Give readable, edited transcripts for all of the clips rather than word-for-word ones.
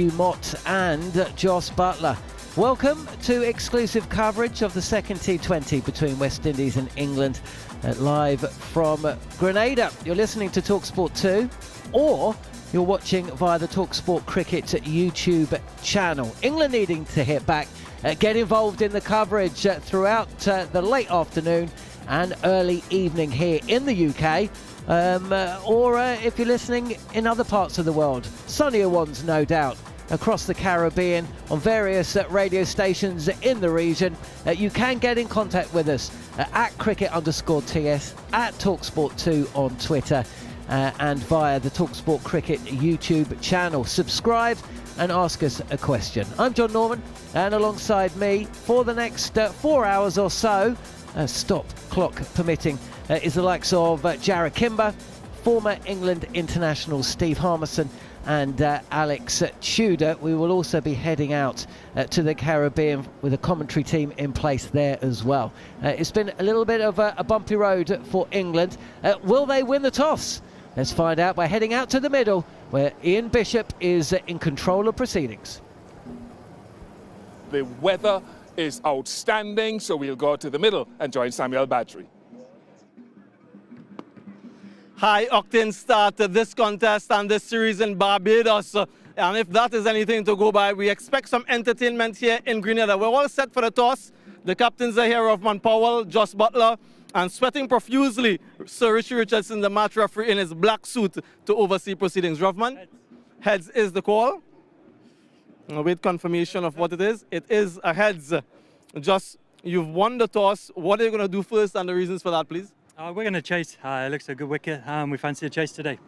Mott and Jos Buttler. Welcome to exclusive coverage of the second T20 between West Indies and England, live from Grenada. You're listening to talkSPORT 2, or you're watching via the talkSPORT Cricket YouTube channel. England needing to hit back, get involved in the coverage throughout the late afternoon and early evening here in the UK. Or if you're listening in other parts of the world, sunnier ones no doubt, across the Caribbean, on various radio stations in the region. You can get in contact with us at cricket_TS, at talkSPORT2 on Twitter, and via the talkSPORT Cricket YouTube channel. Subscribe and ask us a question. I'm John Norman, and alongside me for the next 4 hours or so, stop clock permitting, is the likes of Jarrod Kimber, former England international Steve Harmison, and Alex Tudor. We will also be heading out to the Caribbean with a commentary team in place there as well. It's been a little bit of a bumpy road for England. Will they win the toss? Let's find out by heading out to the middle, where Ian Bishop is in control of proceedings. The weather is outstanding, so we'll go to the middle and join Samuel Badree. High-octane start to this contest and this series in Barbados. And if that is anything to go by, we expect some entertainment here in Grenada. We're all set for the toss. The captains are here, Rovman Powell, Jos Buttler, and sweating profusely, Sir Richie Richardson, the match referee, in his black suit to oversee proceedings. Rovman, heads is the call. I'll wait confirmation of what it is. It is a heads. Just, you've won the toss. What are you going to do first, and the reasons for that, please? We're going to chase. It looks a good wicket. We fancy a chase today.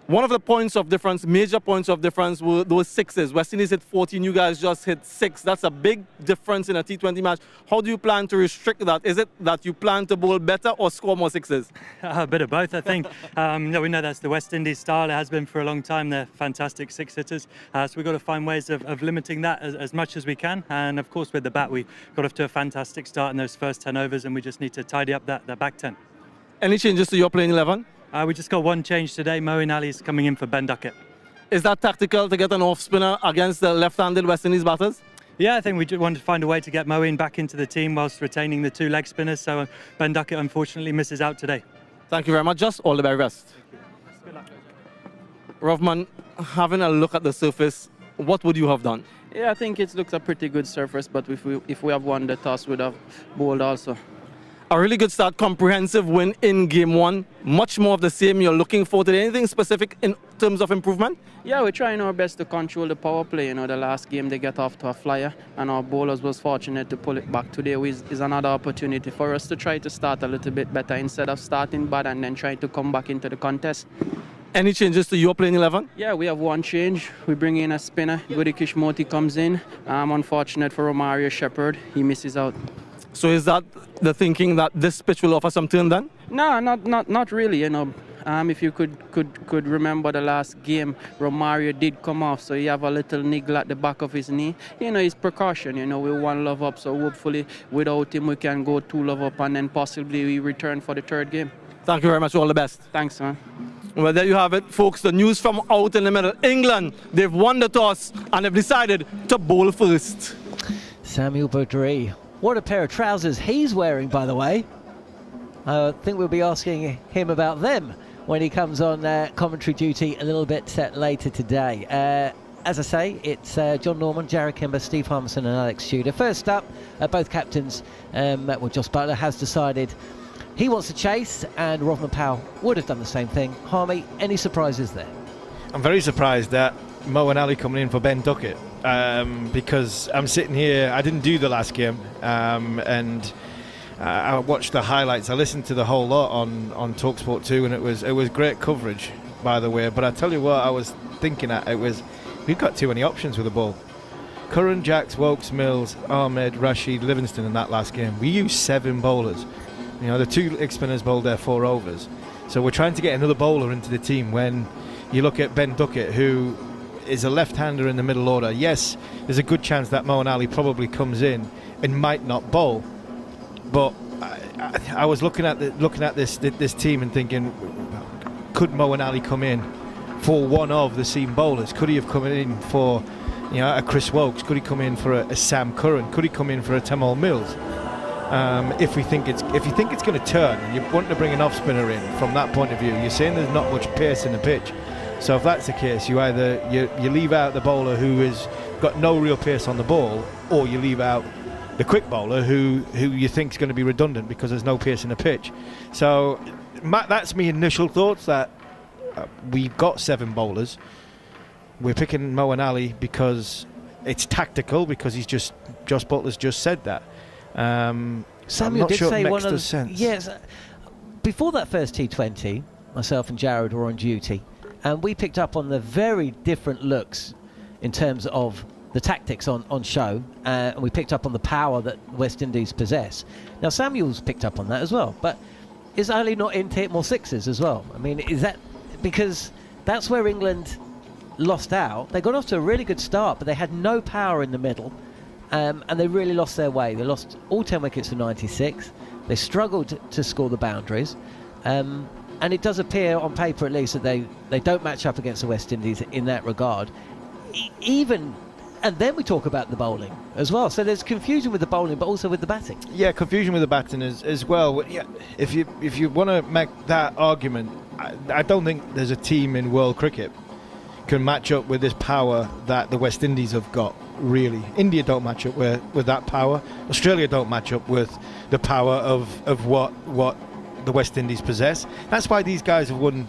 One of the points of difference, major points of difference, were those sixes. West Indies hit 14, you guys just hit 6. That's a big difference in a T20 match. How do you plan to restrict that? Is it that you plan to bowl better or score more sixes? A bit of both, I think. No, we know that's the West Indies style. It has been for a long time. They're fantastic six hitters. So we've got to find ways of limiting that as much as we can. And of course, with the bat, we got off to a fantastic start in those first 10 overs, and we just need to tidy up that back 10. Any changes to your playing 11? We just got one change today. Moeen Ali's coming in for Ben Duckett. Is that tactical to get an off spinner against the left-handed West Indies batters? Yeah, I think we just wanted to find a way to get Moeen back into the team whilst retaining the two leg spinners. So Ben Duckett unfortunately misses out today. Thank you very much. Just all the very best. Good luck. Rovman, having a look at the surface, what would you have done? Yeah, I think it looks a pretty good surface, but if we have won the toss, we'd have bowled also. A really good start, comprehensive win in game 1. Much more of the same you're looking for today. Anything specific in terms of improvement? Yeah, we're trying our best to control the power play. You know, the last game they get off to a flyer, and our bowlers was fortunate to pull it back. Today is another opportunity for us to try to start a little bit better instead of starting bad and then trying to come back into the contest. Any changes to your playing 11? Yeah, we have one change. We bring in a spinner. Goody Kishmoti comes in. Unfortunate for Romario Shepherd. He misses out. So is that the thinking that this pitch will offer some turn then? No, not really. You know, if you could remember the last game, Romario did come off, so he have a little niggle at the back of his knee. You know, it's precaution. You know, we're 1 love up, so hopefully without him we can go 2 love up, and then possibly we return for the 3rd game. Thank you very much. All the best. Thanks, man. Well, there you have it, folks. The news from out in the middle. England, they've won the toss and they've decided to bowl first. Samuel Badree. What a pair of trousers he's wearing, by the way. I think we'll be asking him about them when he comes on commentary duty a little bit later today. As I say, it's John Norman, Jarrod Kimber, Steve Harmison and Alex Tudor. First up, both captains, well, Jos Buttler has decided he wants to chase, and Rovman Powell would have done the same thing. Harmy, any surprises there? I'm very surprised that Moeen Ali coming in for Ben Duckett, because I'm sitting here, I didn't do the last game, and I watched the highlights. I listened to the whole lot on talkSPORT 2, and it was great coverage, by the way. But I tell you what, I was thinking we've got too many options with the ball. Curran, Jacks, Wokes, Mills, Ahmed, Rashid, Livingston in that last game. We used 7 bowlers. You know, the 2 leg spinners bowled their 4 overs. So we're trying to get another bowler into the team. When you look at Ben Duckett, who is a left-hander in the middle order, yes, there's a good chance that Moeen Ali probably comes in and might not bowl. But I was looking at this team and thinking, could Moeen Ali come in for one of the seam bowlers? Could he have come in for, you know, a Chris Wokes? Could he come in for a Sam Curran? Could he come in for a Tamal Mills? If you think it's going to turn, and you want to bring an off spinner in from that point of view, you're saying there's not much pace in the pitch. So if that's the case, you either you leave out the bowler who has got no real pace on the ball, or you leave out the quick bowler who you think is going to be redundant because there's no pace in the pitch. So that's my initial thoughts, that we've got 7 bowlers. We're picking Moeen Ali because it's tactical, because Josh Buttler's just said that. Samuel did say one of the sense. Yes, before that first T20, myself and Jarrod were on duty, and we picked up on the very different looks in terms of the tactics on show, and we picked up on the power that West Indies possess. Now Samuel's picked up on that as well, but is Ali not in to hit more sixes as well? I mean, is that because that's where England lost out? They got off to a really good start, but they had no power in the middle. And they really lost their way. They lost all 10 wickets for 96. They struggled to score the boundaries. And it does appear on paper, at least, that they don't match up against the West Indies in that regard. And then we talk about the bowling as well. So there's confusion with the bowling, but also with the batting. Yeah, confusion with the batting as well. Yeah, if you want to make that argument, I don't think there's a team in world cricket can match up with this power that the West Indies have got, really. India don't match up with that power. Australia don't match up with the power of what the West Indies possess. That's why these guys have won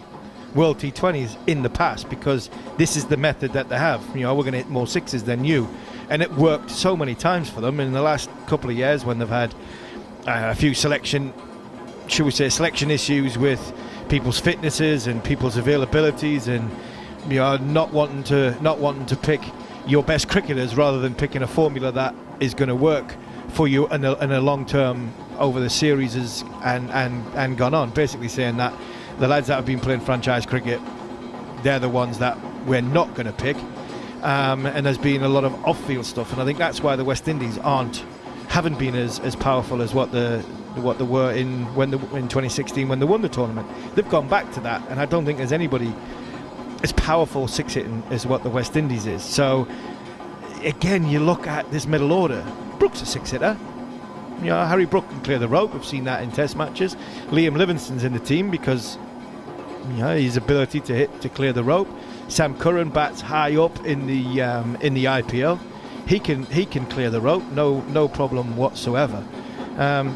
World T20s in the past, because this is the method that they have. You know, we're going to hit more sixes than you. And it worked so many times for them in the last couple of years when they've had a few selection issues with people's fitnesses and people's availabilities, and you know, not wanting to pick your best cricketers rather than picking a formula that is going to work for you in a long term over the series and gone on. Basically saying that the lads that have been playing franchise cricket, they're the ones that we're not going to pick. And there's been a lot of off-field stuff, and I think that's why the West Indies haven't been as powerful as what they were in 2016 when they won the tournament. They've gone back to that, and I don't think there's anybody as powerful six hitting as what the West Indies is. So again, you look at this middle order. Brooks a six hitter. You know, Harry Brook can clear the rope. We've seen that in Test matches. Liam Livingston's in the team because, you know, his ability to clear the rope. Sam Curran bats high up in the IPL. He can clear the rope, no problem whatsoever.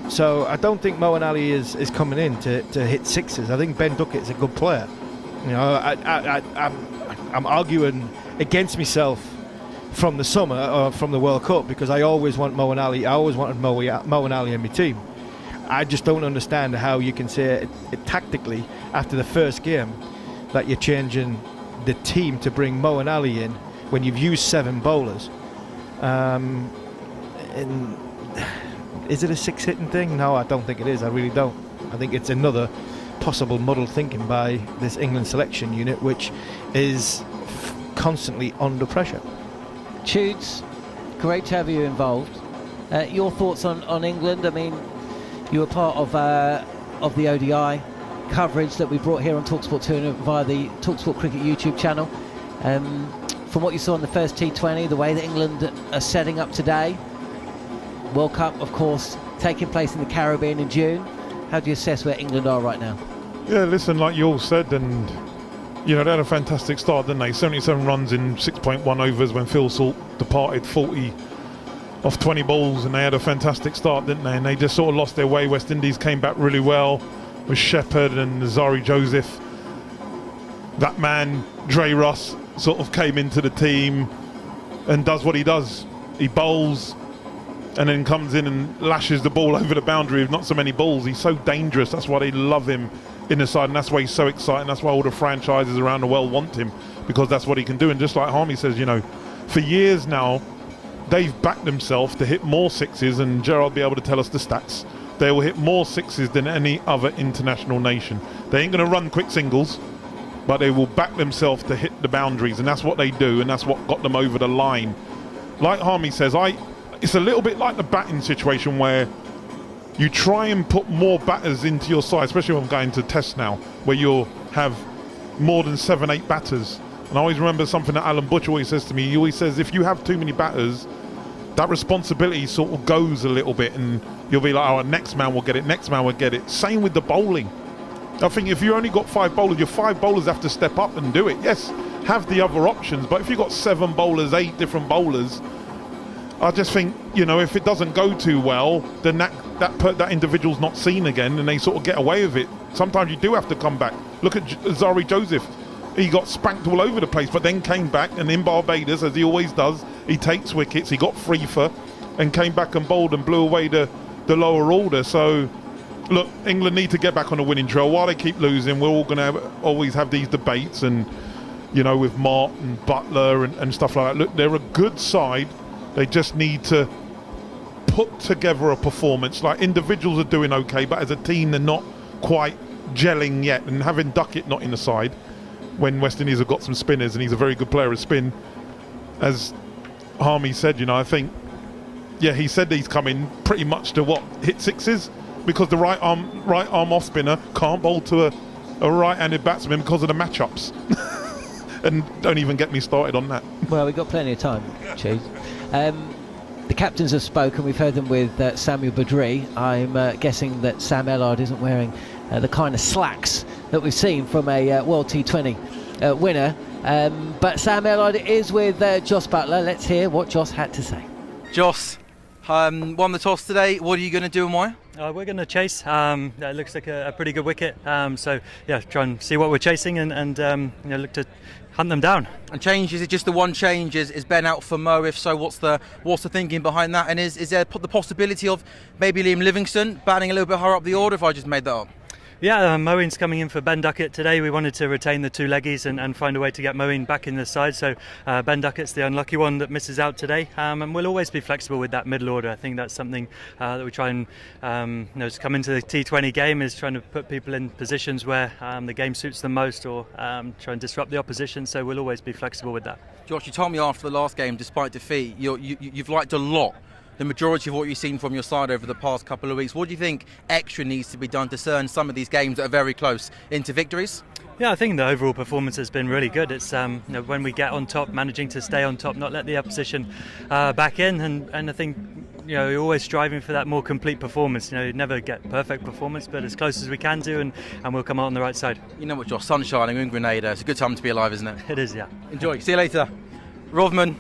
So I don't think Moeen Ali is coming in to hit sixes. I think Ben Duckett's a good player. You know, I'm arguing against myself from the summer or from the World Cup, because I always want Moeen Ali. I always wanted Moeen Ali in my team. I just don't understand how you can say it tactically after the first game that you're changing the team to bring Moeen Ali in when you've used 7 bowlers. And is it a six hitting thing? No, I don't think it is. I really don't. I think it's another possible muddled thinking by this England selection unit, which is constantly under pressure. Tudes, great to have you involved. Your thoughts on England? I mean, you were part of the ODI coverage that we brought here on talkSPORT 2 via the talkSPORT Cricket YouTube channel. From what you saw in the first T20, the way that England are setting up today, World Cup, of course, taking place in the Caribbean in June. How do you assess where England are right now? Yeah, listen, like you all said, and you know, they had a fantastic start, didn't they? 77 runs in 6.1 overs when Phil Salt departed, 40 off 20 balls, and they had a fantastic start, didn't they? And they just sort of lost their way. West Indies came back really well with Shepherd and Zari Joseph. That man, Dre Russ, sort of came into the team and does what he does. He bowls and then comes in and lashes the ball over the boundary with not so many balls. He's so dangerous. That's why they love him in the side, and that's why he's so exciting. That's why all the franchises around the world want him, because that's what he can do. And just like Harmy says, you know, for years now, they've backed themselves to hit more sixes, and Jarrod will be able to tell us the stats. They will hit more sixes than any other international nation. They ain't going to run quick singles, but they will back themselves to hit the boundaries, and that's what they do, and that's what got them over the line. Like Harmy says, it's a little bit like the batting situation where you try and put more batters into your side, especially when I'm going to test now, where you'll have more than 7-8 batters. And I always remember something that Alan Butch always says to me. He always says, if you have too many batters, that responsibility sort of goes a little bit, and you'll be like, oh, next man will get it, next man will get it. Same with the bowling. I think if you only got 5 bowlers, your 5 bowlers have to step up and do it. Yes, have the other options, but if you've got 7 bowlers, 8 different bowlers, I just think, you know, if it doesn't go too well, then that individual's not seen again, and they sort of get away with it. Sometimes you do have to come back. Look at Zari Joseph. He got spanked all over the place, but then came back, and in Barbados, as he always does, he takes wickets. He got free for, and came back and bowled and blew away the lower order. So, look, England need to get back on a winning trail. While they keep losing, we're all going to always have these debates, and, you know, with Mart and Butler and stuff like that. Look, they're a good side. They just need to put together a performance. Like, individuals are doing okay, but as a team, they're not quite gelling yet. And having Duckett not in the side, when West Indies have got some spinners, and he's a very good player of spin, as Harmy said, you know, I think, yeah, he said he's coming pretty much to hit sixes, because the right arm off spinner can't bowl to a right-handed batsman because of the matchups. And don't even get me started on that. Well, we've got plenty of time, Cheese. The captains have spoken. We've heard them with Samuel Badree. I'm guessing that Sam Ellard isn't wearing the kind of slacks that we've seen from a World T20 winner. But Sam Ellard is with Jos Buttler. Let's hear what Jos had to say. Jos, won the toss today. What are you going to do and why? We're going to chase. It looks like a pretty good wicket. So, yeah, try and see what we're chasing and you know, look to hunt them down. And change, is it just the one change? Is Ben out for Mo? If so, what's the thinking behind that? And is there the possibility of maybe Liam Livingstone batting a little bit higher up the order, if I just made that up? Yeah, Moeen's coming in for Ben Duckett today. We wanted to retain the 2 leggies and find a way to get Moeen back in the side. So Ben Duckett's the unlucky one that misses out today. And we'll always be flexible with that middle order. I think that's something that we try and you know, come into the T20 game, is trying to put people in positions where the game suits them most, or try and disrupt the opposition. So we'll always be flexible with that. Josh, you told me after the last game, despite defeat, you've liked a lot the majority of what you've seen from your side over the past couple of weeks. What do you think extra needs to be done to turn some of these games that are very close into victories? Yeah, I think the overall performance has been really good. It's you know, when we get on top, managing to stay on top, not let the opposition back in, and I think, you know, you're always striving for that more complete performance. You know, you never get perfect performance, but as close as we can do, and we'll come out on the right side. You know what, Josh, sun's shining in Grenada. It's a good time to be alive, isn't it? It is, yeah. Enjoy. See you later. Rodman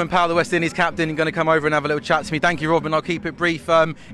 Powell, the West Indies captain, going to come over and have a little chat to me. Thank you, Robin. I'll keep it brief.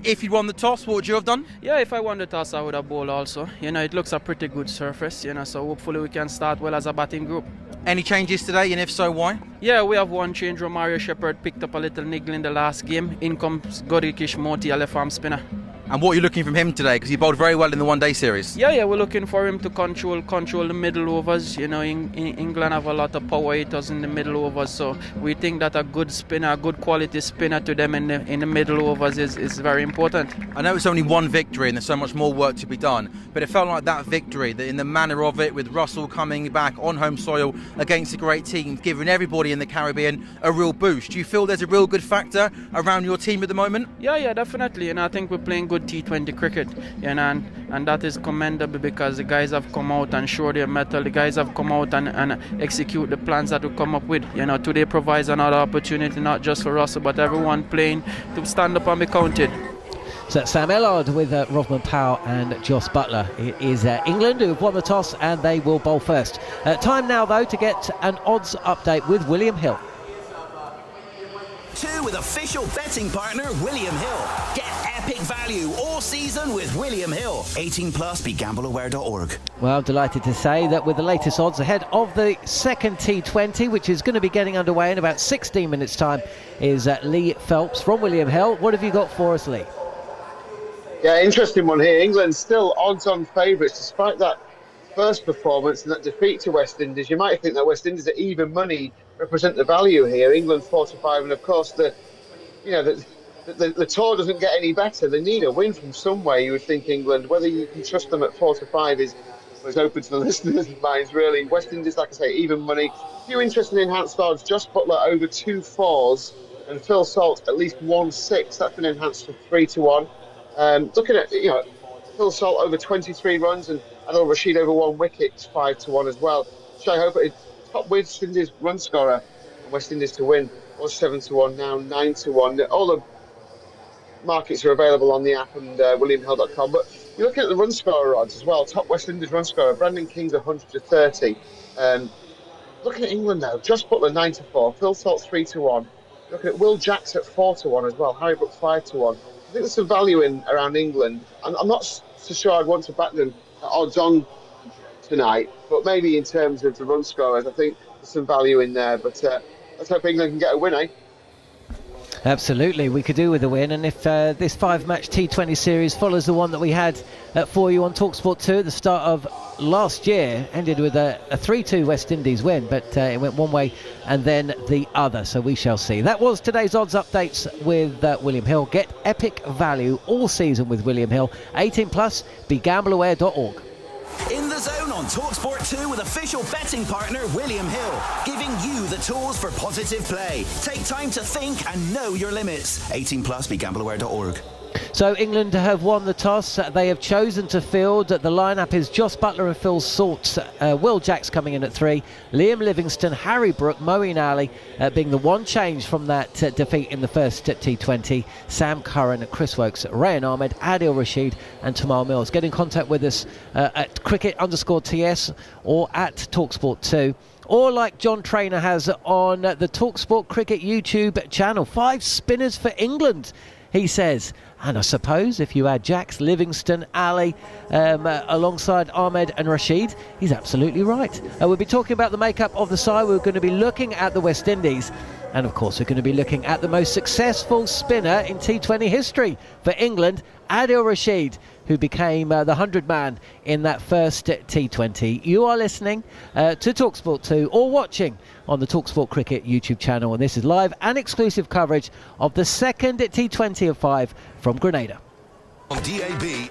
If you'd won the toss, what would you have done? Yeah, if I won the toss, I would have bowled also. You know, it looks a pretty good surface, you know, so hopefully we can start well as a batting group. Any changes today, and if so, why? Yeah, we have one change. Romario Shepherd picked up a little niggle in the last game. In comes Gori Kishmoti, a left-arm spinner. And what are you looking from him today? Because he bowled very well in the one-day series. Yeah, we're looking for him to control the middle overs. You know, England have a lot of power hitters in the middle overs, so we think that a good spinner, a good quality spinner to them in the middle overs is very important. I know it's only one victory and there's so much more work to be done, but it felt like that victory, that in the manner of it, with Russell coming back on home soil against a great team, giving everybody in the Caribbean a real boost. Do you feel there's a real good factor around your team at the moment? Yeah, definitely. And I think we're playing good T20 cricket, you know, and that is commendable because the guys have come out and show their mettle. The guys have come out and execute the plans that we come up with. You know, today provides another opportunity, not just for Russell, but everyone playing to stand up and be counted. So that's Sam Ellard with Rodman Powell and Jos Buttler. It is England who have won the toss and they will bowl first. Time now, though, to get an odds update with William Hill. Two with official betting partner William Hill. Get epic value all season with William Hill. 18 plus, begambleaware.org. Well, delighted to say that with the latest odds ahead of the second T20, which is going to be getting underway in about 16 minutes time, is Lee Phelps from William Hill. What have you got for us, Lee? Yeah, interesting one here. England still odds-on favourites despite that first performance and that defeat to West Indies. You might think that West Indies are even money represent the value here. England 4-5, and of course the tour doesn't get any better. They need a win from somewhere. You would think England, whether you can trust them at 4-5 is open to the listeners' minds really. West Indies, like I say, even money. A few interesting enhanced odds. Jos Buttler over 2 4s and Phil Salt at least 1 6. That's been enhanced to 3-1. Looking at, you know, Phil Salt over 23 runs and Adil Rashid over 1 wicket, 5-1 as well. Shai Hope, top West Indies run scorer for West Indies to win, was 7-1, now 9-1. All the markets are available on the app and williamhill.com. But you're looking at the run scorer odds as well. Top West Indies run scorer, Brandon King's 100-30. Looking at England now, Josh Butler 9-4, Phil Salt 3-1. Looking at Will Jacks at 4-1 as well, Harry Brook 5-1. I think there's some value in around England. I'm not so sure I'd want to back them at odds on tonight, but maybe in terms of the run scorers, I think there's some value in there. But let's hope England can get a win, eh? Absolutely, we could do with a win, and if this 5-match T20 series follows the one that we had for you on talkSPORT 2 at the start of last year, ended with a 3-2 West Indies win, but it went one way and then the other, so we shall see. That was today's odds updates with William Hill. Get epic value all season with William Hill. 18 plus, begambleaware.org. In the Zone on talkSPORT 2 with official betting partner William Hill, giving you the tools for positive play. Take time to think and know your limits. 18 plus, begambleaware.org. So England have won the toss. They have chosen to field. The lineup is Josh Butler and Phil Salt. Will Jacks coming in at 3. Liam Livingstone, Harry Brook, Moeen Ali being the one change from that defeat in the first T20. Sam Curran, Chris Wokes, Rayan Ahmed, Adil Rashid and Tamal Mills. Get in contact with us at cricket_TS or at talkSPORT 2. Or like John Trainer has on the talkSPORT Cricket YouTube channel. 5 spinners for England, he says. And I suppose if you add Jacks, Livingstone, Ali alongside Ahmed and Rashid, he's absolutely right. We'll be talking about the makeup of the side. We're going to be looking at the West Indies. And of course, we're going to be looking at the most successful spinner in T20 history for England, Adil Rashid, who became the 100-man in that first T20. You are listening to talkSPORT 2 or watching on the talkSPORT Cricket YouTube channel. And this is live and exclusive coverage of the second T20 of 5 from Grenada. On DAB,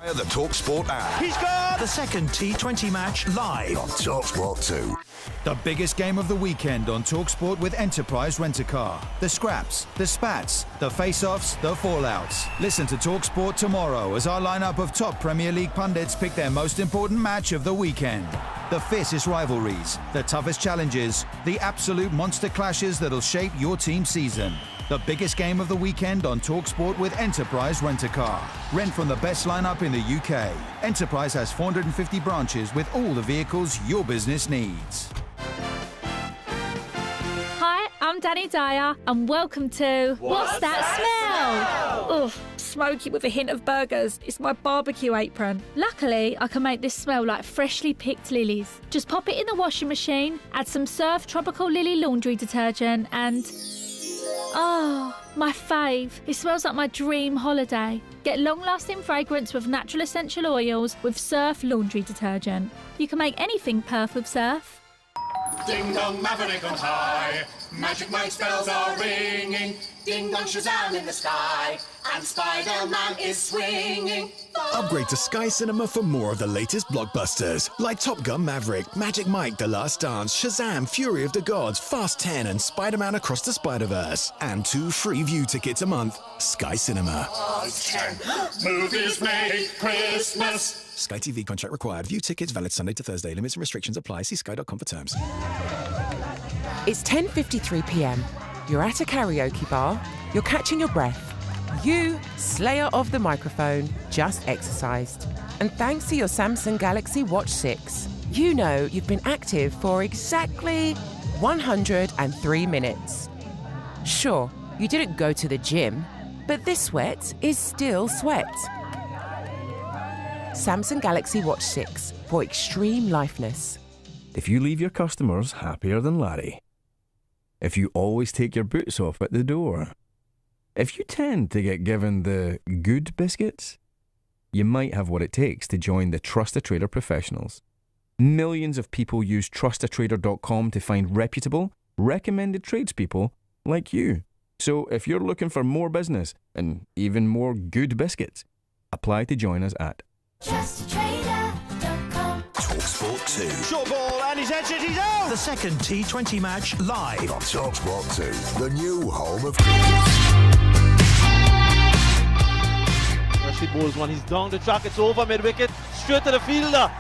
the talkSPORT app. He's got the second T20 match live on talkSPORT 2. The biggest game of the weekend on talkSPORT with Enterprise Rent-A-Car. The scraps, the spats, the face-offs, the fallouts. Listen to talkSPORT tomorrow as our lineup of top Premier League pundits pick their most important match of the weekend. The fiercest rivalries, the toughest challenges, the absolute monster clashes that'll shape your team's season. The biggest game of the weekend on talkSPORT with Enterprise Rent-A-Car. Rent from the best lineup in the UK. Enterprise has 450 branches with all the vehicles your business needs. Hi, I'm Danny Dyer and welcome to What's That Smell? Ugh, smoky with a hint of burgers. It's my barbecue apron. Luckily, I can make this smell like freshly picked lilies. Just pop it in the washing machine, add some Surf Tropical Lily laundry detergent and... oh, my fave. It smells like my dream holiday. Get long-lasting fragrance with natural essential oils with Surf laundry detergent. You can make anything perf with Surf. Ding dong, maverick on high, magic Mike's bells are ringing. Ding dong, Shazam in the sky, and Spider-Man is swinging. Upgrade to Sky Cinema for more of the latest blockbusters, like Top Gun Maverick, Magic Mike The Last Dance, Shazam Fury of the Gods, Fast 10 and Spider-Man Across the Spider-Verse. And 2 free view tickets a month. Sky Cinema. Movies make Christmas. Sky TV contract required. View tickets valid Sunday to Thursday. Limits and restrictions apply. See sky.com for terms. It's 10:53 p.m. You're at a karaoke bar. You're catching your breath. You, slayer of the microphone, just exercised. And thanks to your Samsung Galaxy Watch 6, you know you've been active for exactly 103 minutes. Sure, you didn't go to the gym, but this sweat is still sweat. Samsung Galaxy Watch 6 for extreme liveness. If you leave your customers happier than Larry. If you always take your boots off at the door. If you tend to get given the good biscuits, you might have what it takes to join the Trust a Trader professionals. Millions of people use trustatrader.com to find reputable, recommended tradespeople like you. So if you're looking for more business and even more good biscuits, apply to join us at TalkSPORT 2. Short ball and he's edged, he's out! The second T20 match live on talkSPORT 2, the new home of... Rashid bowls one. He's down the track. It's over mid-wicket. Straight to the fielder.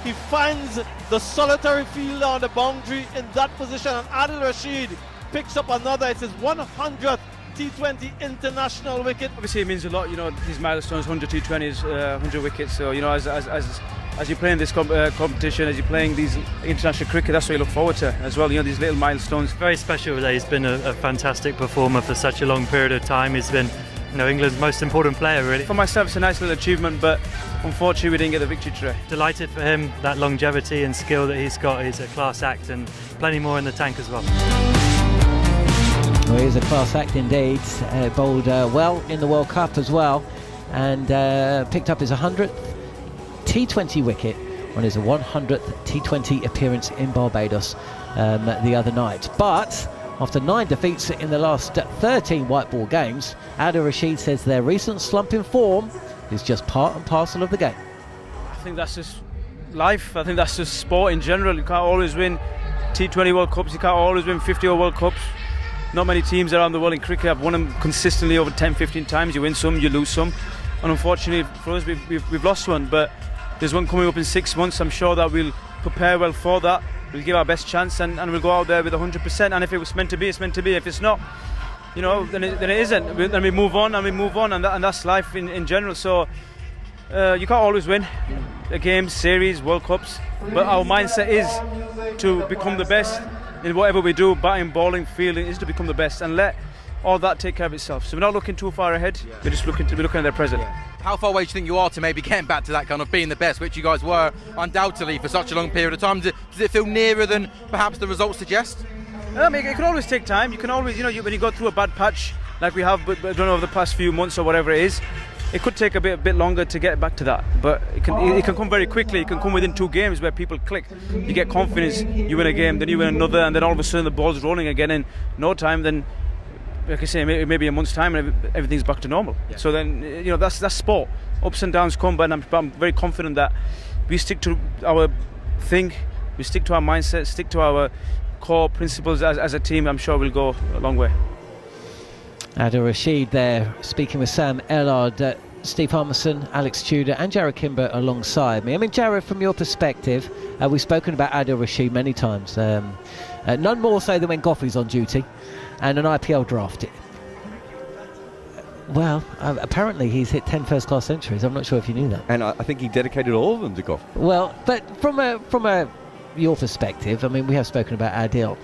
He finds the solitary fielder on the boundary in that position. And Adil Rashid picks up another. It's his 100th T20 international wicket. Obviously it means a lot, you know, these milestones, 100 T20s, 100 wickets. So, you know, as you play in this competition, as you're playing these international cricket, that's what you look forward to as well, you know, these little milestones. Very special today. He's been a fantastic performer for such a long period of time. He's been, you know, England's most important player, really. For myself, it's a nice little achievement, but unfortunately we didn't get the victory today. Delighted for him, that longevity and skill that he's got. He's a class act, and plenty more in the tank as well. Well, he's a class act indeed. Bowled well in the World Cup as well, and picked up his 100th T20 wicket on his 100th T20 appearance in Barbados the other night. But after 9 defeats in the last 13 white ball games, Adil Rashid says their recent slump in form is just part and parcel of the game. I think that's just life. I think that's just sport in general. You can't always win T20 World Cups. You can't always win 50 World Cups. Not many teams around the world in cricket have won them consistently over 10-15 times. You win some, you lose some, and unfortunately for us we've lost one, but there's one coming up in 6 months. I'm sure that we'll prepare well for that. We'll give our best chance, and we'll go out there with 100%, and if it was meant to be, it's meant to be. If it's not, you know, then it isn't. Then we move on, and that's life in general. So you can't always win a game, series, World Cups, but our mindset is to become the best in whatever we do, batting, bowling, fielding, is to become the best and let all that take care of itself. So we're not looking too far ahead, we're just looking at their present. How far away do you think you are to maybe getting back to that kind of being the best, which you guys were undoubtedly for such a long period of time? Does it feel nearer than perhaps the results suggest? I mean, it can always take time. You can always, you know, when you go through a bad patch like we have, but I don't know, over the past few months or whatever it is, it could take a bit longer to get back to that, but it can come very quickly. It can come within 2 games where people click. You get confidence, you win a game, then you win another, and then all of a sudden the ball's rolling again in no time. Then, like I say, maybe a month's time and everything's back to normal. Yeah. So then, you know, that's sport. Ups and downs come, but I'm very confident that we stick to our thing, we stick to our mindset, stick to our core principles as a team. I'm sure we'll go a long way. Adil Rashid there, speaking with Sam Ellard, Steve Harmison, Alex Tudor and Jarrod Kimber alongside me. I mean, Jarrod, from your perspective, we've spoken about Adil Rashid many times, none more so than when Goffey's on duty and an IPL draft. Well, apparently he's hit 10 first-class centuries. I'm not sure if you knew that. And I think he dedicated all of them to Goff. Well, but from your perspective, I mean, we have spoken about Adil,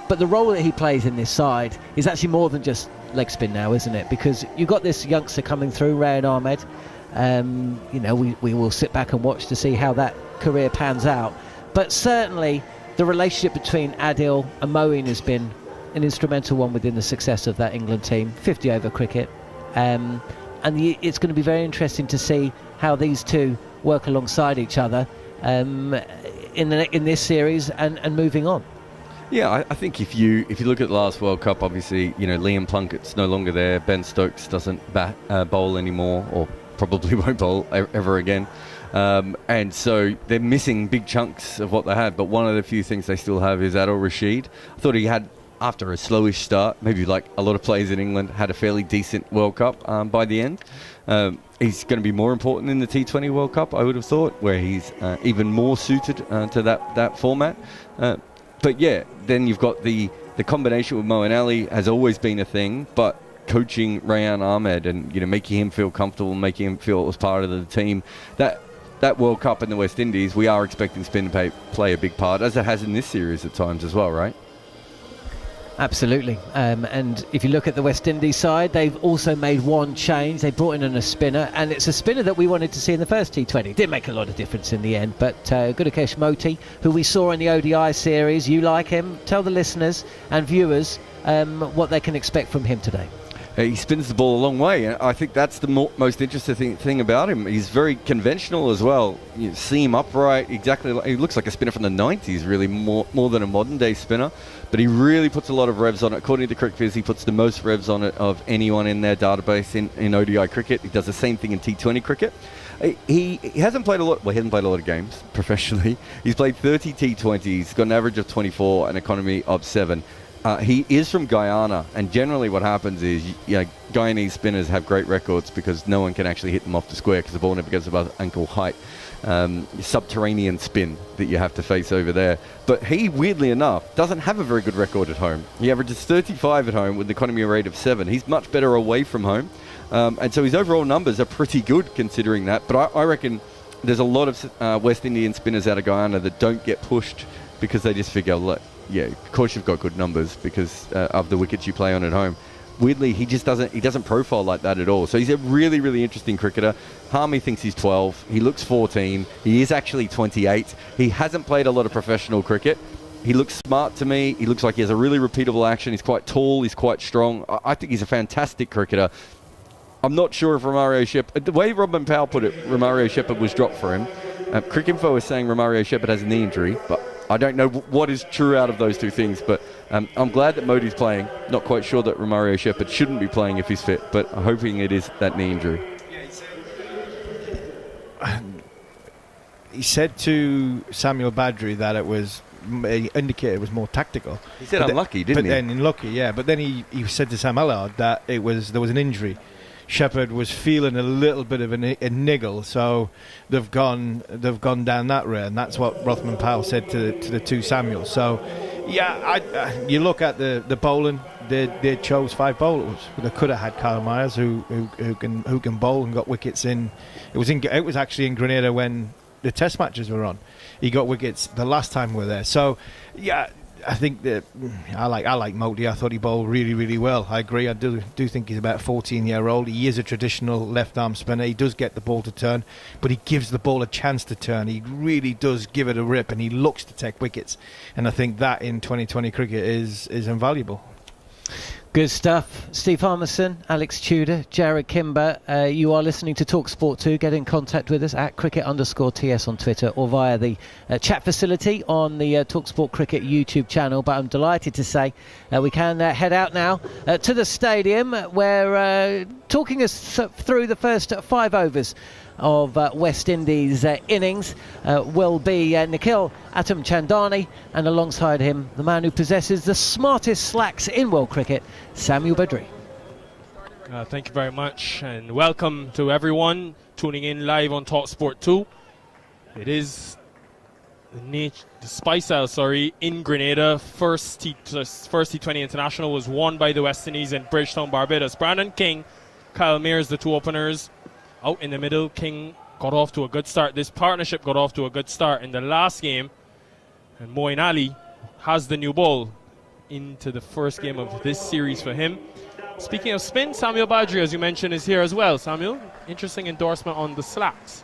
but the role that he plays in this side is actually more than just leg spin now, isn't it? Because you've got this youngster coming through, Rayan Ahmed. You know, we will sit back and watch to see how that career pans out. But certainly the relationship between Adil and Moeen has been an instrumental one within the success of that England team. 50-over cricket. And it's going to be very interesting to see how these two work alongside each other in this series and moving on. Yeah, I think if you look at the last World Cup, obviously, you know, Liam Plunkett's no longer there. Ben Stokes doesn't bowl anymore, or probably won't bowl ever again. And so they're missing big chunks of what they had. But one of the few things they still have is Adil Rashid. I thought he had, after a slowish start, maybe like a lot of players in England, had a fairly decent World Cup by the end. He's going to be more important in the T20 World Cup, I would have thought, where he's even more suited to that format. But yeah, then you've got the combination with Moeen Ali has always been a thing, but coaching Rayan Ahmed and, you know, making him feel comfortable, making him feel as part of the team, that World Cup in the West Indies, we are expecting spin to play a big part, as it has in this series at times as well, right? Absolutely. And if you look at the West Indies side, they've also made one change. They brought in a spinner, and it's a spinner that we wanted to see in the first T20. Didn't make a lot of difference in the end, but Gudakesh Moti, who we saw in the ODI series, you like him. Tell the listeners and viewers what they can expect from him today. He spins the ball a long way, and I think that's the most interesting thing about him. He's very conventional as well. You see him upright, exactly. He looks like a spinner from the 90s, really, more than a modern-day spinner. But he really puts a lot of revs on it. According to CricViz, he puts the most revs on it of anyone in their database in ODI cricket. He does the same thing in T20 cricket. He hasn't played a lot. Well, he hasn't played a lot of games professionally. He's played 30 T20s, got an average of 24, an economy of 7. He is from Guyana, and generally what happens is, Guyanese spinners have great records because no one can actually hit them off the square because the ball never gets above ankle height. Subterranean spin that you have to face over there. But he, weirdly enough, doesn't have a very good record at home. He averages 35 at home with an economy rate of 7. He's much better away from home. And so his overall numbers are pretty good considering that. But I reckon there's a lot of West Indian spinners out of Guyana that don't get pushed because they just figure, look, yeah, of course you've got good numbers because of the wickets you play on at home. Weirdly, he doesn't profile like that at all. So he's a really, really interesting cricketer. Harmy thinks he's 12. He looks 14. He is actually 28. He hasn't played a lot of professional cricket. He looks smart to me. He looks like he has a really repeatable action. He's quite tall. He's quite strong. I think he's a fantastic cricketer. I'm not sure if Romario Shepherd... The way Robin Powell put it, Romario Shepherd was dropped for him. Cricinfo is saying Romario Shepherd has a knee injury, but I don't know what is true out of those two things. But I'm glad that Modi's playing. Not quite sure that Romario Shepherd shouldn't be playing if he's fit, but I'm hoping it is that knee injury. He said to Samuel Badree that he indicated it was more tactical. He said unlucky, didn't he? But then unlucky, yeah. But then he said to Sam Allard that there was an injury. Shepherd was feeling a little bit of a niggle, so they've gone down that route, and that's what Rothman Powell said to the two Samuels. So, yeah, you look at the bowling. They chose 5 bowlers. They could have had Kyle Myers, who can bowl and got wickets in. It was actually in Grenada when the Test matches were on. He got wickets the last time we were there. So, yeah. I think that I like Modi. I thought he bowled really, really well. I agree. I do think he's about 14-year-old. He is a traditional left-arm spinner. He does get the ball to turn, but he gives the ball a chance to turn. He really does give it a rip, and he looks to take wickets. And I think that in 2020 cricket is invaluable. Good stuff. Steve Harmison, Alex Tudor, Jarrod Kimber. You are listening to talkSPORT 2. Get in contact with us at cricket_TS on Twitter or via the chat facility on the talkSPORT Cricket YouTube channel. But I'm delighted to say we can head out now to the stadium where talking us through the first 5 overs of West Indies innings will be Nikhil Uttamchandani, and alongside him the man who possesses the smartest slacks in world cricket, Samuel Badree. Thank you very much, and welcome to everyone tuning in live on talkSPORT 2. It is the Spice Isle, in Grenada. First T20 International was won by the West Indies in Bridgetown, Barbados. Brandon King, Kyle Mears, the two openers. Out in the middle, King got off to a good start. This partnership got off to a good start in the last game. And Moeen Ali has the new ball into the first game of this series for him. Speaking of spin, Samuel Badree, as you mentioned, is here as well. Samuel, interesting endorsement on the slacks.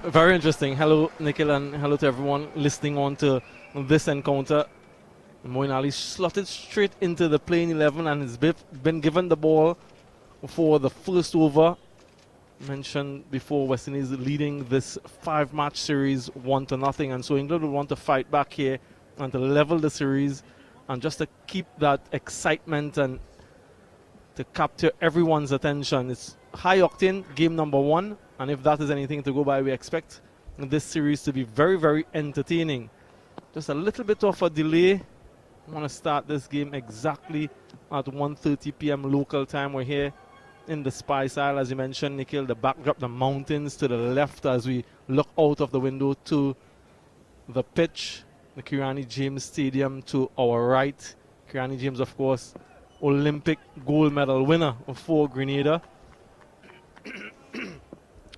Very interesting. Hello, Nikhil, and hello to everyone listening on to this encounter. Moeen Ali slotted straight into the playing 11 and has been given the ball for the first over. Mentioned before, West Indies leading this 5-match series 1-0, and so England will want to fight back here and to level the series and just to keep that excitement and to capture everyone's attention. It's high octane game number 1, and if that is anything to go by, we expect this series to be very, very entertaining. Just a little bit of a delay. I want to start this game exactly at 1:30 p.m. local time. We're here in the Spice Isle, as you mentioned, Nikhil, the backdrop, the mountains to the left as we look out of the window to the pitch, the Kirani James Stadium to our right. Kirani James, of course, Olympic gold medal winner for Grenada.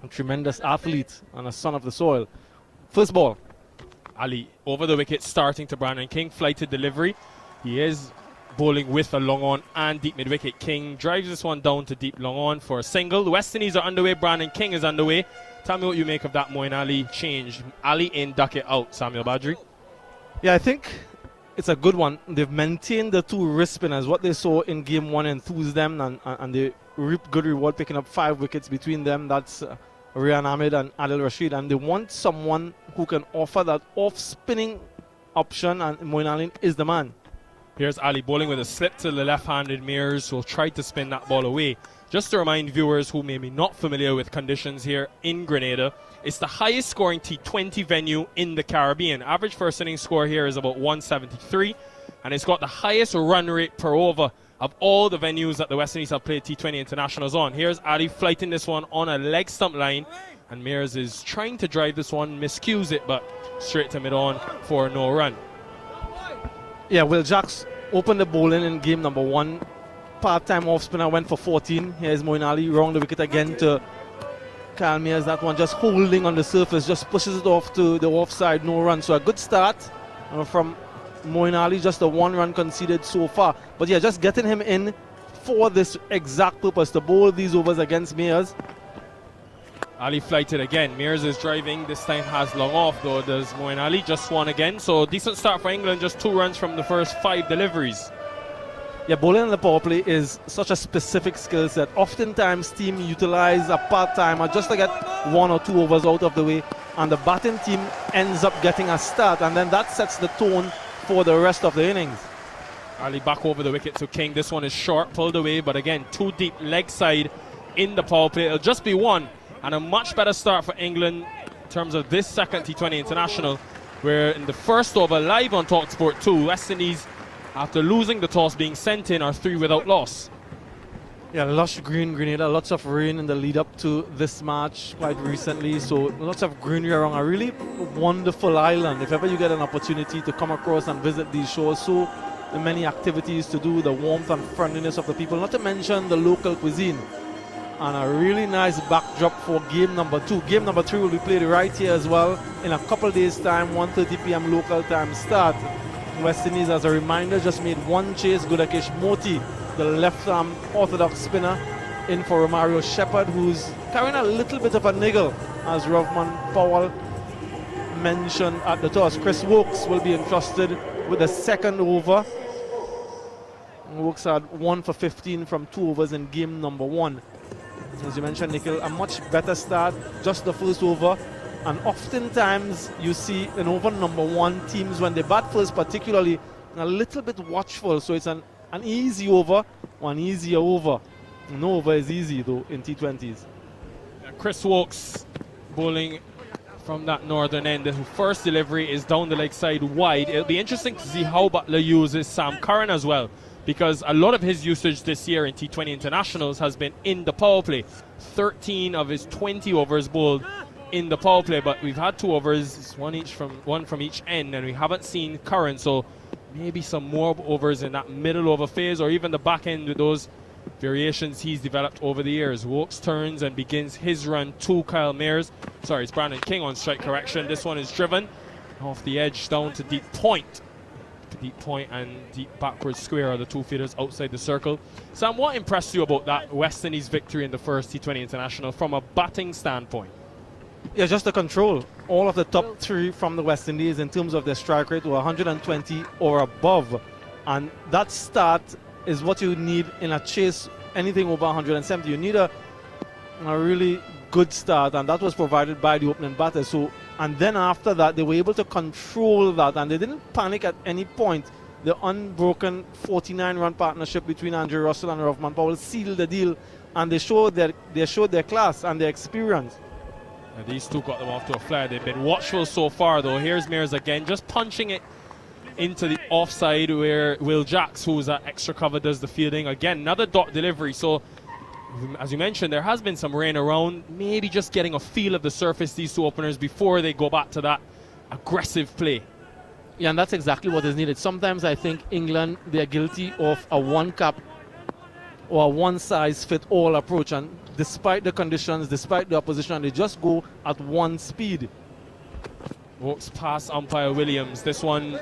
A tremendous athlete and a son of the soil. First ball. Ali over the wicket, starting to Brandon King, flighted delivery. He is bowling with a long on and deep mid-wicket. King drives this one down to deep long on for a single. The West Indies are underway. Brandon King is underway. Tell me what you make of that Moeen Ali change. Ali in, Duckett out. Samuel Badree. Yeah, I think it's a good one. They've maintained the 2 wrist spinners. What they saw in game 1 enthused them, and they reaped good reward, picking up 5 wickets between them. That's Rian Ahmed and Adil Rashid, and they want someone who can offer that off-spinning option, and Moeen Ali is the man. Here's Ali bowling with a slip to the left-handed Mears, who will try to spin that ball away. Just to remind viewers who may be not familiar with conditions here in Grenada, it's the highest scoring T20 venue in the Caribbean. Average first inning score here is about 173. and it's got the highest run rate per over of all the venues that the West Indies have played T20 internationals on. Here's Ali flighting this one on a leg stump line, and Mears is trying to drive this one, miscues it, but straight to mid-on for no run. Yeah, Will Jacks opened the bowling in game number 1. Part-time off-spinner went for 14. Here's Moeen Ali round the wicket again to Kyle Mears. That one just holding on the surface, just pushes it off to the offside, no run. So a good start from Moeen Ali, just a 1 run conceded so far. But yeah, just getting him in for this exact purpose, to bowl these overs against Mears. Ali flighted again. Mears is driving, this time has long off though. Does Moeen Ali, just one again. So decent start for England, just 2 runs from the first 5 deliveries. Yeah, bowling in the power play is such a specific skill set. Oftentimes team utilize a part-timer just to get 1 or 2 overs out of the way, and the batting team ends up getting a start, and then that sets the tone for the rest of the innings. Ali back over the wicket to King. This one is short, pulled away, but again, 2 deep leg side in the power play. It'll just be 1, and a much better start for England in terms of this second T20 international, where in the first over, live on talkSPORT 2, West Indies, after losing the toss, being sent in, are 3 without loss. Yeah, lush green Grenada, lots of rain in the lead up to this match quite recently, so lots of greenery around. A really wonderful island. If ever you get an opportunity to come across and visit these shores, so many activities to do, the warmth and friendliness of the people, not to mention the local cuisine. And a really nice backdrop for game number 2. Game number 3 will be played right here as well in a couple days' time, 1:30 p.m. local time start. West Indies, as a reminder, just made 1 chase. Gudakesh Moti, the left-arm orthodox spinner, in for Romario Shepherd, who's carrying a little bit of a niggle, as Rovman Powell mentioned at the toss. Chris Wokes will be entrusted with the second over. Wokes had 1 for 15 from 2 overs in game number 1. As you mentioned, Nikhil, a much better start, just the first over. And oftentimes you see in over number 1, teams when they bat first particularly a little bit watchful. So it's an easy over, one easier over. No over is easy though in T20s. Chris Wokes bowling from that northern end. The first delivery is down the leg side wide. It'll be interesting to see how Butler uses Sam Curran as well, because a lot of his usage this year in T20 internationals has been in the power play. 13 of his 20 overs bowled in the power play, but we've had 2 overs, one from each end, and we haven't seen Curran, so maybe some more overs in that middle over phase, or even the back end with those variations he's developed over the years. Wokes turns and begins his run to Kyle Mears. Sorry, it's Brandon King on strike correction. This one is driven off the edge down to deep point. Deep point and deep backward square are the 2 fielders outside the circle. Sam, what impressed you about that West Indies victory in the first T20 international from a batting standpoint? Yeah, just the control. All of the top 3 from the West Indies in terms of their strike rate were 120 or above. And that start is what you need in a chase, anything over 170. You need a really good start, and that was provided by the opening batters. So, and then after that, they were able to control that, and they didn't panic at any point. The unbroken 49-run partnership between Andrew Russell and Rovman Powell sealed the deal, and they showed their class and their experience. Now these 2 got them off to a flare. They've been watchful so far though. Here's Mears again, just punching it into the offside where Will Jacks, who's at extra cover, does the fielding. Again, another dot delivery. So, as you mentioned, there has been some rain around. Maybe just getting a feel of the surface, these 2 openers, before they go back to that aggressive play. Yeah, and that's exactly what is needed. Sometimes I think England, they're guilty of a one-cap or a one-size-fit-all approach, and despite the conditions, despite the opposition, they just go at 1 speed. Walks past umpire Williams. This one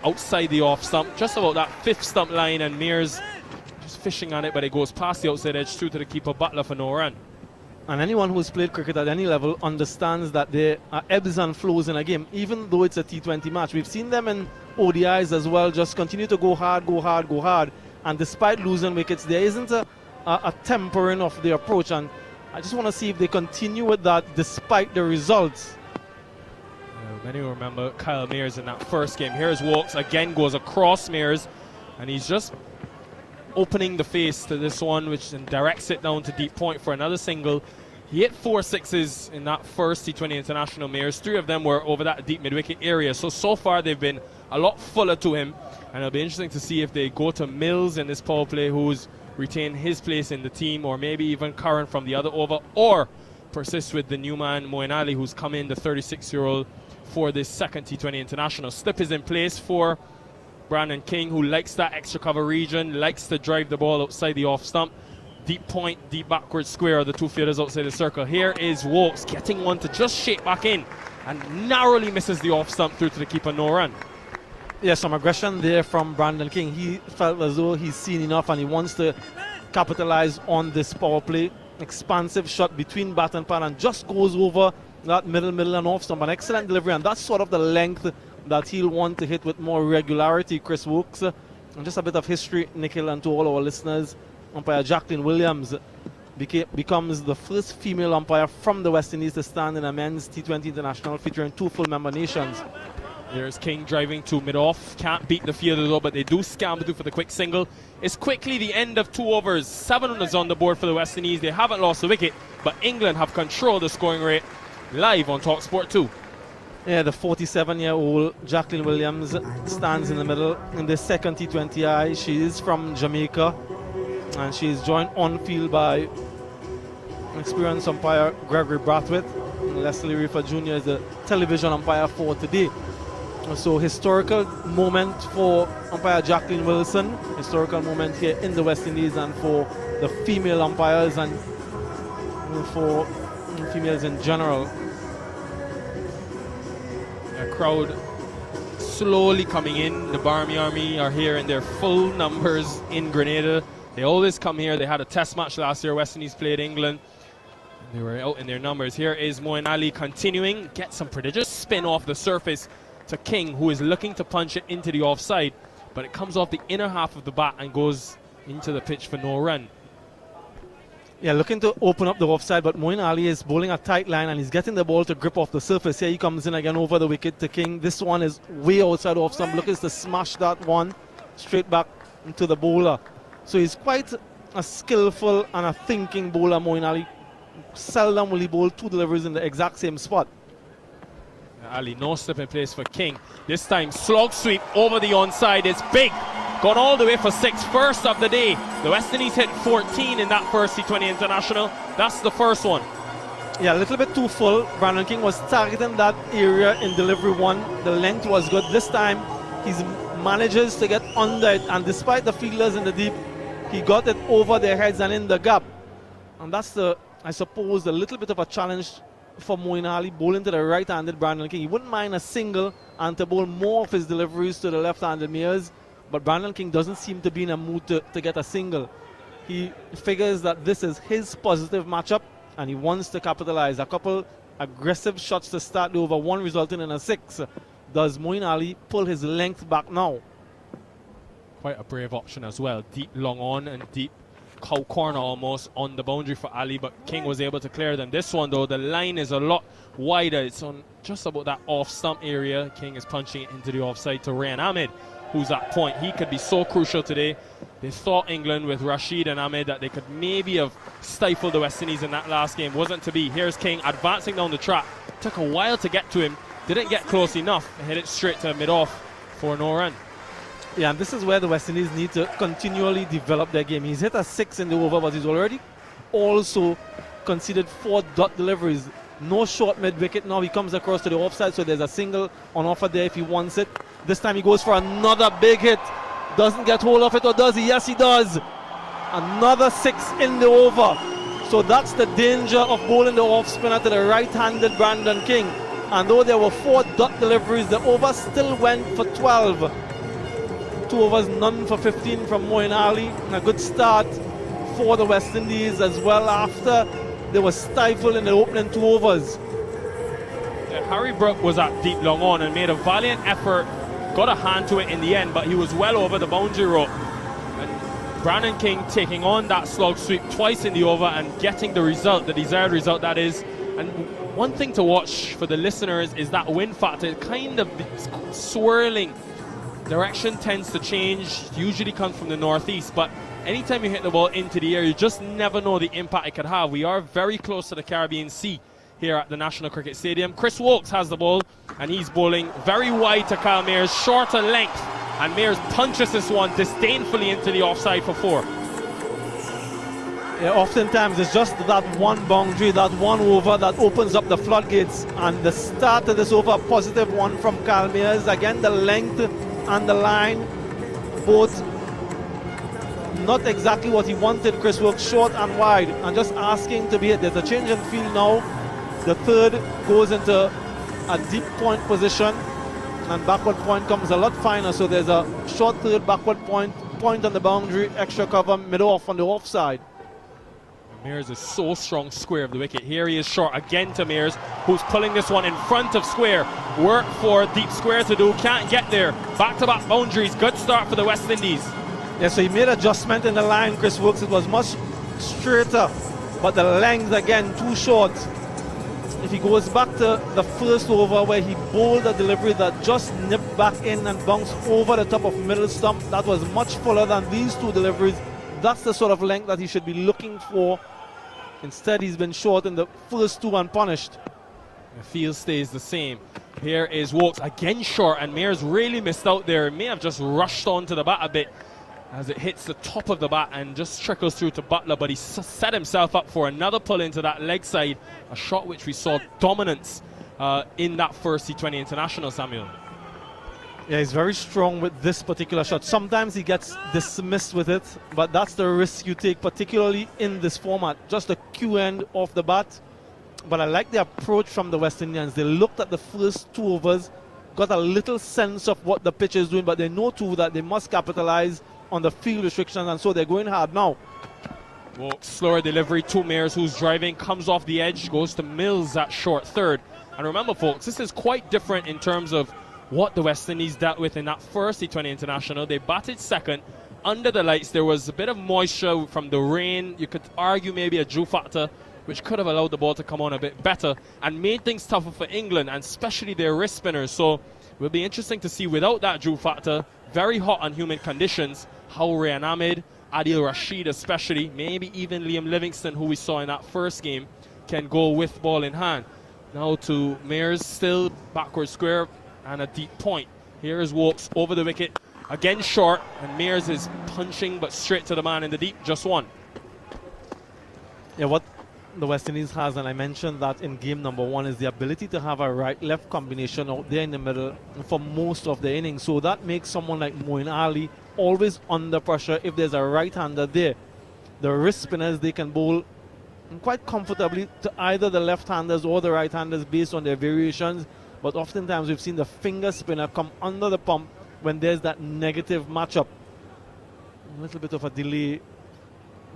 outside the off stump, just about that 5th stump line, and Mears just fishing on it, but it goes past the outside edge through to the keeper Butler for no run. And anyone who's played cricket at any level understands that there are ebbs and flows in a game, even though it's a T20 match. We've seen them in ODIs as well, just continue to go hard, go hard, go hard. And despite losing wickets, there isn't a tempering of the approach. And I just want to see if they continue with that despite the results. Many will remember Kyle Mears in that first game. Here's Wokes, again goes across Mears, and he's just opening the face to this one, which then directs it down to deep point for another single. He hit 4 sixes in that first T20 International Mayors. 3 of them were over that deep mid-wicket area. So far they've been a lot fuller to him. And it'll be interesting to see if they go to Mills in this power play, who's retained his place in the team, or maybe even Curran from the other over, or persist with the new man, Moeen Ali, who's come in, the 36-year-old, for this second T20 International. Slip is in place for Brandon King, who likes that extra cover region, likes to drive the ball outside the off stump. Deep point, deep backward square, the 2 fielders outside the circle. Here is Wokes getting one to just shape back in and narrowly misses the off stump through to the keeper, no run. Yeah, some aggression there from Brandon King. He felt as though he's seen enough and he wants to capitalize on this power play. Expansive shot between bat and pad and just goes over that middle and off stump. An excellent delivery, and that's sort of the length that he'll want to hit with more regularity, Chris Wokes. And just a bit of history, Nikhil, and to all our listeners. Umpire Jacqueline Williams becomes the first female umpire from the West Indies to stand in a men's T20 International featuring 2 full member nations. There's King driving to mid-off. Can't beat the fielder though, but they do scamper through for the quick single. It's quickly the end of 2 overs. 7 runners on the board for the West Indies. They haven't lost a wicket, but England have controlled the scoring rate. Live on talkSPORT 2. Yeah, the 47-year-old Jacqueline Williams stands in the middle in the second T20I. She is from Jamaica, and she is joined on field by experienced umpire Gregory Brathwaite. Leslie Reefer Jr. is the television umpire for today. So historical moment for umpire Jacqueline Wilson, historical moment here in the West Indies and for the female umpires and for females in general. A crowd slowly coming in. The Barmy Army are here in their full numbers in Grenada. They always come here. They had a test match last year. West Indies played England. They were out in their numbers. Here is Moeen Ali continuing. Gets some prodigious spin off the surface to King, who is looking to punch it into the offside. But it comes off the inner half of the bat and goes into the pitch for no run. Yeah, looking to open up the offside, but Moeen Ali is bowling a tight line and he's getting the ball to grip off the surface. Here he comes in again over the wicket to King. This one is way outside off stump. Looking to smash that one straight back into the bowler. So he's quite a skillful and a thinking bowler, Moeen Ali. Seldom will he bowl 2 deliveries in the exact same spot. Ali, no slip in place for King. This time, slog sweep over the onside. It's big. Gone all the way for 6. First of the day. The West Indies hit 14 in that first T20 International. That's the first one. Yeah, a little bit too full. Brandon King was targeting that area in delivery 1. The length was good. This time, he manages to get under it. And despite the fielders in the deep, he got it over their heads and in the gap. And that's the, I suppose, a little bit of a challenge for Moeen Ali, bowling to the right-handed Brandon King. He wouldn't mind a single and to bowl more of his deliveries to the left-handed Mayors, but Brandon King doesn't seem to be in a mood to get a single. He figures that this is his positive matchup and he wants to capitalize. A couple aggressive shots to start the over, one resulting in a 6. Does Moeen Ali pull his length back now? Quite a brave option as well. Deep long on and deep cow corner almost on the boundary for Ali, but King was able to clear them. This one though, the line is a lot wider. It's on just about that off stump area. King is punching it into the offside to Rayan Ahmed, who's at point. He could be so crucial today. They thought England with Rashid and Ahmed that they could maybe have stifled the West Indies in that last game. Wasn't to be. Here's King advancing down the track. Took a while to get to him. Didn't get close enough. Hit it straight to mid-off for no run. Yeah, and this is where the West Indies need to continually develop their game. He's hit a 6 in the over, but he's already also conceded 4 dot deliveries. No short mid-wicket. Now he comes across to the offside, so there's a single on offer there if he wants it. This time he goes for another big hit. Doesn't get hold of it, or does he? Yes, he does. Another 6 in the over. So that's the danger of bowling the off-spinner to the right-handed Brandon King. And though there were 4 dot deliveries, the over still went for 12. 2 overs, none for 15 from Moeen Ali. A good start for the West Indies as well after they were stifled in the opening 2 overs. Harry Brook was at deep long on and made a valiant effort, got a hand to it in the end, but he was well over the boundary rope. And Brandon King taking on that slog sweep twice in the over and getting the result, the desired result that is. And one thing to watch for the listeners is that wind factor kind of swirling direction tends to change, usually comes from the northeast, but anytime you hit the ball into the air, you just never know the impact it could have. We are very close to the Caribbean Sea here at the National Cricket Stadium. Chris Wokes has the ball, and he's bowling very wide to Kyle Mayers, shorter length, and Mayers punches this one disdainfully into the offside for 4. Yeah, oftentimes it's just that one boundary, that one over that opens up the floodgates. And the start of this over, positive one from Kyle Mayers. Again, the length and the line, both not exactly what he wanted. Chris Wokes short and wide, and just asking to be hit. There's a change in field now. The third goes into a deep point position, and backward point comes a lot finer. So there's a short third, backward point on the boundary, extra cover, middle off on the offside. Mayers is so strong square of the wicket. Here he is short again to Mayers, who's pulling this one in front of square. Work for deep square to do, can't get there. Back-to-back boundaries, good start for the West Indies. Yeah, so he made adjustment in the line, Chris Wokes. It was much straighter, but the length again too short. If he goes back to the first over where he bowled a delivery that just nipped back in and bounced over the top of middle stump, that was much fuller than these two deliveries. That's the sort of length that he should be looking for. Instead, he's been short in the first two unpunished. The field stays the same. Here is Wokes again short, and Mayers really missed out there. May have just rushed onto the bat a bit as it hits the top of the bat and just trickles through to Buttler, but he set himself up for another pull into that leg side, a shot which we saw dominance in that first T20 International, Samuel. Yeah, he's very strong with this particular shot. Sometimes he gets dismissed with it, but that's the risk you take, particularly in this format. Just the Q end off the bat. But I like the approach from the West Indians. They looked at the first 2 overs, got a little sense of what the pitch is doing, but they know too that they must capitalize on the field restrictions, and so they're going hard now. Wokes, slower delivery to Mayers, who's driving, comes off the edge, goes to Mills at short third. And remember, folks, this is quite different in terms of what the West Indies dealt with in that first T20 International. They batted second. Under the lights, there was a bit of moisture from the rain. You could argue maybe a dew factor, which could have allowed the ball to come on a bit better and made things tougher for England, and especially their wrist spinners. So it will be interesting to see, without that dew factor, very hot and humid conditions, how Rayan Ahmed, Adil Rashid especially, maybe even Liam Livingston, who we saw in that first game, can go with ball in hand. Now to Mayers, still backward square and a deep point. Here is Wokes over the wicket, again short, and Mayers is punching but straight to the man in the deep, just one. Yeah, what the West Indies has, and I mentioned that in game number 1, is the ability to have a right-left combination out there in the middle for most of the innings. So that makes someone like Moeen Ali always under pressure if there's a right-hander there. The wrist spinners, they can bowl quite comfortably to either the left-handers or the right-handers based on their variations. But oftentimes we've seen the finger spinner come under the pump when there's that negative matchup. A little bit of a delay.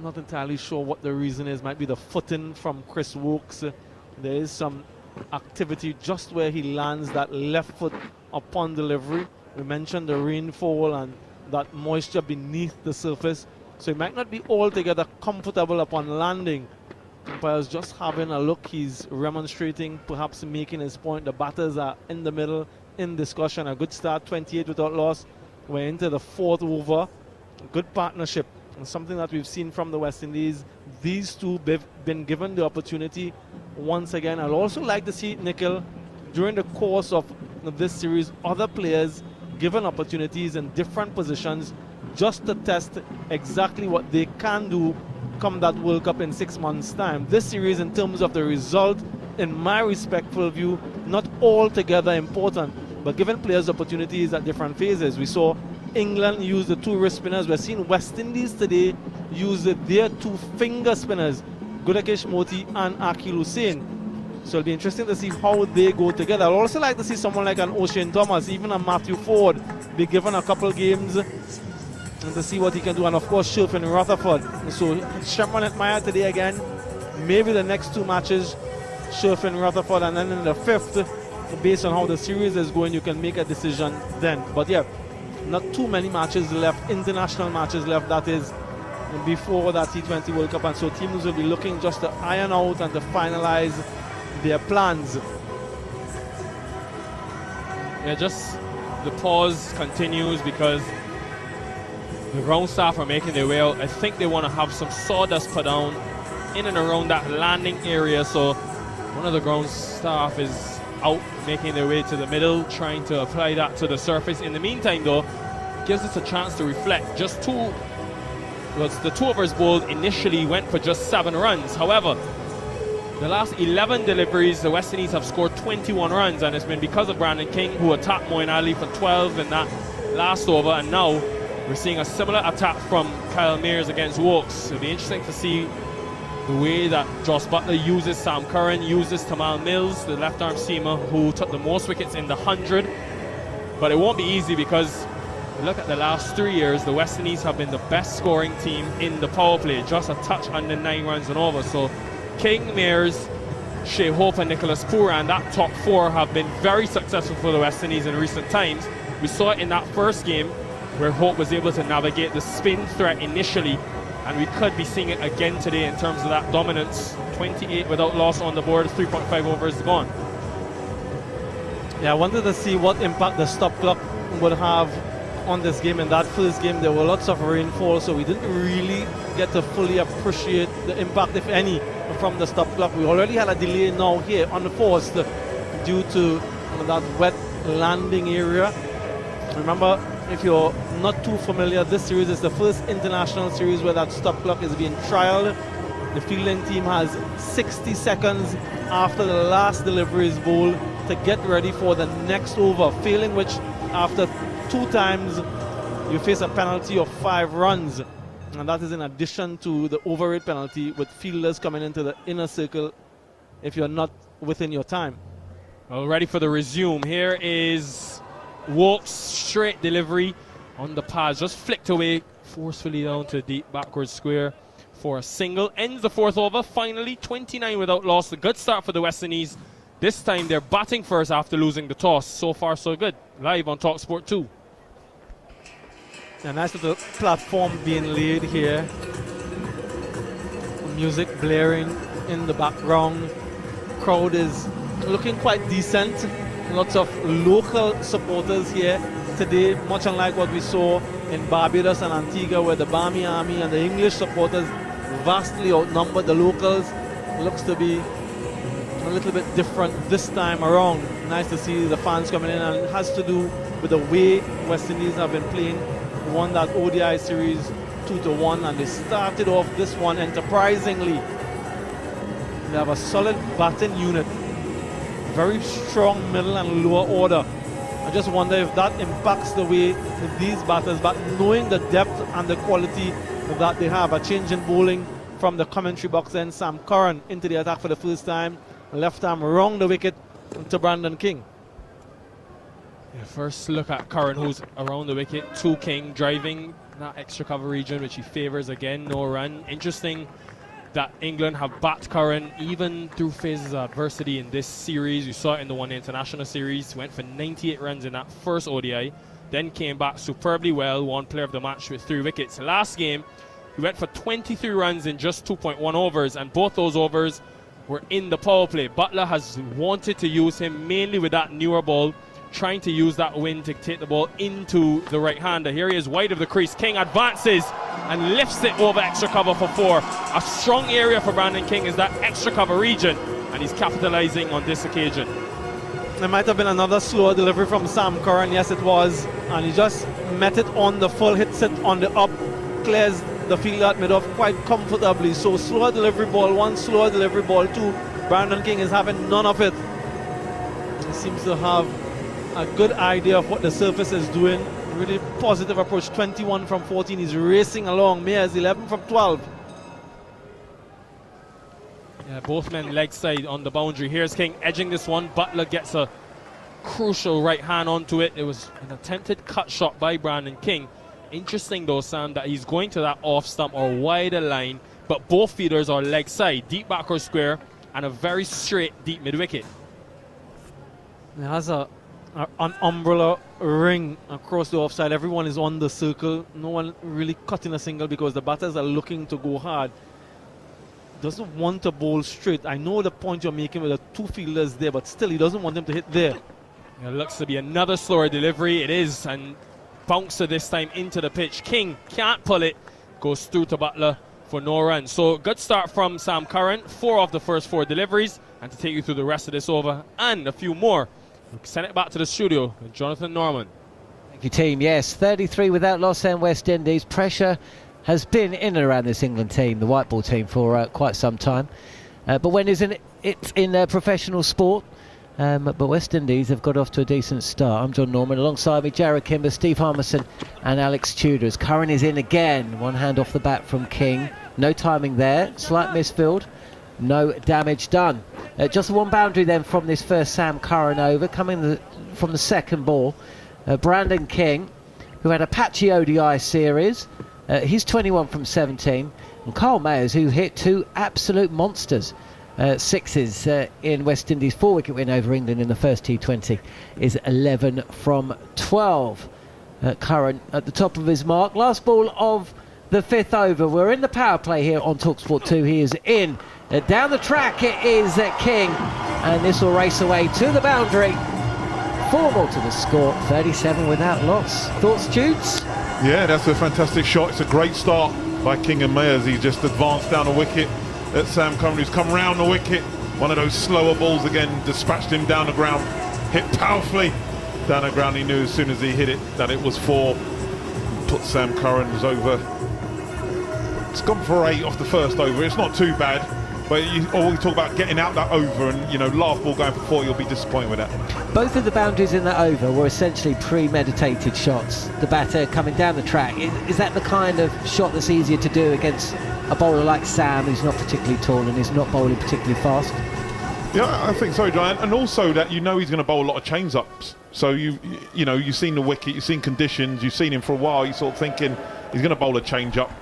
Not entirely sure what the reason is. Might be the footing from Chris Wokes. There is some activity just where he lands that left foot upon delivery. We mentioned the rainfall and that moisture beneath the surface. So he might not be altogether comfortable upon landing. Umpire's just having a look. He's remonstrating, perhaps making his point. The batters are in the middle in discussion. A good start, 28 without loss. We're into the 4th over. Good partnership. And something that we've seen from the West Indies. These two have been given the opportunity once again. I'd also like to see, Nikhil, during the course of this series, other players given opportunities in different positions just to test exactly what they can do come that World Cup in 6 months' time. This series, in terms of the result, in my respectful view, not altogether important, but giving players opportunities at different phases. We saw England use the 2 wrist spinners. We're seeing West Indies today use their 2 finger spinners, Gudakesh Moti and Akil Hussain. So it'll be interesting to see how they go together. I'd also like to see someone like an O'Shane Thomas, even a Matthew Ford, be given a couple games and to see what he can do. And of course, Sherfin Rutherford. So Shemron Atmire today again. Maybe the next 2 matches, Sherfin Rutherford, and then in the 5th, based on how the series is going, you can make a decision then. But yeah, not too many matches left, international matches left, that is, before that T20 World Cup. And so teams will be looking just to iron out and to finalize their plans. Yeah, just the pause continues because the ground staff are making their way out. I think they want to have some sawdust put down in and around that landing area. So one of the ground staff is out making their way to the middle, trying to apply that to the surface. In the meantime, though, it gives us a chance to reflect. The 2 overs bowled initially went for just 7 runs. However, the last 11 deliveries, the West Indies have scored 21 runs, and it's been because of Brandon King, who attacked Moeen Ali for 12 in that last over, and now we're seeing a similar attack from Kyle Mears against Woakes. It'll be interesting to see the way that Jos Buttler uses Sam Curran, uses Tamal Mills, the left-arm seamer who took the most wickets in the 100. But it won't be easy because look at the last 3 years, the West Indies have been the best scoring team in the power play, just a touch under 9 runs and over. So King, Mears, Shea Hope and Nicholas Pooran, that top 4 have been very successful for the West Indies in recent times. We saw it in that first game where Hope was able to navigate the spin threat initially, and we could be seeing it again today in terms of that dominance. 28 without loss on the board, 3.5 overs gone. Yeah, I wanted to see what impact the stop clock would have on this game. In that first game, there were lots of rainfall, so we didn't really get to fully appreciate the impact, if any, from the stop clock. We already had a delay now here on the force due to that wet landing area. Remember, if you're not too familiar, this series is the first international series where that stop clock is being trialed. The fielding team has 60 seconds after the last delivery is bowled to get ready for the next over, failing which after 2 times you face a penalty of 5 runs, and that is in addition to the overrate penalty with fielders coming into the inner circle if you're not within your time. Well, ready for the resume. Here is Woakes, straight delivery on the pads, just flicked away forcefully down to deep backwards square for a single. Ends the 4th over, finally 29 without loss. A good start for the West Indies. This time they're batting first after losing the toss. So far so good. Live on talkSPORT 2. A nice little platform being laid here. Music blaring in the background. Crowd is looking quite decent. Lots of local supporters here today, much unlike what we saw in Barbados and Antigua, where the Barmy Army and the English supporters vastly outnumbered the locals. Looks to be a little bit different this time around. Nice to see the fans coming in, and it has to do with the way West Indies have been playing. Won that ODI series 2-1, and they started off this one enterprisingly. They have a solid batting unit, very strong middle and lower order. I just wonder if that impacts the way these batters bat, knowing the depth and the quality that they have. A change in bowling from the commentary box, then Sam Curran into the attack for the first time. Left arm around the wicket to Brandon King. Yeah, first look at Curran, who's around the wicket to King, driving that extra cover region, which he favours again. No run. Interesting that England have backed Curran even through phases of adversity in this series. You saw it in the One International Series. Went for 98 runs in that first ODI, then came back superbly well, won player of the match with 3 wickets. Last game, he went for 23 runs in just 2.1 overs, and both those overs were in the power play. Buttler has wanted to use him mainly with that newer ball, trying to use that wind to take the ball into the right-hander. Here he is wide of the crease. King advances and lifts it over extra cover for 4. A strong area for Brandon King is that extra cover region, and he's capitalizing on this occasion. There might have been another slower delivery from Sam Curran. Yes, it was. And he just met it on the full, hits it on the up, clears the field at mid-off quite comfortably. So slower delivery ball 1, slower delivery ball 2. Brandon King is having none of it. He seems to have a good idea of what the surface is doing. Really positive approach. 21 from 14. He's racing along. Mears 11 from 12. Yeah, both men leg side on the boundary. Here's King edging this one. Buttler gets a crucial right hand onto it. It was an attempted cut shot by Brandon King. Interesting though, Sam, that he's going to that off stump or wider line, but both feeders are leg side, deep backward square, and a very straight deep mid wicket. It has an umbrella ring across the offside. Everyone is on the circle. No one really cutting a single because the batters are looking to go hard. Doesn't want to bowl straight. I know the point you're making with the 2 fielders there, but still he doesn't want them to hit there. It looks to be another slower delivery. It is, and bouncer this time into the pitch. King can't pull it. Goes through to Butler for no run. So good start from Sam Curran. 4 of the first 4 deliveries. And to take you through the rest of this over and a few more, we'll send it back to the studio with Jonathan Norman. Thank you, team. Yes, 33 without loss and West Indies. Pressure has been in and around this England team, the white ball team, for quite some time. But when it's in professional sport, but West Indies have got off to a decent start. I'm John Norman. Alongside me, Jarrod, Kimber, Steve Harmison and Alex Tudor. Curran is in again. One hand off the bat from King. No timing there. Slight misfield. No damage done. Just one boundary then from this first Sam Curran over. Coming from the second ball, Brandon King, who had a patchy ODI series. He's 21 from 17. And Carl Mayers, who hit 2 absolute monsters. 6s in West Indies' 4-wicket win over England in the first T20 is 11 from 12. Curran at the top of his mark. Last ball of the 5th over. We're in the power play here on talkSPORT 2. He is in. Down the track it is King, and this will race away to the boundary. 4 more to the score. 37 without loss. Thoughts, Judes? Yeah, that's a fantastic shot. It's a great start by King and Mayers. He just advanced down a wicket at Sam Curran, who's come round the wicket. One of those slower balls again, dispatched him down the ground, hit powerfully down the ground. He knew as soon as he hit it that it was 4. Put Sam Curran's over. It's gone for 8 off the first over. It's not too bad, but you always talk about getting out that over, and last ball going for 4, you'll be disappointed with that. Both of the boundaries in that over were essentially premeditated shots. The batter coming down the track. Is that the kind of shot that's easier to do against a bowler like Sam, who's not particularly tall and is not bowling particularly fast? Yeah, I think so, John. And also that he's going to bowl a lot of change-ups. So you've seen the wicket, you've seen conditions, you've seen him for a while. You're sort of thinking he's going to bowl a change-up.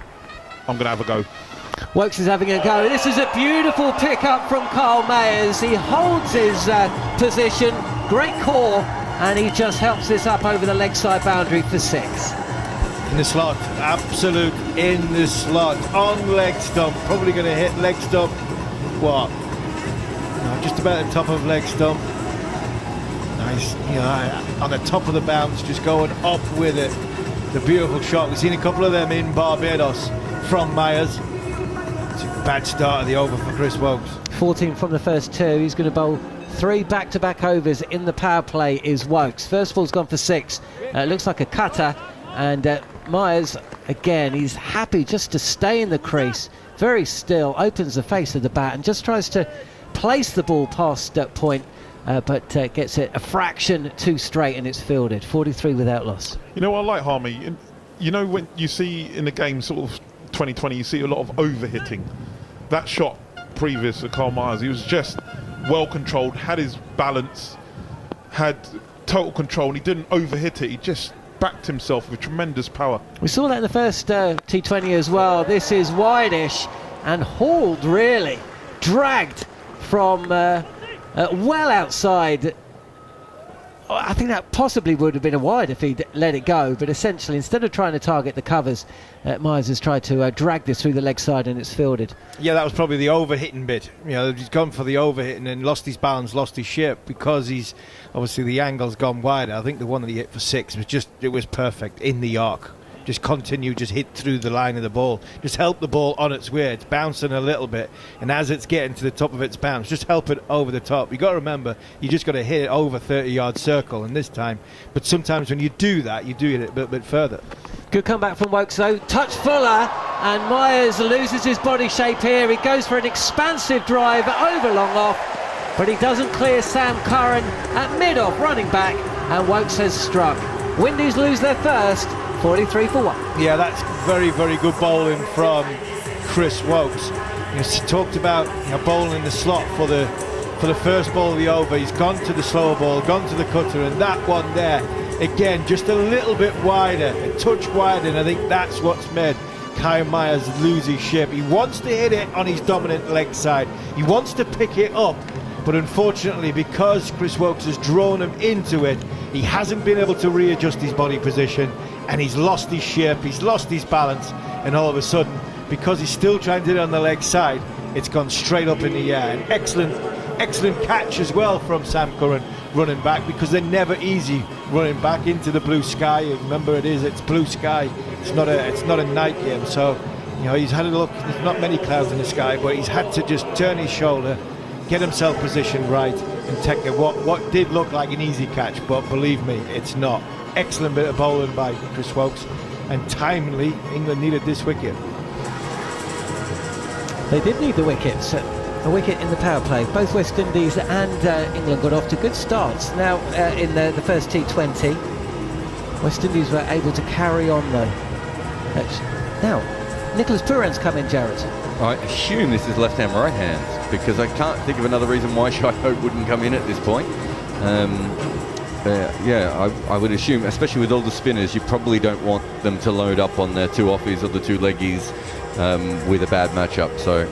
I'm going to have a go. Wokes is having a go. This is a beautiful pick-up from Carl Mayers. He holds his position. Great core, and he just helps this up over the leg side boundary for 6. In the slot, absolute in the slot, on leg stump, probably going to hit leg stump, just about the top of leg stump. Nice, on the top of the bounce, just going up with it. The beautiful shot. We've seen a couple of them in Barbados from Mayers. It's a bad start of the over for Chris Wokes. 14 from the first 2. He's going to bowl 3 back-to-back overs in the power play is Wokes. First ball's gone for 6. Looks like a cutter. And Mayers, again, he's happy just to stay in the crease, very still, opens the face of the bat and just tries to place the ball past that point, but gets it a fraction too straight and it's fielded. 43 without loss. I like Harmy. When you see in the game sort of 2020, you see a lot of overhitting. That shot previous to Carl Mayers, he was just well controlled, had his balance, had total control, and he didn't overhit it. He just backed himself with tremendous power. We saw that in the first T20 as well. This is wide-ish and hauled, really, dragged from well outside. I think that possibly would have been a wide if he'd let it go, but essentially instead of trying to target the covers, Mayers has tried to drag this through the leg side and it's fielded. Yeah, that was probably the overhitting bit. He's gone for the overhitting and lost his balance, lost his shape, because he's obviously the angle's gone wider. I think the one that he hit for 6 was perfect in the arc. Just continue, just hit through the line of the ball. Just help the ball on its way. It's bouncing a little bit, and as it's getting to the top of its bounce, just help it over the top. You've got to remember, you just got to hit it over 30-yard circle in this time. But sometimes when you do that, you do it a little bit further. Good comeback from Wokes though. Touch fuller, and Mayers loses his body shape here. He goes for an expansive drive over long off, but he doesn't clear Sam Curran at mid-off, running back, and Wokes has struck. Windies lose their first. 43 for 1. Yeah, that's very, very good bowling from Chris Wokes. He's talked about bowling the slot for the first ball of the over. He's gone to the slower ball, gone to the cutter, and that one there, again, just a little bit wider, a touch wider, and I think that's what's made Kyle Mayers lose his shape. He wants to hit it on his dominant leg side. He wants to pick it up, but unfortunately, because Chris Wokes has drawn him into it, he hasn't been able to readjust his body position, and he's lost his shape, he's lost his balance, and all of a sudden, because he's still trying to hit it on the leg side, it's gone straight up in the air. An excellent catch as well from Sam Curran. running back, because they're never easy running back into the blue sky. Remember, it's blue sky. It's not a night game. So, you know, he's had a look. There's not many clouds in the sky, but he's had to just turn his shoulder, get himself positioned right, and take what did look like an easy catch, but believe me, it's not. Excellent bit of bowling by Chris Woakes, and timely. England needed this wicket. They did need the wickets. A wicket in the power play. Both West Indies and England got off to good starts. Now, in the first T20, West Indies were able to carry on though. Now, Nicholas Pooran's come in, Jarrod. I assume this is left-hand, right-hand, because I can't think of another reason why Shai Hope wouldn't come in at this point. Yeah, I would assume, especially with all the spinners, you probably don't want them to load up on their two offies or the two leggies with a bad matchup. So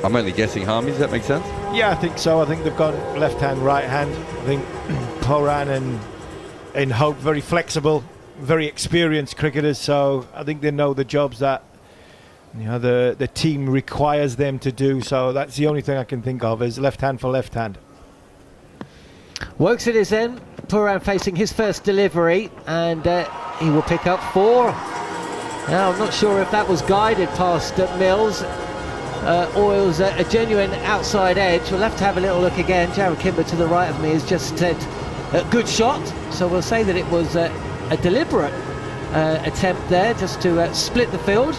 I'm only guessing Harmy, does that make sense? Yeah, I think so. I think they've gone left hand, right hand. I think Pooran and Hope very flexible, very experienced cricketers. So I think they know the jobs that the team requires them to do. So that's the only thing I can think of is left hand for left hand. Woakes it is then. Pooran facing his first delivery, and he will pick up 4. Now I'm not sure if that was guided past Mills. Oils a genuine outside edge. We'll have to have a little look again. Jarrod Kimber to the right of me has just said good shot, so we'll say that it was a deliberate attempt there just to split the field.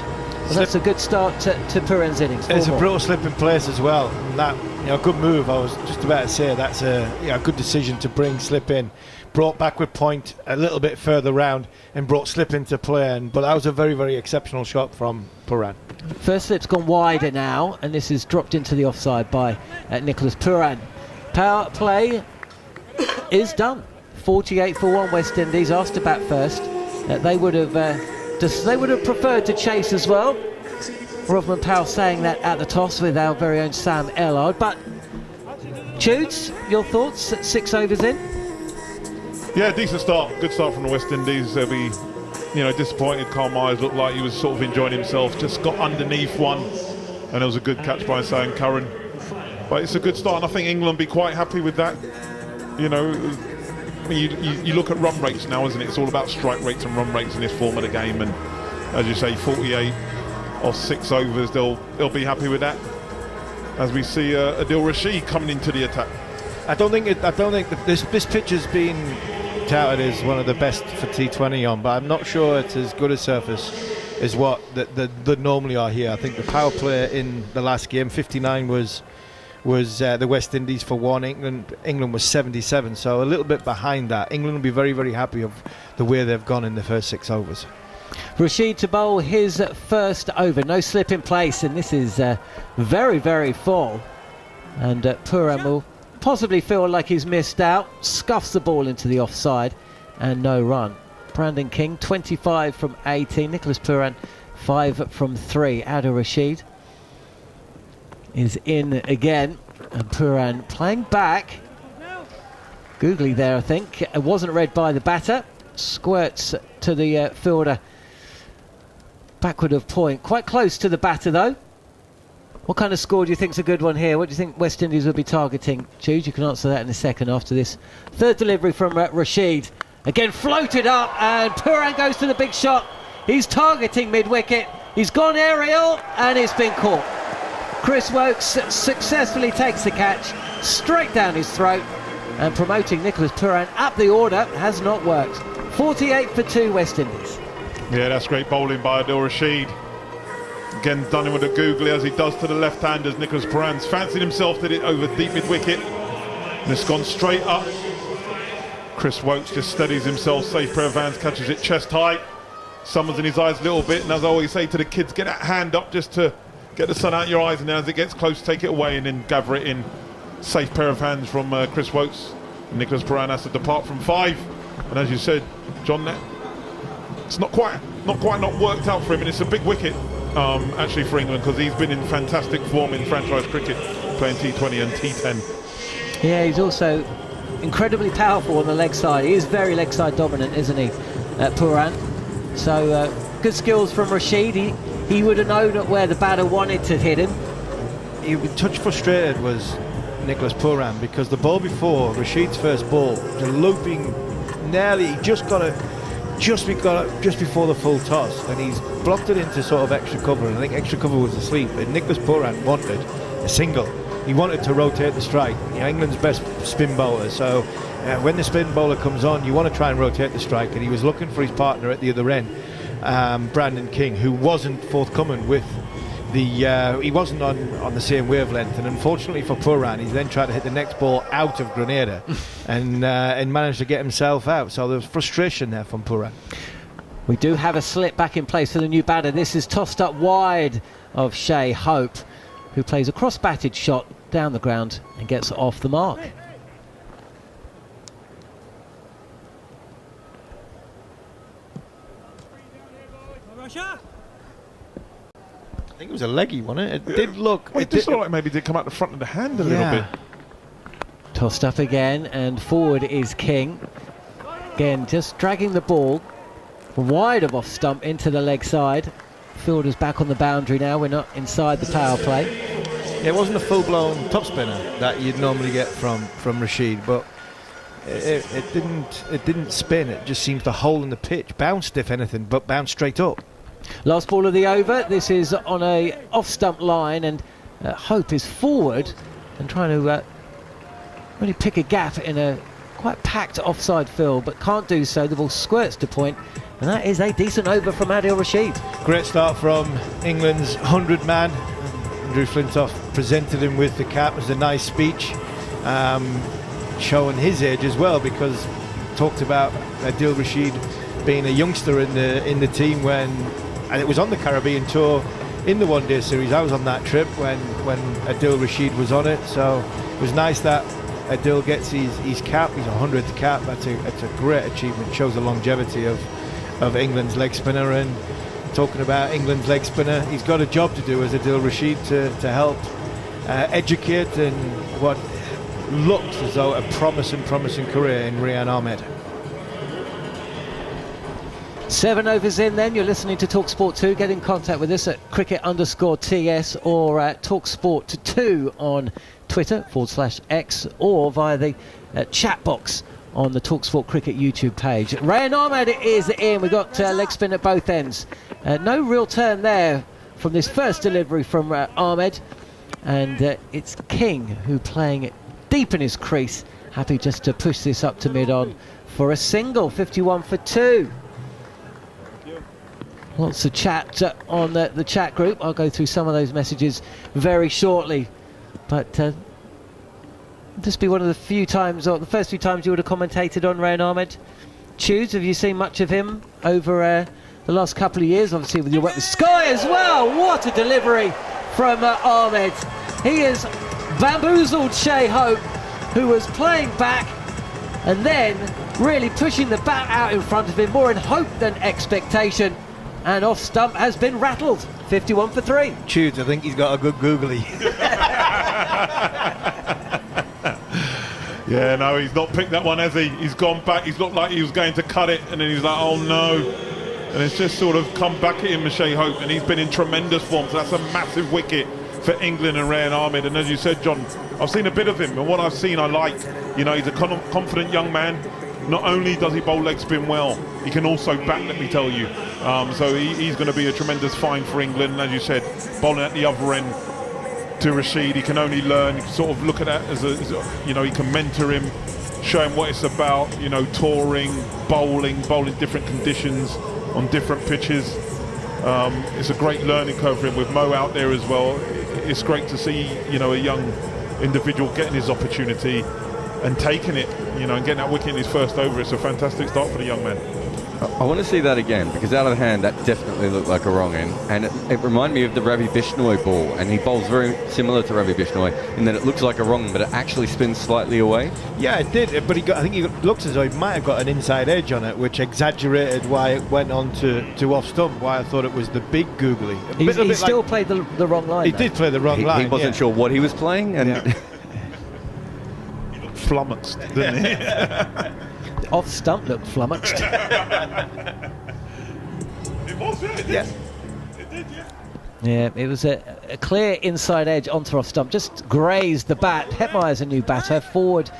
Well, that's a good start to Pooran's innings. It's a brutal slip in place as well. And that, good move. I was just about to say that's a good decision to bring slip in. Brought backward point a little bit further round and brought slip into play. But that was a very, very exceptional shot from Pooran. First slip's gone wider now, and this is dropped into the offside by Nicholas Pooran. Power play is done. 48 for 1 West Indies. Asked to bat first. They would have preferred to chase as well. Rovman Powell saying that at the toss with our very own Sam Ellard. But Tudes, your thoughts at 6 overs in? Yeah, decent start. Good start from the West Indies. They'll be, disappointed. Carl Myers looked like he was sort of enjoying himself. Just got underneath one, and it was a good catch by Sam Curran. But it's a good start, and I think England will be quite happy with that. You look at run rates now, isn't it? It's all about strike rates and run rates in this form of the game, and as you say, 48 off 6 overs, they'll be happy with that. As we see Adil Rashid coming into the attack. I don't think that this pitch has been touted as one of the best for T20 on, but I'm not sure it's as good a surface as what that normally are here. I think the power play in the last game, 59 was the West Indies for 1. England was 77, so a little bit behind that. England will be very, very happy of the way they've gone in the first 6 overs. Rashid to bowl his first over. No slip in place, and this is very, very full. And Pooran will possibly feel like he's missed out. Scuffs the ball into the offside, and no run. Brandon King, 25 from 18. Nicholas Pooran, 5 from 3. Adil Rashid is in again, and Pooran playing back. Googly there, I think. It wasn't read by the batter. Squirts to the fielder. Backward of point. Quite close to the batter, though. What kind of score do you think's a good one here? What do you think West Indies will be targeting? Jude, you can answer that in a second after this third delivery from Rashid. Again, floated up, and Pooran goes to the big shot. He's targeting mid-wicket. He's gone aerial, and it's been caught. Chris Woakes successfully takes the catch straight down his throat, and promoting Nicholas Pooran up the order has not worked. 48 for 2 West Indies. Yeah, that's great bowling by Adil Rashid. Again, done him with a googly as he does to the left-handers. Nicholas Pooran's fancied himself, did it over deep mid-wicket, and it's gone straight up. Chris Woakes just steadies himself, safe pair of hands, catches it chest high, summons in his eyes a little bit, and as I always say to the kids, get that hand up just to get the sun out your eyes, and then as it gets close, take it away and then gather it in. Safe pair of hands from Chris Woakes. Nicholas Pooran has to depart from 5, and as you said, John, it's not quite not worked out for him, and it's a big wicket actually for England, because he's been in fantastic form in franchise cricket, playing T20 and T10. Yeah, he's also incredibly powerful on the leg side. He is very leg side dominant, isn't he, Pooran? So good skills from Rashid. He would have known where the batter wanted to hit him. He was touch frustrated was Nicholas Pooran, because the ball before, Rashid's first ball, the looping nearly, he just got it just before the full toss, and he's blocked it into sort of extra cover, and I think extra cover was asleep, and Nicholas Pooran wanted a single. He wanted to rotate the strike. England's best spin bowler, so when the spin bowler comes on, you want to try and rotate the strike, and he was looking for his partner at the other end, Brandon King, who wasn't forthcoming with he wasn't on the same wavelength, and unfortunately for Pooran, he then tried to hit the next ball out of Grenada and managed to get himself out. So there was frustration there from Pooran. We do have a slip back in place for the new batter. This is tossed up wide of Shea Hope, who plays a cross-batted shot down the ground and gets off the mark. I think it was a leggy, wasn't it? It did look... Well, it did look like maybe it did come out the front of the hand a little bit. Tossed up again, and forward is King. Again, just dragging the ball wide of off stump into the leg side. Fielder's back on the boundary now. We're not inside the power play. Yeah, it wasn't a full-blown top spinner that you'd normally get from Rashid, but it didn't spin. It just seems to hole in the pitch. Bounced, if anything, but bounced straight up. Last ball of the over. This is on a off-stump line, and Hope is forward and trying to really pick a gap in a quite packed offside field, but can't do so. The ball squirts to point, and that is a decent over from Adil Rashid. Great start from England's 100-man. Andrew Flintoff presented him with the cap. It was a nice speech, showing his age as well, because talked about Adil Rashid being a youngster in the team and it was on the Caribbean tour in the one-day series. I was on that trip when Adil Rashid was on it, so it was nice that Adil gets his cap, his 100th cap. That's a great achievement. Shows the longevity of England's leg spinner. And talking about England's leg spinner, he's got a job to do as Adil Rashid to help educate and what looks as though a promising career in Rehan Ahmed. 7 overs in then. You're listening to talkSPORT 2. Get in contact with us at cricket_TS or at talkSPORT 2 on Twitter /X or via the chat box on the talkSPORT Cricket YouTube page. Rehan Ahmed is in. We've got leg spin at both ends. No real turn there from this first delivery from Ahmed, and it's King who playing it deep in his crease, happy just to push this up to mid-on for a single. 51 for 2. Lots of chat on the chat group. I'll go through some of those messages very shortly, but this be one of the few times, or the first few times, you would have commentated on Rehan Ahmed. Tudes, have you seen much of him over the last couple of years? Obviously with your work with Sky as well. What a delivery from Ahmed. He has bamboozled Shea Hope, who was playing back and then really pushing the bat out in front of him, more in hope than expectation. And off stump has been rattled. 51 for 3. Tudes, I think he's got a good googly. Yeah, no, he's not picked that one, has he? He's gone back. He's looked like he was going to cut it, and then he's like, oh no. And it's just sort of come back at him, Shea Hope, and he's been in tremendous form. So that's a massive wicket for England and Rehan Ahmed. And as you said, John, I've seen a bit of him, and what I've seen I like. You know, he's a confident young man. Not only does he bowl leg spin well, he can also bat, let me tell you. So he's going to be a tremendous find for England. And as you said, bowling at the other end to Rashid, he can only learn, sort of look at that as you know, he can mentor him, show him what it's about, you know, touring, bowling different conditions on different pitches. It's a great learning curve for him with Mo out there as well. It's great to see, you know, a young individual getting his opportunity and taking it, you know, and getting that wicket in his first over. It's a fantastic start for the young man. I want to see that again, because out of the hand that definitely looked like a wrong end, and it reminded me of the Ravi Bishnoi ball, and he bowls very similar to Ravi Bishnoi in that it looks like a wrong, but it actually spins slightly away. Yeah, it did, but I think he looks as though he might have got an inside edge on it, which exaggerated why it went on to off stump, why I thought it was the big googly. He still played the wrong line. He did play the wrong line. He wasn't sure what he was playing, and he looked flummoxed, didn't he? Off stump looked flummoxed. It was, yeah. It did, yeah. Yeah, it was a clear inside edge onto off stump, just grazed the bat. Hetmeyer's a new batter, forward,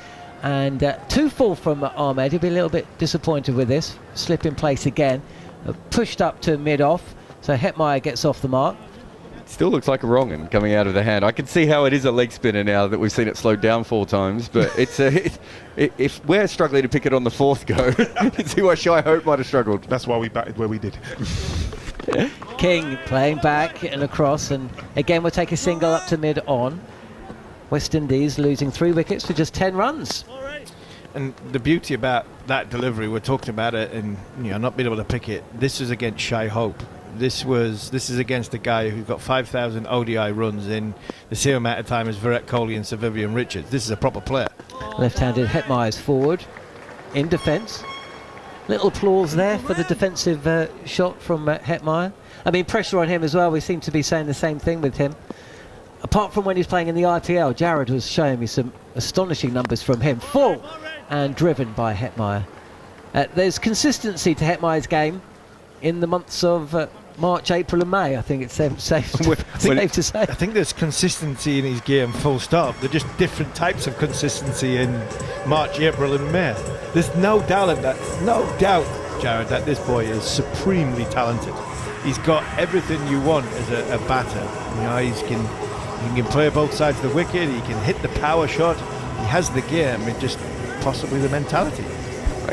and 2-full from Ahmed. He'll be a little bit disappointed with this. Slip in place again, pushed up to mid-off, so Hetmeyer gets off the mark. Still looks like a wrong one coming out of the hand. I can see how it is a leg spinner now that we've seen it slowed down 4 times, but if we're struggling to pick it on the 4th go, you can see why Shai Hope might have struggled. That's why we batted where we did. King playing back and across, and again we'll take a single up to mid-on. West Indies losing 3 wickets for just 10 runs. And the beauty about that delivery, we're talking about it and not being able to pick it. This is against Shai Hope. This is against a guy who got 5,000 ODI runs in the same amount of time as Virat Kohli and Sir Vivian Richards. This is a proper player. Left-handed Hetmeyer's forward in defence. Little applause there for the defensive shot from Hetmeyer. I mean, pressure on him as well. We seem to be saying the same thing with him. Apart from when he's playing in the IPL, Jarrod was showing me some astonishing numbers from him. Full and driven by Hetmeyer. There's consistency to Hetmeyer's game in the months of March, April and May. I think it's safe to say. I think there's consistency in his game, full stop. They're just different types of consistency in March, April and May. There's no doubt, Jarrod, that this boy is supremely talented. He's got everything you want as a batter. He can play both sides of the wicket, he can hit the power shot, he has the game, it's just possibly the mentality.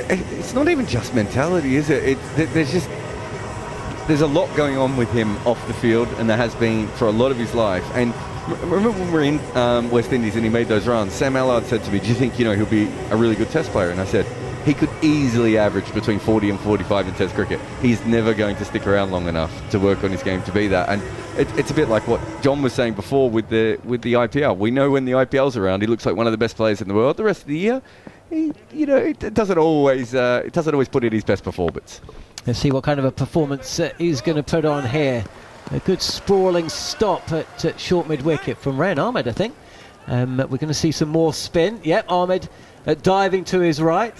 It's not even just mentality, is it? There's a lot going on with him off the field, and there has been for a lot of his life. And remember when we were in West Indies and he made those runs, Sam Allard said to me, do you think he'll be a really good test player? And I said, he could easily average between 40 and 45 in test cricket. He's never going to stick around long enough to work on his game to be that. And it's a bit like what John was saying before with the IPL. We know when the IPL's around, he looks like one of the best players in the world. The rest of the year, it doesn't always put in his best performance. Let's see what kind of a performance he's going to put on here. A good sprawling stop at short mid-wicket from Rayan Ahmed, I think. We're going to see some more spin. Yep, Ahmed diving to his right,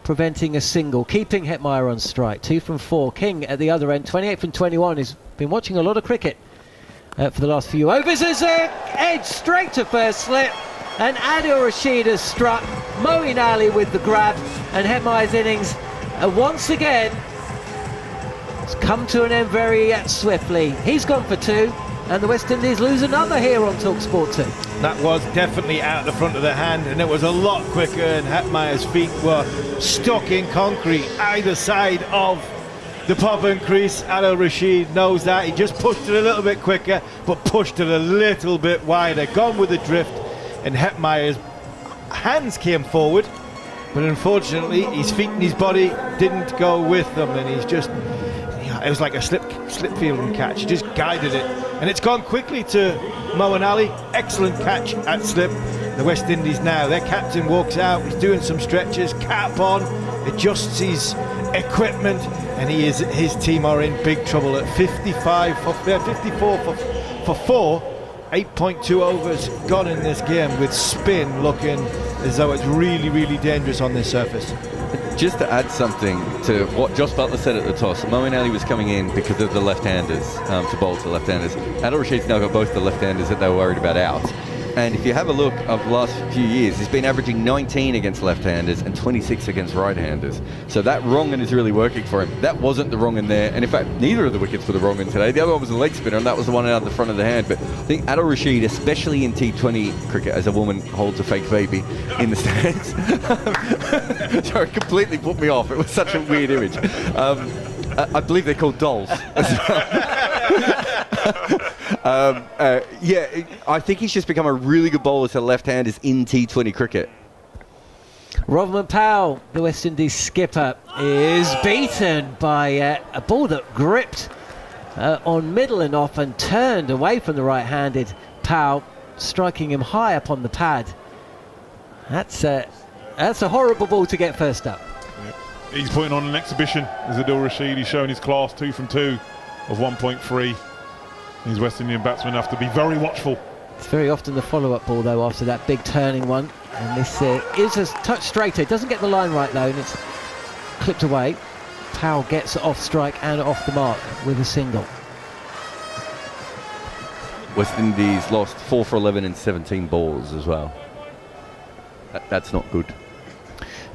preventing a single, keeping Hetmeyer on strike. 2 from 4. King at the other end, 28 from 21. He's been watching a lot of cricket for the last few overs. There's an edge straight to first slip, and Adil Rashid has struck. Moeen Ali with the grab, and Hetmeyer's innings once again it's come to an end very swiftly. He's gone for 2, and the West Indies lose another here on talkSPORT 2. That was definitely out the front of the hand, and it was a lot quicker, and Hetmeyer's feet were stuck in concrete either side of the pop-in crease. Adil Rashid knows that. He just pushed it a little bit quicker, but pushed it a little bit wider. Gone with the drift, and Hetmeyer's hands came forward, but unfortunately his feet and his body didn't go with them, and he's just... It was like a slip fielding catch. He just guided it, and it's gone quickly to Moeen Ali. Excellent catch at slip. The West Indies now, their captain walks out, he's doing some stretches, cap on, adjusts his equipment, and his team are in big trouble at 54 for 4. 8.2 overs gone in this game, with spin looking as though it's really, really dangerous on this surface. Just to add something to what Josh Buttler said at the toss, Moeen Ali was coming in because of the left-handers, to bowl to the left-handers. Adil Rashid's now got both the left-handers that they were worried about out. And if you have a look of the last few years, he's been averaging 19 against left-handers and 26 against right-handers. So that wrong-un is really working for him. That wasn't the wrong-un there. And in fact, neither of the wickets were the wrong-un today. The other one was a leg spinner, and that was the one out the front of the hand. But I think Adil Rashid, especially in T20 cricket, as a woman holds a fake baby in the stands. Sorry, it completely put me off. It was such a weird image. I believe they're called dolls. I think he's just become a really good bowler to left-handers in T20 cricket. Rovman Powell, the West Indies skipper, is beaten by a ball that gripped on middle and off and turned away from the right-handed Powell, striking him high up on the pad. That's a horrible ball to get first up. He's putting on an exhibition as Adil Rashid. He's showing his class, 2 from 2 of 1.3. These West Indian batsmen have to be very watchful. It's very often the follow-up ball, though, after that big turning one. And this is a touch straighter. It doesn't get the line right, though, and it's clipped away. Powell gets off strike and off the mark with a single. West Indies lost 4 for 11 in 17 balls as well. That's not good.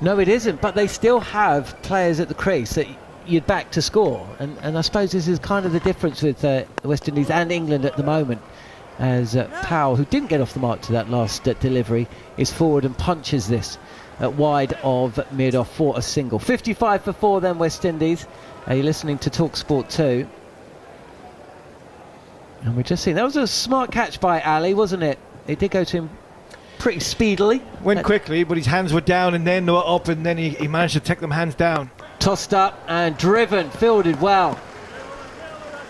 No, it isn't, but they still have players at the crease that you'd back to score, and I suppose this is kind of the difference with West Indies and England at the moment, as Powell, who didn't get off the mark to that last delivery, is forward and punches this wide of mid-off for a single. 55 for 4 then, West Indies. You're listening to talkSPORT 2. And we're just seeing, that was a smart catch by Ali, wasn't it? It did go to him pretty speedily. Went quickly, but his hands were down and then they were up, and then he managed to take them hands down. Tossed up and driven, fielded well.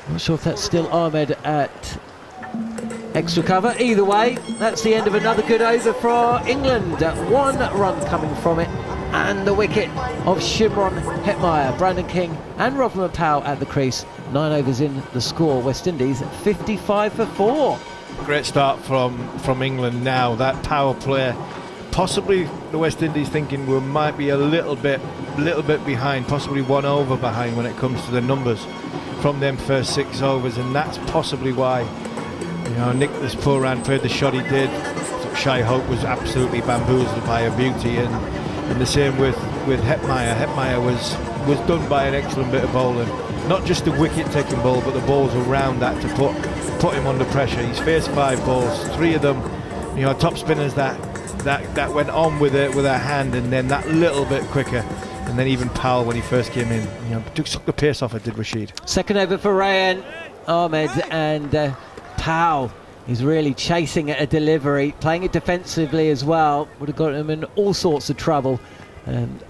Not sure if that's still Ahmed at extra cover. Either way, that's the end of another good over for England. 1 run coming from it, and the wicket of Shimron Hetmyer. Brandon King and Rodman Powell at the crease. 9 overs in the score. West Indies 55 for 4. Great start from England now. That power play, possibly the West Indies thinking we might be a little bit behind, possibly 1 over behind when it comes to the numbers from them first 6 overs, and that's possibly why, you know, Nicholas Pooran played the shot he did. Shai Hope was absolutely bamboozled by her beauty, and the same with Hetmyer. Hetmyer was done by an excellent bit of bowling, not just the wicket taking ball, but the balls around that to put him under pressure. He's faced 5 balls, 3 of them, you know, top spinners that went on with her hand, and then that little bit quicker. And then even Powell, when he first came in, you know, took the pace off it, did Rashid. Second over for Rayan Ahmed, and Powell is really chasing at a delivery, playing it defensively as well. Would have got him in all sorts of trouble. And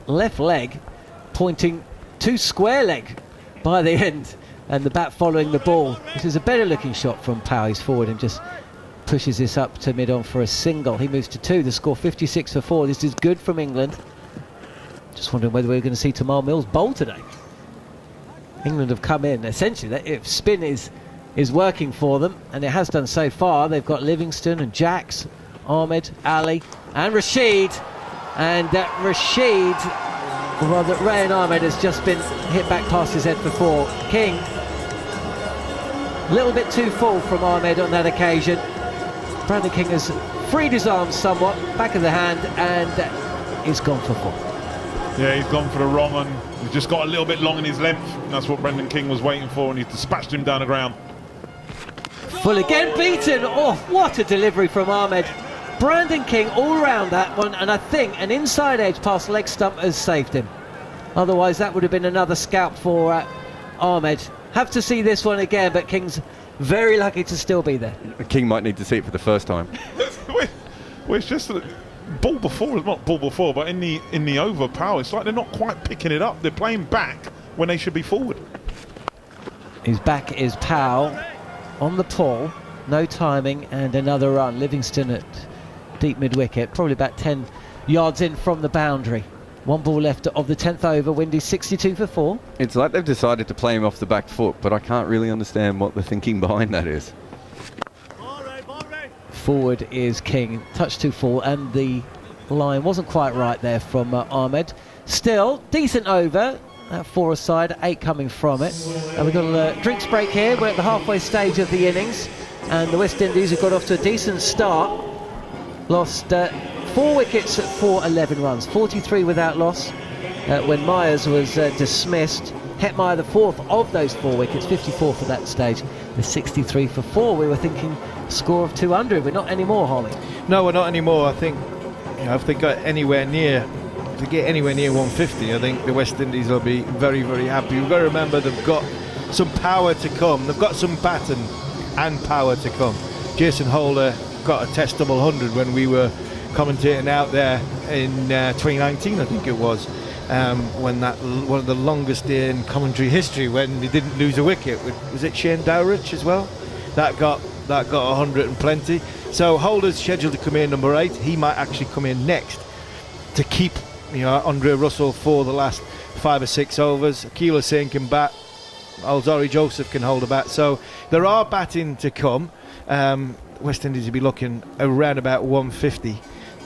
left leg pointing to square leg by the end, and the bat following the ball. This is a better looking shot from Powell. He's forward and just pushes this up to mid-on for a single. He moves to 2. The score 56 for 4. This is good from England. Just wondering whether we're going to see Tamal Mills bowl today. England have come in essentially, if spin is working for them, and it has done so far. They've got Livingston and Jacks, Ahmed, Ali and Rashid, and Rayan Ahmed has just been hit back past his head for 4. King, a little bit too full from Ahmed on that occasion. Brandon King has freed his arms somewhat, back of the hand, and he's gone for 4. Yeah, he's gone for the wrong one. He's just got a little bit long in his length. That's what Brendan King was waiting for, and he dispatched him down the ground. Full again, beaten. Oh, what a delivery from Ahmed. Brandon King all round that one, and I think an inside edge past leg stump has saved him. Otherwise, that would have been another scalp for Ahmed. Have to see this one again, but King's very lucky to still be there. King might need to see it for the first time. Well, it's just ball before, not ball before, but in the over power, it's like they're not quite picking it up. They're playing back when they should be forward. His back is Powell on the pull, no timing, and another run. Livingston at deep mid-wicket, probably about 10 yards in from the boundary. 1 ball left of the 10th over. Windy 62 for 4. It's like they've decided to play him off the back foot, but I can't really understand what the thinking behind that is. Forward is King, touch too full, and the line wasn't quite right there from Ahmed. Still, decent over, 4 aside, 8 coming from it. And we've got a drinks break here. We're at the halfway stage of the innings, and the West Indies have got off to a decent start. Lost 4 wickets for 11 runs, 43 without loss when Myers was dismissed. Hetmyer the 4th of those 4 wickets, 54 for that stage. The 63 for 4. We were thinking score of 200. We're not anymore, Holly. No, we're not anymore. I think, you know, if they got anywhere near, to get anywhere near 150, I think the West Indies will be very, very happy. You've got to remember they've got some power to come. They've got some baton and power to come. Jason Holder got a test double 100 when we were commentating out there in 2019, I think it was. When that one of the longest day in commentary history, when he didn't lose a wicket. Was it Shane Dowrich as well? That got 100 and plenty. So Holder's scheduled to come in number 8. He might actually come in next to keep, you know, Andre Russell for the last 5 or 6 overs. Akil Hussain can bat. Alzari Joseph can hold a bat. So there are batting to come. West Indies will be looking around about 150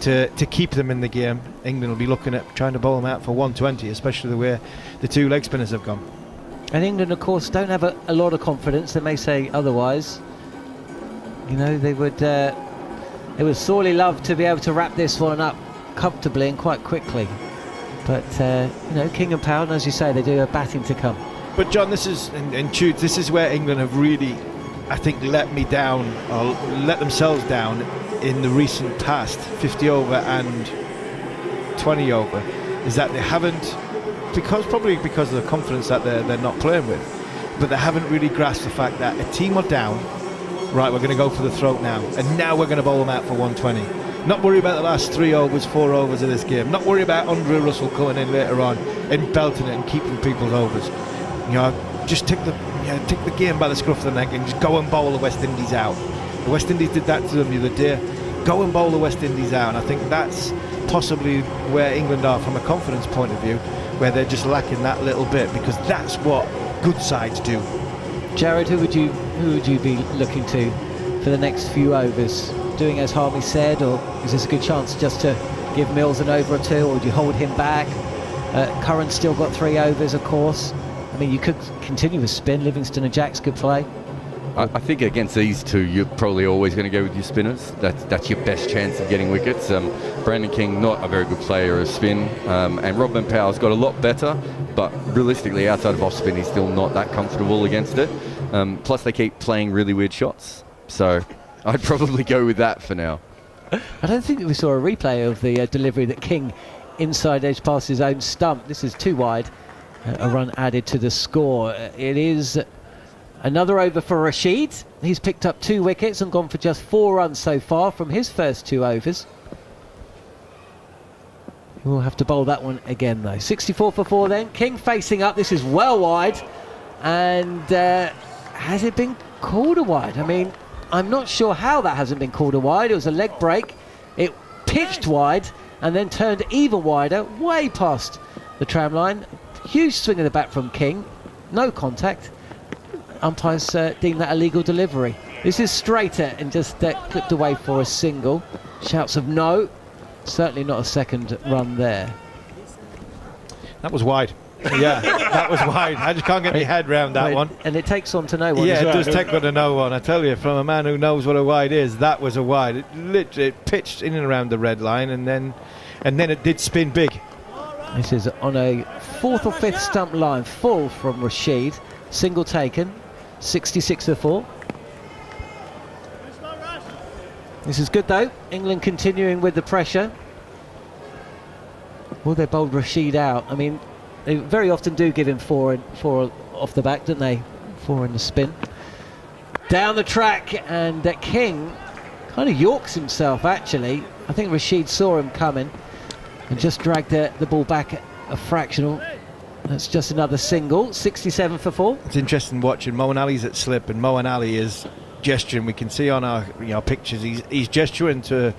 to keep them in the game. England will be looking at trying to bowl them out for 120, especially the way the 2 leg spinners have gone. And England, of course, don't have a lot of confidence. They may say otherwise. You know, they would sorely love to be able to wrap this one up comfortably and quite quickly. But, you know, King and Powell, as you say, they do have batting to come. But, John, this is, and Tudes, this is where England have really, I think, let me down, or let themselves down in the recent past, 50 over and 20 over, is that they haven't, probably because of the confidence that they're not playing with, but they haven't really grasped the fact that a team are down, right, we're going to go for the throat now, and now we're going to bowl them out for 120. Not worry about the last 3 overs, 4 overs of this game. Not worry about Andre Russell coming in later on and belting it and keeping people's overs. You know, just take the game by the scruff of the neck and just go and bowl the West Indies out. The West Indies did that to them the other day. Go and bowl the West Indies out. And I think that's possibly where England are from a confidence point of view, where they're just lacking that little bit, because that's what good sides do. Jarrod, who would you be looking to for the next few overs? Doing as Harmy said, or is this a good chance just to give Mills an over or two, or do you hold him back? Curran's still got 3 overs, of course. I mean, you could continue with spin. Livingston and Jacks could play. I think against these two, you're probably always going to go with your spinners. That's your best chance of getting wickets. Brandon King, not a very good player of spin, and Robin Powell's got a lot better, but realistically, outside of off spin, he's still not that comfortable against it. Plus, they keep playing really weird shots, so I'd probably go with that for now. I don't think that we saw a replay of the delivery that King inside edge past his own stump. This is too wide. A run added to the score. It is another over for Rashid. He's picked up 2 wickets and gone for just 4 runs so far from his first 2 overs. We'll have to bowl that one again though. 64 for 4 then. King facing up. This is well wide. And has it been called a wide? I mean, I'm not sure how that hasn't been called a wide. It was a leg break. It pitched wide and then turned even wider, way past the tram line. Huge swing of the bat from King. No contact. Umpires deem that a legal delivery. This is straighter and just clipped away for a single. Shouts of no. Certainly not a second run there. That was wide. Yeah, that was wide. I just can't get my head round that one. And it takes one to know one. Yeah, it does take one to know one. I tell you, from a man who knows what a wide is, that was a wide. It literally pitched in and around the red line, and then it did spin big. This is on a 4th or 5th stump line, full from Rashid. Single taken, 66 for 4. This is good though. England continuing with the pressure. Will they bowl Rashid out? I mean, they very often do give him 4 off the back, don't they? 4 in the spin. Down the track, and King kind of yorks himself actually. I think Rashid saw him coming and just dragged the ball back a fractional. That's just another single. 67 for 4. It's interesting watching. Moeen Ali's at slip, and Moeen Ali is gesturing. We can see on our pictures he's gesturing to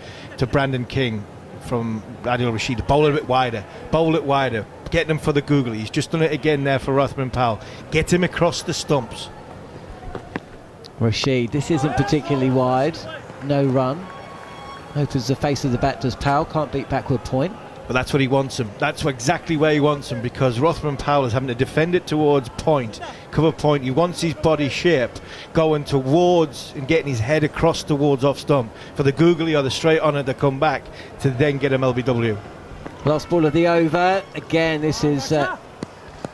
Brandon King from Adil Rashid. Bowl it a bit wider. Bowl it wider. Getting him for the googly. He's just done it again there for Rothman Powell. Get him across the stumps. Rashid, this isn't particularly wide. No run. Opens the face of the bat, does Powell. Can't beat backward point. But that's what he wants him. That's exactly where he wants him, because Rothman Powell is having to defend it towards point, cover point. He wants his body shape going towards and getting his head across towards off stump for the googly or the straight on it to come back to then get him LBW. Last ball of the over. Again, this is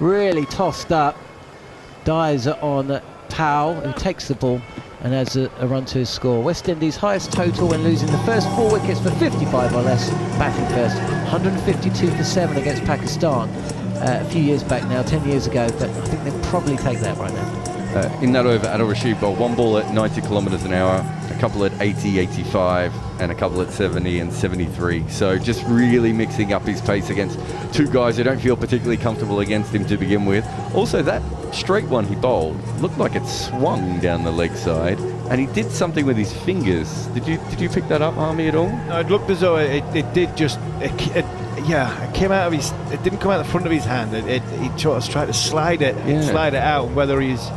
really tossed up. Dies on Powell, who takes the ball and has a run to his score. West Indies' highest total when losing the first 4 wickets for 55 or less. Batting first, 152 for 7 against Pakistan a few years back now, 10 years ago, but I think they'll probably take that right now. In that over, Adil Rashid bowled 1 ball at 90 kilometres an hour, a couple at 80, 85, and a couple at 70 and 73. So just really mixing up his pace against 2 guys who don't feel particularly comfortable against him to begin with. Also, that straight one he bowled looked like it swung down the leg side, and he did something with his fingers. Did you pick that up, Harmy, at all? No, it looked as though it did just... it came out of his... It didn't come out the front of his hand. He just tried to slide it out. Whether he's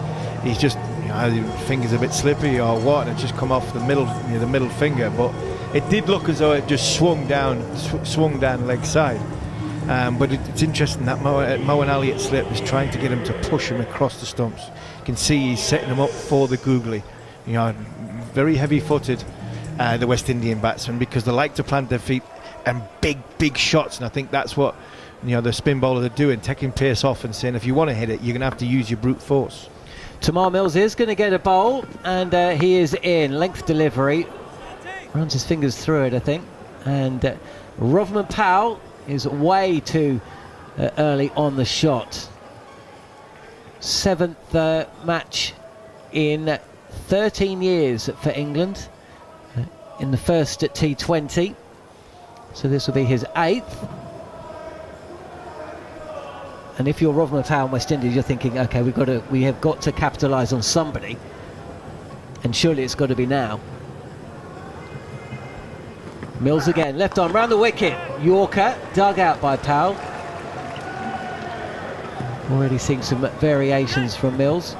just, his finger's a bit slippy or what, and it's just come off the middle finger. But it did look as though it just swung down leg side. But it's interesting that Moeen Ali at slip is trying to get him to push him across the stumps. You can see he's setting him up for the googly. very heavy-footed, the West Indian batsmen, because they like to plant their feet and big shots, and I think that's what the spin bowlers are doing, taking pace off and saying if you want to hit it, you're going to have to use your brute force. Tamar Mills is going to get a bowl, and he is in. Length delivery, runs his fingers through it, I think, and Rovman Powell is way too early on the shot. 7th match in 13 years for England in the first at T20, so this will be his 8th. And if you're Rovman Powell and West Indies, you're thinking, okay, we have got to capitalise on somebody, and surely it's got to be now. Mills again, left arm round the wicket. Yorker dug out by Powell. Already seeing some variations from Mills,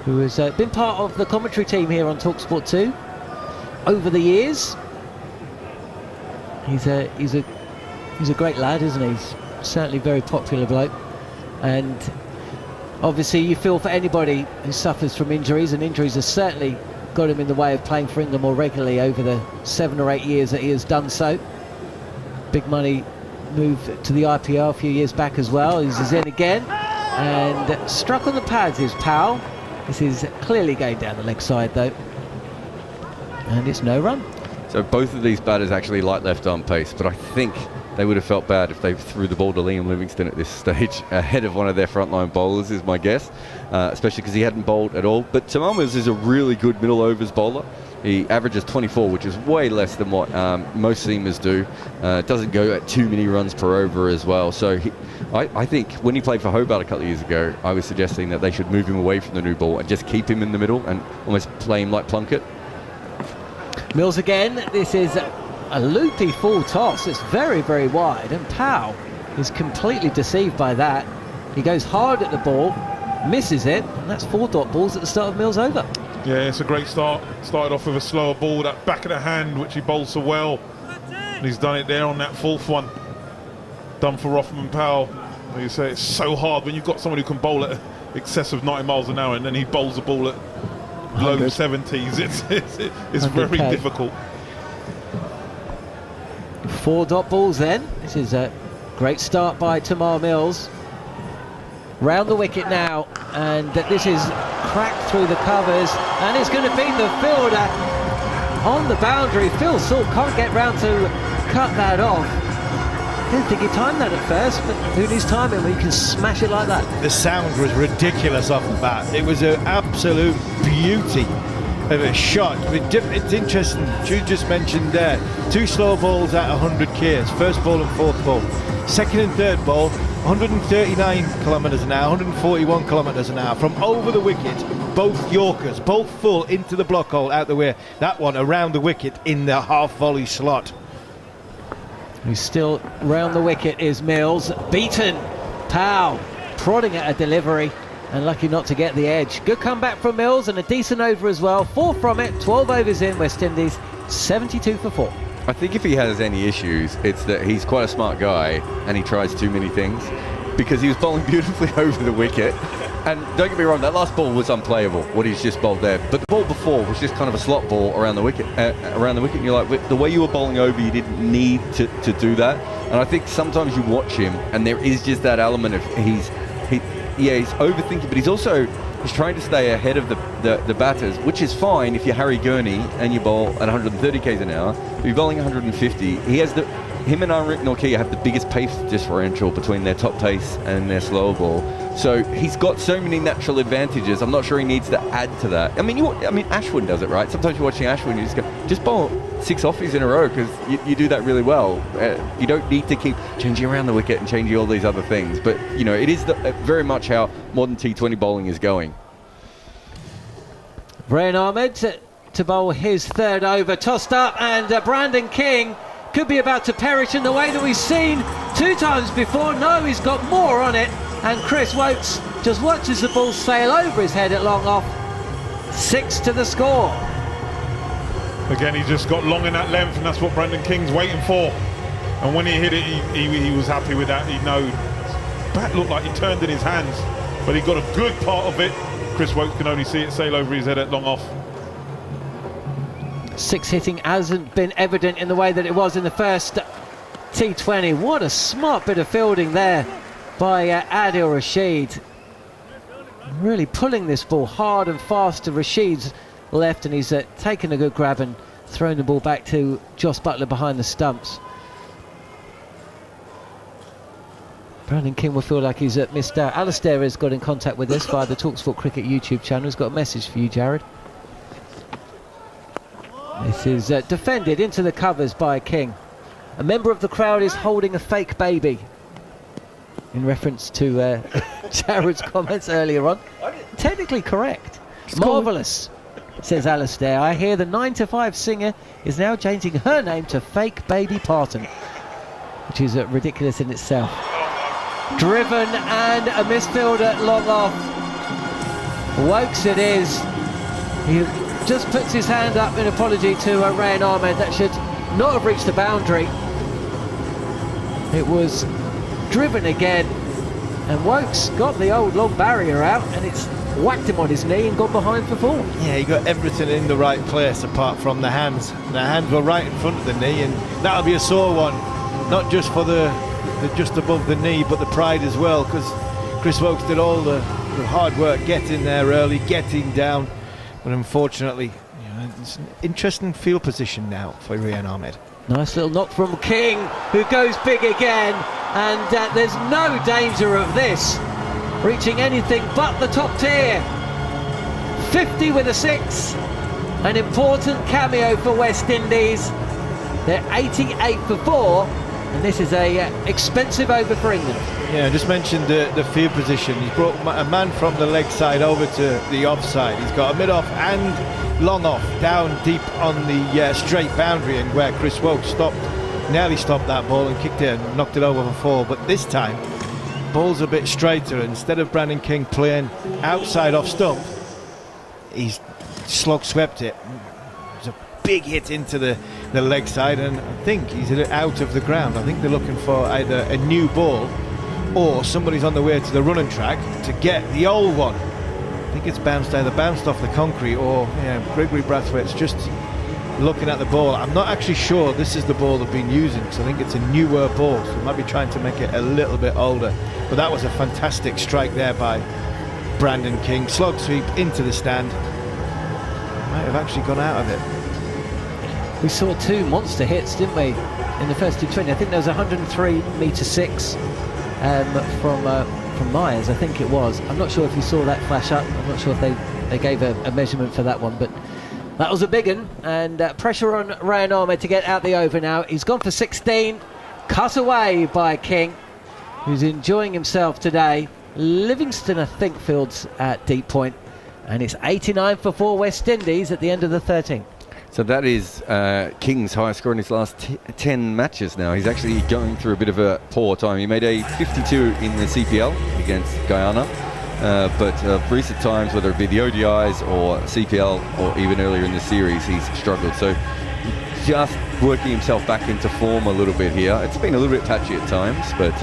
who has been part of the commentary team here on talkSPORT 2 over the years. He's a great lad, isn't he? He's certainly a very popular bloke. And obviously you feel for anybody who suffers from injuries, and injuries have certainly got him in the way of playing for England more regularly over the 7 or 8 years that he has done so. Big money move to the IPL a few years back as well. He's in again, and struck on the pads is Powell. This is clearly going down the leg side though, and it's no run. So both of these batters actually like left arm pace, but I think they would have felt bad if they threw the ball to Liam Livingstone at this stage ahead of one of their frontline bowlers, is my guess, especially because he hadn't bowled at all. But Tamar Mills is a really good middle overs bowler. He averages 24, which is way less than what most seamers do. Doesn't go at too many runs per over as well. So I think when he played for Hobart a couple of years ago, I was suggesting that they should move him away from the new ball and just keep him in the middle and almost play him like Plunkett. Mills again. This is a loopy full toss. It's very, very wide, and Powell is completely deceived by that. He goes hard at the ball, misses it, and that's 4 dot balls at the start of Mills' over. Yeah, it's a great start. Started off with a slower ball, that back of the hand, which he bowls so well. And he's done it there on that 4th one. Done for Rovman Powell. You say it's so hard when you've got someone who can bowl at excess of 90 miles an hour, and then he bowls the ball at low 70s. It's very difficult. 4 dot balls then. This is a great start by Tamar Mills. Round the wicket now, and this is cracked through the covers, and it's going to beat the fielder on the boundary. Phil Salt can't get round to cut that off. I didn't think he timed that at first, but who needs timing when you can smash it like that? The sound was ridiculous off the bat. It was an absolute beauty of a shot. It's interesting, you just mentioned there, 2 slow balls at 100 k's, first ball and 4th ball. Second and 3rd ball, 139 kilometres an hour, 141 kilometres an hour from over the wicket, both Yorkers, both full into the block hole out the way. That one around the wicket in the half volley slot. Who's still round the wicket is Mills, beaten. Powell prodding at a delivery and lucky not to get the edge. Good comeback from Mills and a decent over as well. 4 from it, 12 overs in. West Indies 72 for 4. I think if he has any issues, it's that he's quite a smart guy and he tries too many things, because he was bowling beautifully over the wicket. And don't get me wrong, that last ball was unplayable, what he's just bowled there. But the ball before was just kind of a slot ball around the wicket. And you're like, the way you were bowling over, you didn't need to do that. And I think sometimes you watch him and there is just that element of he's overthinking, but he's trying to stay ahead of the batters, which is fine if you're Harry Gurney and you bowl at 130 k's an hour. If you're bowling 150, him and Anrik Nortje have the biggest pace differential between their top pace and their slower ball. So he's got so many natural advantages. I'm not sure he needs to add to that. I mean, Ashwin does it, right? Sometimes you're watching Ashwin, you just bowl 6 offies in a row because you do that really well. You don't need to keep changing around the wicket and changing all these other things. But, it is very much how modern T20 bowling is going. Rehan Ahmed to bowl his 3rd over. Tossed up, and Brandon King could be about to perish in the way that we've seen 2 times before. No, he's got more on it. And Chris Woakes just watches the ball sail over his head at long off. 6 to the score. Again, he just got long in that length, and that's what Brandon King's waiting for. And when he hit it, he was happy with that. Bat looked like he turned in his hands, but he got a good part of it. Chris Woakes can only see it sail over his head at long off. Six hitting hasn't been evident in the way that it was in the first T20. What a smart bit of fielding there by Adil Rashid. Really pulling this ball hard and fast to Rashid's left, and he's taken a good grab and thrown the ball back to Jos Buttler behind the stumps. Brandon King will feel like he's missed out. Alistair has got in contact with us via the talkSPORT Cricket YouTube channel. He's got a message for you, Jarrod. This is defended into the covers by King. A member of the crowd is holding a fake baby, in reference to Jarrod's comments earlier on. Technically correct. Marvellous, says Alistair. I hear the 9 to 5 singer is now changing her name to Fake Baby Parton, which is ridiculous in itself. Driven and a misfield at long off. Wokes it is. He just puts his hand up in apology to Rayan Ahmed. That should not have reached the boundary. It was driven again, and Wokes got the old long barrier out, and it's whacked him on his knee and gone behind for 4. Yeah, he got everything in the right place apart from the hands. The hands were right in front of the knee, and that'll be a sore one, not just for the just above the knee, but the pride as well, because Chris Wokes did all the hard work getting there early, getting down, but unfortunately, it's an interesting field position now for Rayan Ahmed. Nice little knock from King, who goes big again, and there's no danger of this reaching anything but the top tier. 50 with a 6, an important cameo for West Indies. They're 88 for 4, and this is a expensive over for England. Yeah, I just mentioned the field position. He's brought a man from the leg side over to the offside. He's got a mid-off and long off down deep on the straight boundary, and where Chris Wokes nearly stopped that ball and kicked it and knocked it over for 4. But this time, ball's a bit straighter. Instead of Brandon King playing outside off stump, he's slog swept it. It was a big hit into the leg side, and I think he's out of the ground. I think they're looking for either a new ball or somebody's on the way to the running track to get the old one. I think it's either bounced off the concrete, or Gregory Brathwaite's just looking at the ball. I'm not actually sure this is the ball they've been using, because I think it's a newer ball, so they might be trying to make it a little bit older. But that was a fantastic strike there by Brandon King. Slog sweep into the stand. Might have actually gone out of it. We saw 2 monster hits, didn't we, in the first T20? I think there was 103m6 from Myers, I think it was. I'm not sure if you saw that flash up. I'm not sure if they gave a measurement for that one, but that was a big one. And pressure on Rayan Ahmed to get out the over now. He's gone for 16, cut away by King, who's enjoying himself today. Livingston, I think, fields at deep point, and it's 89 for 4 West Indies at the end of the 13th. So that is King's highest score in his last 10 matches now. He's actually going through a bit of a poor time. He made a 52 in the CPL against Guyana, but recent times, whether it be the ODIs or CPL or even earlier in the series, he's struggled. So just working himself back into form a little bit here. It's been a little bit patchy at times, but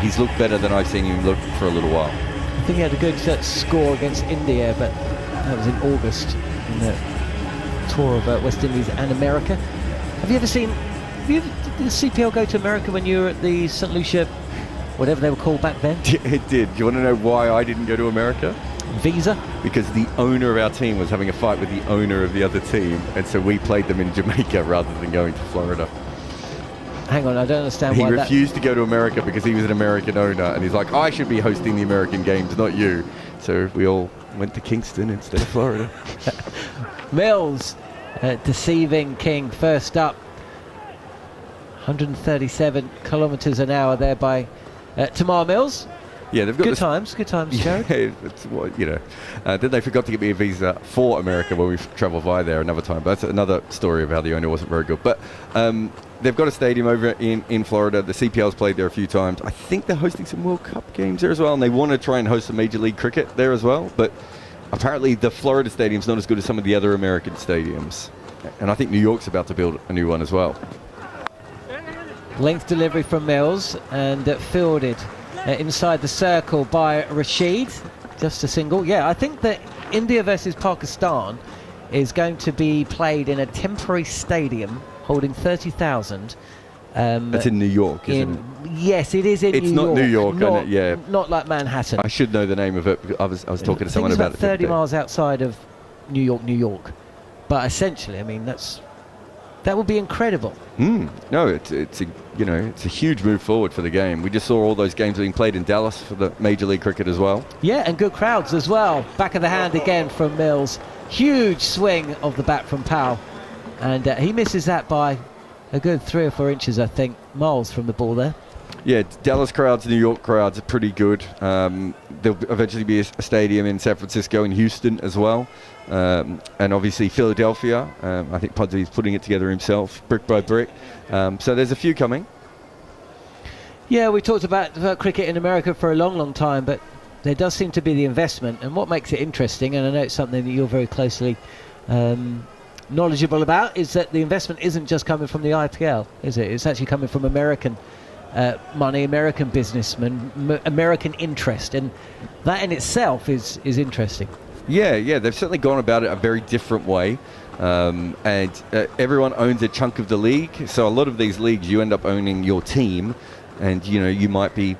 he's looked better than I've seen him look for a little while. I think he had a good score against India, but that was in August in the tour of West Indies and America. Have you ever did the CPL go to America when you were at the St. Lucia, whatever they were called back then? It did. Do you want to know why I didn't go to America? Visa? Because the owner of our team was having a fight with the owner of the other team, and so we played them in Jamaica rather than going to Florida. Hang on, I don't understand why he refused to go to America because he was an American owner, and he's like, I should be hosting the American games, not you. So we all went to Kingston instead of Florida. Mills deceiving King first up. 137 kilometres an hour there by Tamar Mills. Yeah, they've got good times, Jarrod. Yeah, it's what, then they forgot to get me a visa for America when we travelled via there another time. But that's another story of how the owner wasn't very good. But they've got a stadium over in Florida. The CPL's played there a few times. I think they're hosting some World Cup games there as well, and they want to try and host some Major League Cricket there as well. But apparently the Florida stadium's not as good as some of the other American stadiums. And I think New York's about to build a new one as well. Length delivery from Mills, and fielded inside the circle by Rashid. Just a single. Yeah, I think that India versus Pakistan is going to be played in a temporary stadium holding 30,000. That's in New York, isn't it? Yes, it is in New York. It's not New York, not, yeah. Not like Manhattan. I should know the name of it. I was talking to someone about it. 30 miles outside of New York. But essentially, I mean, that would be incredible. No, it's a huge move forward for the game. We just saw all those games being played in Dallas for the Major League Cricket as well. Yeah, and good crowds as well. Back of the hand again from Mills. Huge swing of the bat from Powell, and he misses that by a good 3 or 4 inches, I think, miles from the ball there. Yeah, Dallas crowds, New York crowds are pretty good. There'll eventually be a stadium in San Francisco and Houston as well. And obviously Philadelphia. I think Badree's putting it together himself, brick by brick. So there's a few coming. Yeah, we talked about cricket in America for a long, long time, but there does seem to be the investment. And what makes it interesting, and I know it's something that you're very closely knowledgeable about, is that the investment isn't just coming from the IPL, is it? It's actually coming from American money, American businessmen, American interest, and that in itself is interesting. Yeah, they've certainly gone about it a very different way, and everyone owns a chunk of the league. So a lot of these leagues, you end up owning your team, and you might be,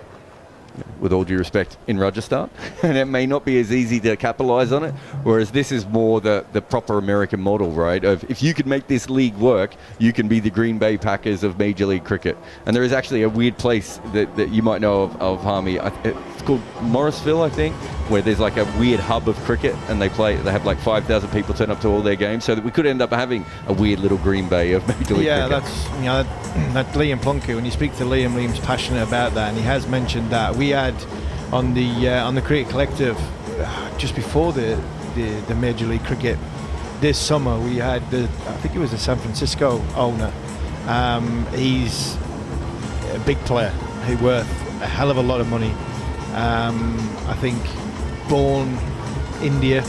with all due respect, in Rajasthan, and it may not be as easy to capitalise on it, whereas this is more the proper American model, right? Of if you can make this league work, you can be the Green Bay Packers of Major League Cricket. And there is actually a weird place that you might know of Harmy. It's called Morrisville, I think, where there's like a weird hub of cricket, and they have like 5,000 people turn up to all their games, so that we could end up having a weird little Green Bay of Major League Cricket. Yeah, that's Liam Plunkett. When you speak to Liam's passionate about that, and he has mentioned that. We had on the Cricket Collective just before the Major League Cricket this summer, we had I think it was the San Francisco owner. He's a big player who's worth a hell of a lot of money. I think born India,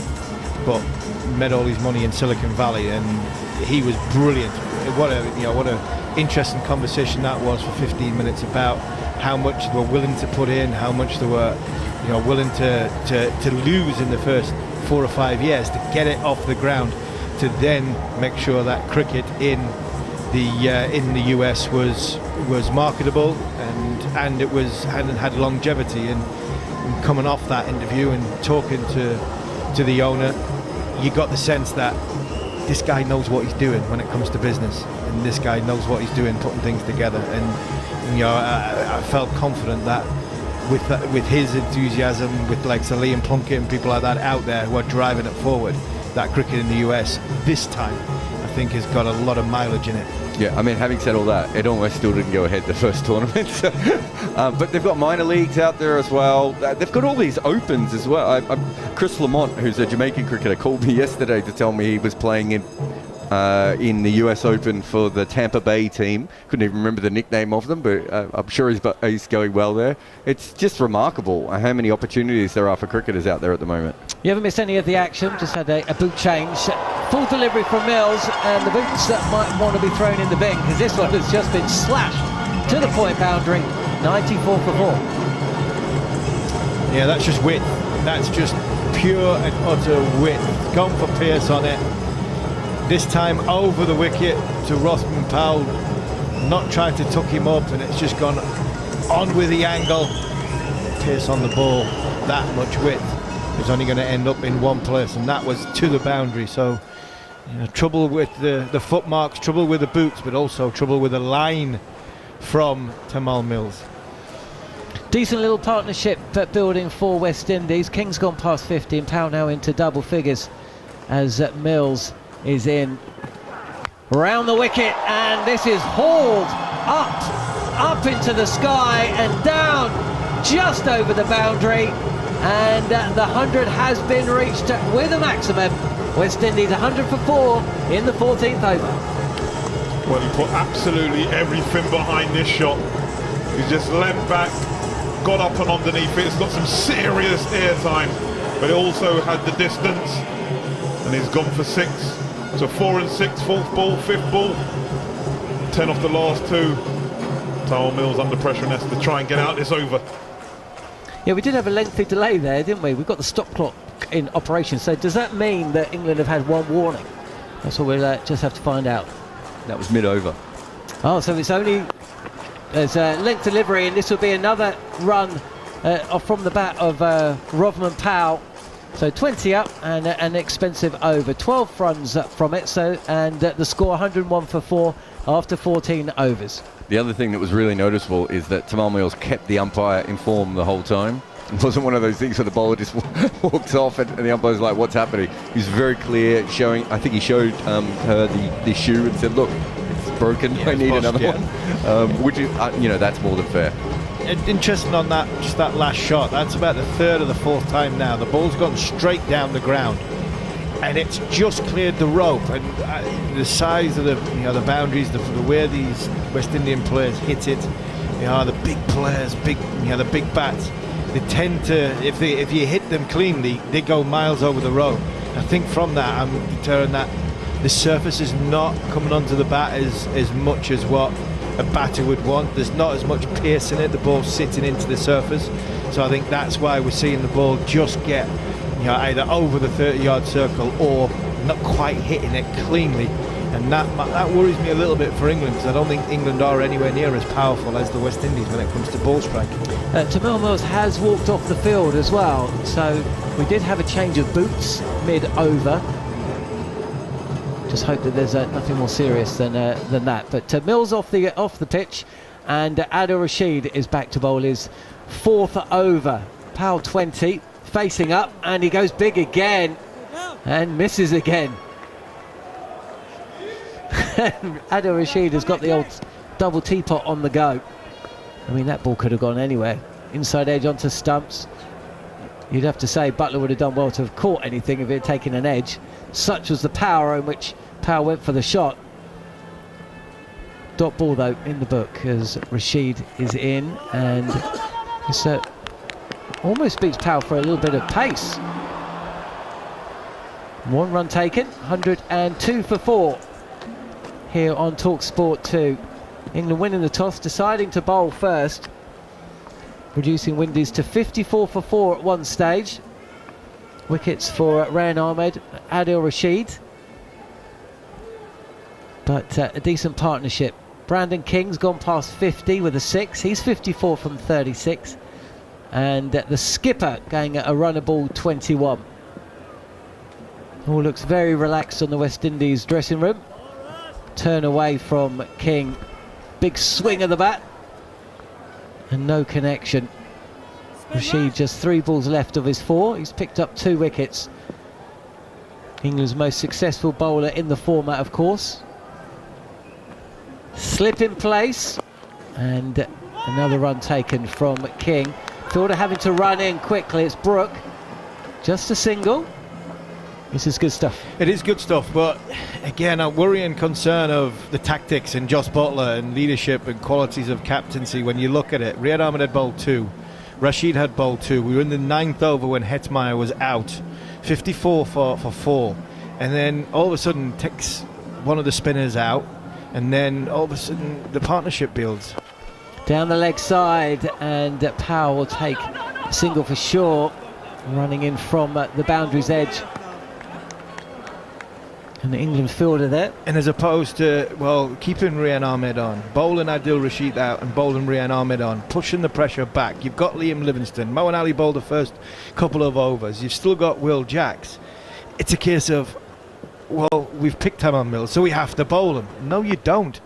but made all his money in Silicon Valley, and he was brilliant. What a interesting conversation that was for 15 minutes about how much they were willing to put in, how much they were willing to lose in the first 4 or 5 years to get it off the ground, to then make sure that cricket in the US was marketable and it was had longevity. And coming off that interview and talking to the owner, you got the sense that this guy knows what he's doing when it comes to business, and this guy knows what he's doing, putting things together. And I felt confident that with his enthusiasm, with like Liam Plunkett and people like that out there who are driving it forward, that cricket in the US this time, I think, has got a lot of mileage in it. Yeah, I mean, having said all that, it almost still didn't go ahead the first tournament. But they've got minor leagues out there as well. They've got all these opens as well. Chris Lamont, who's a Jamaican cricketer, called me yesterday to tell me he was playing in the US Open for the Tampa Bay team. Couldn't even remember the nickname of them, but I'm sure he's going well there. It's just remarkable how many opportunities there are for cricketers out there at the moment. You haven't missed any of the action, just had a boot change. Full delivery from Mills, and the boots that might want to be thrown in the bin, because this one has just been slashed to the point boundary. 94 for 4. Yeah, that's just width. That's just pure and utter width. Gone for Pearce on it. This time over the wicket to Rothman Powell. Not trying to tuck him up, and it's just gone on with the angle. Pearce on the ball. That much width is only going to end up in one place, and that was to the boundary. So trouble with the footmarks, trouble with the boots, but also trouble with the line from Tamal Mills. Decent little partnership building for West Indies. King's gone past 50 and Powell now into double figures as Mills is in round the wicket, and this is hauled up into the sky and down just over the boundary, and the 100 has been reached with a maximum. West Indies 100 for 4 in the 14th over. Well, he put absolutely everything behind this shot. He just leant back, got up and underneath it. It's got some serious airtime, but it also had the distance, and he's gone for 6. So 4 and 6, 4th ball, 5th ball, 10 off the last 2. Tamal Mills under pressure and has to try and get out this over. Yeah, we did have a lengthy delay there, didn't we? We've got the stop clock clock in operation. So does that mean that England have had one warning? That's what we'll just have to find out. That was mid-over. Oh, so it's only there's a length delivery, and this will be another run from the bat of Rovman Powell. So 20 up and an expensive over. 12 runs from it. So the score 101 for 4 after 14 overs. The other thing that was really noticeable is that Tamal Mills kept the umpire informed the whole time. It wasn't one of those things where the bowler just walks off and the umpire's like, what's happening? He was very clear, showing, I think he showed her the shoe and said, look, it's broken, I need another one. Which is, that's more than fair. Interesting on that, just that last shot. That's about the third or the fourth time now. The ball's gone straight down the ground, and it's just cleared the rope. And the size of the boundaries, the way these West Indian players hit it, the big players, the big bats. They tend to, if you hit them cleanly, they go miles over the rope. I think from that, I'm deterring that the surface is not coming onto the bat as much as what a batter would want. There's not as much pace in it. The ball's sitting into the surface, so I think that's why we're seeing the ball just get either over the 30-yard circle or not quite hitting it cleanly, and that worries me a little bit for England, because I don't think England are anywhere near as powerful as the West Indies when it comes to ball striking. Tamal Mills has walked off the field as well, so we did have a change of boots mid-over. Just hope that there's nothing more serious than that. But Mills off the pitch, and Adil Rashid is back to bowl his 4th over. Powell 20, facing up, and he goes big again and misses again. Adil Rashid has got the old double teapot on the go. I mean, that ball could have gone anywhere. Inside edge onto stumps. You'd have to say Buttler would have done well to have caught anything if it had taken an edge. Such was the power in which Powell went for the shot. Dot ball though in the book as Rashid is in, and it's almost beats Powell for a little bit of pace. 1 run taken, 102 for 4 here on talkSPORT 2. England winning the toss, deciding to bowl first, reducing Windies to 54 for 4 at one stage. Wickets for Rayan Ahmed, Adil Rashid, but a decent partnership. Brandon King's gone past 50 with a 6. He's 54 from 36, and the skipper going at a runner ball 21. All looks very relaxed on the West Indies dressing room. Turn away from King, big swing of the bat and no connection. Rashid just 3 balls left of his 4. He's picked up 2 wickets. England's most successful bowler in the format, of course. Slip in place, and another run taken from King. Fielder having to run in quickly. It's Brook, just a single. This is good stuff. It is good stuff, but again, a worry and concern of the tactics and Jos Buttler and leadership and qualities of captaincy. When you look at it, Rayan Ahmed had bowled 2, Rashid had bowled 2. We were in the 9th over when Hetmeyer was out, 54 for 4, and then all of a sudden takes one of the spinners out, and then all of a sudden the partnership builds. Down the leg side, and Powell will take a single for sure, running in from the boundary's edge. And the England fielder there. And as opposed to, keeping Rayan Ahmed on, bowling Adil Rashid out and bowling Rayan Ahmed on, pushing the pressure back. You've got Liam Livingstone. Moeen Ali bowled the first couple of overs. You've still got Will Jacks. It's a case of, we've picked him on Mills, so we have to bowl him. No, you don't.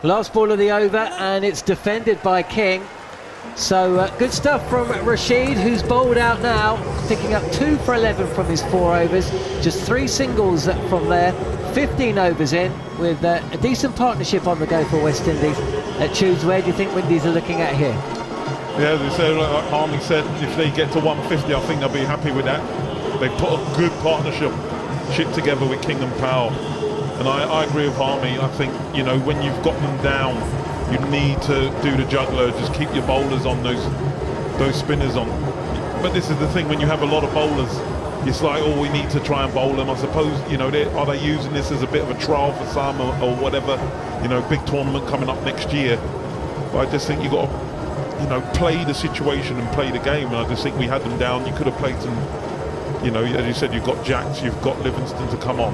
Last ball of the over, and it's defended by King. So good stuff from Rashid, who's bowled out now, picking up 2 for 11 from his 4 overs. Just 3 singles from there. 15 overs in, with a decent partnership on the go for West Indies. Choose, where do you think Windies are looking at here? Yeah, as I said, like Harming said, if they get to 150, I think they'll be happy with that. They put a good partnership together with King and Powell. And I agree with Harmy. I think, when you've got them down, you need to do the juggler, just keep your bowlers on, those spinners on. But this is the thing, when you have a lot of bowlers, it's like, we need to try and bowl them. I suppose, are they using this as a bit of a trial for some or whatever, big tournament coming up next year. But I just think you've got to, play the situation and play the game. And I just think we had them down. You could have played some You know, as you said, you've got Jacks, you've got Livingston to come on.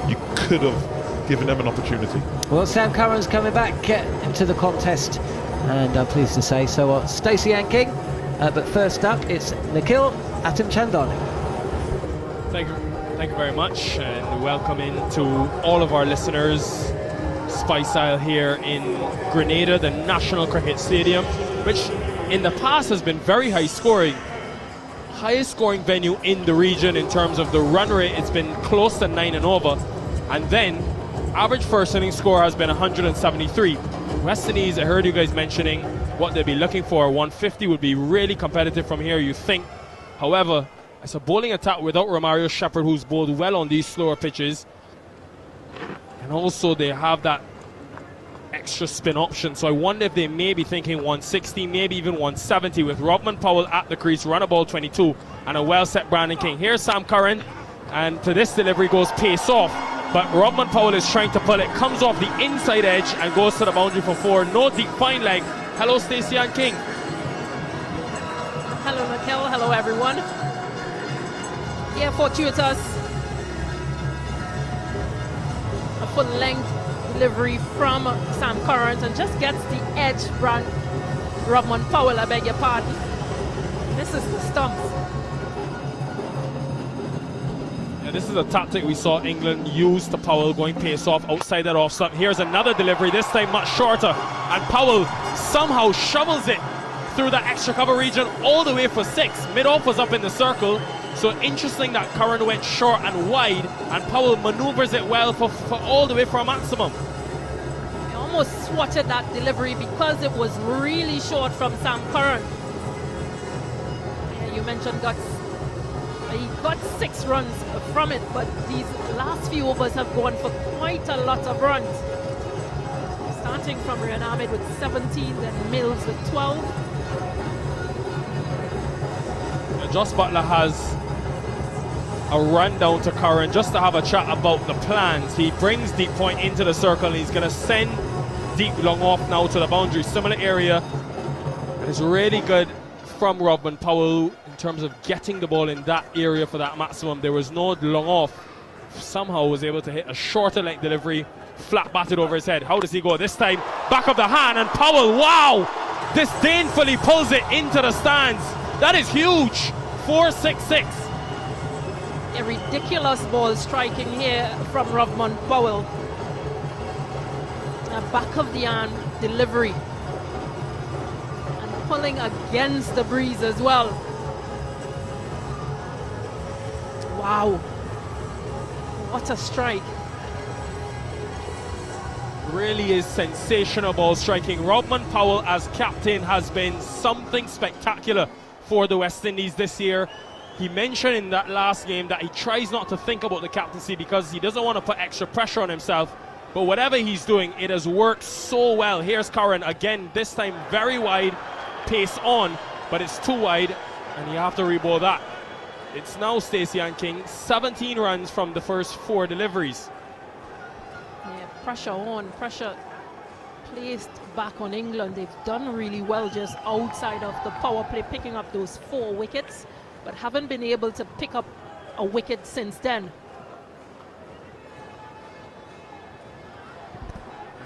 You could have given them an opportunity. Well, Sam Curran's coming back into the contest, and I'm pleased to say so. Stacy-Ann King, but first up, it's Nikhil Uttamchandani. Thank you very much, and welcome in to all of our listeners. Spice Isle here in Grenada, the National Cricket Stadium, which in the past has been very high scoring. Highest scoring venue in the region in terms of the run rate. It's been close to 9 and over, and then average first inning score has been 173. West Indies, I heard you guys mentioning what they'd be looking for. 150 would be really competitive from here, you think. However, it's a bowling attack without Romario Shepherd, who's bowled well on these slower pitches, and also they have that extra spin option. So I wonder if they may be thinking 160, maybe even 170, with Rodman Powell at the crease, run a ball 22, and a well set Brandon King. Here's Sam Curran, and to this delivery goes pace off, but Rodman Powell is trying to pull it, comes off the inside edge and goes to the boundary for 4. No deep fine leg. Hello, Stacy-Ann King. Hello, Nikhil. Hello, everyone. Yeah, fortuitous. A full length delivery from Sam Curran, and just gets the edge. Rodman Powell, I beg your pardon. This is the stumps. Yeah, this is a tactic we saw England use to Powell, going pace off outside that off stump. Here's another delivery, this time much shorter, and Powell somehow shovels it through the extra cover region all the way for 6. Mid-off was up in the circle. So interesting that Curran went short and wide, and Powell maneuvers it well for all the way for a maximum. He almost swatted that delivery because it was really short from Sam Curran. Yeah, you mentioned he got 6 runs from it, but these last few overs have gone for quite a lot of runs. Starting from Rian Ahmed with 17, then Mills with 12. Jos Buttler has a run down to Curran just to have a chat about the plans. He brings deep point into the circle, and he's going to send deep long off now to the boundary, similar area. And it's really good from Rodman Powell in terms of getting the ball in that area for that maximum. There was no long off. Somehow was able to hit a shorter length delivery, flat batted over his head. How does he go this time? Back of the hand, and Powell, wow, disdainfully pulls it into the stands. That is huge. 4-6-6. A ridiculous ball striking here from Rodman Powell. A back of the arm delivery, and pulling against the breeze as well. Wow, what a strike. Really is sensational ball striking. Rodman Powell as captain has been something spectacular for the West Indies this year. He mentioned in that last game that he tries not to think about the captaincy because he doesn't want to put extra pressure on himself. But whatever he's doing, it has worked so well. Here's Curran again, this time very wide, pace on, but it's too wide, and you have to rebowl that. It's now Stacy-Ann King, 17 runs from the first 4 deliveries. Yeah, pressure on, pressure placed back on England. They've done really well just outside of the power play, picking up those 4 wickets, but haven't been able to pick up a wicket since then.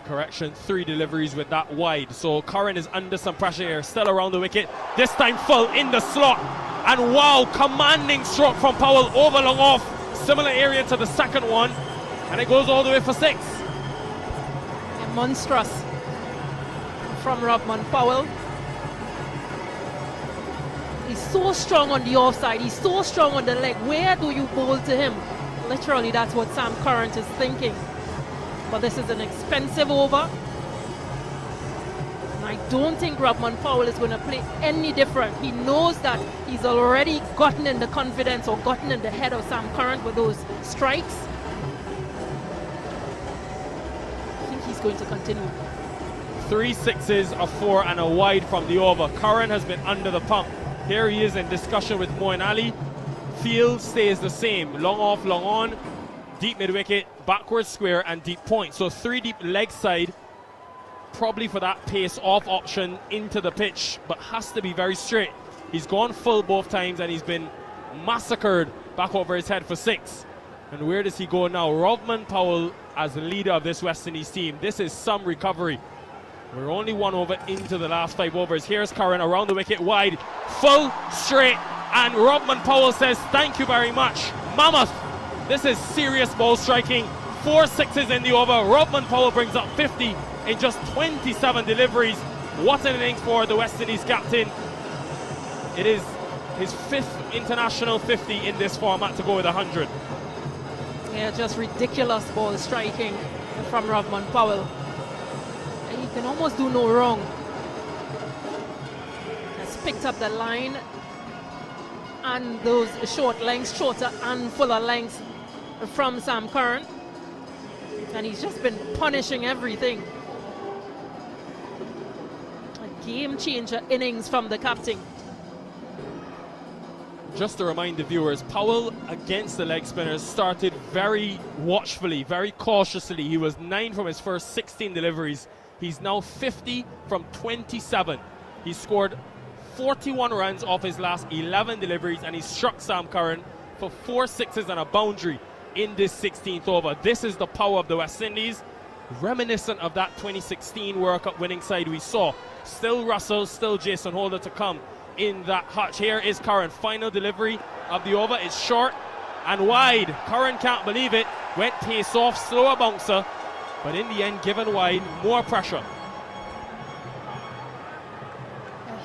Correction, 3 deliveries with that wide. So Curran is under some pressure here, still around the wicket. This time full in the slot. And wow, commanding stroke from Powell over long off. Similar area to the second one. And it goes all the way for 6. And monstrous from Rodman Powell. He's so strong on the offside. He's so strong on the leg. Where do you bowl to him? Literally, that's what Sam Curran is thinking. But this is an expensive over. And I don't think Rodman Powell is going to play any different. He knows that he's already gotten in the confidence or gotten in the head of Sam Curran with those strikes. I think he's going to continue. 3 sixes, a 4 and a wide from the over. Curran has been under the pump. Here he is in discussion with Moeen Ali. Field stays the same. Long off, long on. Deep mid-wicket, backward square, and deep point. So 3 deep leg side, probably for that pace off option into the pitch, but has to be very straight. He's gone full both times, and he's been massacred back over his head for 6. And where does he go now? Rovman Powell as the leader of this West Indies team. This is some recovery. We're only 1 over into the last 5 overs. Here's Curran around the wicket, wide, full, straight, and Rovman Powell says thank you very much. Mammoth. This is serious ball striking. 4 sixes in the over. Rovman Powell brings up 50 in just 27 deliveries. What an innings for the West Indies captain. It is his 5th international 50 in this format to go with 100. Yeah, just ridiculous ball striking from Rovman Powell. And he can almost do no wrong. Has picked up the line and those short lengths, shorter and fuller lengths from Sam Curran. And he's just been punishing everything. A game changer innings from the captain. Just to remind the viewers, Powell against the leg spinners started very watchfully, very cautiously. He was 9 from his first 16 deliveries. He's now 50 from 27. He scored 41 runs off his last 11 deliveries, and he struck Sam Curran for 4 sixes and a boundary in this 16th over. This is the power of the West Indies, reminiscent of that 2016 World Cup winning side we saw. Still Russell, still Jason Holder to come in that hutch. Here is Curran, final delivery of the over. It's short and wide. Curran can't believe it, went pace off, slower bouncer, but in the end given wide, more pressure.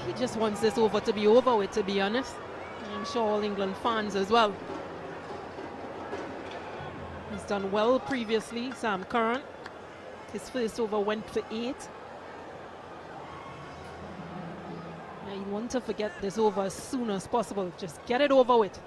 He just wants this over to be over with, to be honest. I'm sure all England fans as well. He's done well previously, Sam Curran. His first over went for 8. You want to forget this over as soon as possible. Just get it over with.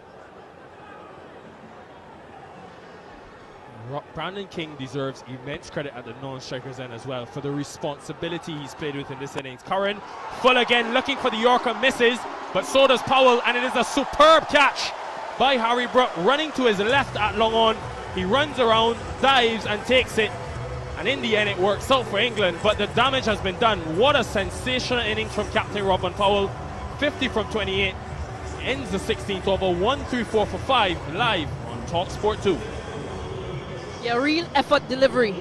Brandon King deserves immense credit at the non-strikers end as well for the responsibility he's played with in this innings. Curran, full again, looking for the Yorker, misses, but so does Powell, and it is a superb catch by Harry Brook, running to his left at long on. He runs around, dives, and takes it. And in the end, it works out for England, but the damage has been done. What a sensational innings from Captain Rovman Powell. 50 from 28. Ends the 16th over, 1 through 4 for 5, live on talkSPORT 2. Yeah, real effort delivery.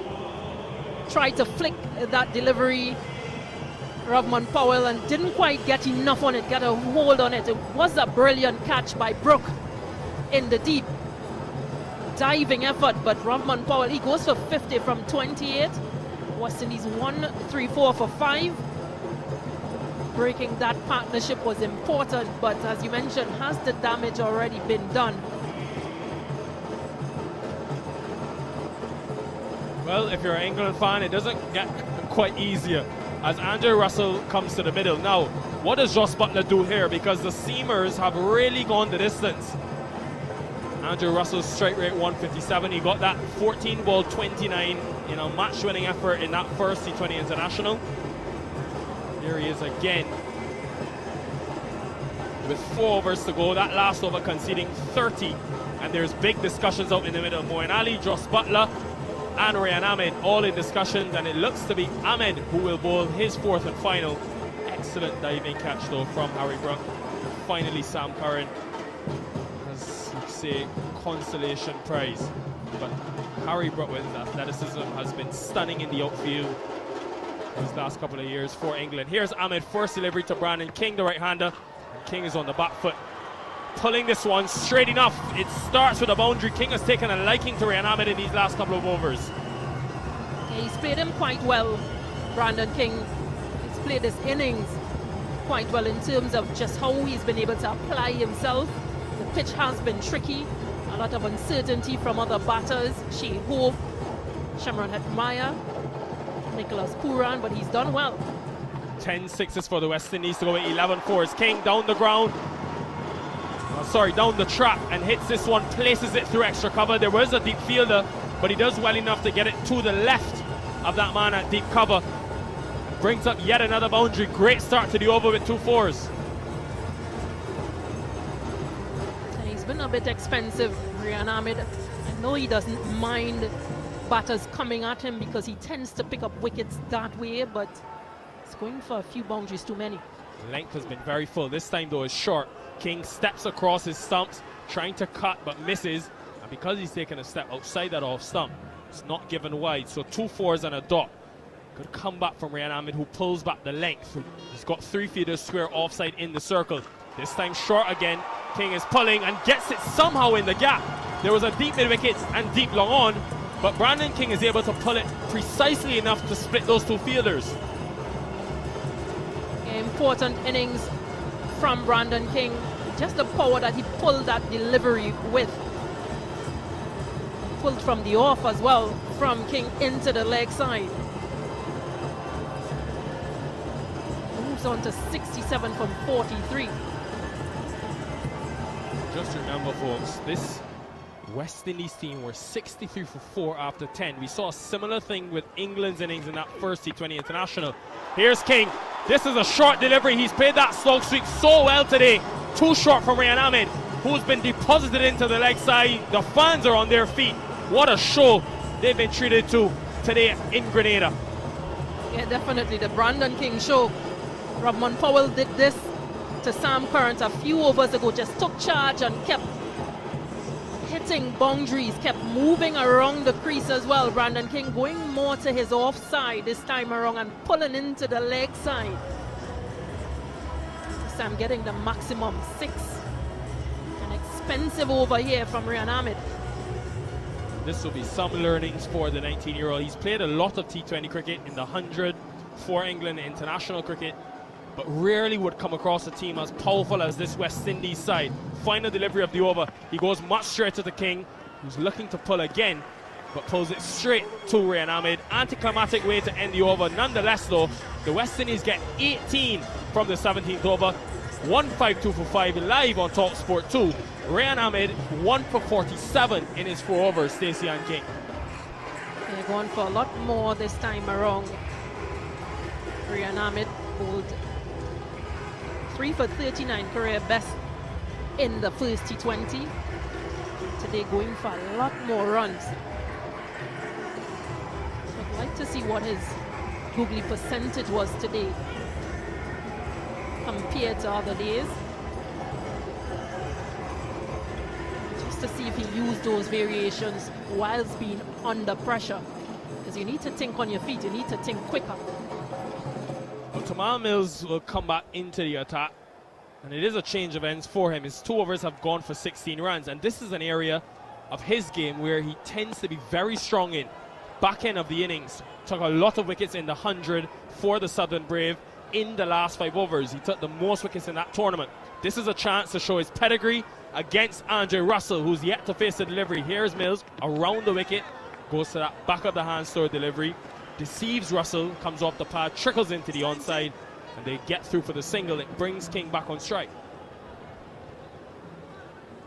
Tried to flick that delivery, Rovman Powell, and didn't quite get enough on it, get a hold on it. It was a brilliant catch by Brook in the deep. Diving effort, but Rovman Powell, he goes for 50 from 28. West Indies 1, 3, 4 for 5. Breaking that partnership was important, but as you mentioned, has the damage already been done? Well, if you're an England fan, it doesn't get quite easier as Andrew Russell comes to the middle. Now, what does Jos Buttler do here? Because the seamers have really gone the distance. Andrew Russell's strike rate 157. He got that 14 ball 29 in a match-winning effort in that first T20 International. Here he is again with 4 overs to go. That last over conceding 30. And there's big discussions out in the middle. Moeen Ali, Jos Buttler, and Rayan Ahmed all in discussions. And it looks to be Ahmed who will bowl his 4th and final. Excellent diving catch though from Harry Brook. And finally Sam Curran. Say consolation prize, but Harry Brook with his athleticism has been stunning in the outfield these last couple of years for England. Here's Ahmed, first delivery to Brandon King, the right-hander. King is on the back foot, pulling this one straight enough. It starts with a boundary. King has taken a liking to Rayan Ahmed in these last couple of overs. Yeah, he's played him quite well, Brandon King. He's played this innings quite well in terms of just how he's been able to apply himself. The pitch has been tricky, a lot of uncertainty from other batters, Shea Hope, Shamron Hetmaya, Nicholas Pooran, but he's done well. 10 sixes for the West Indies to go with 11 fours. King down the ground, down the trap, and hits this one, places it through extra cover. There was a deep fielder, but he does well enough to get it to the left of that man at deep cover. Brings up yet another boundary. Great start to the over with 2 fours. Been a bit expensive, Rayan Ahmed. I know he doesn't mind batters coming at him, because he tends to pick up wickets that way, but he's going for a few boundaries too many. Length has been very full. This time, though, is short. King steps across his stumps, trying to cut, but misses. And because he's taken a step outside that off stump, it's not given wide. So 2 fours and a dot. Good comeback from Rian Ahmed, who pulls back the length. He's got 3 feeters square offside in the circle. This time short again. King is pulling and gets it somehow in the gap. There was a deep mid wicket and deep long on, but Brandon King is able to pull it precisely enough to split those 2 fielders. Important innings from Brandon King. Just the power that he pulled that delivery with. Pulled from the off as well, from King into the leg side. Moves on to 67 from 43. Just remember, folks, this West Indies team were 63 for 4 after 10. We saw a similar thing with England's innings in that first T20 International. Here's King. This is a short delivery. He's played that slog sweep so well today. Too short from Rian Ahmed, who's been deposited into the leg side. The fans are on their feet. What a show they've been treated to today in Grenada. Yeah, definitely the Brandon King show. Robman Powell did this to Sam Curran a few overs ago, just took charge and kept hitting boundaries, kept moving around the crease as well. Brandon King going more to his offside this time around and pulling into the leg side. This time getting the maximum 6. An expensive over here from Rian Ahmed. This will be some learnings for the 19-year-old. He's played a lot of T20 cricket in the 100 for England international cricket, but rarely would come across a team as powerful as this West Indies side. Final delivery of the over. He goes much straighter to King, who's looking to pull again, but pulls it straight to Rian Ahmed. Anticlimactic way to end the over. Nonetheless, though, the West Indies get 18 from the 17th over. 152 for 5 live on talkSPORT 2. Rian Ahmed 1 for 47 in his 4 overs. Stacy-Ann King. They're going for a lot more this time around. Rian Ahmed pulled 3 for 39, career best in the first T20. Today going for a lot more runs. I'd like to see what his googly percentage was today compared to other days. Just to see if he used those variations whilst being under pressure. Because you need to think on your feet, you need to think quicker. Well, Tamal Mills will come back into the attack, and it is a change of ends for him. His 2 overs have gone for 16 runs, and this is an area of his game where he tends to be very strong in. Back end of the innings, took a lot of wickets in the 100 for the Southern Brave in the last 5 overs. He took the most wickets in that tournament. This is a chance to show his pedigree against Andre Russell, who's yet to face the delivery. Here's Mills around the wicket, goes to that back of the hand store delivery, deceives Russell, comes off the pad, trickles into the onside, and they get through for the single. It brings King back on strike.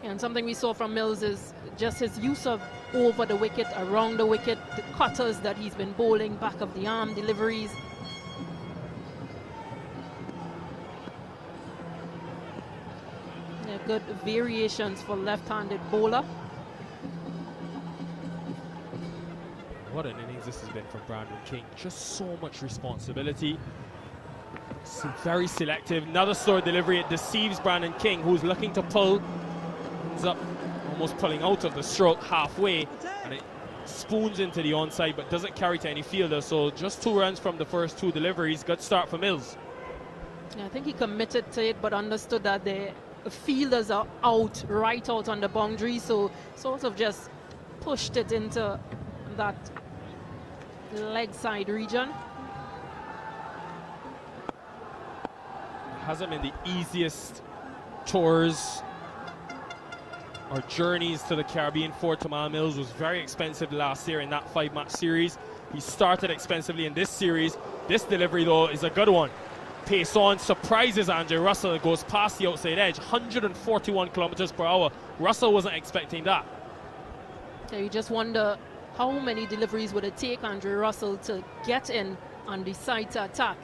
And something we saw from Mills is just his use of over the wicket, around the wicket, the cutters that he's been bowling, back of the arm deliveries. Yeah, good variations for left-handed bowler. What an innings this has been from Brandon King. Just so much responsibility. Very selective. Another slow delivery. It deceives Brandon King, who's looking to pull. Ends up almost pulling out of the stroke halfway, and it spoons into the onside but doesn't carry to any fielder. So just 2 runs from the first 2 deliveries. Good start for Mills. Yeah, I think he committed to it but understood that the fielders are out, right out on the boundary, so sort of just pushed it into that leg side region. It hasn't been the easiest tours or journeys to the Caribbean for Tamal Mills. Was very expensive last year in that 5-match series. He started expensively in this series. This delivery, though, is a good one. Pace on, surprises Andre Russell. It goes past the outside edge, 141 kilometers per hour. Russell wasn't expecting that. Yeah, you just wonder how many deliveries would it take Andre Russell to get in and decide to attack.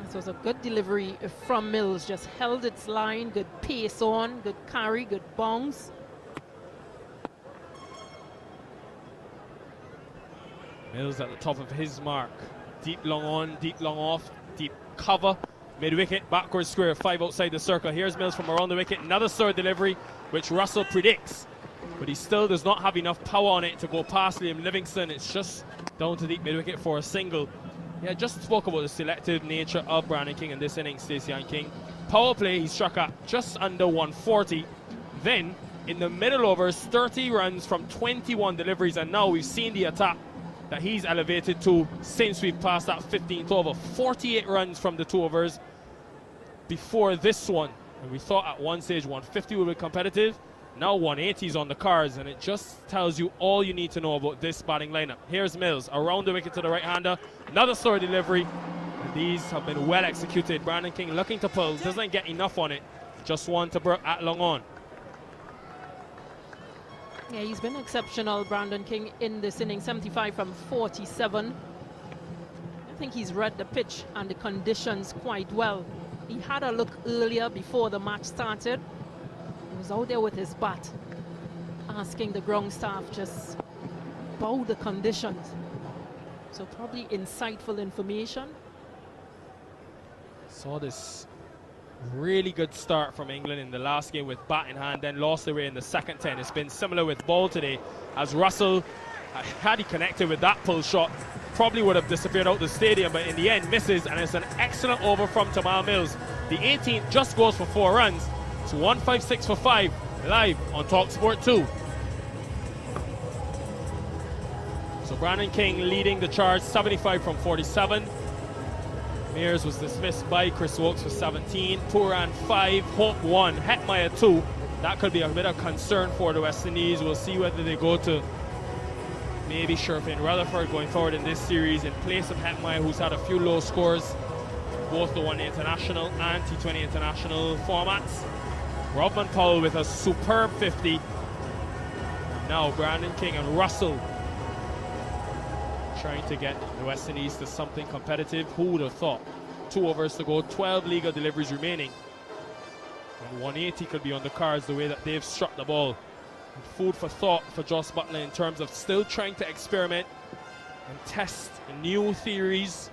This was a good delivery from Mills, just held its line, good pace on, good carry, good bounce. Mills at the top of his mark Deep long on, deep long off, deep cover. Mid-wicket, backward square, 5 outside the circle. Here's Mills from around the wicket. Another third delivery, which Russell predicts. But he still does not have enough power on it to go past Liam Livingstone. It's just down to deep mid-wicket for a single. Yeah, just spoke about the selective nature of Brandon King in this innings, Stacy-Ann King. Power play, he struck at just under 140. Then, in the middle overs, 30 runs from 21 deliveries. And now we've seen the attack that he's elevated to since we've passed that 15th over. 48 runs from the 2 overs before this one. And we thought at one stage 150 would be competitive. Now 180 is on the cards, and it just tells you all you need to know about this batting lineup. Here's Mills, around the wicket to the right-hander. Another slow delivery. And these have been well executed. Brandon King looking to pull, doesn't get enough on it. Just one to Brooke at long on. Yeah, he's been exceptional, Brandon King, in this inning. 75 from 47. I think he's read the pitch and the conditions quite well. He had a look earlier before the match started. He was out there with his bat, asking the ground staff just bow the conditions. So probably insightful information. Saw this really good start from England in the last game with bat in hand, then lost away in the second 10. It's been similar with ball today, as Russell, had he connected with that pull shot, probably would have disappeared out the stadium, but in the end misses, and it's an excellent over from Tamal Mills. The 18th just goes for 4 runs. It's 156 for 5, live on talkSPORT 2. So Brandon King leading the charge, 75 from 47. Mears was dismissed by Chris Woakes for 17. Turan 5, Hope 1, Hetmeyer 2. That could be a bit of concern for the West Indies. We'll see whether they go to maybe Sherfin Rutherford going forward in this series in place of Hetmeyer, who's had a few low scores, both the One Day International and T20 International formats. Robman Powell with a superb 50. Now Brandon King and Russell trying to get the West Indies to something competitive. Who would have thought? 2 overs to go, 12 legal deliveries remaining. And 180 could be on the cards the way that they've struck the ball. And food for thought for Jos Buttler in terms of still trying to experiment and test new theories.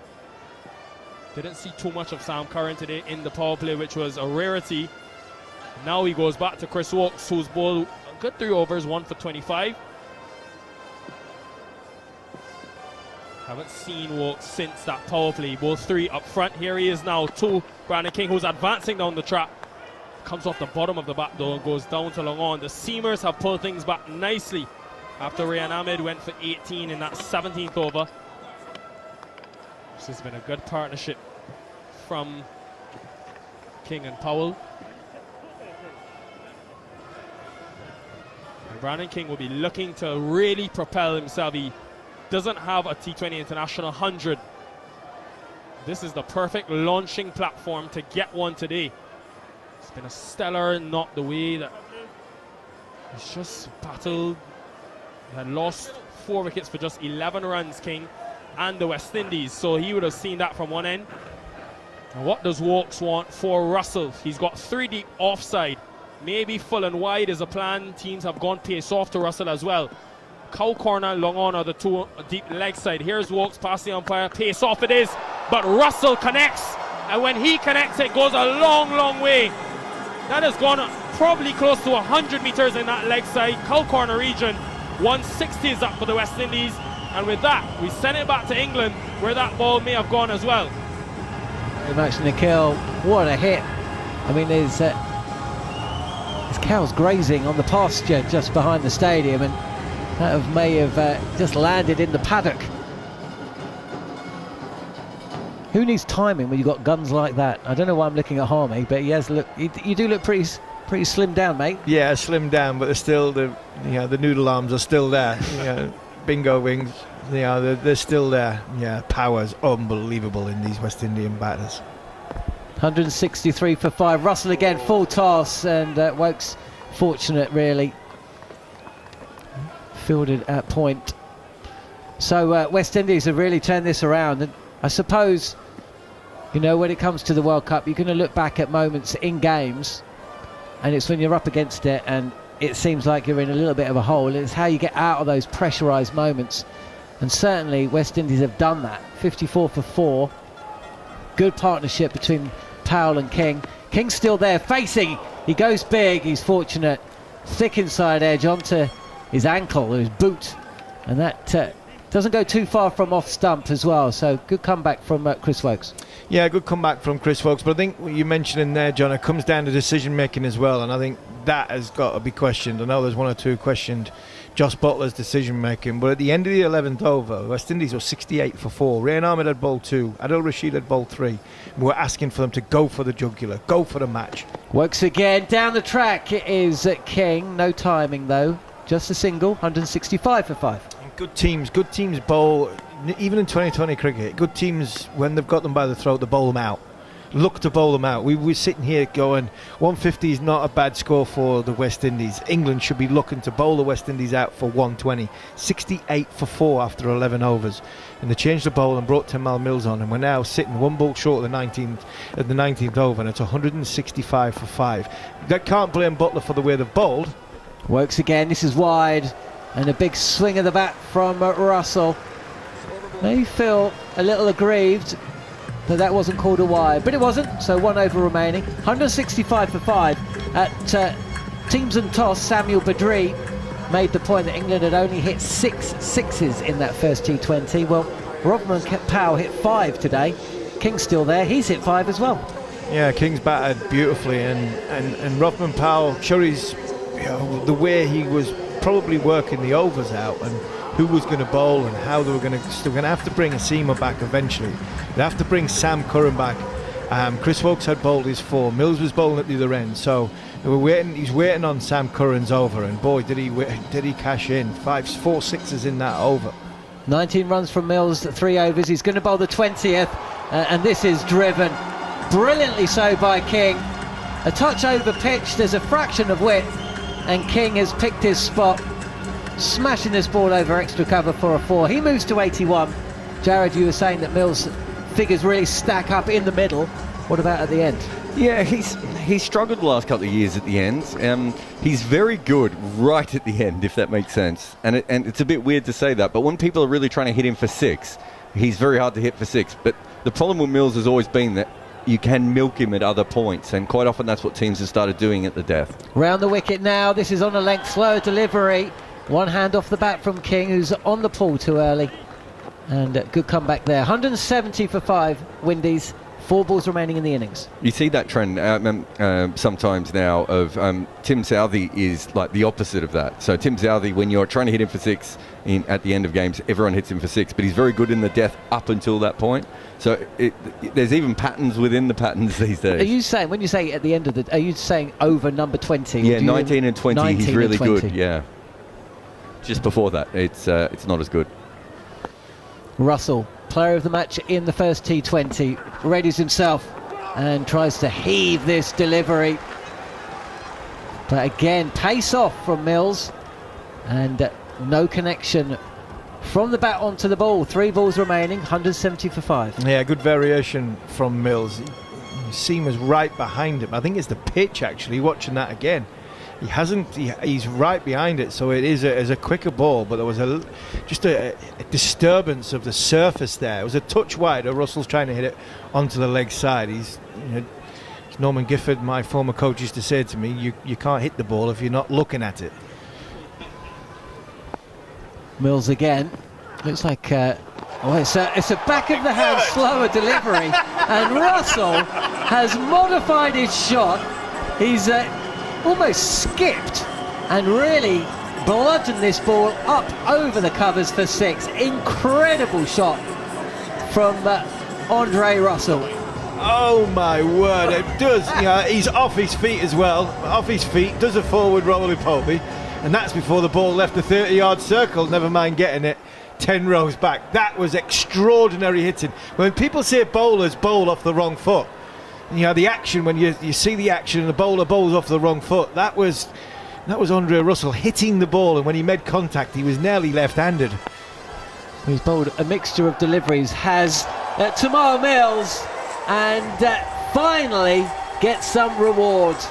Didn't see too much of Sam Curran today in the power play, which was a rarity. Now he goes back to Chris Woakes, who's bowled a good 3 overs, 1 for 25. Haven't seen Woakes since that power play. Both 3 up front. Here he is now, 2. Brandon King, who's advancing down the track. Comes off the bottom of the bat though and goes down to long on. The seamers have pulled things back nicely after Rayan Ahmed went for 18 in that 17th over. This has been a good partnership from King and Powell. And Brandon King will be looking to really propel himself. He doesn't have a T20 International 100. This is the perfect launching platform to get one today. It's been a stellar, not the way that he's just battled. He had lost 4 wickets for just 11 runs, King, and the West Indies. So he would have seen that from one end. And what does Woakes want for Russell? He's got 3 deep offside. Maybe full and wide is a plan. Teams have gone pace off to Russell as well. Cow corner, long on are the 2 deep leg side. Here's Woakes past the umpire. Pace off it is, but Russell connects. And when he connects, it goes a long, long way. That has gone probably close to 100 meters in that leg side. Cow corner region. 160 is up for the West Indies. And with that, we send it back to England, where that ball may have gone as well. Very much, Nikhil. What a hit. I mean, there's cows grazing on the pasture just behind the stadium, and that may have just landed in the paddock. Who needs timing when you've got guns like that? I don't know why I'm looking at Harmy, but yes, look, you do look pretty slimmed down, mate. Yeah, slimmed down, but there's still the noodle arms are still there. Bingo wings, they're still there. Yeah, power's unbelievable in these West Indian batters. 163 for 5. Russell again, full toss, and Woakes fortunate really. Fielded at point. So West Indies have really turned this around, and I suppose, when it comes to the World Cup, you're going to look back at moments in games, and it's when you're up against it and it seems like you're in a little bit of a hole. It's how you get out of those pressurised moments And certainly West Indies have done that. 54 for 4. Good partnership between Powell and King. King's still there, facing. He goes big. He's fortunate. Thick inside edge onto his ankle, his boot. And that doesn't go too far from off stump as well. So good comeback from Chris Woakes. Yeah, good comeback from Chris Woakes. But I think what you mentioned in there, John, it comes down to decision making as well. And I think that has got to be questioned. I know there's one or two questioned Jos Buttler's decision making, but at the end of the 11th over, West Indies were 68 for 4. Rain Ahmed had bowled 2, Adil Rashid had bowled 3. We were asking for them to go for the jugular, go for the match. Woakes again down the track. It is King. No timing though, just a single. 165 for 5. Good teams bowl, even in 2020 cricket. Good teams, when they've got them by the throat, they bowl them out. Look to bowl them out. We're sitting here going 150 is not a bad score for the West Indies. England should be looking to bowl the West Indies out for 120. 68 for 4 after 11 overs, and they changed the bowl and brought Tamal Mills on, and we're now sitting one ball short of the 19th over, and it's 165 for 5. That can't blame Buttler for the way they've bowled. Woakes again. This is wide, and a big swing of the bat from Russell. They feel a little aggrieved that wasn't called a wide, but it wasn't, so 1 over remaining. 165 for 5 at teams and toss. Samuel Badree made the point that England had only hit 6 sixes in that first T20. Well, Rodman Powell hit 5 today. King's still there, he's hit 5 as well. Yeah, King's batted beautifully, and Rodman Powell, sure, he's, you know, the way he was probably working the overs out and who was going to bowl and how they were going to. Still going to have to bring a seamer back eventually. They have to bring Sam Curran back. Chris Woakes had bowled his 4. Mills was bowling at the other end, so they were waiting. He's waiting on Sam Curran's over, and boy, did he cash in 4 sixes in that over. 19 runs from Mills, 3 overs. He's going to bowl the 20th, and this is driven brilliantly so by King. A touch over pitch. There's a fraction of width, and King has picked his spot, smashing this ball over extra cover for a 4. He moves to 81. Jarrod, you were saying that Mills' figures really stack up in the middle. What about at the end? Yeah, he's struggled the last couple of years at the end. He's very good right at the end, if that makes sense. And it's a bit weird to say that, but when people are really trying to hit him for 6, he's very hard to hit for 6. But the problem with Mills has always been that you can milk him at other points, and quite often that's what teams have started doing at the death. Round the wicket now. This is on a length, slow delivery. One hand off the bat from King, who's on the pull too early. And good comeback there. 170 for 5, Windies. 4 balls remaining in the innings. You see that trend sometimes now of Tim Southee is like the opposite of that. So Tim Southee, when you're trying to hit him for 6 at the end of games, everyone hits him for 6, but he's very good in the death up until that point. So there's even patterns within the patterns these days. Are you saying, when you say at the end of the, are you saying over number 20? Yeah, 19 and 20, he's really good, yeah. Just before that, it's not as good. Russell, player of the match in the first T20, readies himself and tries to heave this delivery. But again, pace off from Mills, and no connection from the bat onto the ball. 3 balls remaining, 170 for 5. Yeah, good variation from Mills. Seam was right behind him. I think it's the pitch, actually, watching that again. He's right behind it, so it is a quicker ball, but there was just a disturbance of the surface there. It was a touch wider. Russell's trying to hit it onto the leg side. Norman Gifford, my former coach, used to say to me, you can't hit the ball if you're not looking at it. Mills again. Looks like it's a back of the hand slower delivery, and Russell has modified his shot. He's almost skipped and really bludgeoned this ball up over the covers for 6. Incredible shot from Andre Russell. Oh my word, it does. He's off his feet as well. Off his feet, does a forward roly-poly, and that's before the ball left the 30-yard circle, never mind getting it 10 rows back. That was extraordinary hitting. When people say bowlers bowl off the wrong foot, the action, when you see the action and the bowler bowls off the wrong foot, that was Andre Russell hitting the ball, and when he made contact, he was nearly left-handed. He's bowled a mixture of deliveries, has Tamal Mills, and finally gets some rewards.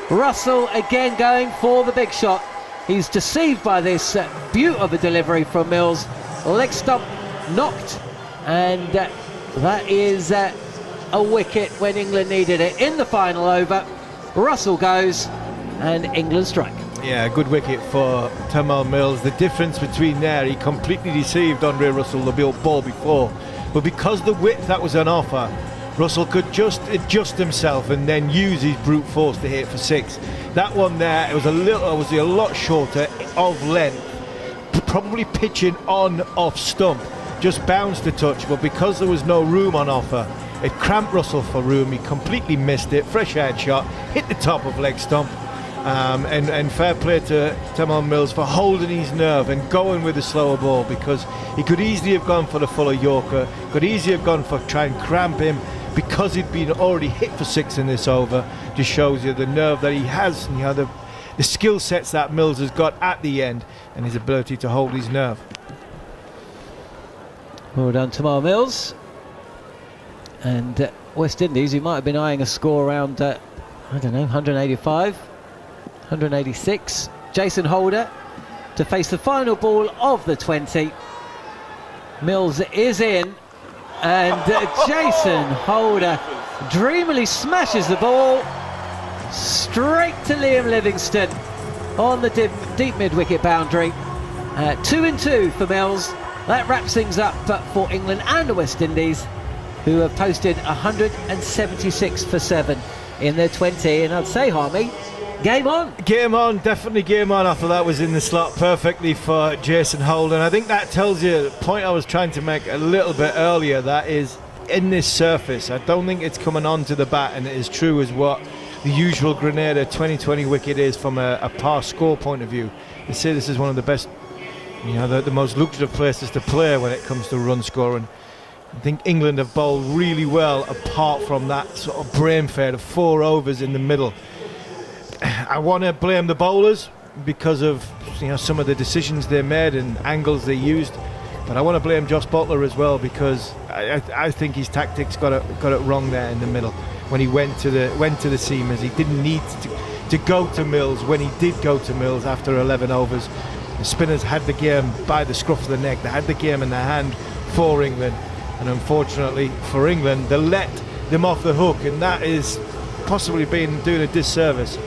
Russell again going for the big shot. He's deceived by this beaut of a delivery from Mills, leg stump knocked, and that is a wicket when England needed it. In the final over, Russell goes and England strike. Yeah, good wicket for Tymal Mills. The difference between there, he completely deceived Andre Russell the ball before, but because the width that was on offer, Russell could just adjust himself and then use his brute force to hit for 6. That one there, it was a lot shorter of length, probably pitching on off stump, just bounced a touch, but because there was no room on offer, it cramped Russell for room. He completely missed it. Fresh head shot, hit the top of leg stump. And fair play to Tymal Mills for holding his nerve and going with the slower ball, because he could easily have gone for the fuller Yorker, could easily have gone for try and cramp him, because he'd been already hit for 6 in this over. Just shows you the nerve that he has, and the skill sets that Mills has got at the end, and his ability to hold his nerve. Well done, Tymal Mills. And West Indies, who might have been eyeing a score around, I don't know, 185, 186. Jason Holder to face the final ball of the 20. Mills is in, and Jason Holder dreamily smashes the ball straight to Liam Livingstone on the deep mid-wicket boundary. 2 and 2 for Mills. That wraps things up for England and the West Indies, who have posted 176 for 7 in their 20. And I'd say, Harmy, game on. Game on, definitely game on. After that was in the slot perfectly for Jason Holder. And I think that tells you the point I was trying to make a little bit earlier, that is, in this surface, I don't think it's coming onto the bat, and it is true as what the usual Grenada 2020 wicket is from a par score point of view. They say this is one of the best, the most lucrative places to play when it comes to run scoring. I think England have bowled really well, apart from that sort of brain fade of 4 overs in the middle. I want to blame the bowlers because of some of the decisions they made and angles they used, but I want to blame Jos Buttler as well, because I think his tactics got it wrong there in the middle when he went to the seamers. He didn't need to go to Mills when he did go to Mills after 11 overs. The spinners had the game by the scruff of the neck. They had the game in their hand for England. And unfortunately for England, they let them off the hook, and that is possibly been doing a disservice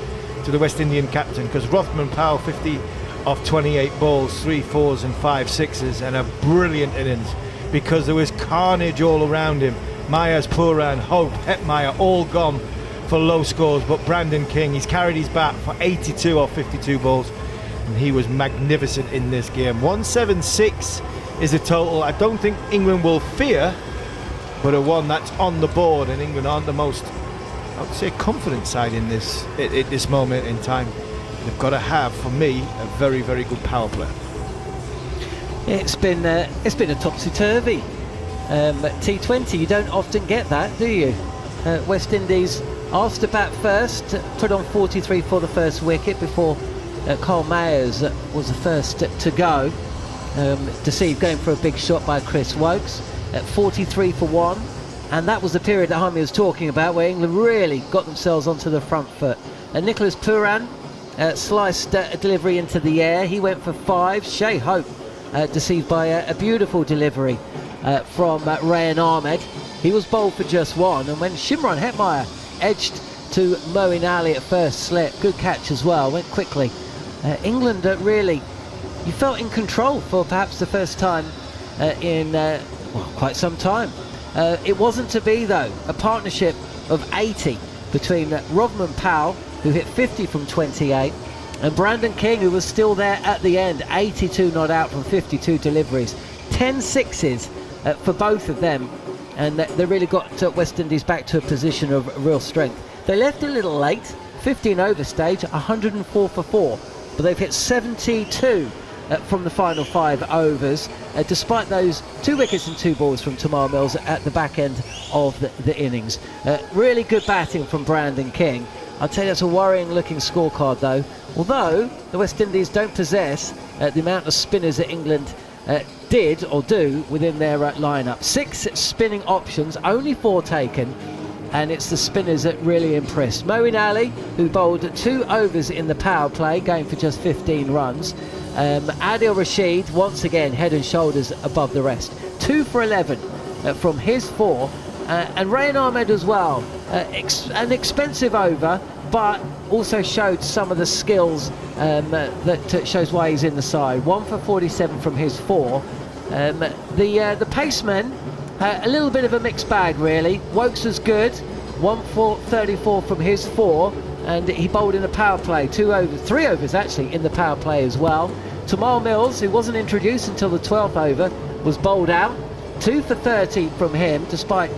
to the West Indian captain, because Rothman Powell 50 off 28 balls, 3 4s and 5 6s, and a brilliant innings, because there was carnage all around him. Myers, Pooran, Hope, Hetmeyer all gone for low scores, but Brandon King, he's carried his bat for 82 off 52 balls, and he was magnificent in this game. 176 is a total I don't think England will fear, but a one that's on the board, and England aren't the most, I would say, confident side in this at this moment in time. They've got to have, for me, a very, very good power play. It's been a topsy-turvy T20. You don't often get that, do you? West Indies asked to bat first, put on 43 for the first wicket before Kyle Mayers was the first to go. Deceived, going for a big shot by Chris Wokes at 43 for 1, and that was the period that Harmy was talking about, where England really got themselves onto the front foot. And Nicholas Pooran sliced a delivery into the air. He went for 5. Shea Hope deceived by a beautiful delivery from Rayan Ahmed. He was bowled for just 1, and when Shimron Hetmeyer edged to Moeen Ali at first slip, good catch as well, went quickly. England really, you felt in control for perhaps the first time in quite some time. It wasn't to be, though. A partnership of 80 between Rodman Powell, who hit 50 from 28, and Brandon King, who was still there at the end, 82 not out from 52 deliveries. 10 sixes for both of them, and they really got West Indies back to a position of real strength. They left a little late, 15 over stage, 104 for 4, but they've hit 72 from the final 5 overs, despite those 2 wickets and 2 balls from Tymal Mills at the back end of the innings. Really good batting from Brandon King. I'd say that's a worrying looking scorecard, though, although the West Indies don't possess the amount of spinners that England did or do within their lineup. 6 spinning options, only 4 taken, and it's the spinners that really impressed. Moeen Ali, who bowled 2 overs in the power play, going for just 15 runs. Adil Rashid, once again, head and shoulders above the rest. 2 for 11 from his 4. And Rayan Ahmed as well. An expensive over, but also showed some of the skills that shows why he's in the side. 1 for 47 from his 4. The pacemen, a little bit of a mixed bag, really. Wokes was good. 1 for 34 from his 4. And he bowled in the power play, 3 overs actually in the power play as well. Tamal Mills, who wasn't introduced until the 12th over, was bowled out. 2 for 30 from him, despite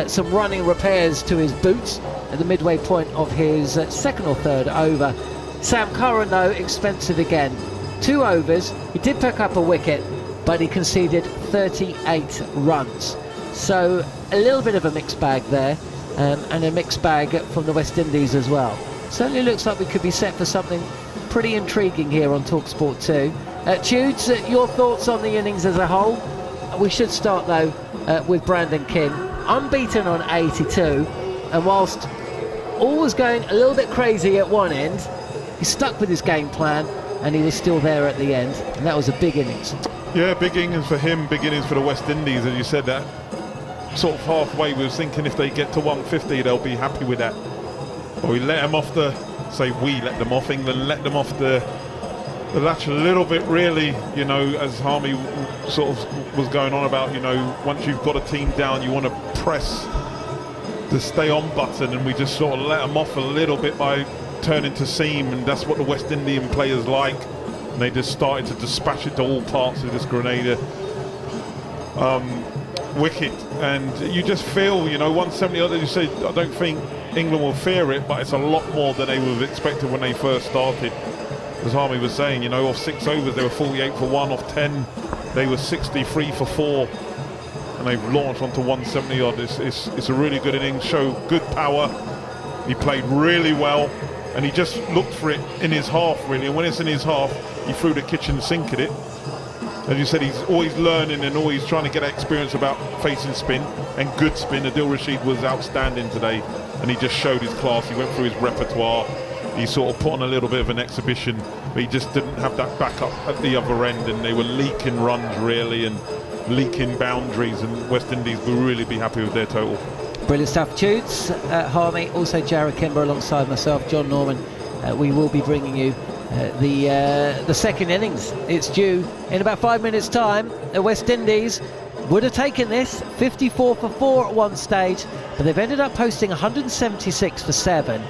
some running repairs to his boots at the midway point of his second or third over. Sam Curran, though, expensive again. 2 overs, he did pick up a wicket, but he conceded 38 runs. So a little bit of a mixed bag there, and a mixed bag from the West Indies as well. Certainly looks like we could be set for something pretty intriguing here on talkSPORT 2. Tudes, your thoughts on the innings as a whole? We should start, though, with Brandon Kim. Unbeaten on 82, and whilst all was going a little bit crazy at one end, he stuck with his game plan, and he was still there at the end, and that was a big innings. Yeah, big innings for him, big innings for the West Indies. As you said, that sort of halfway, we was thinking if they get to 150, they'll be happy with that. But we let them off the, we let them off, England let them off the latch a little bit, really, you know, as Harmy sort of was going on about, you know, once you've got a team down, you want to press the stay on button, and we just sort of let them off a little bit by turning to seam, and that's what the West Indian players like. And they just started to dispatch it to all parts of this Grenada wicket, and you just feel, you know, 170, as you say, I don't think England will fear it, but it's a lot more than they would have expected when they first started. As Harmy was saying, you know, off 6 overs they were 48 for 1, off 10 they were 63 for 4, and they've launched onto 170 odd. It's a really good innings, show good power. He played really well, and he just looked for it in his half, really, and when it's in his half, he threw the kitchen sink at it. As you said, he's always learning and always trying to get experience about facing spin, and good spin. Adil Rashid was outstanding today, and he just showed his class. He went through his repertoire. He sort of put on a little bit of an exhibition, but he just didn't have that backup at the other end, and they were leaking runs, really, and leaking boundaries, and West Indies will really be happy with their total. Brilliant stuff. Tudes, Harmy, also Jarrod, Kimber alongside myself, John Norman. We will be bringing you the second innings. It's due in about 5 minutes' time. The West Indies would have taken this 54 for 4 at one stage, but they've ended up posting 176 for 7.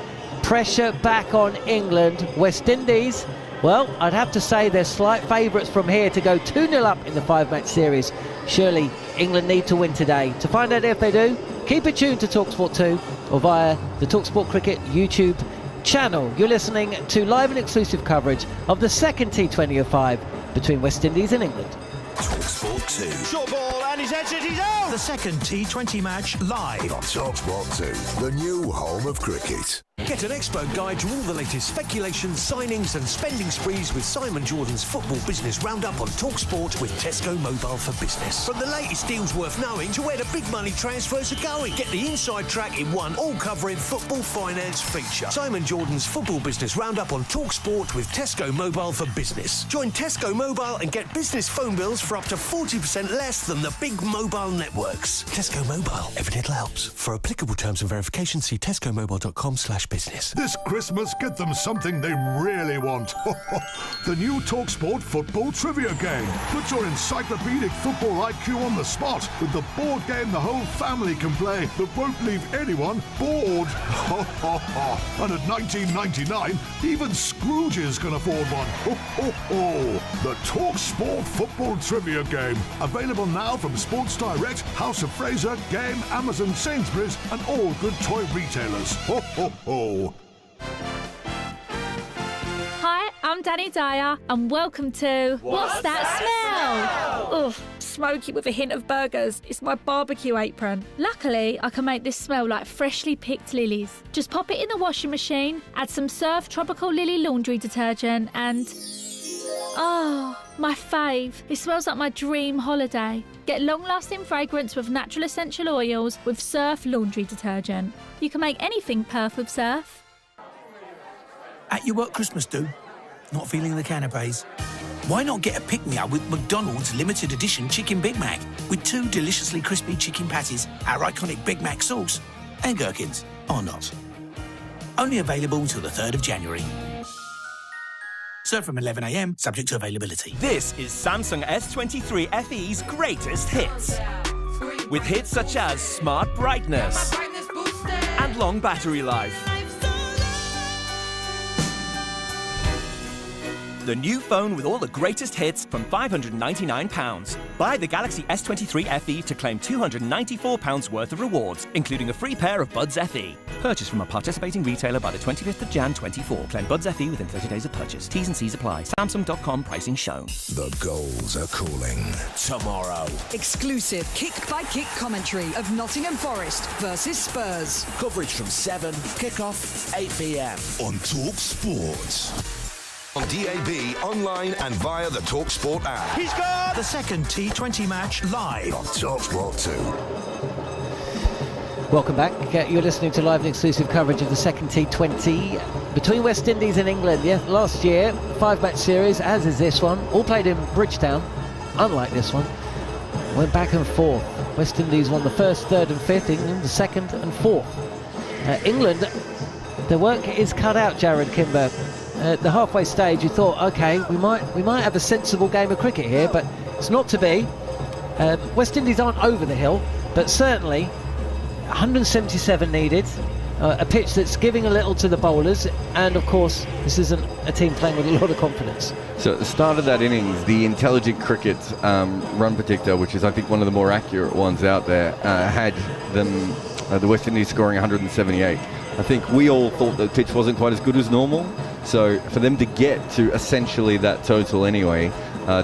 Pressure back on England. West Indies, well, I'd have to say they're slight favourites from here to go 2-0 up in the 5-match series. Surely England need to win today. To find out if they do, keep it tuned to talkSPORT 2 or via the talkSPORT Cricket YouTube channel. You're listening to live and exclusive coverage of the second T20 of 5 between West Indies and England. talkSPORT 2. Short ball, and he's edged it, he's out! The second T20 match live On talkSPORT 2, the new home of cricket. Get an expert guide to all the latest speculations, signings and spending sprees with Simon Jordan's Football Business Roundup on talkSPORT with Tesco Mobile for Business. From the latest deals worth knowing to where the big money transfers are going. Get the inside track in one all-covering football finance feature. Simon Jordan's Football Business Roundup on talkSPORT with Tesco Mobile for Business. Join Tesco Mobile and get business phone bills for up to 40% less than the big mobile networks. Tesco Mobile. Every little helps. For applicable terms and verification, see tescomobile.com/business. This Christmas, get them something they really want. The new talkSPORT football trivia game. Put your encyclopedic football IQ on the spot with the board game the whole family can play that won't leave anyone bored. And at $19.99, even Scrooges can afford one. The talkSPORT football trivia game. Available now from Sports Direct, House of Fraser, Game, Amazon, Sainsbury's, and all good toy retailers. Hi, I'm Danny Dyer, and welcome to What's That Smell? Ugh, smoky with a hint of burgers. It's my barbecue apron. Luckily, I can make this smell like freshly picked lilies. Just pop it in the washing machine, add some Surf Tropical Lily laundry detergent, and oh, my fave. It smells like my dream holiday. Get long-lasting fragrance with natural essential oils with Surf laundry detergent. You can make anything perf with Surf. At your work Christmas do? Not feeling the canapes? Why not get a pick-me-up with McDonald's limited edition Chicken Big Mac with 2 deliciously crispy chicken patties, our iconic Big Mac sauce, and gherkins, or not. Only available until the 3rd of January. Served from 11 a.m, subject to availability. This is Samsung S23 FE's greatest hits. With hits such as Smart Brightness and long battery life. The new phone with all the greatest hits from £599. Buy the Galaxy S23 FE to claim £294 worth of rewards, including a free pair of Buds FE. Purchase from a participating retailer by the 25th of Jan 24. Claim Buds FE within 30 days of purchase. T's and C's apply. Samsung.com pricing shown. The goals are calling. Tomorrow. Exclusive kick-by-kick commentary of Nottingham Forest versus Spurs. Coverage from 7, kick-off 8 p.m. on talkSPORT. On DAB, online and via the talkSPORT app. He's got the second T20 match live on talkSPORT 2. Welcome back. You're listening to live and exclusive coverage of the second T20 between West Indies and England. Yeah, last year, 5-match series, as is this one. All played in Bridgetown, unlike this one. Went back and forth. West Indies won the first, third and fifth. England the second and fourth. England, the work is cut out, Jarrod, Kimber. At the halfway stage, you thought, okay, we might have a sensible game of cricket here, but it's not to be. West Indies aren't over the hill, but certainly 177 needed. A pitch that's giving a little to the bowlers, and of course, this isn't a team playing with a lot of confidence. So at the start of that innings, the Intelligent Cricket run predictor, which is I think one of the more accurate ones out there, had them the West Indies scoring 178. I think we all thought the pitch wasn't quite as good as normal, so for them to get to essentially that total anyway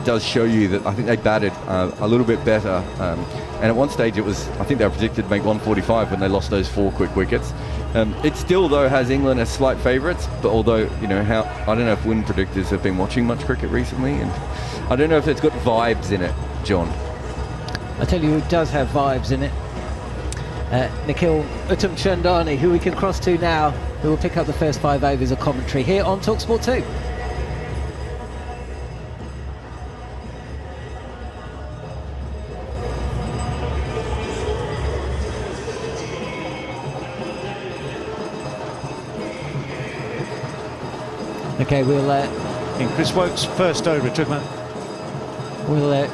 does show you that I think they batted a little bit better. And at one stage, I think they were predicted to make 145 when they lost those 4 quick wickets. It still, though, has England as slight favourites, but although, I don't know if win predictors have been watching much cricket recently, and I don't know if it's got vibes in it, John. I tell you who does have vibes in it. Nikhil Uttamchandani, who we can cross to now, who will pick up the first 5 overs of commentary here on talkSPORT 2. Okay, we'll in Chris Woakes' first over, we'll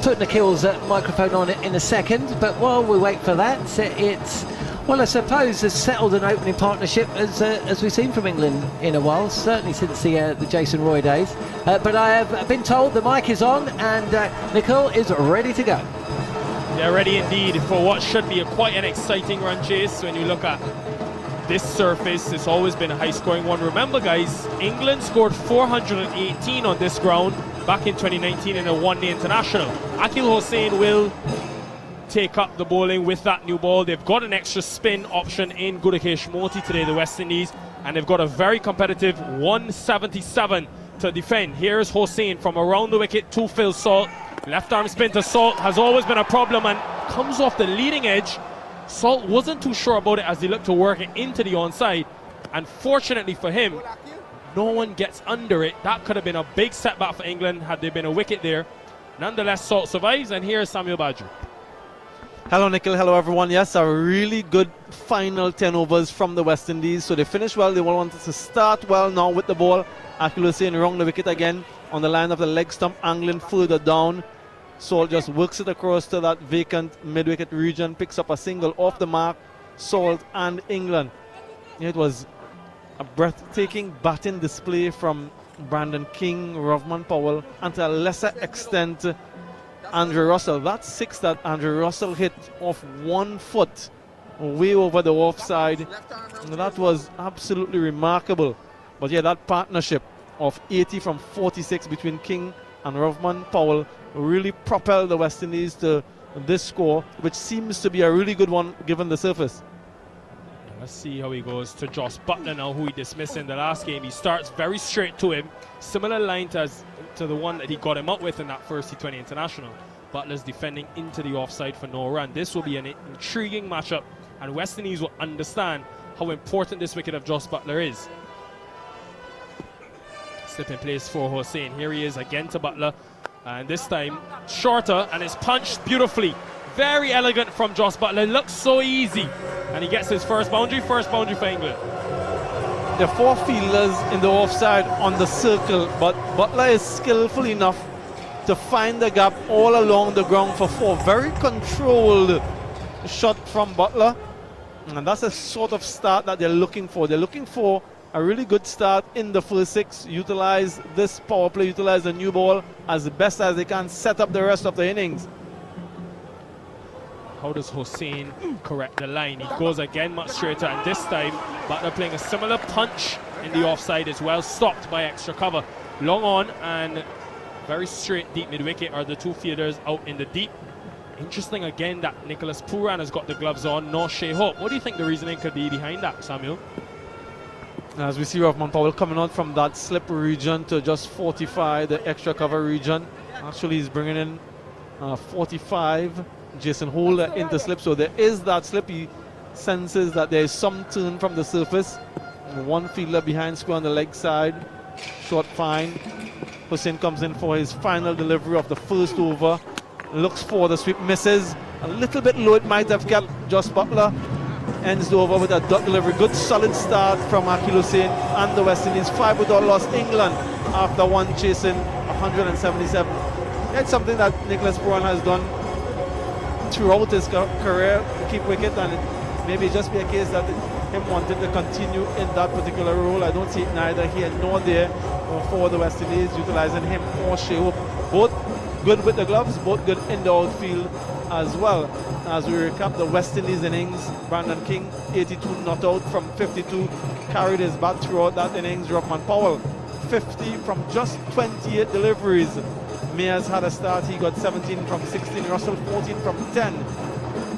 put Nikhil's microphone on in a second, but while we wait for that, it's, well, I suppose has settled an opening partnership as we've seen from England in a while, certainly since the Jason Roy days. But I have been told the mic is on and Nikhil is ready to go. They're ready indeed for what should be quite an exciting run chase. When you look at this surface, it's always been a high-scoring one. Remember, guys, England scored 418 on this ground back in 2019 in a one-day international. Akil Hossain will take up the bowling with that new ball. They've got an extra spin option in Gudakesh Moti today, the West Indies, and they've got a very competitive 177 to defend. Here's Hossain from around the wicket to Phil Salt. Left arm spin to Salt has always been a problem and comes off the leading edge. Salt wasn't too sure about it as he looked to work it into the onside, and fortunately for him, no one gets under it. That could have been a big setback for England had there been a wicket there. Nonetheless, Salt survives, and here's Samuel Badree. Hello, Nikhil. Hello, everyone. Yes, a really good final 10 overs from the West Indies. So they finished well. They wanted to start well now with the ball. Akil Hossain wrong the wicket again on the line of the leg stump, angling further down. Salt just works it across to that vacant mid-wicket region, picks up a single off the mark. Salt and England. It was a breathtaking batting display from Brandon King, Rovman Powell, and to a lesser extent Andrew Russell. That 6 that Andrew Russell hit off 1 foot way over the offside, that was absolutely remarkable. But yeah, that partnership of 80 from 46 between King and Rovman Powell really propelled the West Indies to this score, which seems to be a really good one given the surface. Let's see how he goes to Jos Buttler now, who he dismissed in the last game. He starts very straight to him. Similar line to the one that he got him up with in that first T20 international. Butler's defending into the offside for no run. This will be an intriguing matchup, and West Indies will understand how important this wicket of Jos Buttler is. slip in place for Hossain. Here he is again to Butler, and this time shorter, and it's punched beautifully. Very elegant from Jos Buttler. It looks so easy, and he gets his first boundary for England. There are 4 fielders in the offside on the circle, but Butler is skillful enough to find the gap all along the ground for 4. Very controlled shot from Butler, and that's a sort of start that they're looking for. They're looking for a really good start in the first 6, utilize this power play, utilize the new ball as best as they can, set up the rest of the innings. How does Hossain correct the line? He goes again much straighter, and this time Butler playing a similar punch in the offside as well, stopped by extra cover. Long on and very straight deep mid-wicket are the 2 fielders out in the deep. Interesting again that Nicholas Pooran has got the gloves on, nor Shea Hope. What do you think the reasoning could be behind that, Samuel? As we see Rahman Powell coming out from that slip region to just 45, the extra cover region. Actually, he's bringing in 45. Jason Holder into slip, so there is that slip. He senses that there is some turn from the surface. 1 fielder behind square on the leg side. Short fine. Hossain comes in for his final delivery of the first over. Looks for the sweep, misses. A little bit low, it might have kept Jos Buttler. Ends the over with a dot delivery. Good solid start from Akil Hossain and the West Indies. 5 without loss. England after 1 chasing 177. That's something that Nicholas Pooran has done throughout his career, keep wicket, and it maybe just be a case that him wanting to continue in that particular role. I don't see it neither here nor there for the West Indies, utilizing him or Shea Hope. Both good with the gloves, both good in the outfield as well. As we recap the West Indies innings, Brandon King, 82 not out from 52, carried his bat throughout that innings. Rahman Powell, 50 from just 28 deliveries. Mayers had a start, he got 17 from 16, Russell 14 from 10.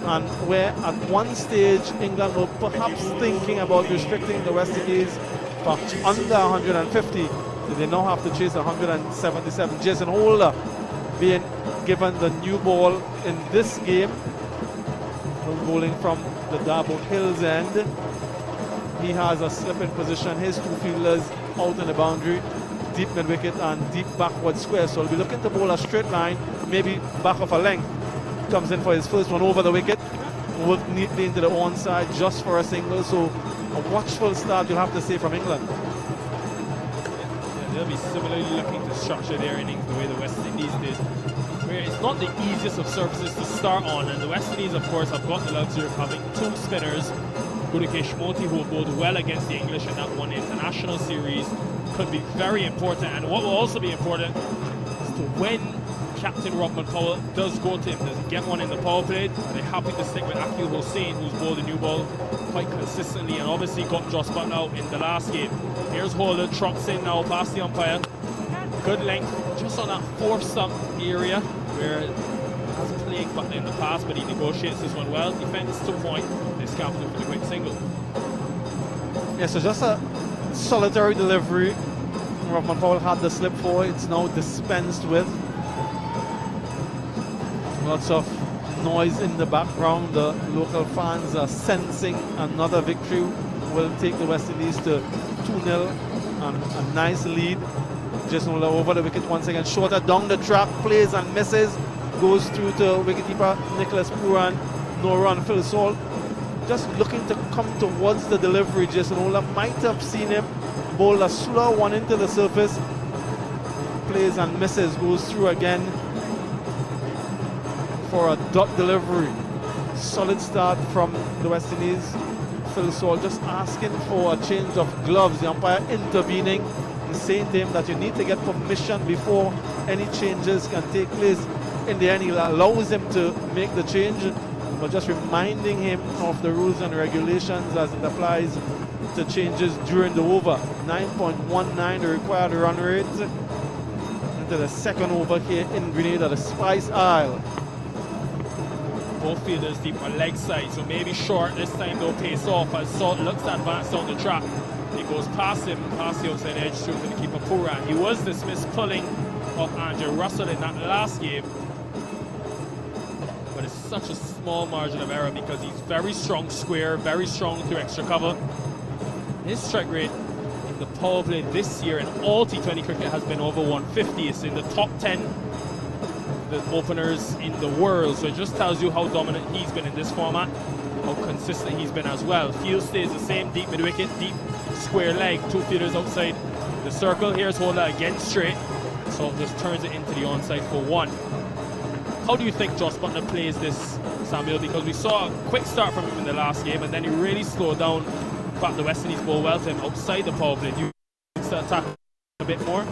And where at one stage England were perhaps thinking about restricting the West Indies for under 150, they now have to chase 177. Jason Holder being given the new ball in this game, bowling from the Darbo Hills end. He has a slip in position, his 2 fielders out in the boundary, deep mid-wicket and deep backward square, so he'll be looking to bowl a straight line, maybe back of a length. Comes in for his first one over the wicket, worked neatly into the onside just for a single, so a watchful start you'll have to say from England. Yeah, they'll be similarly looking to structure their innings the way the West Indies did, where it's not the easiest of surfaces to start on, and the West Indies of course have got the luxury of having 2 spinners. Gudakesh Moti, who bowled well against the English in that one international series, could be very important. And what will also be important is to when Captain Rahman Powell does go to him, does he get one in the power play? Are they happy to stick with Akil Hossain, who's bowled the new ball quite consistently and obviously got Jos Buttler out in the last game? Here's Holder, trots in now past the umpire. Good length, just on that 4th stump area where it has plagued Buttler in the past, but he negotiates this one well. Defends to point, they scalp him for the quick single. Yeah, so just a solitary delivery. Rahman Powell had the slip for, it's now dispensed with. Lots of noise in the background. The local fans are sensing another victory will take the West Indies to 2-0 and a nice lead. Jason Holder over the wicket once again, shorter down the track, plays and misses, goes through to wicketkeeper Nicholas Pooran. No run, Phil Salt just looking to come towards the delivery. Jason Holder might have seen him bowl a slow one into the surface, plays and misses, goes through again for a dot delivery. Solid start from the West Indies. Phil Salt just asking for a change of gloves, the umpire intervening and saying to him that you need to get permission before any changes can take place. In the end, he allows him to make the change, but just reminding him of the rules and regulations as it applies to changes during the over. 9.19 the required run rate into the 2nd over here in Grenada, the Spice Isle. Both fielders deep on leg side, so maybe short this time they'll pace off as Salt looks to advance down the track. He goes past him, past the outside edge through to the keeper Pooran. He was dismissed pulling of Andrew Russell in that last game, but it's such a small margin of error because he's very strong square, very strong through extra cover. His strike rate in the power play this year in all T20 cricket has been over 150. It's in the top 10 the openers in the world, so it just tells you how dominant he's been in this format, how consistent he's been as well. Field stays the same, deep mid-wicket, deep square leg, 2 fielders outside the circle. Here's Holder again straight, so just turns it into the onside for 1. How do you think Jos Buttler plays this, Samuel? Because we saw a quick start from him in the last game, and then he really slowed down. In fact, the West Indies bowl well to him outside the power play. Do you think to attack a bit more?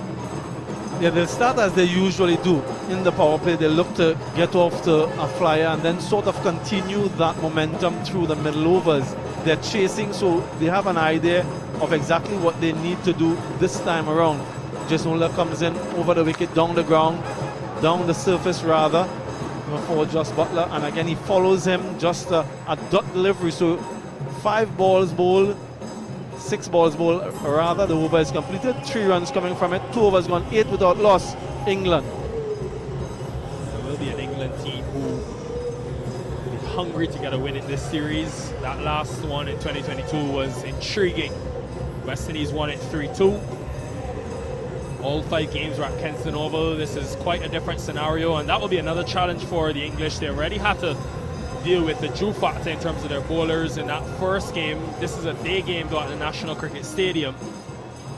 Yeah, they'll start as they usually do in the power play. They look to get off to a flyer and then sort of continue that momentum through the middle overs. They're chasing, so they have an idea of exactly what they need to do this time around. Jason Holder comes in over the wicket, down the ground, down the surface rather, for Jos Buttler, and again he follows him, just a dot delivery. So 5 balls bowled, 6 balls bowled rather. The over is completed, 3 runs coming from it, 2 overs gone, 8 without loss. England. There will be an England team who will be hungry to get a win in this series. That last one in 2022 was intriguing. West Indies won it 3-2. All 5 games were at Kensington Oval. This is quite a different scenario, and that will be another challenge for the English. They already had to deal with the Drew factor in terms of their bowlers in that first game. This is a day game though at the National Cricket Stadium.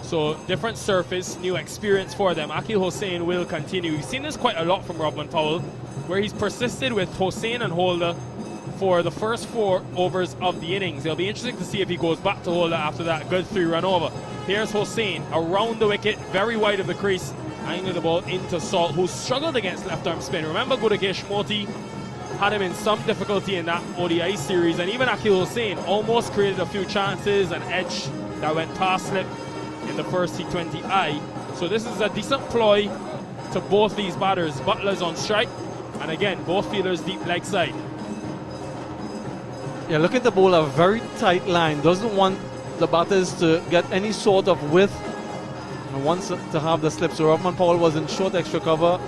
So different surface, new experience for them. Akeal Hosein will continue. We've seen this quite a lot from Robin Powell, where he's persisted with Hosein and Holder for the first 4 overs of the innings. It'll be interesting to see if he goes back to Holder after that good 3-run over. Here's Hosein around the wicket, very wide of the crease, angling the ball into Salt, who struggled against left-arm spin. Remember, Gudakesh Moti had him in some difficulty in that ODI series, and even Akeal Hosein almost created a few chances, an edge that went past slip in the first T20I. So this is a decent ploy to both these batters. Butler's on strike, and again, both fielders deep leg side. Yeah, look at the bowl, a very tight line. Doesn't want the batters to get any sort of width and wants to have the slip. So Robin Powell was in short extra cover.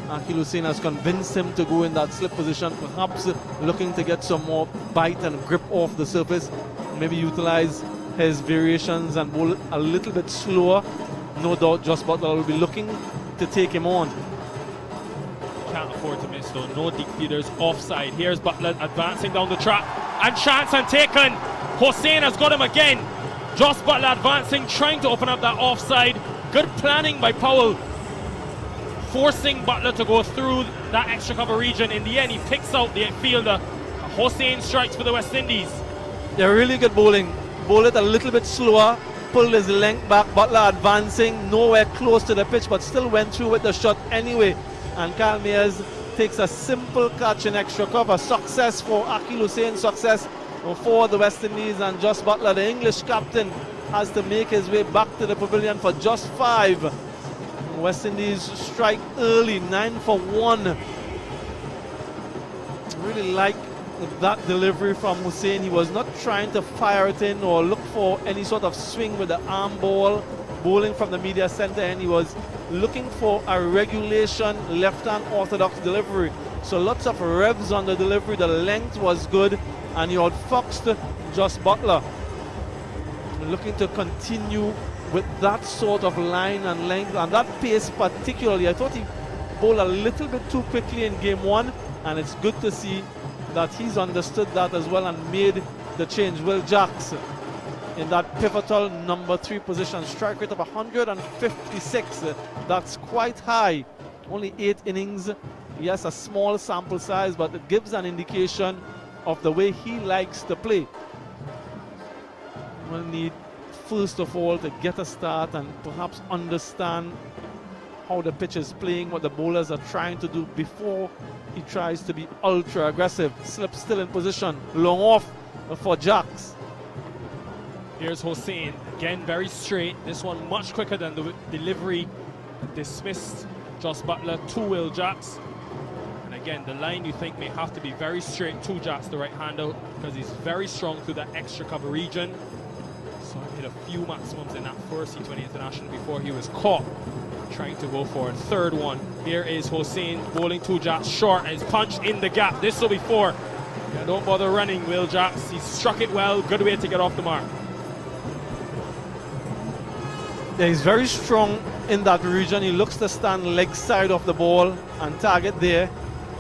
Akeal Hosein has convinced him to go in that slip position, perhaps looking to get some more bite and grip off the surface, maybe utilize his variations and bowl a little bit slower. No doubt Jos Buttler will be looking to take him on. Can't afford to miss though. No deep feeders offside. Here's Buttler advancing down the track, and chance and taken. Hosein has got him again. Jos Buttler advancing, trying to open up that offside. Good planning by Powell, forcing Buttler to go through that extra cover region. In the end, he picks out the fielder. Hosein strikes for the West Indies. They're really good bowling. Bowl it a little bit slower, pulled his length back. Buttler advancing, nowhere close to the pitch, but still went through with the shot anyway. And Kyle Mayers takes a simple catch in extra cover. Success for Akeal Hosein, success for the West Indies, and Jos Buttler, the English captain, has to make his way back to the pavilion for just 5. West Indies strike early, 9 for 1. I really like that delivery from Hosein. He was not trying to fire it in or look for any sort of swing with the arm ball, bowling from the media center, and he was looking for a regulation left-hand orthodox delivery. So lots of revs on the delivery, the length was good, and he outfoxed Jos Buttler. Looking to continue with that sort of line and length and that pace particularly. I thought he bowled a little bit too quickly in game 1, and it's good to see that he's understood that as well and made the change. Will Jacks in that pivotal number 3 position, strike rate of 156. That's quite high. Only 8 innings. Yes, a small sample size, but it gives an indication of the way he likes to play. We'll need, first of all, to get a start and perhaps understand how the pitch is playing, what the bowlers are trying to do before he tries to be ultra aggressive. Slip still in position, long off for Jacks. Here's Hosein, again very straight. This one much quicker than the delivery. Dismissed Jos Buttler to Will Jacks. And again, the line you think may have to be very straight to Jacks, the right-hander, because he's very strong through that extra cover region. So he hit a few maximums in that first T20 International before he was caught trying to go for a third one. Here is Hosein bowling to Jacks short, and he's punched in the gap. This will be 4. Yeah, don't bother running, Will Jacks. He struck it well. Good way to get off the mark. Yeah, he's very strong in that region. He looks to stand leg side of the ball and target there.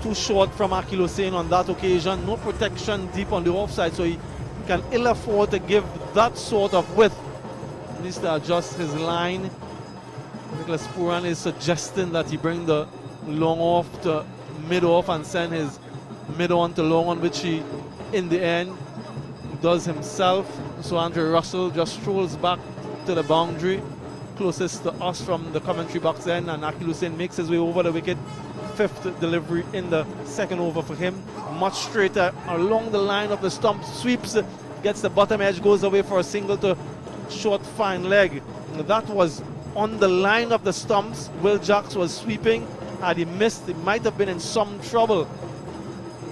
Too short from Akhil Hussain on that occasion. No protection deep on the offside, so he can ill afford to give that sort of width. He needs to adjust his line. Nicholas Pooran is suggesting that he bring the long off to mid off and send his mid on to long on, which he, in the end, does himself. So Andrew Russell just strolls back to the boundary, closest to us from the commentary box end, and Akhil Hussain makes his way over the wicket. Fifth delivery in the second over for him. Much straighter along the line of the stump, sweeps, gets the bottom edge, goes away for a single to short fine leg. That was on the line of the stumps. Will Jacks was sweeping. Had he missed, he might have been in some trouble.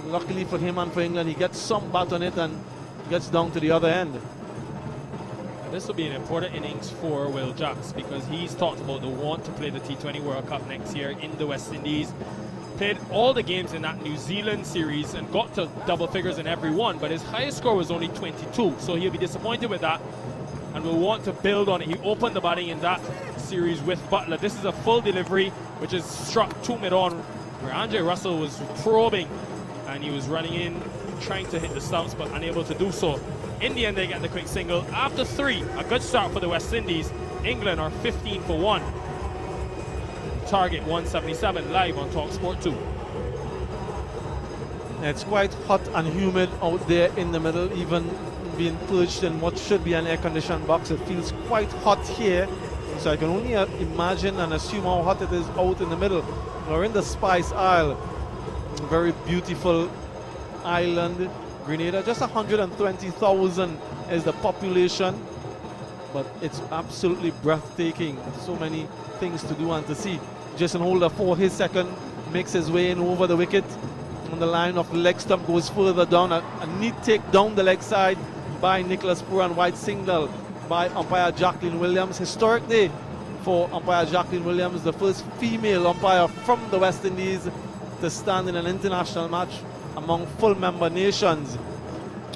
Luckily for him and for England, he gets some bat on it and gets down to the other end. This will be an important innings for Will Jacks because he's talked about the want to play the T20 World Cup next year in the West Indies. Played all the games in that New Zealand series and got to double figures in every one, but his highest score was only 22, so he'll be disappointed with that and will want to build on it. He opened the batting in that series with Butler. This is a full delivery, which is struck to mid-on, where Andre Russell was probing and he was running in, trying to hit the stumps, but unable to do so. In the end, they get the quick single. After 3, a good start for the West Indies. England are 15 for 1. Target 177 live on talkSPORT 2. It's quite hot and humid out there in the middle, even being perched in what should be an air-conditioned box. It feels quite hot here, so I can only imagine and assume how hot it is out in the middle. We're in the Spice Isle, very beautiful island. Grenada, just 120,000 is the population, but it's absolutely breathtaking. So many things to do and to see. Jason Holder for his second, makes his way in over the wicket on the line of the leg stump, goes further down. A neat take down the leg side by Nicholas Pooran. Wide signal by umpire Jacqueline Williams. Historic day for umpire Jacqueline Williams, the first female umpire from the West Indies to stand in an international match among full member nations.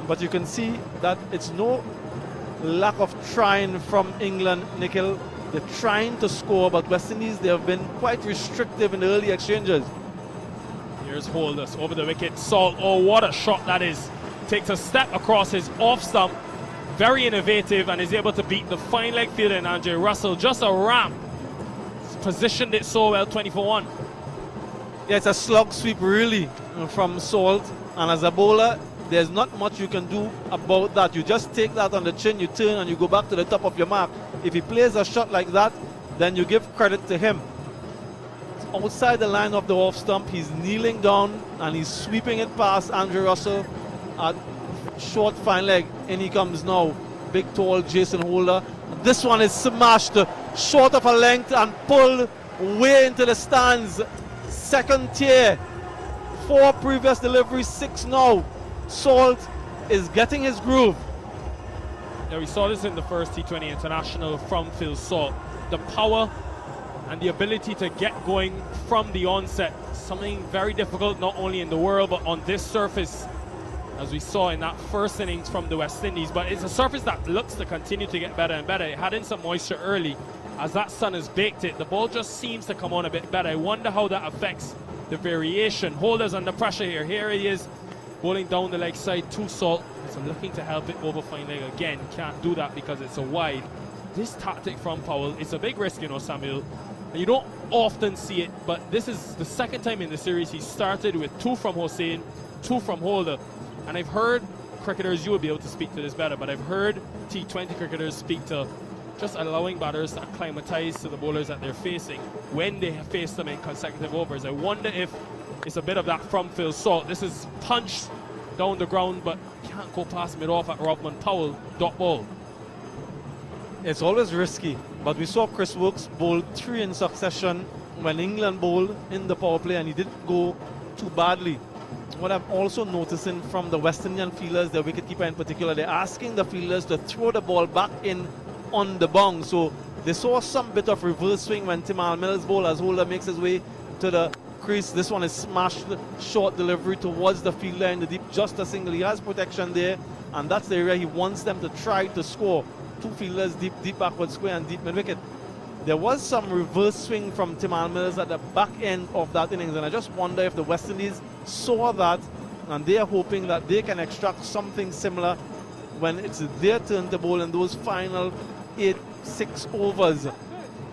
But you can see that it's no lack of trying from England, Nikhil. They're trying to score, but West Indies, they have been quite restrictive in the early exchanges. Here's Holders over the wicket. Salt, oh what a shot that is. Takes a step across his off stump. Very innovative and is able to beat the fine leg fielder in Andre Russell. Just a ramp. Positioned it so well, 20 for 1. Yeah, it's a slug sweep really from Salt, and as a bowler there's not much you can do about that. You just take that on the chin, you turn and you go back to the top of your mark. If he plays a shot like that, then you give credit to him. It's outside the line of the off stump, he's kneeling down and he's sweeping it past Andrew Russell at short fine leg. In he comes now, big tall Jason Holder. This one is smashed short of a length and pulled way into the stands. Second tier, 4 previous deliveries, 6 now. Salt is getting his groove. Yeah, we saw this in the first T20 International from Phil Salt. The power and the ability to get going from the onset, something very difficult not only in the world but on this surface, as we saw in that first innings from the West Indies. But it's a surface that looks to continue to get better and better. It had in some moisture early. As that sun has baked it, the ball just seems to come on a bit better. I wonder how that affects the variation. Holders under pressure here. Here he is, bowling down the leg side to Salt. So looking to help it over fine leg again. Can't do that because it's a wide. This tactic from Powell, it's a big risk, you know, Samuel. And you don't often see it, but this is the second time in the series he started with 2 from Hussain, 2 from Holder. And I've heard cricketers, you will be able to speak to this better, but I've heard T20 cricketers speak to just allowing batters to acclimatize to the bowlers that they're facing when they have faced them in consecutive overs. I wonder if it's a bit of that from Phil Salt. This is punched down the ground, but can't go past mid-off at Robman Powell, dot ball. It's always risky, but we saw Chris Woakes bowl 3 in succession when England bowled in the power play, and he didn't go too badly. What I'm also noticing from the West Indian fielders, the wicketkeeper in particular, they're asking the fielders to throw the ball back in on the bounce. So they saw some bit of reverse swing when Timal Mills bowled as Holder makes his way to the crease. This one is smashed, short delivery towards the fielder in the deep, just a single. He has protection there, and that's the area he wants them to try to score. 2 fielders deep backward square and deep mid wicket. there was some reverse swing from Tim Mills at the back end of that innings, and I just wonder if the West Indies saw that and they are hoping that they can extract something similar when it's their turn to bowl in those final 6 overs.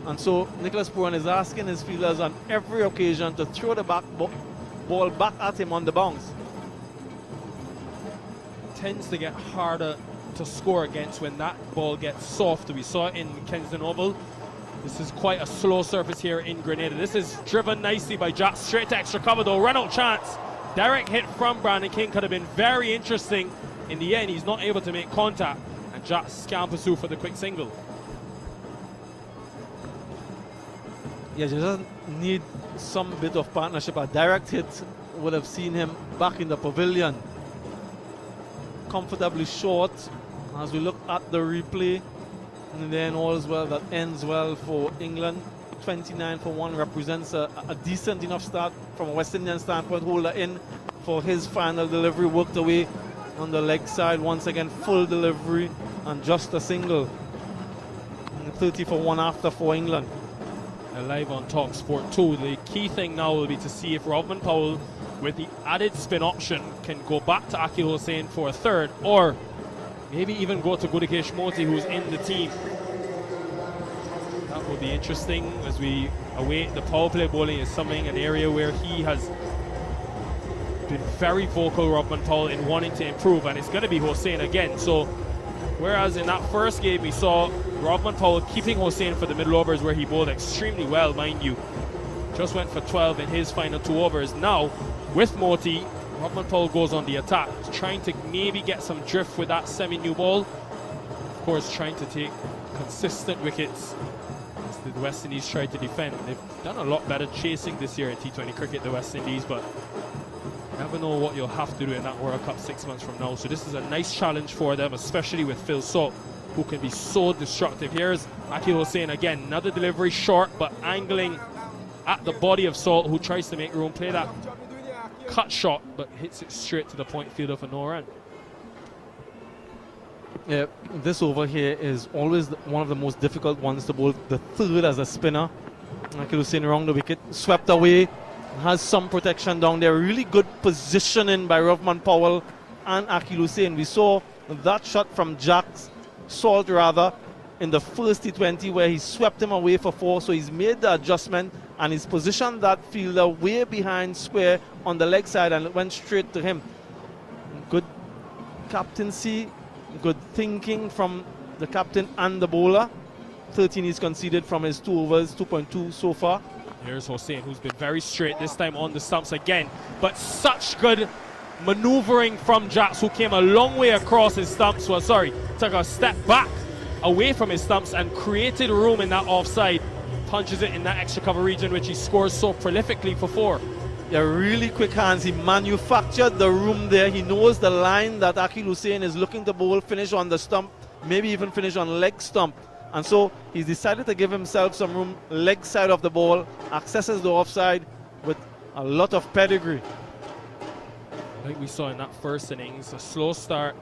And so Nicholas Pooran is asking his fielders on every occasion to throw the ball back at him on the bounce. Tends to get harder to score against when that ball gets soft. We saw it in Kensington Oval. This is quite a slow surface here in Grenada. This is driven nicely by Jack, straight to extra cover though, run out chance. Direct hit from Brandon King could have been very interesting. In the end, he's not able to make contact, and Jack scampers through for the quick single. Yeah, you just need some bit of partnership. A direct hit would have seen him back in the pavilion. Comfortably short as we look at the replay. And then all is well that ends well for England. 29 for 1 represents a decent enough start from a West Indian standpoint. Holder in for his final delivery, worked away on the leg side. Once again, full delivery and just a single. And 30 for 1 after for England. Live on talkSPORT 2. The key thing now will be to see if Rovman Powell, with the added spin option, can go back to Akil Hussain for a third, or maybe even go to Gudakesh Moti, who's in the team. That will be interesting as we await the power play. Bowling is something, an area where he has been very vocal, Rovman Powell, in wanting to improve, and it's going to be Hussain again. So whereas in that first game we saw Rovman Powell keeping Hussain for the middle overs, where he bowled extremely well, mind you, just went for 12 in his final 2 overs. Now with Moti, Rovman Powell goes on the attack, trying to maybe get some drift with that semi-new ball. Of course, trying to take consistent wickets as the West Indies try to defend. They've done a lot better chasing this year in T20 cricket, the West Indies, but you never know what you'll have to do in that World Cup 6 months from now. So this is a nice challenge for them, especially with Phil Salt, who can be so destructive. Here's Akil Hussain again, another delivery short, but angling at the body of Salt, who tries to make room, play that cut shot, but hits it straight to the point fielder for no run. Yeah, this over here is always one of the most difficult ones to bowl. The third as a spinner. Akil Hussain around the wicket, swept away, has some protection down there. Really good positioning by Rovman Powell and Akil Hussain. We saw that shot from Salt rather, in the first T20 where he swept him away for 4, so he's made the adjustment and he's positioned that fielder way behind square on the leg side and it went straight to him. Good captaincy, good thinking from the captain and the bowler. 13 he's conceded from his 2 overs, 2.2 so far. Here's Hussain, who's been very straight, this time on the stumps again, but such good maneuvering from Jax, who came a long way across his stumps. Well, sorry, took a step back away from his stumps and created room in that offside. Punches it in that extra cover region, which he scores so prolifically for 4. Yeah, really quick hands. He manufactured the room there. He knows the line that Akil Hussain is looking to bowl, finish on the stump, maybe even finish on leg stump. And so he's decided to give himself some room, leg side of the ball, accesses the offside with a lot of pedigree. Like we saw in that first innings, a slow start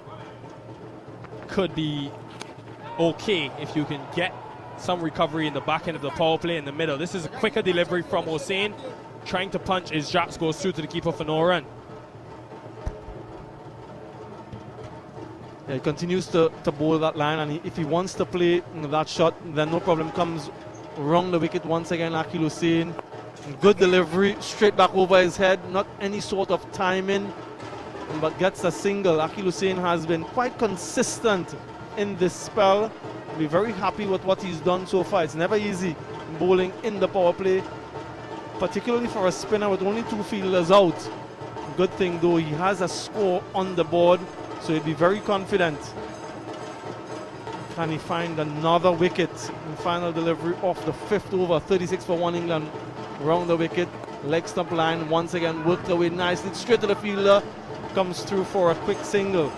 could be okay if you can get some recovery in the back end of the power play in the middle. This is a quicker delivery from Hussain, trying to punch as Jax goes through to the keeper for no run. Yeah, he continues to bowl that line, and if he wants to play that shot, then no problem. Comes around the wicket once again, Akil Hussain. Good delivery, straight back over his head, not any sort of timing, but gets a single. Akil Hussain has been quite consistent in this spell. We're very happy with what he's done so far. It's never easy bowling in the power play, particularly for a spinner with only 2 fielders out. Good thing though, he has a score on the board, so he'll be very confident. Can he find another wicket in final delivery off the 5th over? 36 for 1 England. Round the wicket, leg stump line once again, worked away nicely, straight to the fielder, comes through for a quick single.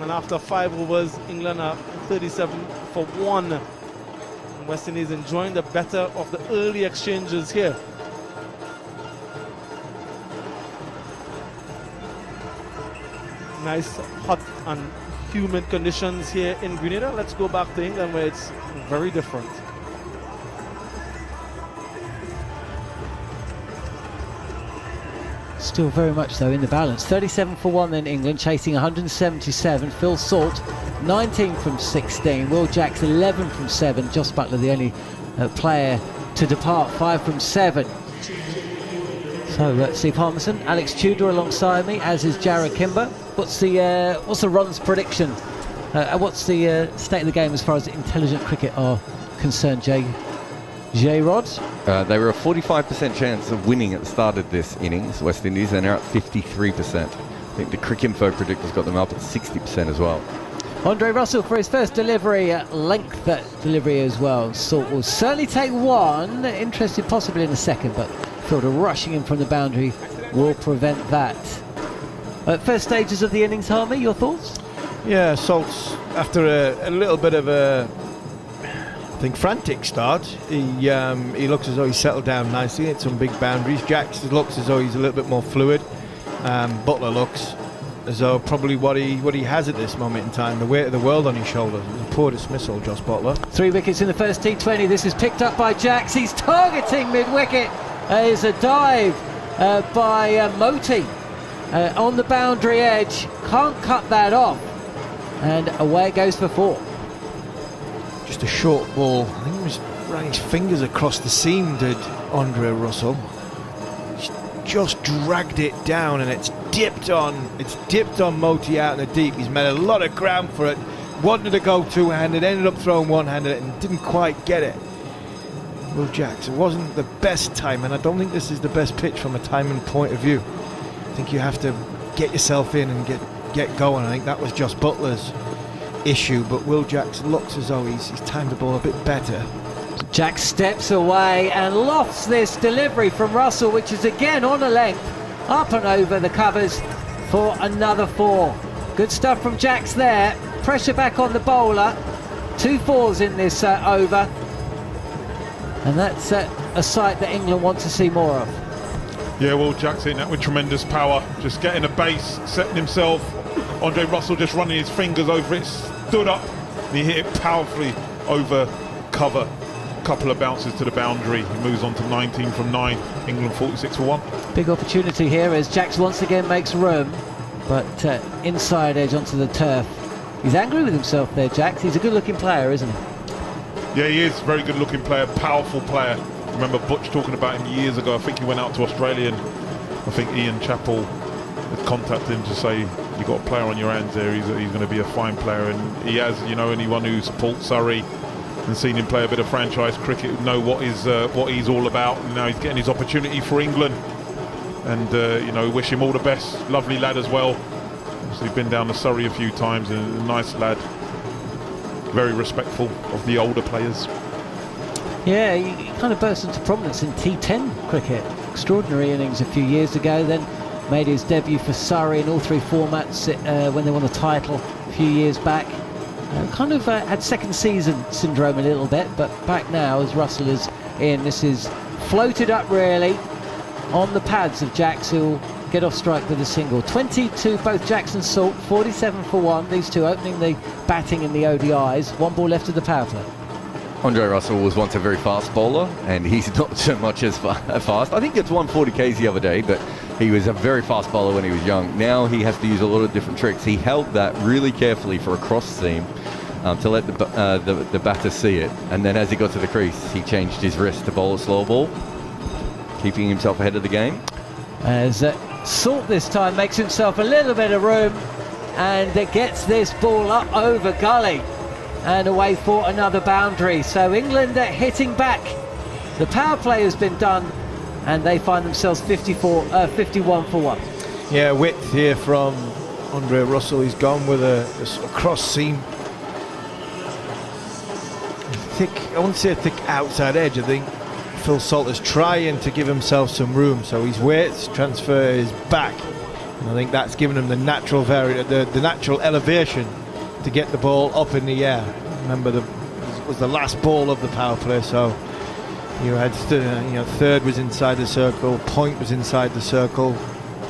And after 5 overs, England are 37 for 1. West Indies enjoying the better of the early exchanges here. Nice hot and humid conditions here in Grenada. Let's go back to England where it's very different. Still very much though in the balance. 37 for 1 then England, chasing 177. Phil Salt 19 from 16. Will Jacks 11 from 7. Jos Buttler the only player to depart, 5 from 7. So Steve Harmison, Alex Tudor alongside me, as is Jarrod Kimber. What's the runs prediction? What's the state of the game as far as intelligent cricket are concerned, Jarrod? They were a 45% chance of winning at the start of this innings, West Indies. They're now at 53%. I think the Cricinfo predictor's got them up at 60% as well. Andre Russell for his first delivery, length delivery as well. Salt will certainly take one. Interested possibly in a second, but fielder rushing in from the boundary will prevent that. First stages of the innings, Harmy, your thoughts? Yeah, Salt's after a little bit of a, I think, frantic start. He looks as though he's settled down nicely. Hit some big boundaries. Jacks looks as though he's a little bit more fluid. Buttler looks as though probably what he has at this moment in time, the weight of the world on his shoulders. It was a poor dismissal, Jos Buttler. 3 wickets in the first T20. This is picked up by Jacks. He's targeting mid-wicket. Is a dive by Moti on the boundary edge. Can't cut that off. And away it goes for 4. Just a short ball. I think he was running his fingers across the seam, did Andre Russell. He's just dragged it down, and it's dipped on Moti out in the deep. He's made a lot of ground for it. Wanted to go two-handed, ended up throwing one-handed and didn't quite get it. Will Jacks, it wasn't the best time, and I don't think this is the best pitch from a timing point of view. I think you have to get yourself in and get going. I think that was Jos Buttler's issue, but Will Jacks looks as though he's timed the ball a bit better. Jacks steps away and lofts this delivery from Russell, which is again on a length, up and over the covers for another 4. Good stuff from Jacks there. Pressure back on the bowler. 2 4s in this over. And that's a sight that England want to see more of. Yeah, Will Jacks hitting that with tremendous power. Just getting a base, setting himself. Andre Russell just running his fingers over it, stood up, and he hit it powerfully over cover. Couple of bounces to the boundary. He moves on to 19 from 9. England 46 for 1. Big opportunity here as Jacks once again makes room, but inside edge onto the turf. He's angry with himself there, Jacks. He's a good-looking player, isn't he? Yeah, he is. Very good-looking player, powerful player. Remember Butch talking about him years ago. I think he went out to Australia, and I think Ian Chappell had contacted him to say, you've got a player on your hands there. He's going to be a fine player, and he has. You know, anyone who supports Surrey and seen him play a bit of franchise cricket would know what he's all about. And now he's getting his opportunity for England, and you know, wish him all the best. Lovely lad as well. Obviously been down to Surrey a few times, and a nice lad. Very respectful of the older players. Yeah, he kind of burst into prominence in T10 cricket. Extraordinary innings a few years ago, then made his debut for Surrey in all 3 formats when they won the title a few years back. Kind of had second season syndrome a little bit, but back now as Russell is in. This is floated up really on the pads of Jacks, who'll get off strike with a single. 22 both Jacks and Salt, 47 for 1. These two opening the batting in the ODIs. 1 ball left of the power play. Andre Russell was once a very fast bowler, and he's not so much as fast. I think it's 140 k's the other day, but he was a very fast bowler when he was young. Now he has to use a lot of different tricks. He held that really carefully for a cross seam to let the batter see it, and then as he got to the crease, he changed his wrist to bowl a slow ball, keeping himself ahead of the game. As Salt this time makes himself a little bit of room and gets this ball up over gully and away for another boundary. So England hitting back. The power play has been done and they find themselves 51 for 1. Yeah, width here from Andre Russell. He's gone with a cross seam. Thick, I wouldn't say a thick outside edge. I think Phil Salt is trying to give himself some room, so his weight transfer is back, and I think that's given him the natural the natural elevation to get the ball up in the air. Remember, it was the last ball of the power play, so you had third was inside the circle, point was inside the circle,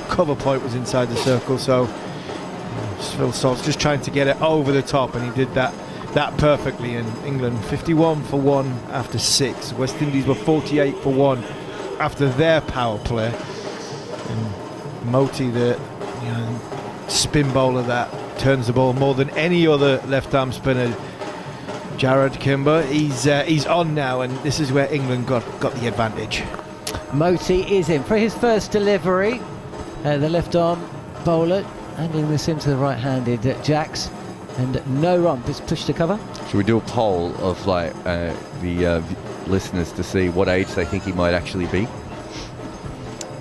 cover point was inside the circle, so Phil Salt's just trying to get it over the top, and he did that perfectly. In England 51 for 1 after 6. West Indies were 48 for 1 after their power play, and Moti, the spin bowler that turns the ball more than any other left-arm spinner. Jarrod, Kimber, he's on now, and this is where England got the advantage. Moti is in for his first delivery. The left-arm bowler handing this into the right-handed Jacks, and no run. It's pushed to cover. Should we do a poll of the listeners to see what age they think he might actually be?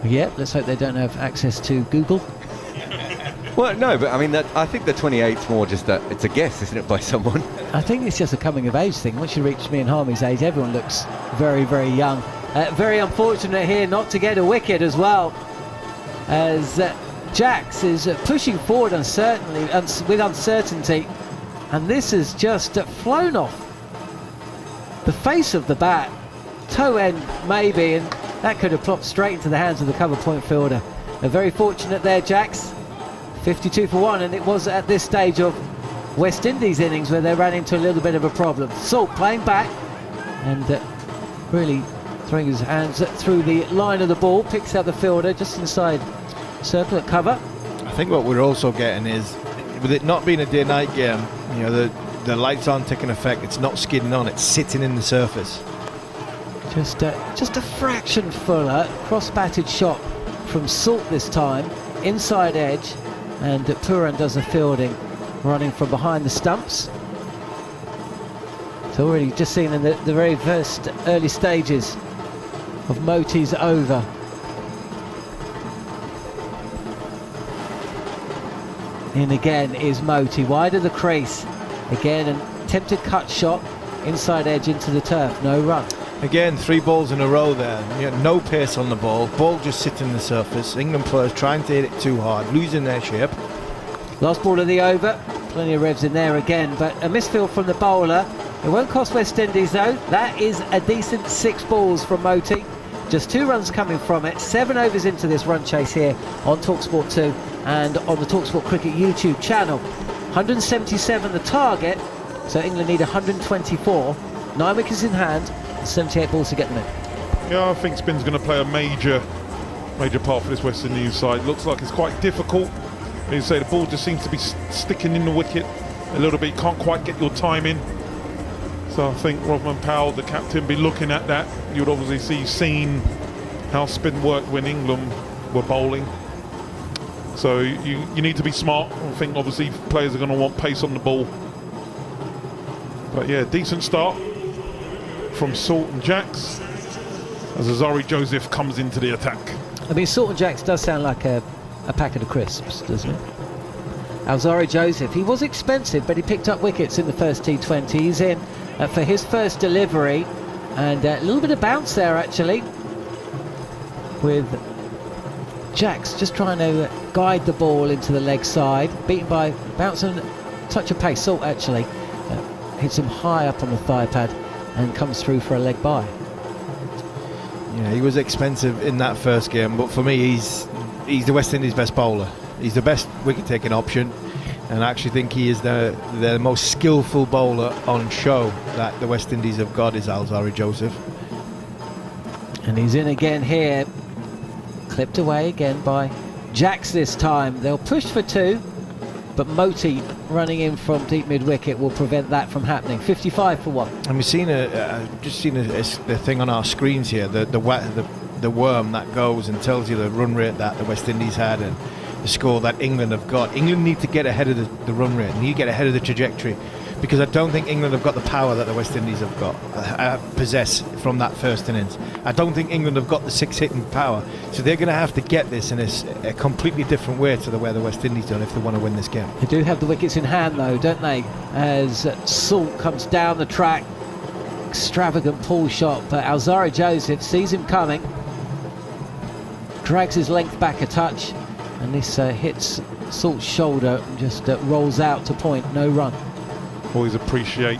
Yeah, let's hope they don't have access to Google. Well, no, but I mean, I think the 28's more just it's a guess, isn't it, by someone? I think it's just a coming-of-age thing. Once you reach me and Harmy's age, everyone looks very, very young. Very unfortunate here not to get a wicket as well, as Jacks is pushing forward with uncertainty, and this has just flown off the face of the bat. Toe end maybe, and that could have plopped straight into the hands of the cover point fielder. They're very fortunate there, Jacks. 52 for 1, and it was at this stage of West Indies innings where they ran into a little bit of a problem. Salt playing back and really throwing his hands through the line of the ball, picks out the fielder just inside circle at cover. I think what we're also getting is, with it not being a day-night game, the lights aren't taking effect. It's not skidding on, it's sitting in the surface. Just a fraction fuller cross-batted shot from Salt this time, inside edge, and Puran does the fielding, running from behind the stumps. It's already just seen in the very first early stages of Moti's over. In again is Moti, wide of the crease. Again, an attempted cut shot, inside edge into the turf, no run. Again, 3 balls in a row there. No pace on the ball. Ball just sitting in the surface. England players trying to hit it too hard, losing their shape. Last ball of the over. Plenty of revs in there again, but a misfield from the bowler. It won't cost West Indies though. That is a decent 6 balls from Moti. Just 2 runs coming from it. 7 overs into this run chase here on talkSPORT 2 and on the talkSPORT Cricket YouTube channel. 177 the target, so England need 124. 9 wickets in hand. 78 balls to get them in. Yeah, I think spin's going to play a major part for this West Indies side. Looks like it's quite difficult. As you say, the ball just seems to be sticking in the wicket a little bit. You can't quite get your time in. So I think Rovman Powell, the captain, be looking at that. You'd obviously seen how spin worked when England were bowling. So you need to be smart. I think obviously players are going to want pace on the ball. But yeah, decent start from Salt and Jacks as Azari Joseph comes into the attack. I mean, Salt and Jacks does sound like a packet of crisps, doesn't it? Alzari Joseph, he was expensive, but he picked up wickets in the first T20. He's in for his first delivery, and a little bit of bounce there actually, with Jacks just trying to guide the ball into the leg side, beaten by bounce and touch of pace. Salt actually hits him high up on the thigh pad and comes through for a leg bye. Yeah, he was expensive in that first game, but for me he's the West Indies' best bowler. He's the best wicket-taking option, and I actually think he is the most skillful bowler on show that the West Indies have got is Alzari Joseph. And he's in again here, clipped away again by Jacks this time. They'll push for 2, but Moti running in from deep mid-wicket will prevent that from happening. 55 for 1. And we've seen just seen the thing on our screens here, the worm that goes and tells you the run rate that the West Indies had and the score that England have got. England need to get ahead of the run rate, need to get ahead of the trajectory, because I don't think England have got the power that the West Indies have got possess from that first innings. I don't think England have got the 6 hitting power, so they're going to have to get this in a completely different way to the way the West Indies done if they want to win this game. They do have the wickets in hand though, don't they, as Salt comes down the track. Extravagant pull shot, but Alzari Joseph sees him coming, drags his length back a touch, and this hits Salt's shoulder and just rolls out to point, no run. Always appreciate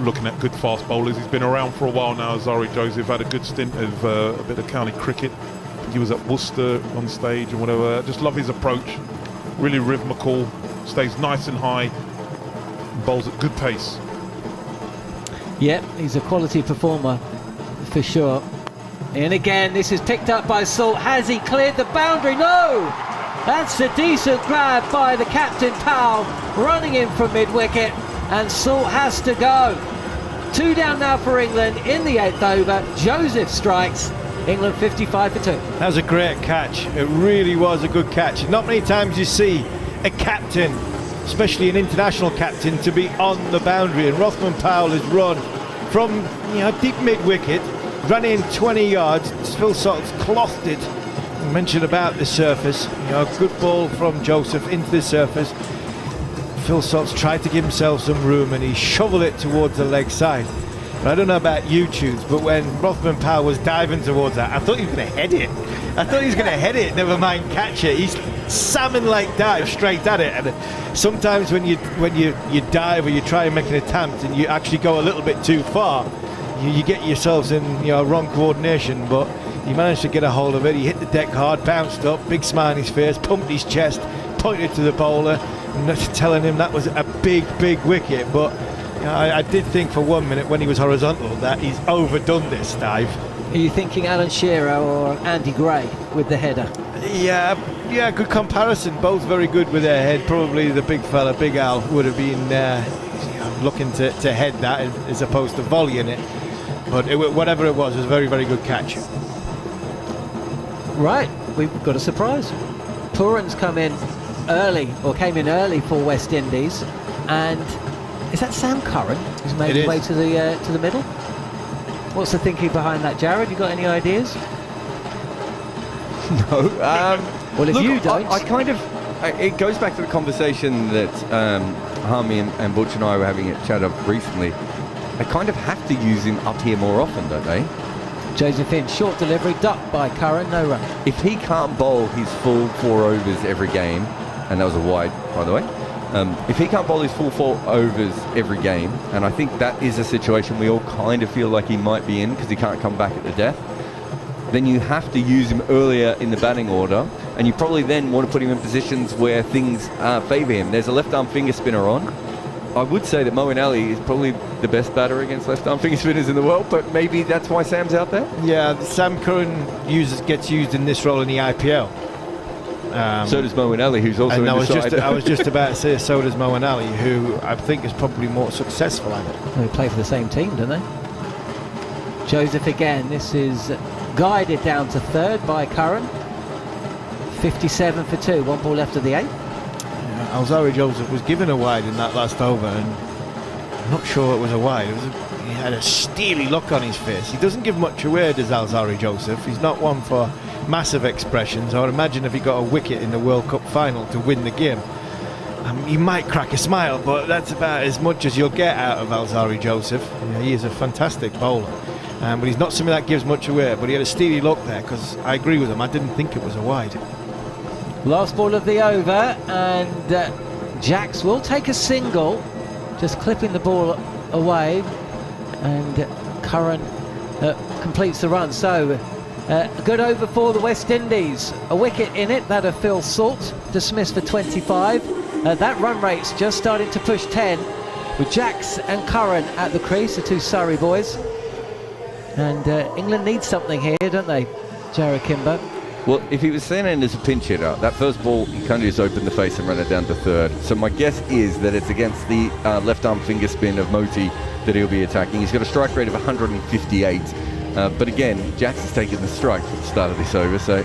looking at good fast bowlers. He's been around for a while now. Azari Joseph had a good stint of a bit of county cricket. He was at Worcester on stage and whatever. I just love his approach. Really rhythmical, stays nice and high, bowls at good pace. Yep, he's a quality performer for sure. In again, this is picked up by Salt. Has he cleared the boundary? No! That's a decent grab by the captain, Powell, running in from mid-wicket, and Salt has to go. 2 down now for England in the 8th over. Joseph strikes. England 55 for 2. That was a great catch. It really was a good catch. Not many times you see a captain, especially an international captain, to be on the boundary. And Rothman Powell has run from deep mid-wicket, run in 20 yards. Phil Salt's clothed it. I mentioned about the surface. Good ball from Joseph into the surface. Phil Salt's tried to give himself some room and he shoveled it towards the leg side. But I don't know about you, Tudes, but when Rothman Powell was diving towards that, I thought he was going to head it. I thought he was going to head it, never mind catch it. He's salmon-like dive straight at it. And sometimes when you dive or you try and make an attempt and you actually go a little bit too far, you get yourselves in wrong coordination. But he managed to get a hold of it. He hit the deck hard, bounced up, big smile on his face, pumped his chest, pointed to the bowler, and telling him that was a big wicket. But I did think for 1 minute when he was horizontal that he's overdone this dive. Are you thinking Alan Shearer or Andy Gray with the header? Yeah, good comparison. Both very good with their head. Probably the big fella, Big Al, would have been looking to head that as opposed to volleying it. But whatever it was a very good catch. Right, we've got a surprise. Puran's came in early for West Indies, and is that Sam Curran who's made his way to the middle? What's the thinking behind that, Jarrod? You got any ideas? No. Well, if you don't, it goes back to the conversation that Harmy and Butch and I were having at Chat Up recently. They kind of have to use him up here more often, don't they? Josephine, short delivery, ducked by Curran, no run. If he can't bowl his full 4 overs every game, and that was a wide, by the way, if he can't bowl his full 4 overs every game, and I think that is a situation we all kind of feel like he might be in because he can't come back at the death, then you have to use him earlier in the batting order, and you probably then want to put him in positions where things favour him. There's a left-arm finger spinner on. I would say that Moeen Ali is probably the best batter against left-arm finger spinners in the world, but maybe that's why Sam's out there? Yeah, Sam Curran gets used in this role in the IPL. So does Moeen Ali, who's also in the side. I was just about to say, so does Moeen Ali, who I think is probably more successful at it. They play for the same team, don't they? Joseph again. This is guided down to 3rd by Curran. 57 for 2. 1 ball left of the 8th. Yeah, Alzari Joseph was given a wide in that last over, and I'm not sure it was a wide. He had a steely look on his face. He doesn't give much away, does Alzari Joseph. He's not one for massive expressions. I would imagine if he got a wicket in the World Cup final to win the game, he might crack a smile, but that's about as much as you'll get out of Alzari Joseph. Yeah, he is a fantastic bowler, but he's not something that gives much away. But he had a steely look there, because I agree with him, I didn't think it was a wide. Last ball of the over, and Jacks will take a single, just clipping the ball away, and Curran completes the run. So a good over for the West Indies. A wicket in it, that of Phil Salt, dismissed for 25. That run rate's just starting to push 10, with Jacks and Curran at the crease, the 2 Surrey boys. And England needs something here, don't they, Jarrod Kimber? Well, if he was sent in as a pinch hitter, that first ball, he kind of just opened the face and ran it down to 3rd. So my guess is that it's against the left-arm finger spin of Moti that he'll be attacking. He's got a strike rate of 158. But again, Jacks has taken the strike at the start of this over, so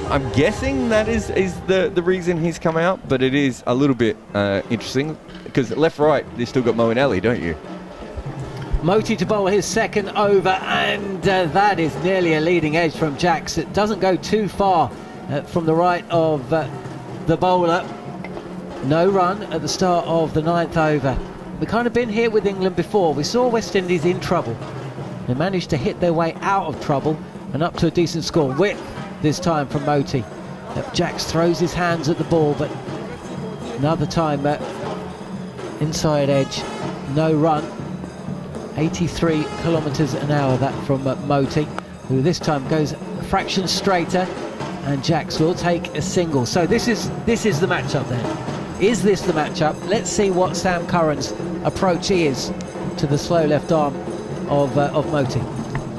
I'm guessing that is the reason he's come out, but it is a little bit interesting, because left-right, you've still got Moeen Ali, don't you? Moti to bowl his 2nd over, and that is nearly a leading edge from Jacks. It doesn't go too far from the right of the bowler. No run at the start of the 9th over. We've kind of been here with England before. We saw West Indies in trouble. They managed to hit their way out of trouble and up to a decent score. Width this time from Moti. Jacks throws his hands at the ball, but another time inside edge, no run. 83 kilometres an hour, that from Moti, who this time goes a fraction straighter, and Jacks will take a single. So this is the matchup then. Is this the matchup? Let's see what Sam Curran's approach is to the slow left arm of Moti.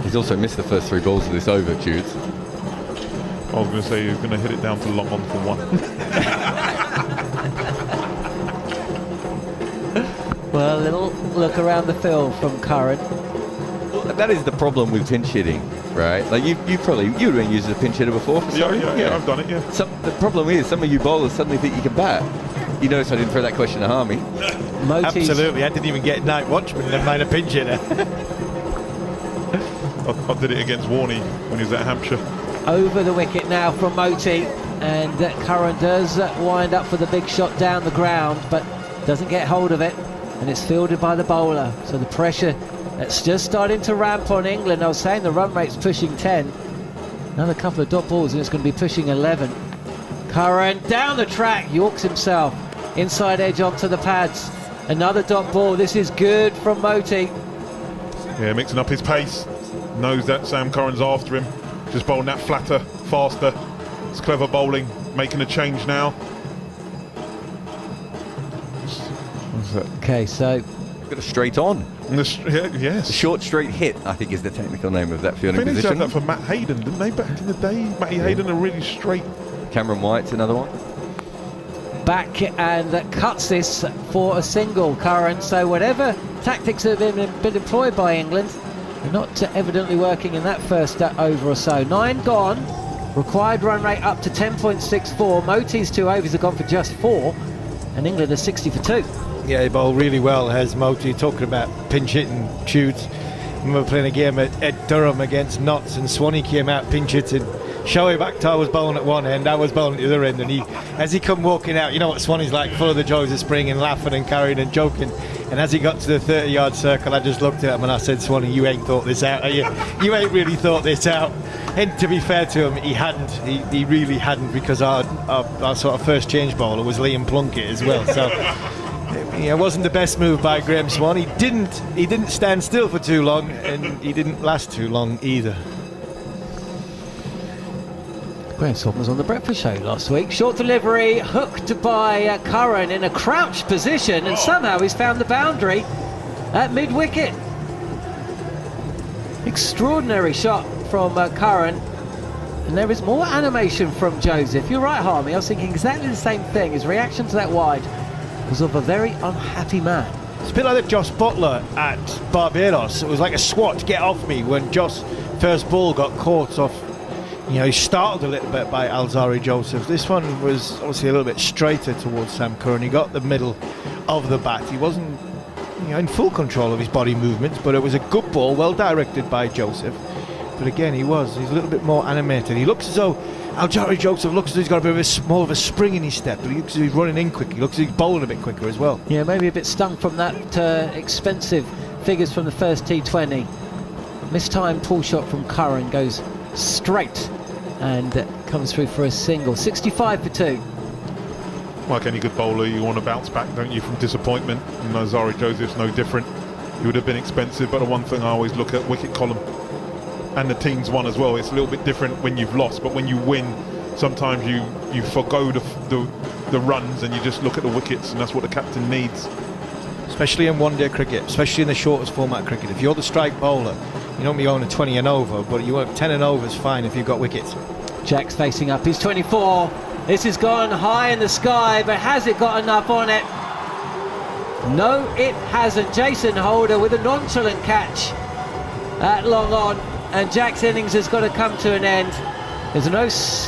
He's also missed the first 3 balls of this over, Judes. I was going to say he was going to hit it down to long on for 1. Well, a little look around the field from Curran. Well, that is the problem with pinch hitting, right? Like you've been used as a pinch hitter before. For yeah, I've done it. Yeah. The problem is some of you bowlers suddenly think you can bat. You notice I didn't throw that question to Harmy. Absolutely, I didn't even get night watchman, never mind a pinch hitter. I did it against Warney when he was at Hampshire. Over the wicket now from Moti, and Curran does wind up for the big shot down the ground, but doesn't get hold of it, and it's fielded by the bowler. So the pressure that's just starting to ramp on England. I was saying the run rate's pushing 10. Another couple of dot balls and it's going to be pushing 11. Curran down the track, Yorks himself, inside edge onto the pads. Another dot ball. This is good from Moti. Yeah, mixing up his pace. Knows that Sam Curran's after him. Just bowling that flatter, faster. It's clever bowling, making a change now. Okay, so got a straight on. Yes. The short straight hit, I think, is the technical name of that fielding I think position. they had that for Matt Hayden, didn't they, back in the day? Matty Hayden, a really straight. Cameron White's another one. Back and cuts this for a single, Curran. So whatever tactics have been employed by England, they're not evidently working in that first over or so. 9 gone. Required run rate up to 10.64. Moti's 2 overs have gone for just 4, and England are 60 for 2. Yeah, he bowled really well, as Moti, talking about pinch hitting shoots. I remember playing a game at Durham against Notts, and Swanee came out pinch hitting. Shoaib Akhtar was bowling at one end, I was bowling at the other end, and as he come walking out, you know what Swanee's like, full of the joys of spring and laughing and carrying and joking. And as he got to the 30-yard circle, I just looked at him and I said, Swanee, you ain't thought this out, are you? You ain't really thought this out. And to be fair to him, he hadn't. He really hadn't, because our sort of first change bowler was Liam Plunkett as well. So it wasn't the best move by Graeme Swann. He didn't stand still for too long, and he didn't last too long either. Graeme Swann was on the breakfast show last week. Short delivery, hooked by Curran in a crouched position, and somehow he's found the boundary at mid-wicket. Extraordinary shot from Curran, and there is more animation from Joseph. You're right, Harmy, I was thinking exactly the same thing. His reaction to that wide was of a very unhappy man. It's a bit like the Joss Butler at Barbados. It was like a swat, get off me, when Joss' first ball got caught off. You know, he startled a little bit by Alzari Joseph. This one was obviously a little bit straighter towards Sam Curran. He got the middle of the bat. He wasn't, in full control of his body movements, but it was a good ball, well directed by Joseph. But again, he's a little bit more animated. He looks as though Alzari Joseph looks as though he's got a bit of more of a spring in his step, but he looks as though he's running in quicker. He looks as though he's bowling a bit quicker as well. Yeah, maybe a bit stung from that expensive figures from the first T20. Mistimed pull shot from Curran goes straight and comes through for a single. 65 for 2. Like any good bowler, you want to bounce back, don't you, from disappointment? And Alzari Joseph's no different. He would have been expensive, but the one thing I always look at, wicket column. And the team's won as well. It's a little bit different when you've lost, but when you win, sometimes you forgo the runs and you just look at the wickets, and that's what the captain needs. Especially in one-day cricket, especially in the shortest format cricket. If you're the strike bowler, you don't be owning 20 and over, but you want 10 and over is fine if you've got wickets. Jack's facing up, he's 24. This has gone high in the sky, but has it got enough on it? No, it hasn't. Jason Holder with a nonchalant catch at long on, and Jack's innings has got to come to an end. There's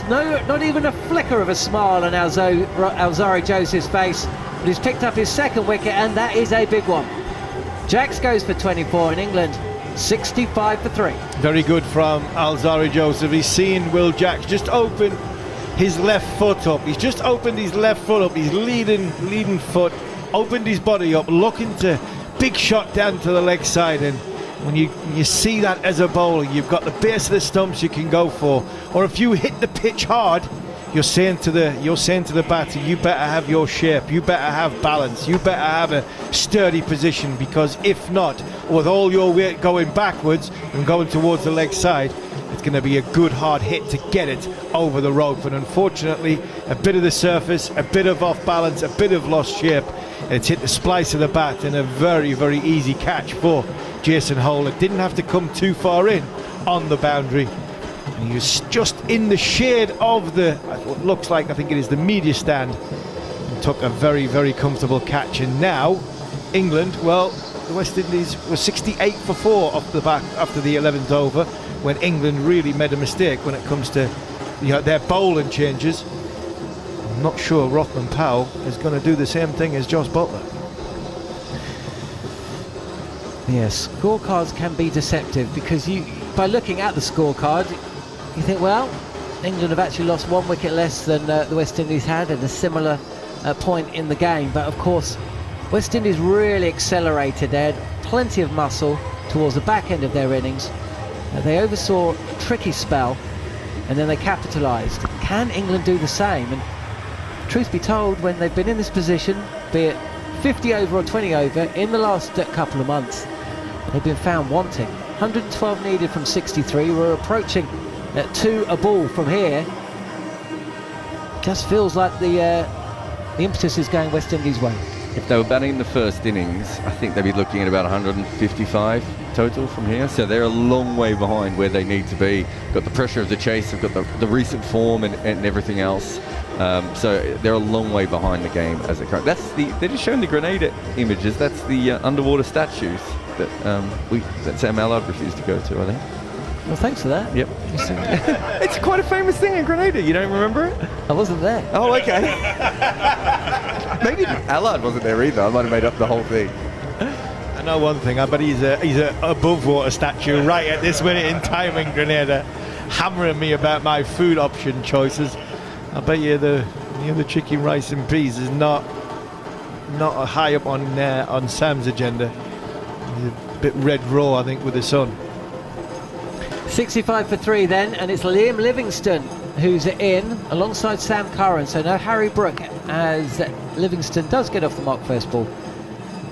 not even a flicker of a smile on Alzari Joseph's face, but he's picked up his second wicket, and that is a big one. Jacks goes for 24 in England, 65 for 3. Very good from Alzari Joseph. He's seen Will Jacks just open his left foot up. He's just opened his left foot up, his leading foot, opened his body up, looking to big shot down to the leg side. And when you see that as a bowler, you've got the base of the stumps you can go for, or if you hit the pitch hard, you're saying to the batter, you better have your shape, you better have balance, you better have a sturdy position, because if not, with all your weight going backwards and going towards the leg side, it's going to be a good hard hit to get it over the rope. And unfortunately, a bit of the surface, a bit of off balance, a bit of lost shape, and it's hit the splice of the bat, and a very, very easy catch for Jason Holder. Didn't have to come too far in on the boundary. And he was just in the shade of what looks like, I think it is the media stand, and took a very, very comfortable catch. And now England, well, the West Indies were 68 for 4 off the back after the 11th over, when England really made a mistake when it comes to their bowling changes. I'm not sure Rothman Powell is going to do the same thing as Jos Buttler. Yes, scorecards can be deceptive, because by looking at the scorecard, you think, well, England have actually lost 1 wicket less than the West Indies had at a similar point in the game. But of course, West Indies really accelerated. They had plenty of muscle towards the back end of their innings. They oversaw a tricky spell, and then they capitalised. Can England do the same? And truth be told, when they've been in this position, be it 50 over or 20 over, in the last couple of months, they've been found wanting. 112 needed from 63. We're approaching 2 a ball from here. Just feels like the impetus is going West Indies' way. If they were batting in the first innings, I think they'd be looking at about 155 total from here. So they're a long way behind where they need to be. Got the pressure of the chase, they've got the recent form and everything else. So they're a long way behind the game as it currently. They're just showing the Grenada images. That's the underwater statues that Sam Allard refused to go to, I think. Well, thanks for that. Yep. It's quite a famous thing in Grenada. You don't remember it? I wasn't there. Oh, okay. Maybe Allard wasn't there either. I might have made up the whole thing. I know one thing. I bet he's a above water statue right at this minute in time in Grenada, hammering me about my food option choices. I bet you the chicken, rice and peas is not high up on Sam's agenda. He's a bit red raw, I think, with the sun. 65 for 3 then, and it's Liam Livingstone who's in alongside Sam Curran. So no Harry Brook, as Livingstone does get off the mark first ball.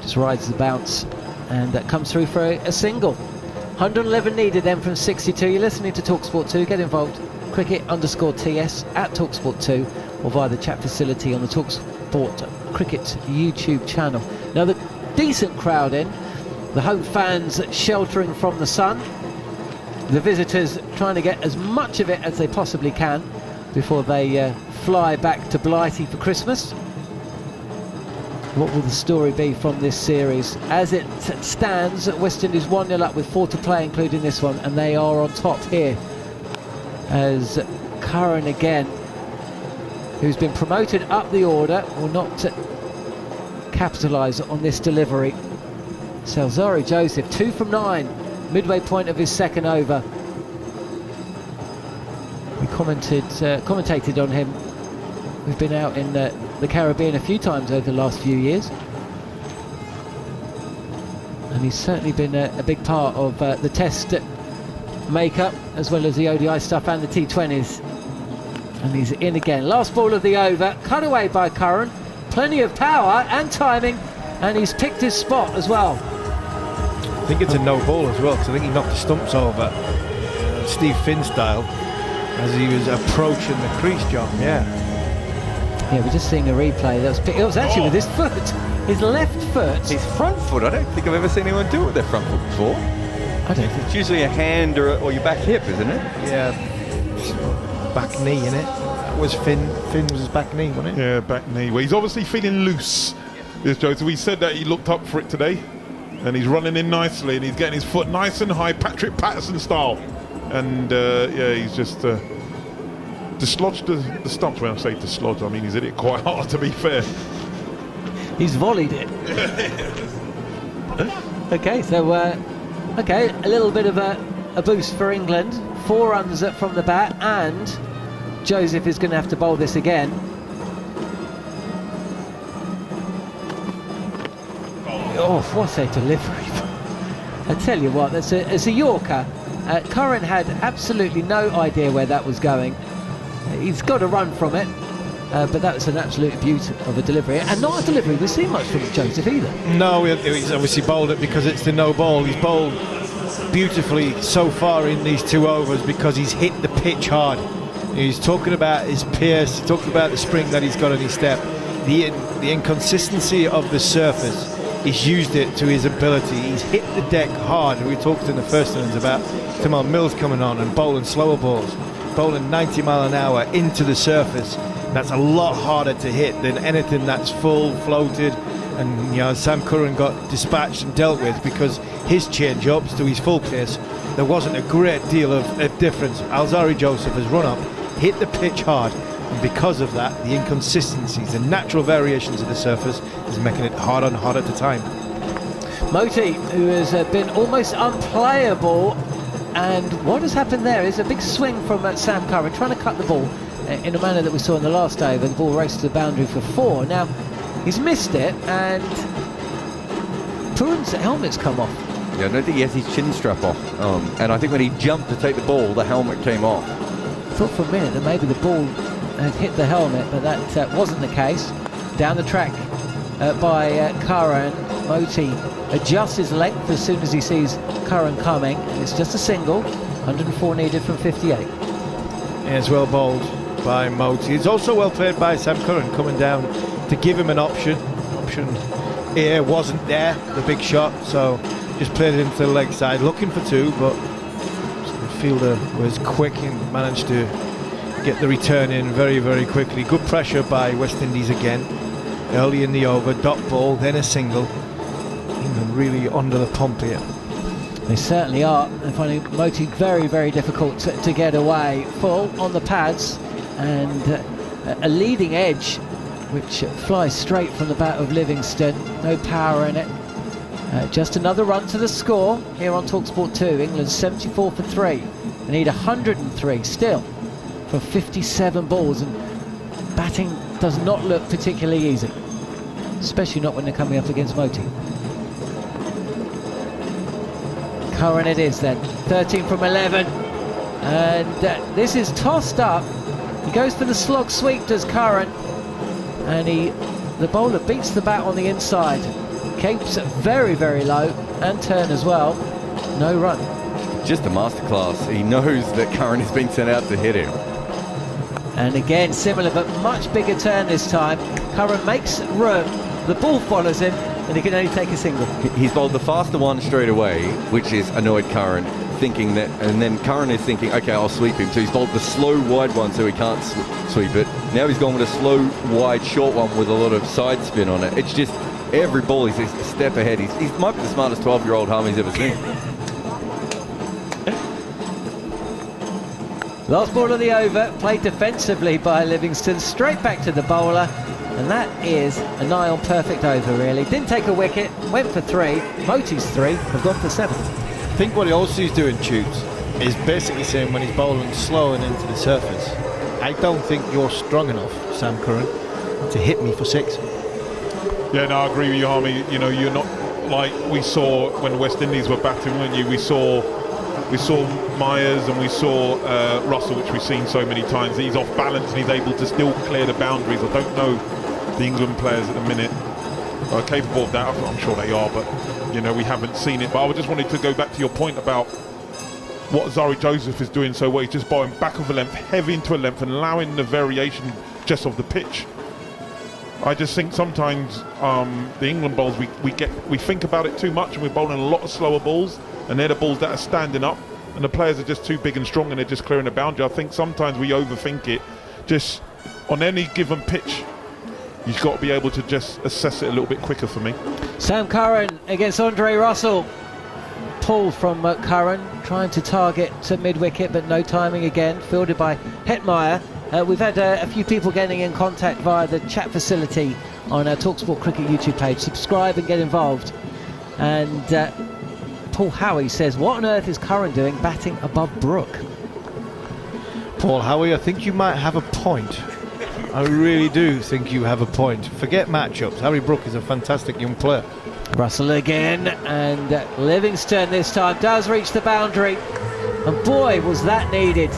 Just rides the bounce and comes through for a single. 111 needed then from 62. You're listening to talkSPORT 2. Get involved. Cricket_TS at talkSPORT 2 or via the chat facility on the talkSPORT Cricket YouTube channel. Another decent crowd in. The home fans sheltering from the sun. The visitors trying to get as much of it as they possibly can before they fly back to Blighty for Christmas. What will the story be from this series? As it stands, West Indies 1-0 up with 4 to play, including this one, and they are on top here. As Curran again, who's been promoted up the order, will not capitalise on this delivery. Salzari Joseph, 2 from 9. Midway point of his second over. We commentated on him. We've been out in the Caribbean a few times over the last few years, and he's certainly been a big part of the Test makeup as well as the ODI stuff and the T20s. And he's in again. Last ball of the over, cut away by Curran. Plenty of power and timing, and he's picked his spot as well. I think it's a no ball as well, because I think he knocked the stumps over Steve Finn style as he was approaching the crease, John. Yeah, we're just seeing a replay. It was actually with his foot, his left foot. His front foot. I don't think I've ever seen anyone do it with their front foot before. I don't think it's usually a hand or your back hip, isn't it? Yeah, back knee, innit? That was Finn. Finn was his back knee, wasn't it? Yeah, back knee. Well, he's obviously feeling loose. This Joe. So we said that he looked up for it today. And he's running in nicely, and he's getting his foot nice and high, Patrick Patterson style. And he's just dislodged the stumps. When I say dislodged, I mean he's hit it quite hard, to be fair. He's volleyed it. Okay, so a little bit of a boost for England. 4 runs from the bat, and Joseph is going to have to bowl this again. Oh, what a delivery. I tell you what, it's a Yorker. Curran had absolutely no idea where that was going. He's got a run from it, but that was an absolute beauty of a delivery. And not a delivery we've seen much from Joseph either. No, he's obviously bowled it because it's the no ball. He's bowled beautifully so far in these 2 overs because he's hit the pitch hard. He's talking about his pace, talking about the spring that he's got on his step. The inconsistency of the surface he's used it to his ability. He's hit the deck hard. We talked in the first innings about Timon Mills coming on and bowling slower balls, bowling 90 mile an hour into the surface. That's a lot harder to hit than anything that's full, floated. And you know, Sam Curran got dispatched and dealt with because his change-ups to his full pace, there wasn't a great deal of difference. Alzarri Joseph has run up, hit the pitch hard, and because of that, the inconsistencies, the natural variations of the surface is making it harder and harder to time. Moti, who has been almost unplayable, and what has happened there is a big swing from Sam Curran, trying to cut the ball in a manner that we saw in the last over. The ball raced to the boundary for 4. Now, he's missed it, and Puran's helmet's come off. Yeah, I don't think he has his chin strap off. And I think when he jumped to take the ball, the helmet came off. I thought for a minute that maybe the ball had hit the helmet, but that wasn't the case. Down the track by Curran. Moti adjusts his length as soon as he sees Curran coming, and it's just a single. 104 needed from 58. As well bowled by Moti. It's also well played by Sam Curran, coming down to give him an option. Option A wasn't there, the big shot, so just played it into the leg side, looking for 2, but the fielder was quick and managed to get the return in very, very quickly. Good pressure by West Indies again. Early in the over, dot ball, then a single. England really under the pump here. They certainly are. They're finding Moti very, very difficult to get away. Full on the pads, and a leading edge which flies straight from the bat of Livingston. No power in it. Just another run to the score here on talkSPORT 2. England 74 for 3. They need 103 still for 57 balls, and batting does not look particularly easy, especially not when they're coming up against Moti. Curran it is then, 13 from 11, and this is tossed up. He goes for the slog sweep, does Curran, and the bowler beats the bat on the inside, keeps it very, very low, and turn as well. No run. Just a masterclass. He knows that Curran has been sent out to hit him. And again, similar but much bigger turn this time. Curran makes room, the ball follows him, and he can only take a single. He's bowled the faster one straight away, which is annoyed Curran, thinking that, and then Curran is thinking, okay, I'll sweep him. So he's bowled the slow wide one so he can't sweep it. Now he's gone with a slow wide short one with a lot of side spin on it. It's just every ball he's a step ahead. He might be the smartest 12-year-old Harmy's ever seen. Last ball of the over, played defensively by Livingston, straight back to the bowler, and that is a nigh on perfect over, really. Didn't take a wicket, went for 3. Moti's 3 have gone for 7. I think what he also is doing, Tubes, is basically saying when he's bowling slow and into the surface, I don't think you're strong enough, Sam Curran, to hit me for 6. Yeah, no, I agree with you, Harmy. You know, you're not like we saw when the West Indies were batting, weren't you? We saw Myers and we saw Russell, which we've seen so many times. He's off balance and he's able to still clear the boundaries. I don't know the England players at the minute are capable of that. I'm sure they are, but you know, we haven't seen it. But I just wanted to go back to your point about what Zari Joseph is doing so well. He's just bowling back of a length, heavy into a length, and allowing the variation just of the pitch. I just think sometimes the England bowls, we think about it too much, and we're bowling a lot of slower balls, and they're the balls that are standing up, and the players are just too big and strong, and they're just clearing the boundary. I think sometimes we overthink it. Just on any given pitch, you've got to be able to just assess it a little bit quicker for me. Sam Curran against Andre Russell. Pull from Curran, trying to target to mid-wicket, but no timing again. Fielded by Hetmeyer. We've had a few people getting in contact via the chat facility on our talkSPORT Cricket YouTube page. Subscribe and get involved. And Paul Howie says, what on earth is Curran doing batting above Brook? Paul Howie, I think you might have a point. I really do think you have a point. Forget matchups. Harry Brook is a fantastic young player. Russell again, and Livingston this time does reach the boundary. And boy, was that needed.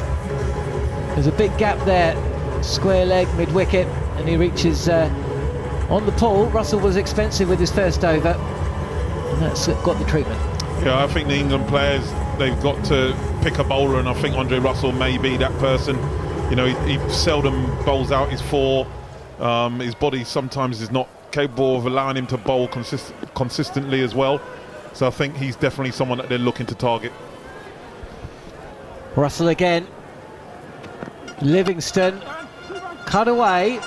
There's a big gap there. Square leg, mid-wicket, and he reaches on the pull. Russell was expensive with his first over, and that's got the treatment. Yeah, I think the England players, they've got to pick a bowler, and I think Andre Russell may be that person. You know, he seldom bowls out his 4. His body sometimes is not capable of allowing him to bowl consistently as well. So I think he's definitely someone that they're looking to target. Russell again. Livingston cut away.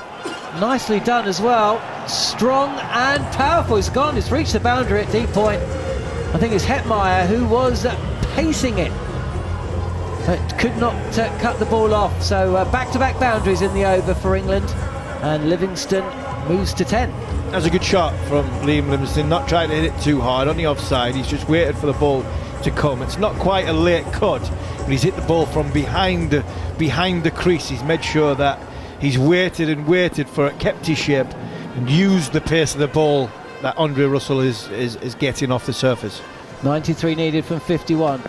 Nicely done as well. Strong and powerful. It's gone. It's reached the boundary at deep point. I think it's Hetmeyer who was pacing it, but could not cut the ball off. So back-to-back boundaries in the over for England, and Livingston moves to 10. That was a good shot from Liam Livingston, not trying to hit it too hard on the offside. He's just waited for the ball to come. It's not quite a late cut, but he's hit the ball from behind the crease. He's made sure that he's waited and waited for it, kept his shape, and used the pace of the ball that Andre Russell is getting off the surface. 93 needed from 51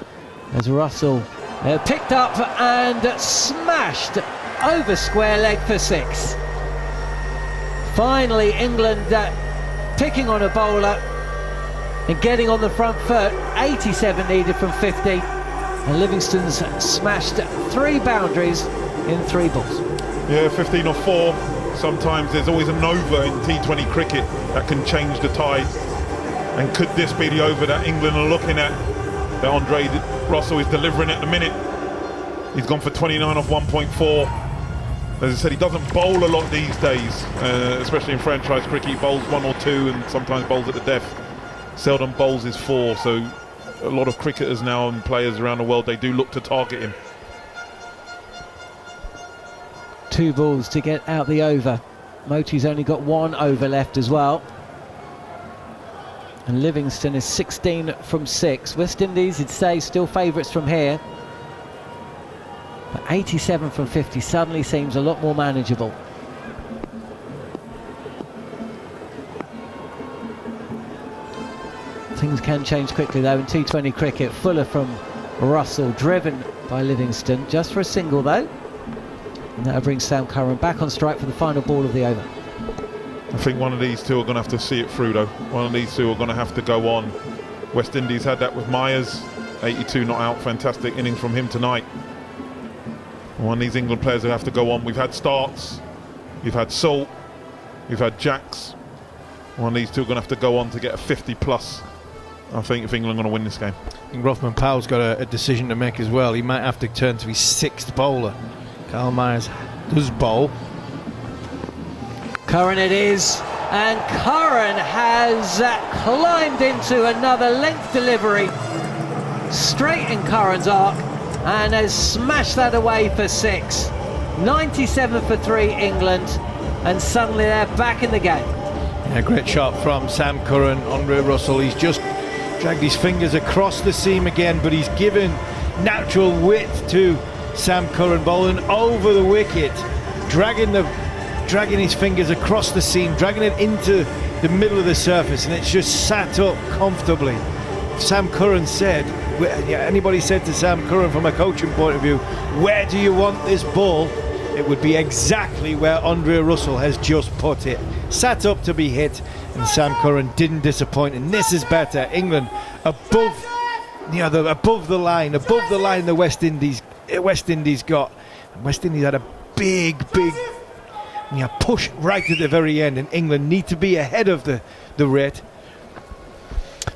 as Russell picked up and smashed over square leg for 6. Finally England picking on a bowler and getting on the front foot. 87 needed from 50, and Livingston's smashed 3 boundaries in 3 balls. Yeah, 15 or 4. Sometimes there's always an over in T20 cricket that can change the tide. And could this be the over that England are looking at, that Andre Russell is delivering at the minute? He's gone for 29 off 1.4. As I said, he doesn't bowl a lot these days, especially in franchise cricket. He bowls 1 or 2 and sometimes bowls at the death. Seldom bowls his 4, so a lot of cricketers now and players around the world, they do look to target him. 2 balls to get out the over. Moti's only got 1 over left as well. And Livingston is 16 from 6. West Indies, you'd say, still favourites from here. But 87 from 50 suddenly seems a lot more manageable. Things can change quickly though in T20 cricket. Fuller from Russell, driven by Livingston. Just for a single though. And that'll bring Sam Curran back on strike for the final ball of the over. I think one of these two are going to have to see it through though. One of these two are going to have to go on. West Indies had that with Myers. 82 not out, fantastic innings from him tonight. One of these England players will have to go on. We've had Starks, you've had Salt, you've had Jacks. One of these two are going to have to go on to get a 50 plus. I think if England are going to win this game. I think Rothman Powell's got a decision to make as well. He might have to turn to his 6th bowler. Kyle Myers does bowl. Curran it is, and Curran has climbed into another length delivery straight in Curran's arc and has smashed that away for 6. 97 for 3 England, and suddenly they're back in the game. A great shot from Sam Curran. Andre Russell, he's just dragged his fingers across the seam again, but he's given natural width to Sam Curran, bowling over the wicket, dragging his fingers across the seam, dragging it into the middle of the surface, and it's just sat up comfortably. Sam Curran said, anybody said to Sam Curran from a coaching point of view, where do you want this ball? It would be exactly where Andre Russell has just put it. Sat up to be hit, and Sam Curran didn't disappoint, and this is better. England above the line the West Indies got. And West Indies had a big push right at the very end, and England need to be ahead of the rate.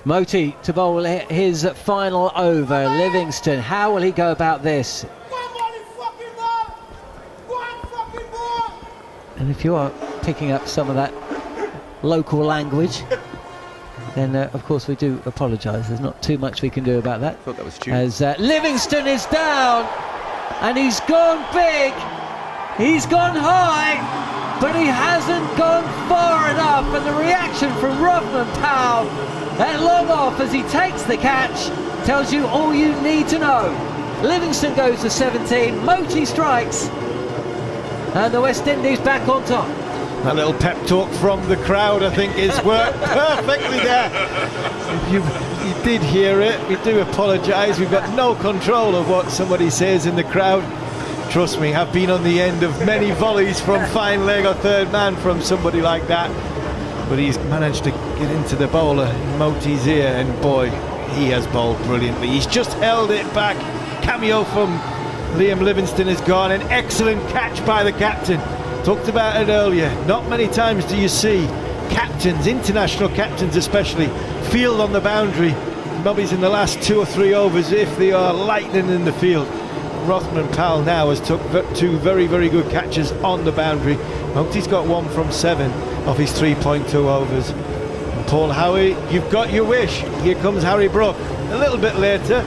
Moti to bowl his final over. Livingston, how will he go about this? And if you are picking up some of that local language, then of course we do apologise. There's not too much we can do about that. I thought that was as Livingston is down, and he's gone big, he's gone high, but he hasn't gone far enough, and the reaction from Rothman Powell at long off as he takes the catch tells you all you need to know. Livingston goes to 17, Moti strikes, and the West Indies back on top. That little pep talk from the crowd, I think, is worked perfectly there. If you did hear it, we do apologise. We've got no control of what somebody says in the crowd. Trust me, I've been on the end of many volleys from fine leg or third man from somebody like that. But he's managed to get into the bowler in Moti's ear, and boy, he has bowled brilliantly. He's just held it back. Cameo from Liam Livingston has gone. An excellent catch by the captain. Talked about it earlier. Not many times do you see captains, international captains especially, field on the boundary. Bobby's in the last 2 or 3 overs if they are lightning in the field. Rothman Powell now has took 2 very, very good catches on the boundary. He's got 1 from 7 of his 3.2 overs. And Paul Howie, you've got your wish. Here comes Harry Brook a little bit later,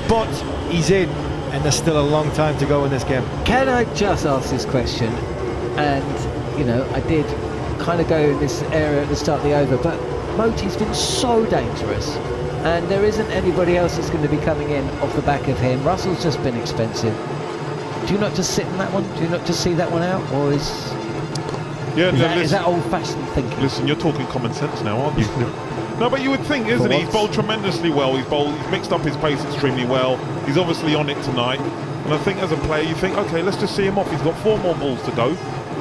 but he's in, and there's still a long time to go in this game. Can I just ask this question? And, you know, I did kind of go in this area at the start of the over, but Moti's been so dangerous, and there isn't anybody else that's going to be coming in off the back of him. Russell's just been expensive. Do you not just sit in that one? Do you not just see that one out? Or is that old-fashioned thinking? Listen, you're talking common sense now, aren't you? No, but you would think, isn't he? He's bowled tremendously well. He's mixed up his pace extremely well. He's obviously on it tonight. And I think as a player, you think, okay, let's just see him off. He's got 4 more balls to go.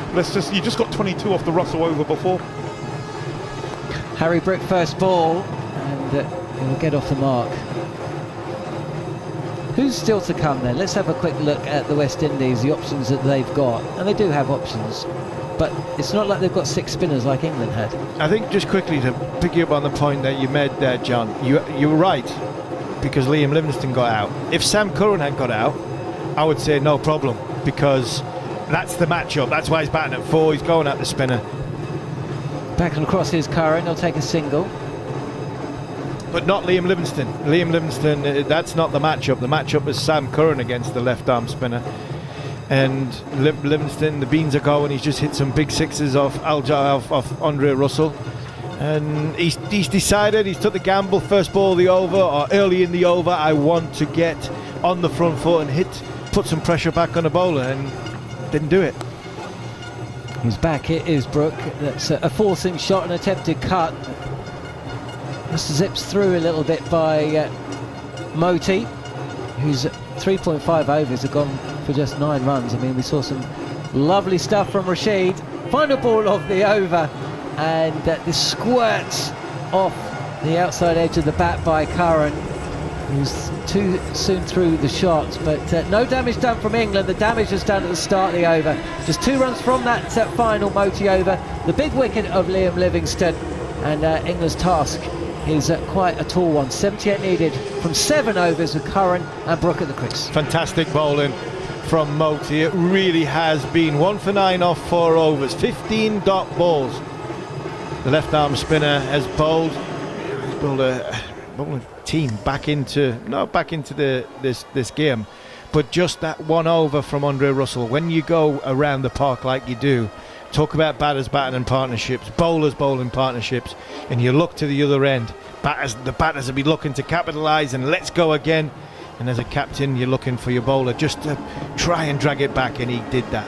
You just got 22 off the Russell over before. Harry Brook first ball, and he'll get off the mark. Who's still to come then? Let's have a quick look at the West Indies, the options that they've got. And they do have options, but it's not like they've got 6 spinners like England had. I think just quickly to pick you up on the point that you made there, John, you were right, because Liam Livingstone got out. If Sam Curran had got out, I would say no problem, because that's the matchup. That's why he's batting at 4. He's going at the spinner. Back and across his Curran, he'll take a single. But not Liam Livingstone. Liam Livingstone, that's not the matchup. The matchup is Sam Curran against the left-arm spinner. And Livingstone, the beans are going. He's just hit some big 6s off Andre Russell. And he's decided, he's took the gamble, first ball of the over, or early in the over, I want to get on the front foot and put some pressure back on the bowler, and didn't do it. He's back, it is Brook. That's a forcing shot, an attempted cut. Just zips through a little bit by Moti, whose 3.5 overs have gone for just 9 runs. I mean, we saw some lovely stuff from Rashid. Final ball of the over, and this squirts off the outside edge of the bat by Curran, who's too soon through the shot, but no damage done from England. The damage was done at the start of the over. Just 2 runs from that final Moti over, the big wicket of Liam Livingstone, and England's task is quite a tall one. 78 needed from 7 overs with Curran and Brook at the crease. Fantastic bowling from Moti. It really has been 1 for 9 off 4 overs, 15 dot balls. The left arm spinner has bowled a team back into this game, but just that 1 over from Andre Russell. When you go around the park like you do, talk about batters batting in partnerships, bowlers bowling partnerships, and you look to the other end, the batters will be looking to capitalise and let's go again, and as a captain you're looking for your bowler just to try and drag it back, and he did that.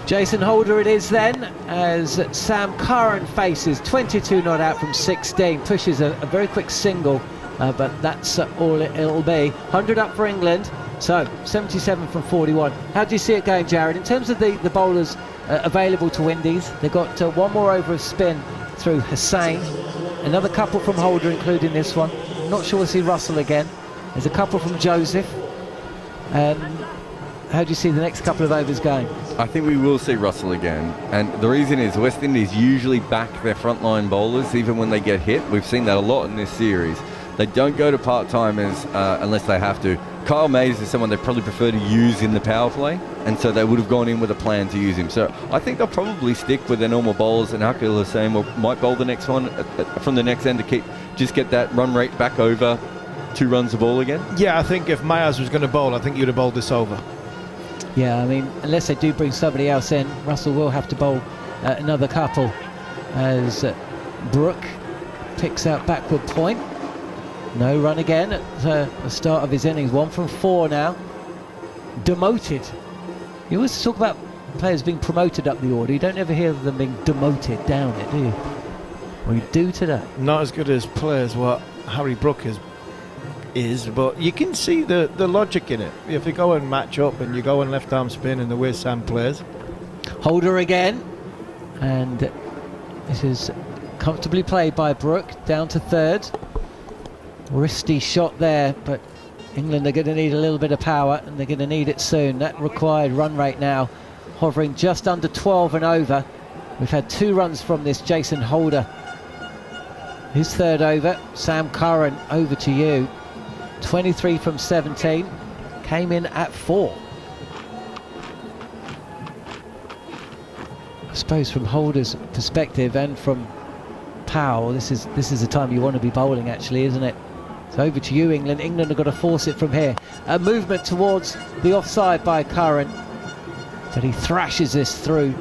Jason Holder it is then, as Sam Curran faces 22 not out from 16, pushes a very quick single, but that's all it'll be. 100 up for England, so 77 from 41. How do you see it going, Jarrod? In terms of the bowlers available to Windies, they've got 1 more over of spin through Hussain, another couple from Holder including this one. Not sure we'll see Russell again. There's a couple from Joseph. How do you see the next couple of overs going? I think we will see Russell again, and the reason is West Indies usually back their frontline bowlers even when they get hit. We've seen that a lot in this series. They don't go to part-timers unless they have to. Kyle Mays is someone they probably prefer to use in the power play, and so they would have gone in with a plan to use him. So I think they'll probably stick with their normal bowlers, and Nikhil is saying, well, might bowl the next one from the next end to just get that run rate back over 2 runs a ball again. Yeah, I think if Myers was going to bowl, I think you'd have bowled this over. Yeah, I mean, unless they do bring somebody else in, Russell will have to bowl another couple, as Brook picks out backward point. No run again at the start of his innings. 1 from 4 now. Demoted. You always talk about players being promoted up the order. You don't ever hear of them being demoted down it, do you? Well, you do today. Not as good as players what Harry Brook is, but you can see the logic in it. If you go and match up and you go and left arm spin and the way Sam plays. Holder again, and this is comfortably played by Brook, down to 3rd. Wristy shot there, but England are going to need a little bit of power, and they're going to need it soon. That required run rate now hovering just under 12 and over. We've had 2 runs from this. Jason Holder, his 3rd over. Sam Curran, over to you. 23 from 17, came in at 4. I suppose from Holder's perspective and from Powell, this is the time you want to be bowling, actually, isn't it? So over to you, England. England have got to force it from here. A movement towards the offside by Curran, but he thrashes this through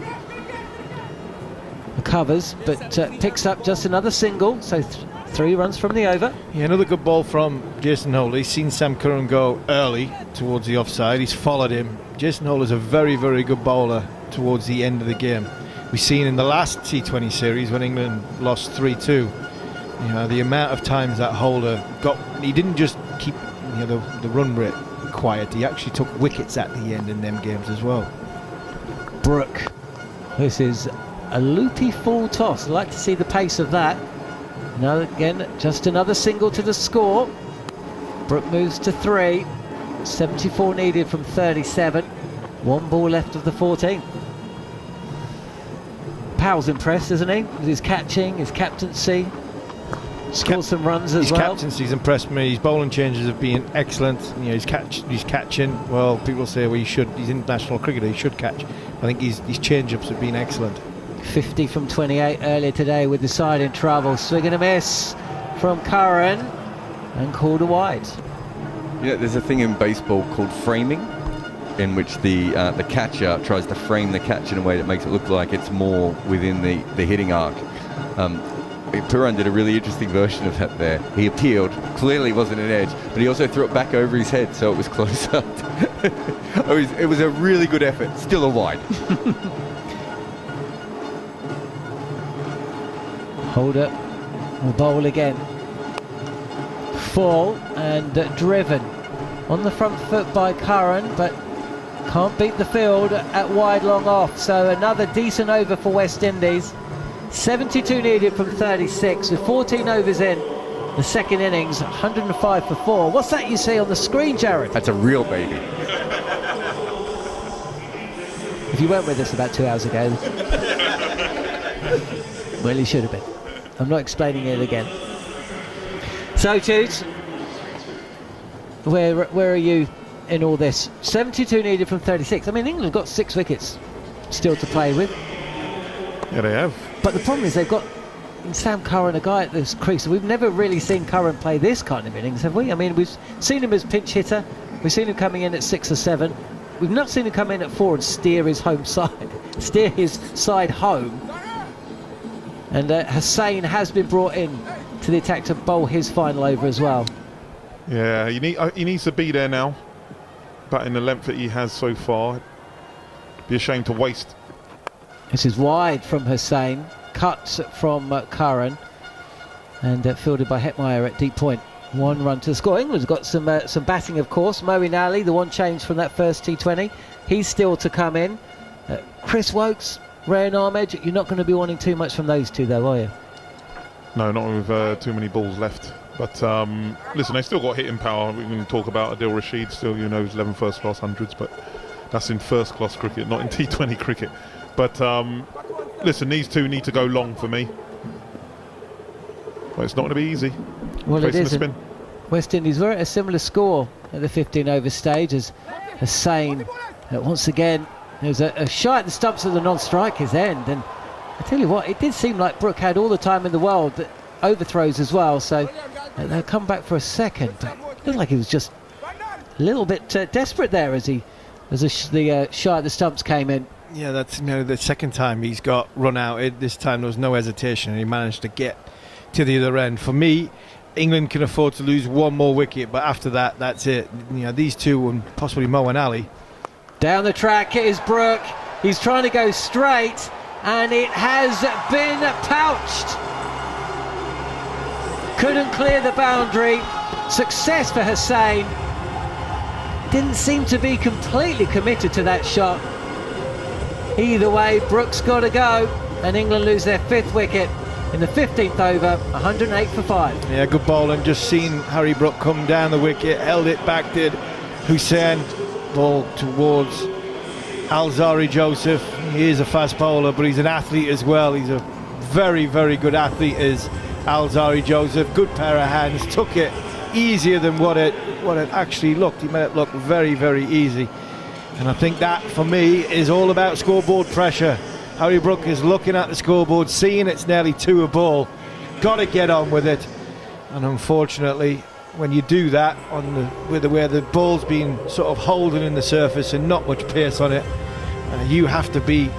the covers, but picks up just another single, so 3 runs from the over. Yeah, another good ball from Jason Holder. He's seen Sam Curran go early towards the offside. He's followed him. Jason Holder's a very, very good bowler towards the end of the game. We've seen in the last T20 series when England lost 3-2, you know, the amount of times that Holder got, he didn't just keep, you know, the run rate quiet, he actually took wickets at the end in them games as well. Brooke, this is a loopy full toss. I'd like to see the pace of that. Now again, just another single to the score. Brooke moves to 3. 74 needed from 37. 1 ball left of the 14. Powell's impressed, isn't he? With his catching, his captaincy. Scored some runs as well. His captaincy's impressed me. His bowling changes have been excellent. You know, he's catching. Well, people say, well, he's international cricketer, he should catch. I think his change-ups have been excellent. 50 from 28 earlier today with the side in trouble. Swing and a miss from Curran and called a wide. Yeah, there's a thing in baseball called framing, in which the catcher tries to frame the catch in a way that makes it look like it's more within the hitting arc. Puran did a really interesting version of that there. He appealed, clearly wasn't an edge, but he also threw it back over his head so it was closer. It was a really good effort, still a wide. Holder will bowl again. Fall and driven on the front foot by Curran, but can't beat the field at wide long off. So another decent over for West Indies. 72 needed from 36 with 14 overs in the second innings. 105 for 4. What's that you see on the screen, Jarrod? That's a real baby. If you weren't with us about 2 hours ago, well, you should have been. I'm not explaining it again. So, Tudes, where are you in all this? 72 needed from 36. I mean, England have got 6 wickets still to play with. Yeah, they have. But the problem is they've got Sam Curran, a guy at this crease. We've never really seen Curran play this kind of innings, have we? I mean, we've seen him as pinch hitter. We've seen him coming in at 6 or 7. We've not seen him come in at 4 and steer his side home. And Hussain has been brought in to the attack to bowl his final over as well. Yeah, he needs to be there now. But in the length that he has so far, it'd be a shame to waste. This is wide from Hussain, cut from Curran, and fielded by Hetmeyer at deep point. 1 run to the score. England's got some batting, of course. Moeen Ali, the one change from that first T20, he's still to come in. Chris Wokes, Rayan Ahmed, you're not going to be wanting too much from those two, though, are you? No, not with too many balls left. But listen, they still got hitting power. We can talk about Adil Rashid, still, you know, he's 11 first-class hundreds, but that's in first-class cricket, not in T20 cricket. But listen, these two need to go long for me. Well, it's not going to be easy. Well, it isn't. West Indies were at a similar score at the 15-over stage as Hussain. Once again, there was a shot at the stumps of the non-striker's end, and I tell you what, it did seem like Brooke had all the time in the world, that overthrows as well, so they'll come back for a second, but it looked like he was just a little bit desperate there as the shot at the stumps came in. Yeah, that's the second time he's got run out. This time there was no hesitation and he managed to get to the other end. For me, England can afford to lose 1 more wicket, but after that, that's it. You know, these two and possibly Moeen Ali. Down the track, it is Brooke. He's trying to go straight, and it has been pouched. Couldn't clear the boundary. Success for Hussain. Didn't seem to be completely committed to that shot. Either way, Brooke's got to go, and England lose their 5th wicket in the 15th over, 108 for 5. Yeah, good ball, and just seen Harry Brooke come down the wicket, held it back, did Hussain. Ball towards Alzari Joseph, He is a fast bowler, but he's an athlete as well. He's a very, very good athlete, is Alzari Joseph. Good pair of hands, took it easier than what it actually looked. He made it look very, very easy. And I think that, for me, is all about scoreboard pressure. Harry Brook is looking at the scoreboard, seeing it's nearly 2 a ball. Got to get on with it. And unfortunately, when you do that where the ball's been sort of holding in the surface and not much pace on it, you have to be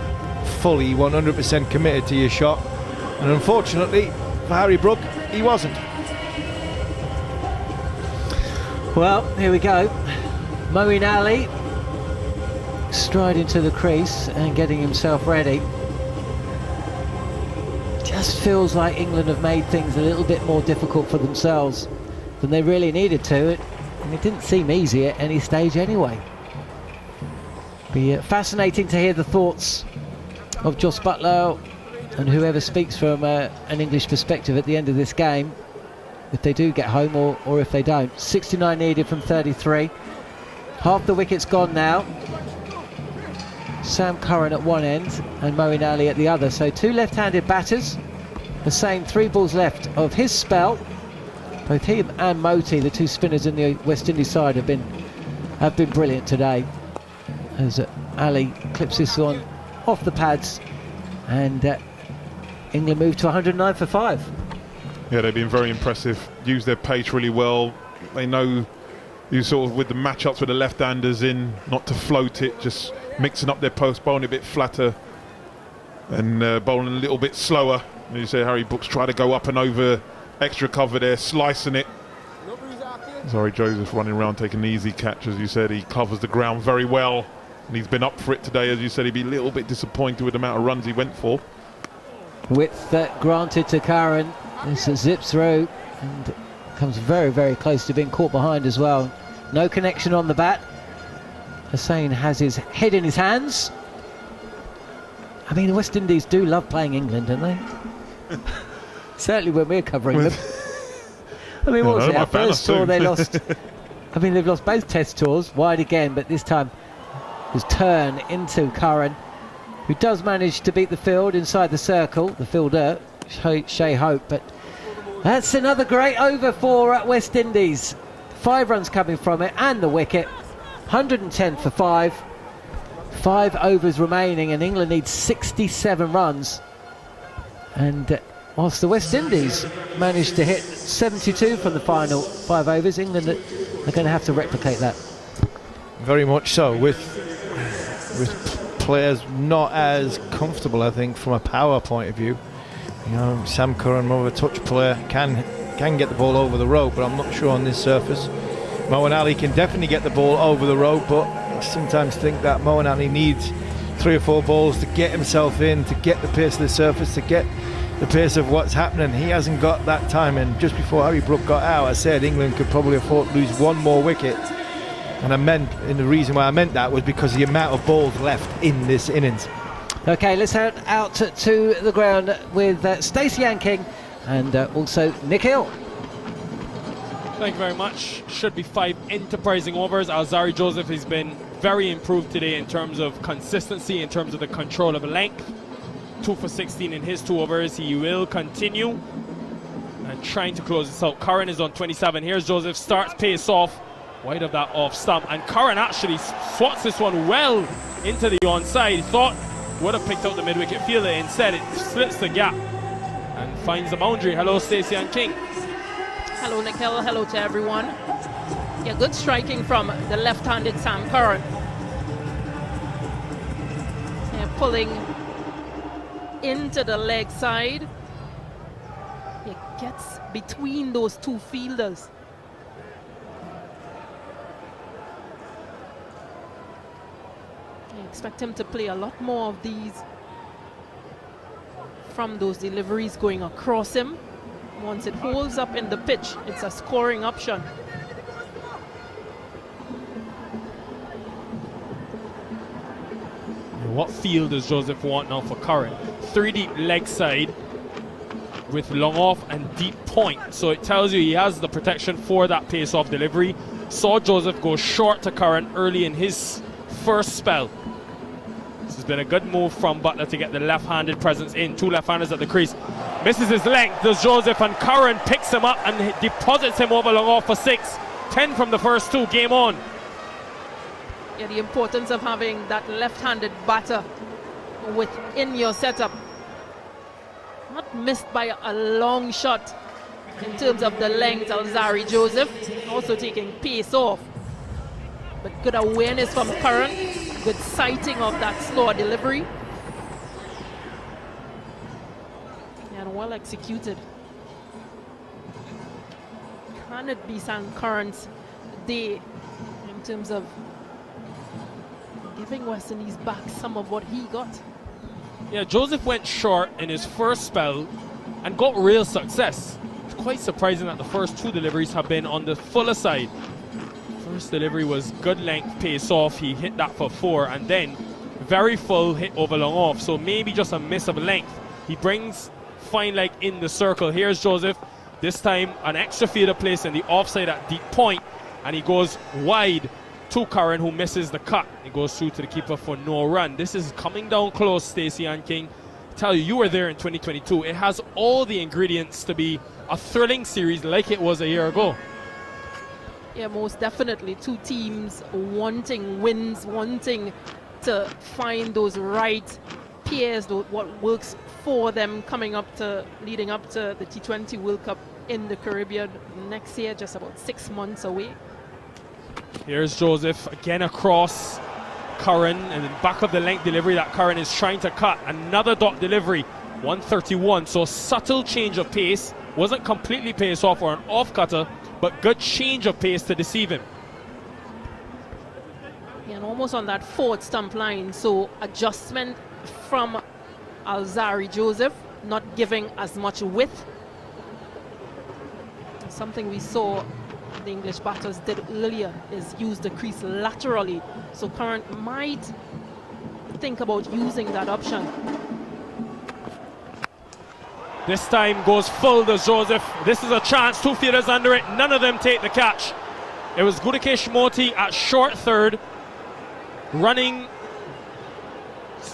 fully 100% committed to your shot. And unfortunately, for Harry Brook, he wasn't. Well, here we go. Moeen Ali striding to the crease and getting himself ready. Just feels like England have made things a little bit more difficult for themselves than they really needed to, and it didn't seem easy at any stage anyway. Be fascinating to hear the thoughts of Jos Buttler and whoever speaks from an English perspective at the end of this game, if they do get home or if they don't. 69 needed from 33. Half the wickets gone now. Sam Curran at one end and Moeen Ali at the other. So 2 left-handed batters. The same 3 balls left of his spell. Both him and Moti, the 2 spinners in the West Indies side, have been brilliant today. As Ali clips this one off the pads, and England move to 109 for 5. Yeah, they've been very impressive. Used their pace really well. They know you sort of with the matchups with the left-handers in, not to float it, just mixing up their post, bowling a bit flatter and bowling a little bit slower. And you say Harry Brooks try to go up and over extra cover there, slicing it. Sorry, Joseph running around taking an easy catch, as you said. He covers the ground very well, and he's been up for it today. As you said, he'd be a little bit disappointed with the amount of runs he went for. Width granted to Curran. This zips through and comes very, very close to being caught behind as well. No connection on the bat. Hussain has his head in his hands. I mean, the West Indies do love playing England, don't they? Certainly when we're covering them. I mean, what was it? Our first tour they lost. I mean, they've lost both test tours, wide again, but this time his turn into Curran, who does manage to beat the field inside the circle, the fielder, Shea Hope. But that's another great over for West Indies. 5 runs coming from it and the wicket. 110 for 5. 5 overs remaining, and England needs 67 runs. And whilst the West Indies managed to hit 72 from the final 5 overs, England are going to have to replicate that. Very much so, with players not as comfortable, I think, from a power point of view. You know, Sam Curran, more of a touch player, can get the ball over the road, but I'm not sure on this surface. Moeen Ali can definitely get the ball over the road, but I sometimes think that Moeen Ali needs 3 or 4 balls to get himself in, to get the pace of the surface, to get the pace of what's happening. He hasn't got that time, and just before Harry Brook got out, I said England could probably afford to lose 1 more wicket. And the reason why I meant that was because of the amount of balls left in this innings. Okay, let's head out to the ground with Stacy-Ann King and also Nikhil. Thank you very much. Should be 5 enterprising overs. Alzari Joseph has been very improved today in terms of consistency, in terms of the control of length. 2 for 16 in his 2 overs. He will continue and trying to close this out. Curran is on 27. Here's Joseph, starts pace off, wide of that off stump, and Curran actually swats this one well into the onside. Thought would have picked out the mid-wicket fielder. Instead, it splits the gap and finds the boundary. Hello, Stacy-Ann King. Hello, Nikhil. Hello to everyone. Yeah, good striking from the left-handed Sam Curran. Yeah, pulling into the leg side. It gets between those 2 fielders. I expect him to play a lot more of these from those deliveries going across him. Once it holds up in the pitch, it's a scoring option. What field does Joseph want now for Curran? 3 deep leg side with long off and deep point. So it tells you he has the protection for that pace off delivery. Saw Joseph go short to Curran early in his first spell. has been a good move from Buttler to get the left-handed presence in. 2 left-handers at the crease. Misses his length, does Joseph, and Curran picks him up and deposits him over long off for 6. 10 from the first 2, game on. Yeah, the importance of having that left-handed batter within your setup. Not missed by a long shot in terms of the length. Alzari Joseph also taking pace off. But good awareness from Curran. Good sighting of that slower delivery. And well executed. Can it be Sam Curran's day in terms of giving West Indies back some of what he got? Yeah, Joseph went short in his first spell and got real success. It's quite surprising that the first 2 deliveries have been on the fuller side. First delivery was good length, pace off. He hit that for 4, and then very full hit over long off. So maybe just a miss of length. He brings fine leg in the circle. Here's Joseph. This time an extra fielder place in the offside at deep point, and he goes wide to Curran, who misses the cut. He goes through to the keeper for no run. This is coming down close, Stacy-Ann King. I tell you, you were there in 2022. It has all the ingredients to be a thrilling series like it was a year ago. Yeah, most definitely. 2 teams wanting wins, wanting to find those right pairs, what works for them leading up to the T20 World Cup in the Caribbean next year, just about 6 months away. Here's Joseph again across Curran, and then back of the length delivery that Curran is trying to cut. Another dot delivery, 131. So subtle change of pace. Wasn't completely pace off or an off cutter, but good change of pace to deceive him. Yeah, and almost on that 4th stump line. So adjustment from Alzari Joseph, not giving as much width. Something we saw the English batters did earlier is use the crease laterally. So Curran might think about using that option. This time goes full, does Joseph. This is a chance, 2 fielders under it, none of them take the catch. It was Gudakesh Moti at short third, running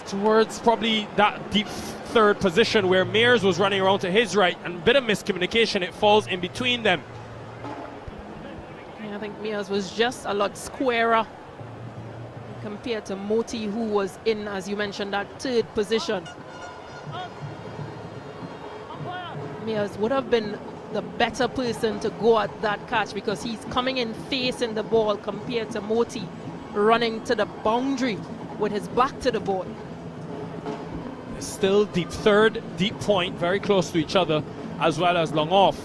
towards probably that deep third position where Mears was running around to his right, and a bit of miscommunication, it falls in between them. I think Mears was just a lot squarer compared to Moti, who was in, as you mentioned, that 3rd position. Mears would have been the better person to go at that catch because he's coming in facing the ball compared to Moti running to the boundary with his back to the ball. Still deep third, deep point, very close to each other, as well as long off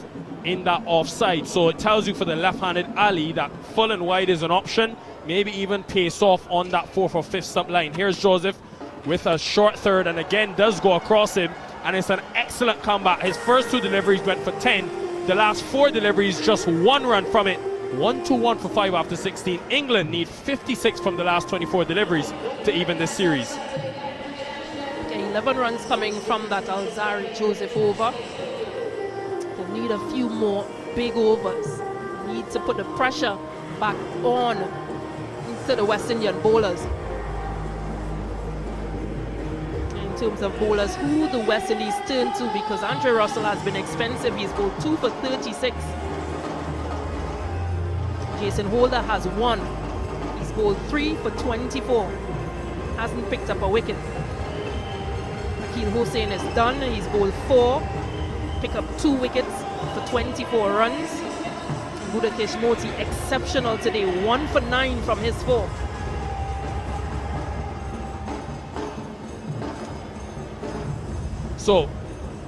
in that offside. So it tells you for the left-handed Ali that full and wide is an option, maybe even pace off on that 4th or 5th stump line. Here's Joseph with a short third, and again does go across him, and it's an excellent comeback. His first 2 deliveries went for 10. The last 4 deliveries, just 1 run from it. 1-2-1 for 5 after 16. England need 56 from the last 24 deliveries to even this series. 11 runs coming from that Alzari Joseph over. They need a few more big overs. Need to put the pressure back on to the West Indian bowlers. In terms of bowlers, who the West Indies turn to, because Andre Russell has been expensive. He's bowled 2 for 36. Jason Holder has 1. He's bowled 3 for 24. Hasn't picked up a wicket. Nikhil Hussain is done. He's bowled 4. Pick up 2 wickets for 24 runs. Gudakesh Moti exceptional today. 1 for 9 from his 4. So,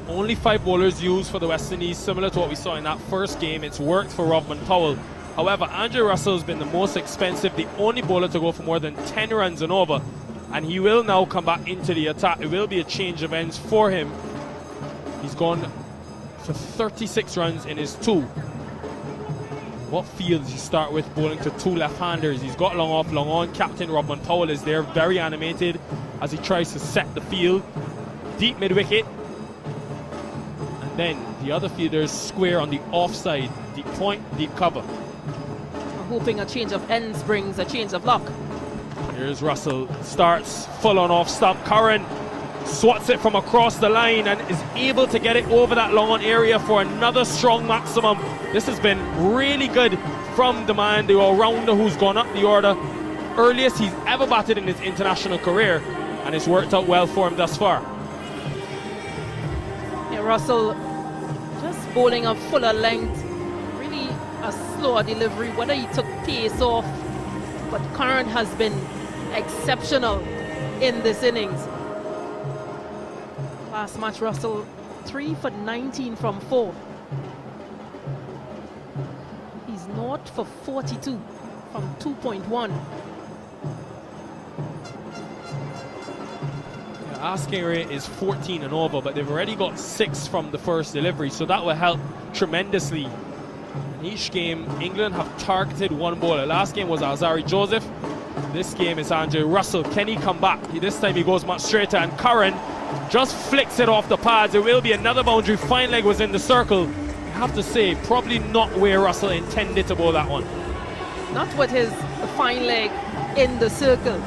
only 5 bowlers used for the West Indies, similar to what we saw in that first game. It's worked for Robin Powell. However, Andre Russell has been the most expensive, the only bowler to go for more than 10 runs and over. And he will now come back into the attack. It will be a change of ends for him. He's gone for 36 runs in his 2. What field does he start with, bowling to 2 left-handers? He's got long off, long on. Captain Robin Powell is there, very animated as he tries to set the field. Deep mid-wicket. And then the other fielders square on the offside. Deep point, deep cover. I'm hoping a change of ends brings a change of luck. Here's Russell, starts full on off stump. Curran swats it from across the line and is able to get it over that long on area for another strong maximum. This has been really good from the man, the all-rounder who's gone up the order. Earliest he's ever batted in his international career, and it's worked out well for him thus far. Yeah, Russell just bowling a fuller length, really a slower delivery, whether he took pace off, but Curran has been exceptional in this innings. Last match, Russell 3 for 19 from 4. He's 0 for 42 from 2.1. Asking rate is 14 and over, but they've already got 6 from the first delivery, so that will help tremendously. In each game, England have targeted one bowler. Last game was Azari Joseph. This game is Andrew Russell. Can he come back? This time he goes much straighter, and Curran just flicks it off the pads. It will be another boundary. Fine leg was in the circle. I have to say, probably not where Russell intended to bowl that one. Not with his fine leg in the circle.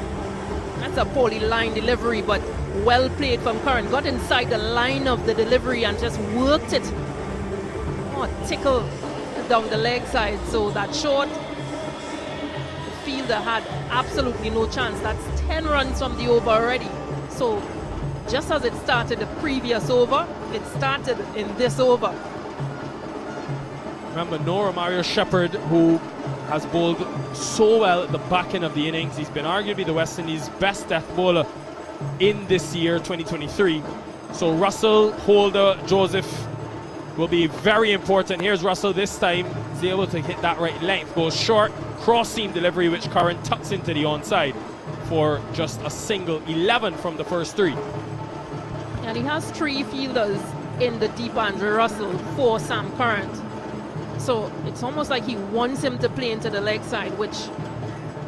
That's a poorly lined delivery, but well played from Curran. Got inside the line of the delivery and just worked it. Oh, tickle down the leg side. So that short, the fielder had absolutely no chance. That's 10 runs from the over already. So just as it started the previous over, it started in this over. Remember, Nora Mario Shepherd, who has bowled so well at the back end of the innings. He's been arguably the West Indies' best death bowler in this year, 2023. So Russell, Holder, Joseph will be very important. Here's Russell this time. He's able to hit that right length. Goes short, cross-seam delivery, which Curran tucks into the onside for just a single. 11 from the first 3. And he has 3 fielders in the deep Andrew Russell for Sam Curran. So it's almost like he wants him to play into the leg side, which,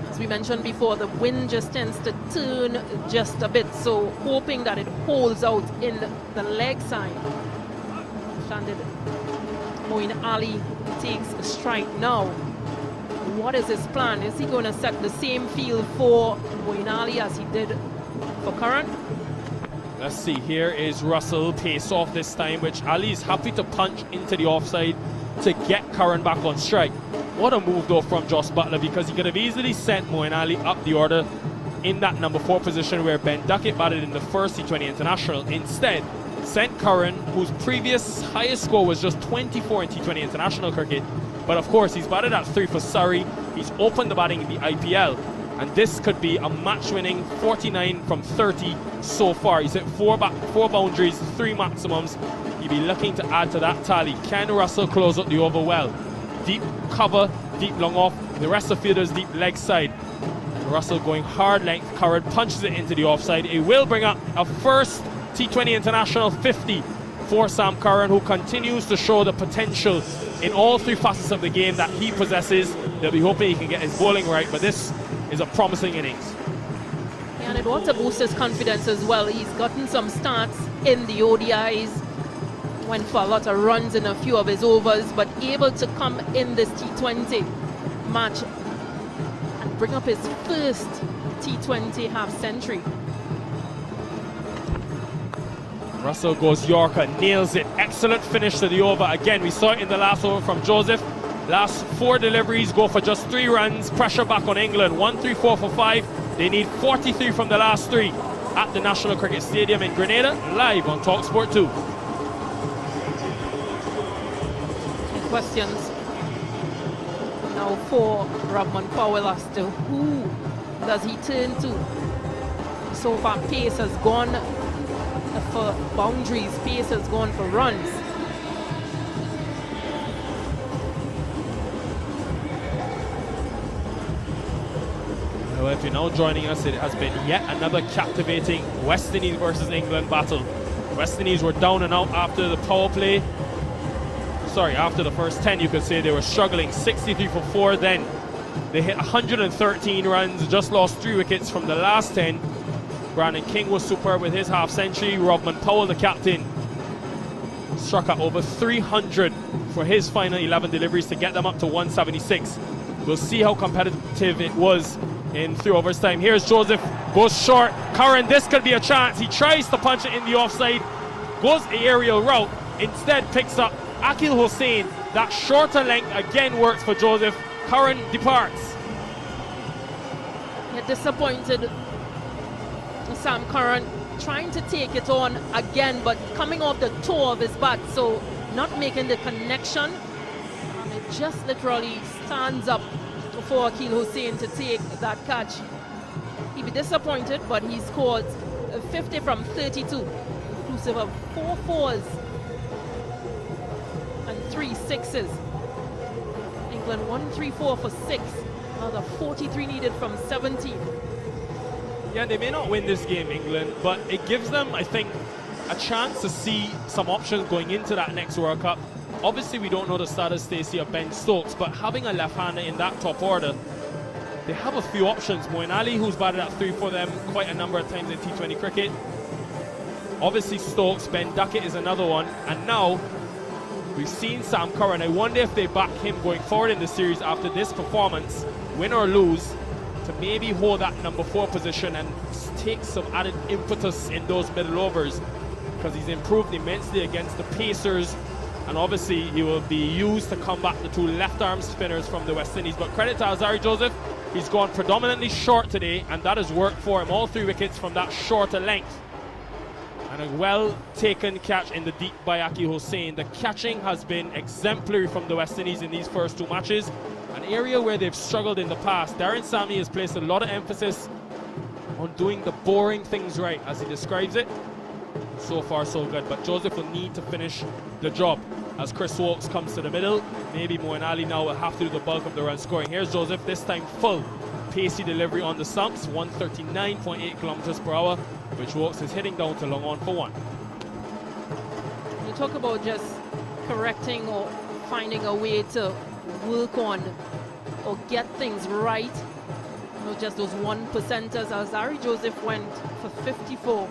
as we mentioned before, the wind just tends to turn just a bit. So hoping that it holds out in the leg side. Standard Moeen Ali takes a strike now. What is his plan? Is he going to set the same field for Moeen Ali as he did for Curran? Let's see, here is Russell, pace off this time, which Ali is happy to punch into the offside to get Curran back on strike. What a move though from Jos Buttler, because he could have easily sent Moeen Ali up the order in that number 4 position where Ben Duckett batted in the first T20 International. Instead, sent Curran, whose previous highest score was just 24 in T20 International cricket. But of course, he's batted at 3 for Surrey. He's opened the batting in the IPL. And this could be a match-winning 49 from 30 so far. He's hit 4 boundaries, 3 maximums. He'll be looking to add to that tally. Can Russell close out the over well? Deep cover, deep long off. The rest of fielders deep leg side. Russell going hard length. Curran punches it into the offside. It will bring up a first T20 International 50 for Sam Curran, who continues to show the potential in all 3 facets of the game that he possesses. They'll be hoping he can get his bowling right, but this is a promising innings. Yeah, and it ought to boost his confidence as well. He's gotten some starts in the ODIs, went for a lot of runs in a few of his overs, but able to come in this T20 match and bring up his first T20 half century. Russell goes Yorker, nails it. Excellent finish to the over. Again, we saw it in the last over from Joseph. Last 4 deliveries go for just 3 runs. Pressure back on England. 1, 3, 4 for 5. They need 43 from the last 3 at the National Cricket Stadium in Grenada, live on talkSPORT 2. Questions now for Robman Powell as to who does he turn to. So far, pace has gone for boundaries, pace has gone for runs. Well, if you're now joining us, it has been yet another captivating West Indies versus England battle. West Indies were down and out after the power play. Sorry, after the first 10, you could say they were struggling. 63 for 4 then. They hit 113 runs, just lost 3 wickets from the last 10. Brandon King was superb with his half century. Robman Powell, the captain, struck out over 300 for his final 11 deliveries to get them up to 176. We'll see how competitive it was in 3 overs time. Here's Joseph, goes short. Curran, this could be a chance. He tries to punch it in the offside, goes the aerial route, instead picks up Akil Hussain. That shorter length again works for Joseph. Curran departs. Yeah, disappointed Sam Curran trying to take it on again, but coming off the toe of his bat, so not making the connection. It just literally stands up for Akil Hussain to take that catch. He'd be disappointed, but he scored 50 from 32, inclusive of 4 fours and 3 sixes. England 134 for 6. Another 43 needed from 17. Yeah, they may not win this game, England, but it gives them, I think, a chance to see some options going into that next World Cup. Obviously, we don't know the status, Stacey, of Ben Stokes, but having a left-hander in that top order, they have a few options. Moeen Ali, who's batted at 3 for them quite a number of times in T20 cricket. Obviously, Stokes, Ben Duckett is another one. And now, we've seen Sam Curran. I wonder if they back him going forward in the series after this performance, win or lose, to maybe hold that number 4 position and take some added impetus in those middle overs, because he's improved immensely against the Pacers, and obviously he will be used to combat the 2 left-arm spinners from the West Indies. But credit to Alzarri Joseph, he's gone predominantly short today, and that has worked for him. All 3 wickets from that shorter length. And a well-taken catch in the deep by Akil Hussain. The catching has been exemplary from the West Indies in these first 2 matches. An area where they've struggled in the past. Darren Sammy has placed a lot of emphasis on doing the boring things right, as he describes it. So far, so good. But Joseph will need to finish the job as Chris Woakes comes to the middle. Maybe Moeen Ali now will have to do the bulk of the run scoring. Here's Joseph, this time full. Pacey delivery on the stumps, 139.8 kilometers per hour, which Woakes is hitting down to long on for 1. You talk about just correcting or finding a way to work on or get things right. Not just those 1%ers. Alzarri Joseph went for 54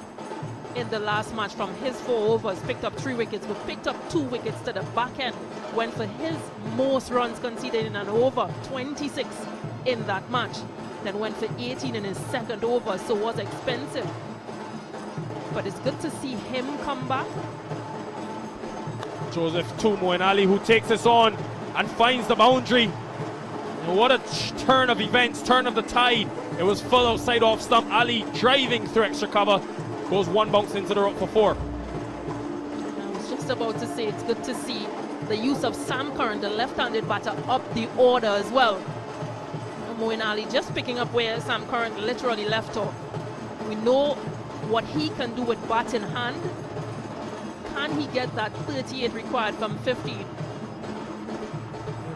in the last match from his 4 overs, picked up 3 wickets, but picked up 2 wickets to the back end. Went for his most runs conceded in an over, 26 in that match. Then went for 18 in his 2nd over, so was expensive. But it's good to see him come back. Joseph to Moeen Ali, who takes this on and finds the boundary. And what a turn of events, turn of the tide. It was full outside off stump. Ali driving through extra cover. Goes 1 bounce into the rope for 4. I was just about to say, it's good to see the use of Sam Curran, the left-handed batter, up the order as well. Moeen Ali just picking up where Sam Curran literally left off. We know what he can do with bat in hand. Can he get that 38 required from 50?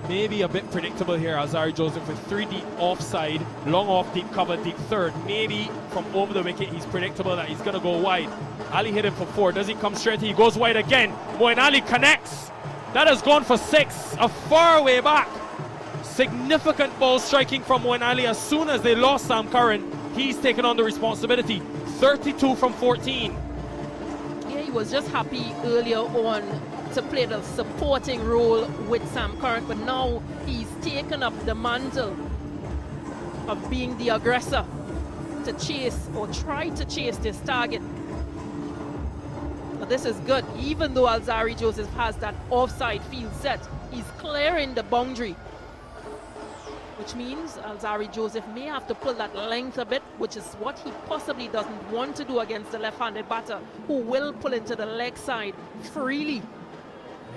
Maybe a bit predictable here. Alzarri Joseph with 3 deep offside, long off deep cover, deep 3rd. Maybe from over the wicket, he's predictable that he's going to go wide. Ali hit him for 4. Does he come straight? He goes wide again. Moeen Ali connects. That has gone for 6. A far way back. Significant ball striking from Moeen Ali. As soon as they lost Sam Curran, he's taken on the responsibility. 32 from 14. Yeah, he was just happy earlier on to play the supporting role with Sam Curran, but now he's taken up the mantle of being the aggressor to chase or try to chase this target. Now this is good. Even though Alzarri Joseph has that offside field set, he's clearing the boundary, which means Alzarri Joseph may have to pull that length a bit, which is what he possibly doesn't want to do against the left-handed batter, who will pull into the leg side freely.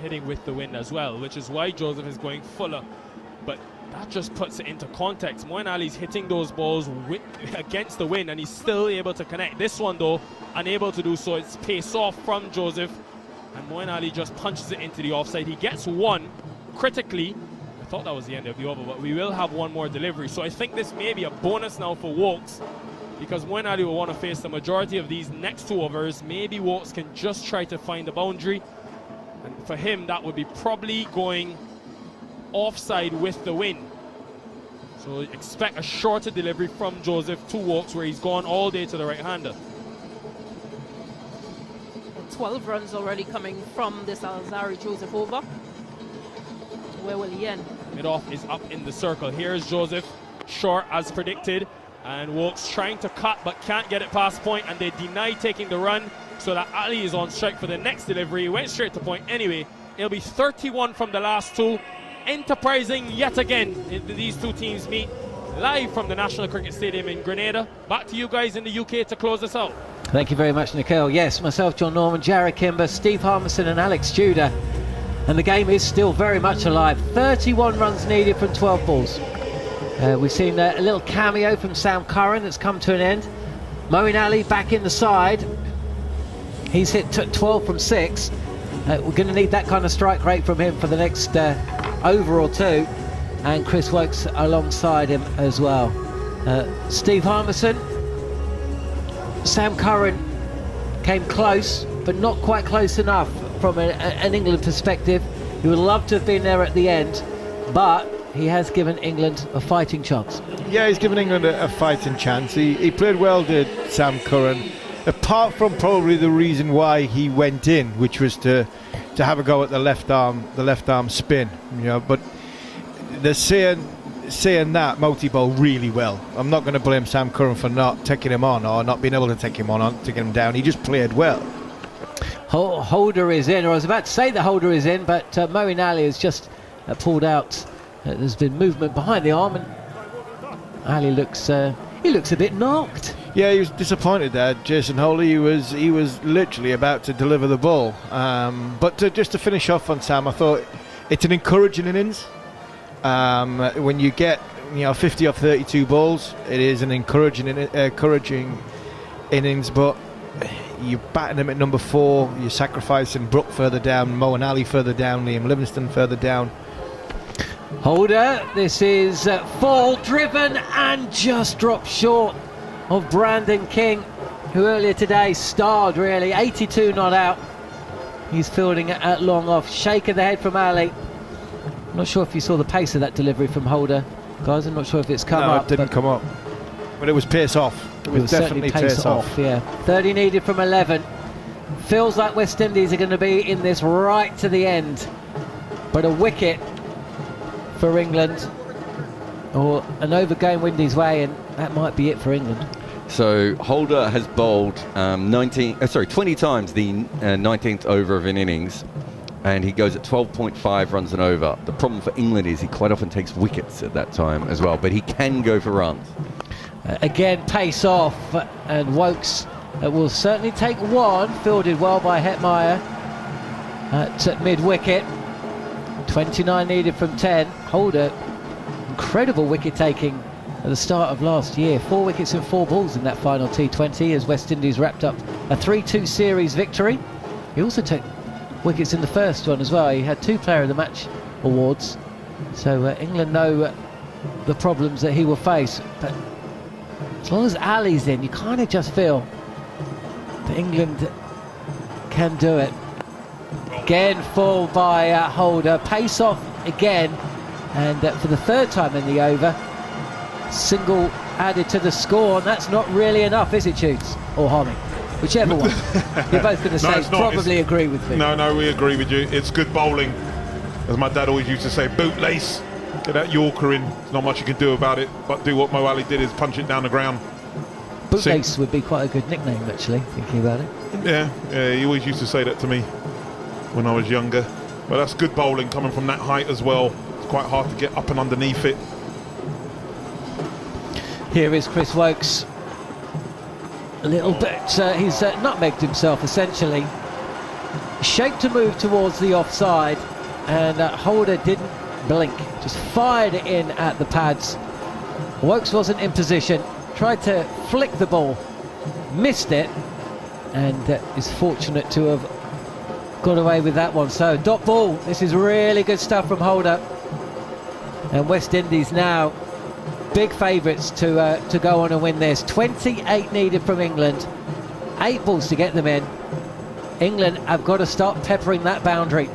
Hitting with the wind as well, which is why Joseph is going fuller. But that just puts it into context. Moeen Ali's hitting those balls against the wind, and he's still able to connect. This one, though, unable to do so. It's pace off from Joseph, and Moeen Ali just punches it into the offside. He gets 1 critically. I thought that was the end of the over, but we will have 1 more delivery. So I think this may be a bonus now for Woakes, because Moeen Ali will want to face the majority of these next 2 overs. Maybe Woakes can just try to find the boundary. And for him, that would be probably going offside with the wind. So expect a shorter delivery from Joseph to Woakes, where he's gone all day to the right-hander. 12 runs already coming from this Alzarri Joseph over. Where will he end? Mid-off is up in the circle. Here's Joseph. short as predicted, and Wokes trying to cut but can't get it past point, and they deny taking the run, so that Ali is on strike for the next delivery. Went straight to point anyway. It'll be 31 from the last two. Enterprising yet again. These two teams meet live from the National Cricket Stadium in Grenada. Back to you guys in the UK to close us out. Thank you very much, Nikhil. Yes, myself, John Norman, Jarrod, Kimber, Steve Harmison and Alex Tudor. And the game is still very much alive. 31 runs needed from 12 balls. We've seen a little cameo from Sam Curran that's come to an end. Moeen Ali back in the side. He's hit 12 from 6. We're going to need that kind of strike rate from him for the next over or two. And Chris Wokes alongside him as well. Steve Harmison. Sam Curran came close, but not quite close enough from an England perspective. He would love to have been there at the end, but he has given England a fighting chance. Yeah, he's given England a fighting chance. He played well, did Sam Curran, apart from probably the reason why he went in, which was to have a go at the left arm spin. You know, but they're saying that Moti bowled really well. I'm not going to blame Sam Curran for not taking him on or not being able to take him on or taking him down. He just played well. Holder is in, or I was about to say the Holder is in, but Moeen Ali has just pulled out. There's been movement behind the arm, and Ali looks a bit knocked. Yeah, he was disappointed there, Jason Holder. He was literally about to deliver the ball. But just to finish off on Sam, I thought it's an encouraging innings. When you get 50 off 32 balls, it is an encouraging innings. But you're batting him at number 4. You're sacrificing Brook further down, Moeen Ali further down, Liam Livingstone further down. Holder, this is full driven and just dropped short of Brandon King, who earlier today starred really. 82 not out. He's fielding at long off. Shake of the head from Ali. I'm not sure if you saw the pace of that delivery from Holder, guys. I'm not sure if it's come up. No, it didn't come up. But it was pace off. It was definitely pace off. Yeah. 30 needed from 11. Feels like West Indies are going to be in this right to the end. But a wicket for England, or an over going Windies way, and that might be it for England. So Holder has bowled 20 times the 19th over of an innings, and he goes at 12.5 runs and over. The problem for England is he quite often takes wickets at that time as well, but he can go for runs. Again, pace off, and Wokes will certainly take one. Fielded well by Hetmeyer at mid-wicket. 29 needed from 10. Holder, incredible wicket taking at the start of last year. 4 wickets in 4 balls in that final T20 as West Indies wrapped up a 3-2 series victory. He also took wickets in the first one as well. He had 2 Player of the Match awards. So England know the problems that he will face. But as long as Ali's in, you kind of just feel that England can do it. Again, full by Holder. Pace off again. And for the 3rd time in the over, single added to the score. And that's not really enough, is it, Toots? Or Harmy? Whichever one. You're both going to say, probably agree with me. No, we agree with you. It's good bowling. As my dad always used to say, bootlace. Get that Yorker in. There's not much you can do about it. But do what Mo Ali did, is punch it down the ground. Bootlace would be quite a good nickname, actually, thinking about it. Yeah, he always used to say that to me when I was younger. But that's good bowling coming from that height as well. It's quite hard to get up and underneath it. Here is Chris Wokes. A little bit, he's nutmegged himself essentially. Shaped to move towards the offside, and Holder didn't blink, just fired it in at the pads. Wokes wasn't in position, tried to flick the ball, missed it, and is fortunate to have got away with that one. So dot ball, this is really good stuff from Holder, and West Indies now big favourites to go on and win this. 28 needed from England, 8 balls to get them in. England have got to start peppering that boundary.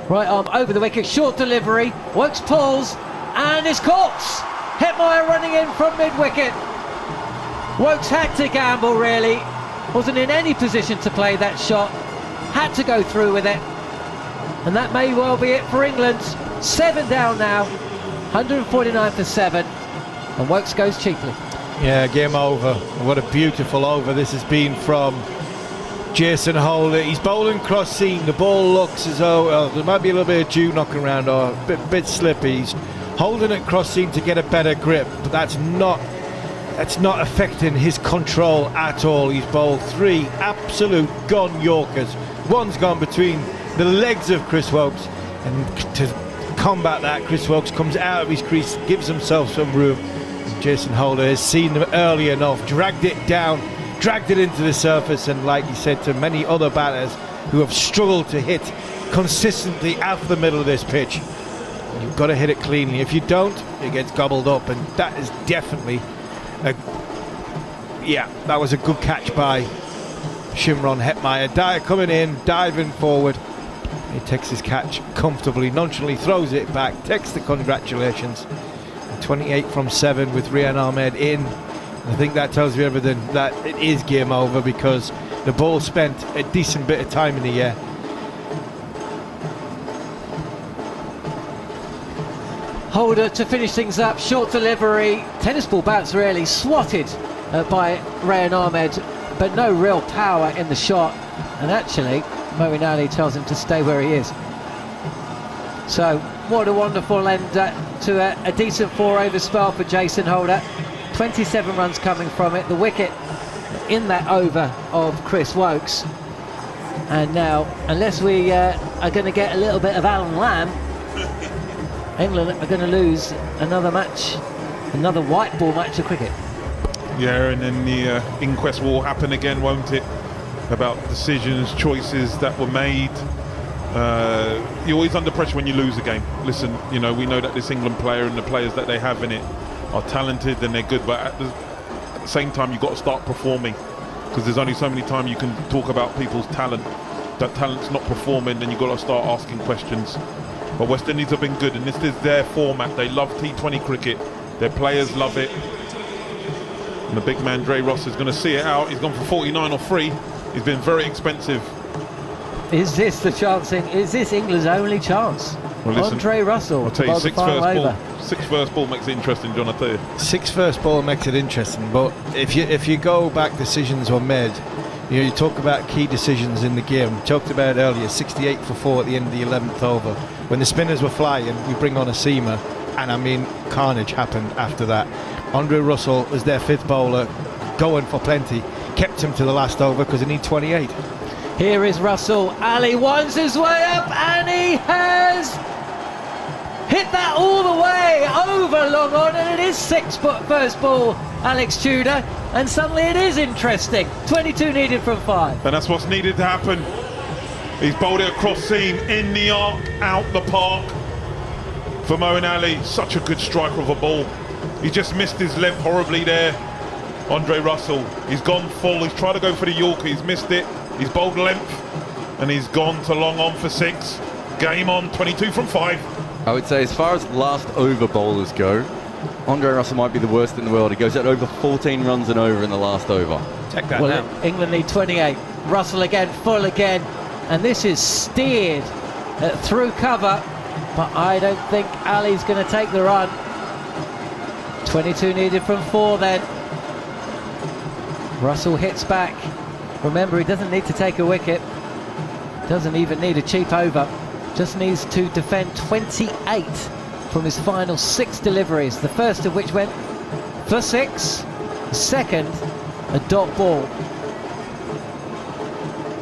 Right arm over the wicket, short delivery, Wokes pulls and is caught. Hetmeyer running in from mid-wicket. Wokes had to gamble really, wasn't in any position to play that shot, had to go through with it, and that may well be it for England. 7 down now, 149 for 7. And Wokes goes cheaply. Yeah, game over. What a beautiful over this has been from Jason Holder. He's bowling cross seam. The ball looks as though there might be a little bit of dew knocking around or a bit slippy. He's holding it cross seam to get a better grip, but that's not affecting his control at all. He's bowled 3 absolute gone Yorkers. One's gone between the legs of Chris Wokes, and to combat that, Chris Wokes comes out of his crease, gives himself some room. Jason Holder has seen them early enough, dragged it down, dragged it into the surface, and like he said to many other batters who have struggled to hit consistently out the middle of this pitch, you've got to hit it cleanly. If you don't, it gets gobbled up, and that is definitely that was a good catch by Shimron Hetmeyer. Dyer coming in, diving forward. He takes his catch comfortably, nonchalantly throws it back, takes the congratulations. 28 from 7 with Rian Ahmed in. I think that tells you everything, that it is game over, because the ball spent a decent bit of time in the air. Holder to finish things up, short delivery, tennis ball bounce really, swatted by Rian Ahmed, but no real power in the shot, and actually Moeen Ali tells him to stay where he is. So what a wonderful end to a decent 4-over spell for Jason Holder. 27 runs coming from it, the wicket in that over of Chris Wokes. And now, unless we are going to get a little bit of Alan Lamb, England are going to lose another match, another white ball match of cricket. Yeah, and then the inquest will happen again, won't it? About decisions, choices that were made. You're always under pressure when you lose a game. Listen, we know that this England player and the players that they have in it are talented and they're good, but at the same time you've got to start performing, because there's only so many times you can talk about people's talent. That talent's not performing, then you've got to start asking questions. But West Indies have been good, and this is their format. They love T20 cricket. Their players love it. And the big man, Dre Ross, is going to see it out. He's gone for 49 or 3. He's been very expensive. Is this the chance? Is this England's only chance? Well, listen, Andre Russell. I'll tell you, 6 first ball makes it interesting, John. I tell you, 6 first ball makes it interesting. But if you go back, decisions were made. You talk about key decisions in the game. We talked about it earlier. 68 for 4 at the end of the 11th over. When the spinners were flying, we bring on a seamer, and I mean, carnage happened after that. Andre Russell was their 5th bowler, going for plenty. Kept him to the last over because he needed 28. Here is Russell. Ali winds his way up, and he has hit that all the way over long on, and it is 6 first ball, Alex Tudor, and suddenly it is interesting. 22 needed from 5. And that's what's needed to happen. He's bowled it across seam, in the arc, out the park. For Moeen Ali, such a good striker of a ball. He just missed his length horribly there. Andre Russell, he's gone full. He's tried to go for the Yorker, he's missed it. He's bowled length, and he's gone to long on for 6. Game on, 22 from 5. I would say, as far as last over bowlers go, Andre Russell might be the worst in the world. He goes at over 14 runs and over in the last over. Check that now. England need 28. Russell again, full again, and this is steered through cover, but I don't think Ali's going to take the run. 22 needed from 4 then. Russell hits back. Remember, he doesn't need to take a wicket, doesn't even need a cheap over, just needs to defend 28 from his final 6 deliveries, the first of which went for 6, the second a dot ball.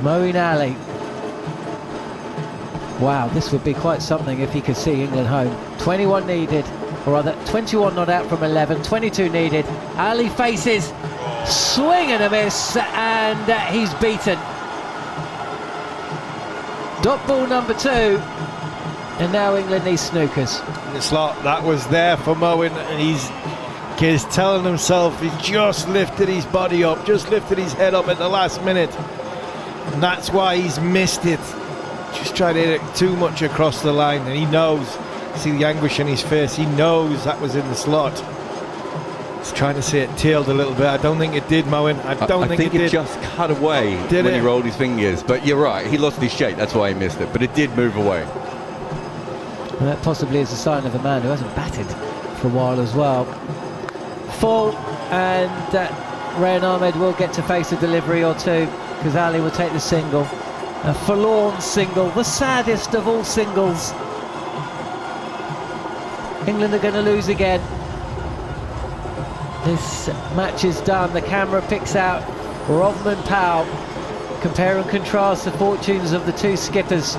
Moeen Ali. Wow, this would be quite something if he could see England home. 21 needed, or rather 21 not out from 11, 22 needed. Ali faces, swing and a miss, and he's beaten. Dot ball number 2, and now England needs snookers. The slot that was there for Moeen, and he's telling himself he's just lifted his body up, just lifted his head up at the last minute, and that's why he's missed it. Just tried to hit it too much across the line, and he knows. See the anguish in his face. He knows that was in the slot. He's trying to see it tailed a little bit. I don't think it did, Moeen. I think it did. Just cut away when he rolled his fingers. But you're right, he lost his shape. That's why he missed it. But it did move away. And that possibly is a sign of a man who hasn't batted for a while as well. full, and Rayan Ahmed will get to face a delivery or two, because Ali will take the single. A forlorn single, the saddest of all singles. England are going to lose again. This match is done. The camera picks out Rovman Powell. Compare and contrast the fortunes of the two skippers.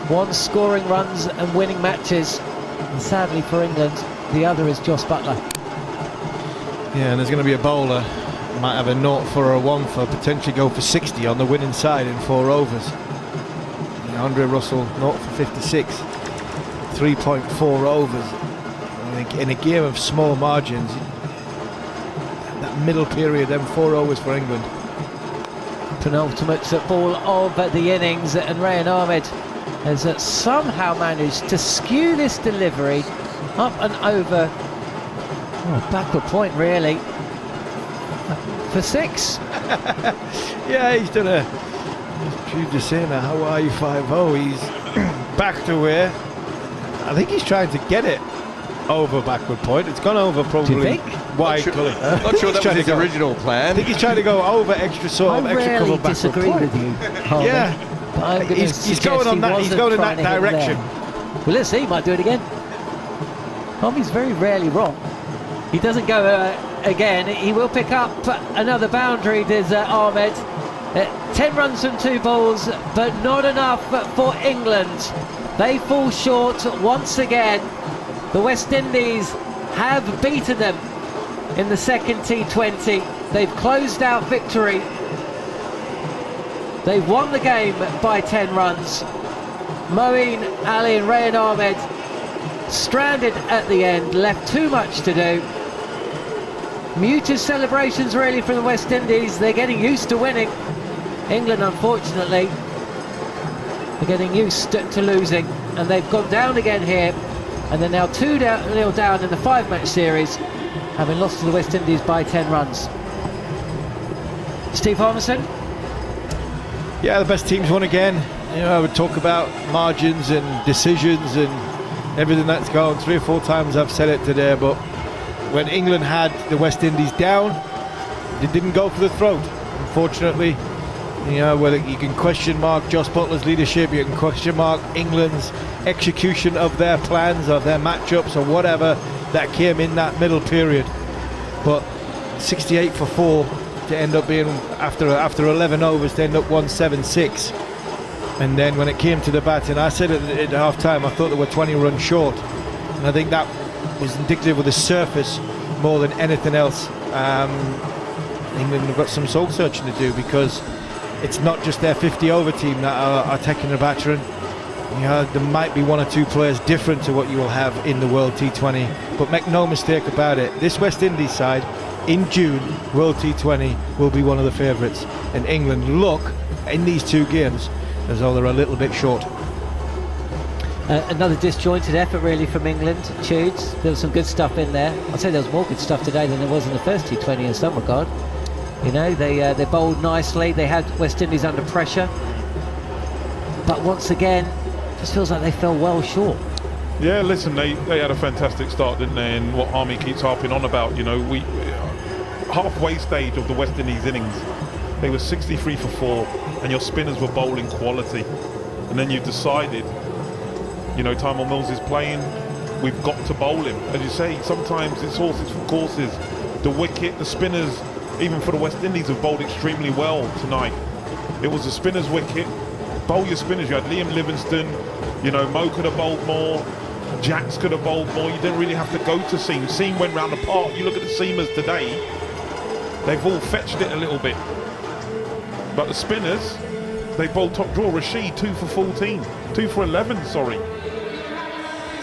One scoring runs and winning matches, and sadly for England, the other is Jos Buttler. Yeah, and there's going to be a bowler, might have a 0 for or a 1 for, potentially go for 60 on the winning side in 4 overs. Andre Russell 0 for 56, 3.4 overs. I think in a game of small margins, that middle period, then 4 overs for England. Penultimate ball of the innings, and Rayan Ahmed has somehow managed to skew this delivery up and over, backward point really, for 6. Yeah, he's done a, Tudor saying, how are you 5-0? He's back to where, I think he's trying to get it over backward point. It's gone over probably. Do you think? Wide colour. Not sure that was his original plan. I think he's trying to go over extra cover backward disagree point. With you, Harvey. Yeah, but I'm he's going on that. He's going in that direction. Well, let's see. He might do it again. Harvey's very rarely wrong. He doesn't go again. He will pick up another boundary. There's Ahmed. 10 runs from 2 balls, but not enough for England. They fall short once again. The West Indies have beaten them in the second T20. They've closed out victory. They've won the game by 10 runs. Moeen Ali and Rayan Ahmed stranded at the end, left too much to do. Muted celebrations really from the West Indies. They're getting used to winning. England, unfortunately, are getting used to losing, and they've gone down again here. And they're now 2-0 down in the 5-match series, having lost to the West Indies by 10 runs. Steve Harmison? Yeah, the best teams won again. You know, I would talk about margins and decisions and everything that's gone. 3 or 4 times I've said it today, but when England had the West Indies down, they didn't go for the throat, unfortunately. You know, whether you can question mark Jos Buttler's leadership, you can question mark England's execution of their plans, of their matchups, or whatever that came in that middle period. But 68 for 4 to end up being, after 11 overs, to end up 176. And then when it came to the batting, I said at half time, I thought they were 20 runs short. And I think that was indicative of the surface more than anything else. England have got some soul searching to do, because it's not just their 50 over team that are taking the battering. You know, there might be 1 or 2 players different to what you will have in the World T20, but make no mistake about it, this West Indies side in June, World T20, will be one of the favourites, and England look in these 2 games as though they're a little bit short. Another disjointed effort really from England. Tudes, there was some good stuff in there. I'd say there was more good stuff today than there was in the first T20 in some regard. You know, they bowled nicely, they had West Indies under pressure, but once again just feels like they fell well short. Yeah, listen, they had a fantastic start, didn't they? And what Army keeps harping on about, you know, we halfway stage of the West Indies innings, they were 63 for 4, and your spinners were bowling quality. And then you decided, you know, Tymon Mills is playing, we've got to bowl him. As you say, sometimes it's horses for courses. The wicket, the spinners, even for the West Indies, have bowled extremely well tonight. It was the spinners' wicket. Bowl your spinners. You had Liam Livingstone, you know, Mo could have bowled more, Jacks could have bowled more. You didn't really have to go to seam. Seam went round the park. You look at the seamers today, they've all fetched it a little bit. But the spinners, they bowled top draw. Rashid, 2 for 14. 2 for 11, sorry.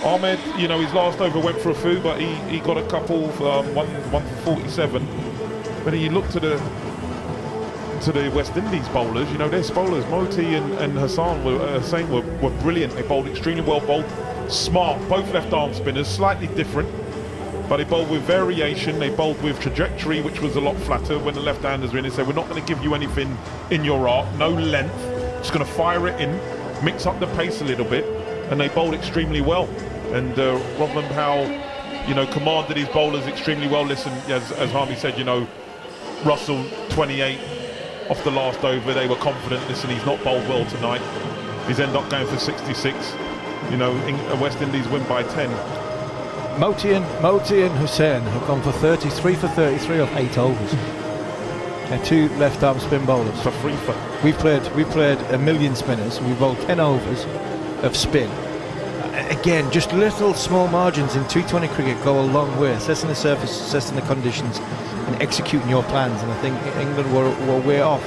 Ahmed, you know, his last over went for a foo, but he got a couple, one for 47. But you look to the West Indies bowlers, you know, their bowlers, Moti and Hassan were brilliant. They bowled extremely well, bowled smart, both left-arm spinners, slightly different, but they bowled with variation. They bowled with trajectory, which was a lot flatter when the left-handers were in. They said, we're not going to give you anything in your arc, no length, just going to fire it in, mix up the pace a little bit, and they bowled extremely well. And Rovman Powell you know, commanded his bowlers extremely well. Listen, as Harmy said, you know, Russell 28 off the last over. They were confident. Listen, he's not bowled well tonight. He's ended up going for 66. You know, West Indies win by 10. Moti and Hussain have gone for 33 for 33 off 8 overs. They're 2 left-arm spin bowlers. For free for. We've played a million spinners. We've bowled 10 overs of spin. Again, just little small margins in T20 cricket go a long way. Assessing the surface, assessing the conditions, and executing your plans. And I think England were way off.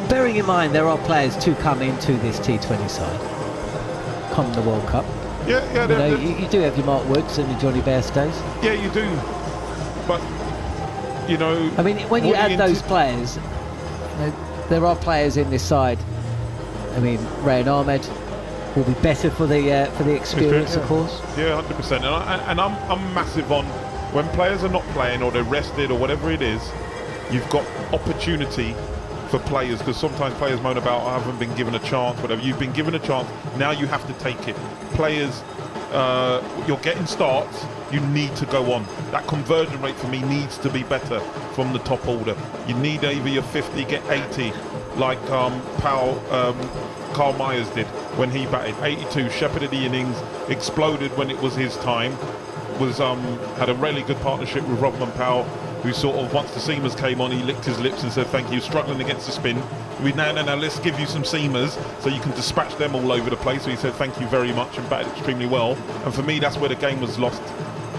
Bearing in mind there are players to come into this T20 side come the World Cup. Yeah, you do have your Mark Woods and your Johnny Bairstows. Yeah, you do. But you know, I mean, when you add those players, there are players in this side. I mean, Rayan Ahmed will be better for the experience, of course. Yeah, 100%. And I'm massive on when players are not playing or they're rested or whatever it is. You've got opportunity for players, because sometimes players moan about, I haven't been given a chance, whatever. You've been given a chance, now you have to take it. Players, you're getting starts, you need to go on. That conversion rate for me needs to be better from the top order. You need either your 50, get 80, like Carl Myers did when he batted. 82, shepherded the innings, exploded when it was his time. Had a really good partnership with Rodman Powell, who sort of, once the seamers came on, he licked his lips and said, thank you, struggling against the spin. Now, let's give you some seamers so you can dispatch them all over the place. So he said, thank you very much, and batted extremely well. And for me, that's where the game was lost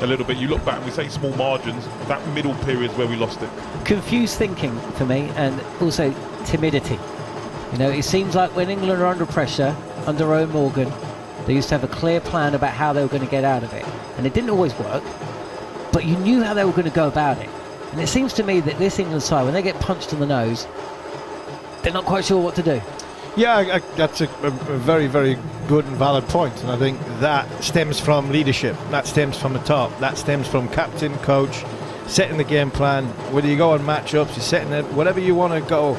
a little bit. You look back and we say small margins, that middle period is where we lost it. Confused thinking for me, and also timidity. You know, it seems like when England are under pressure, under Eoin Morgan, they used to have a clear plan about how they were going to get out of it. And it didn't always work, but you knew how they were going to go about it. And it seems to me that this England side, when they get punched in the nose, they're not quite sure what to do. Yeah, that's a very, very good and valid point. And I think that stems from leadership. That stems from the top. That stems from captain, coach, setting the game plan. Whether you go on matchups, you're setting it, whatever you want to go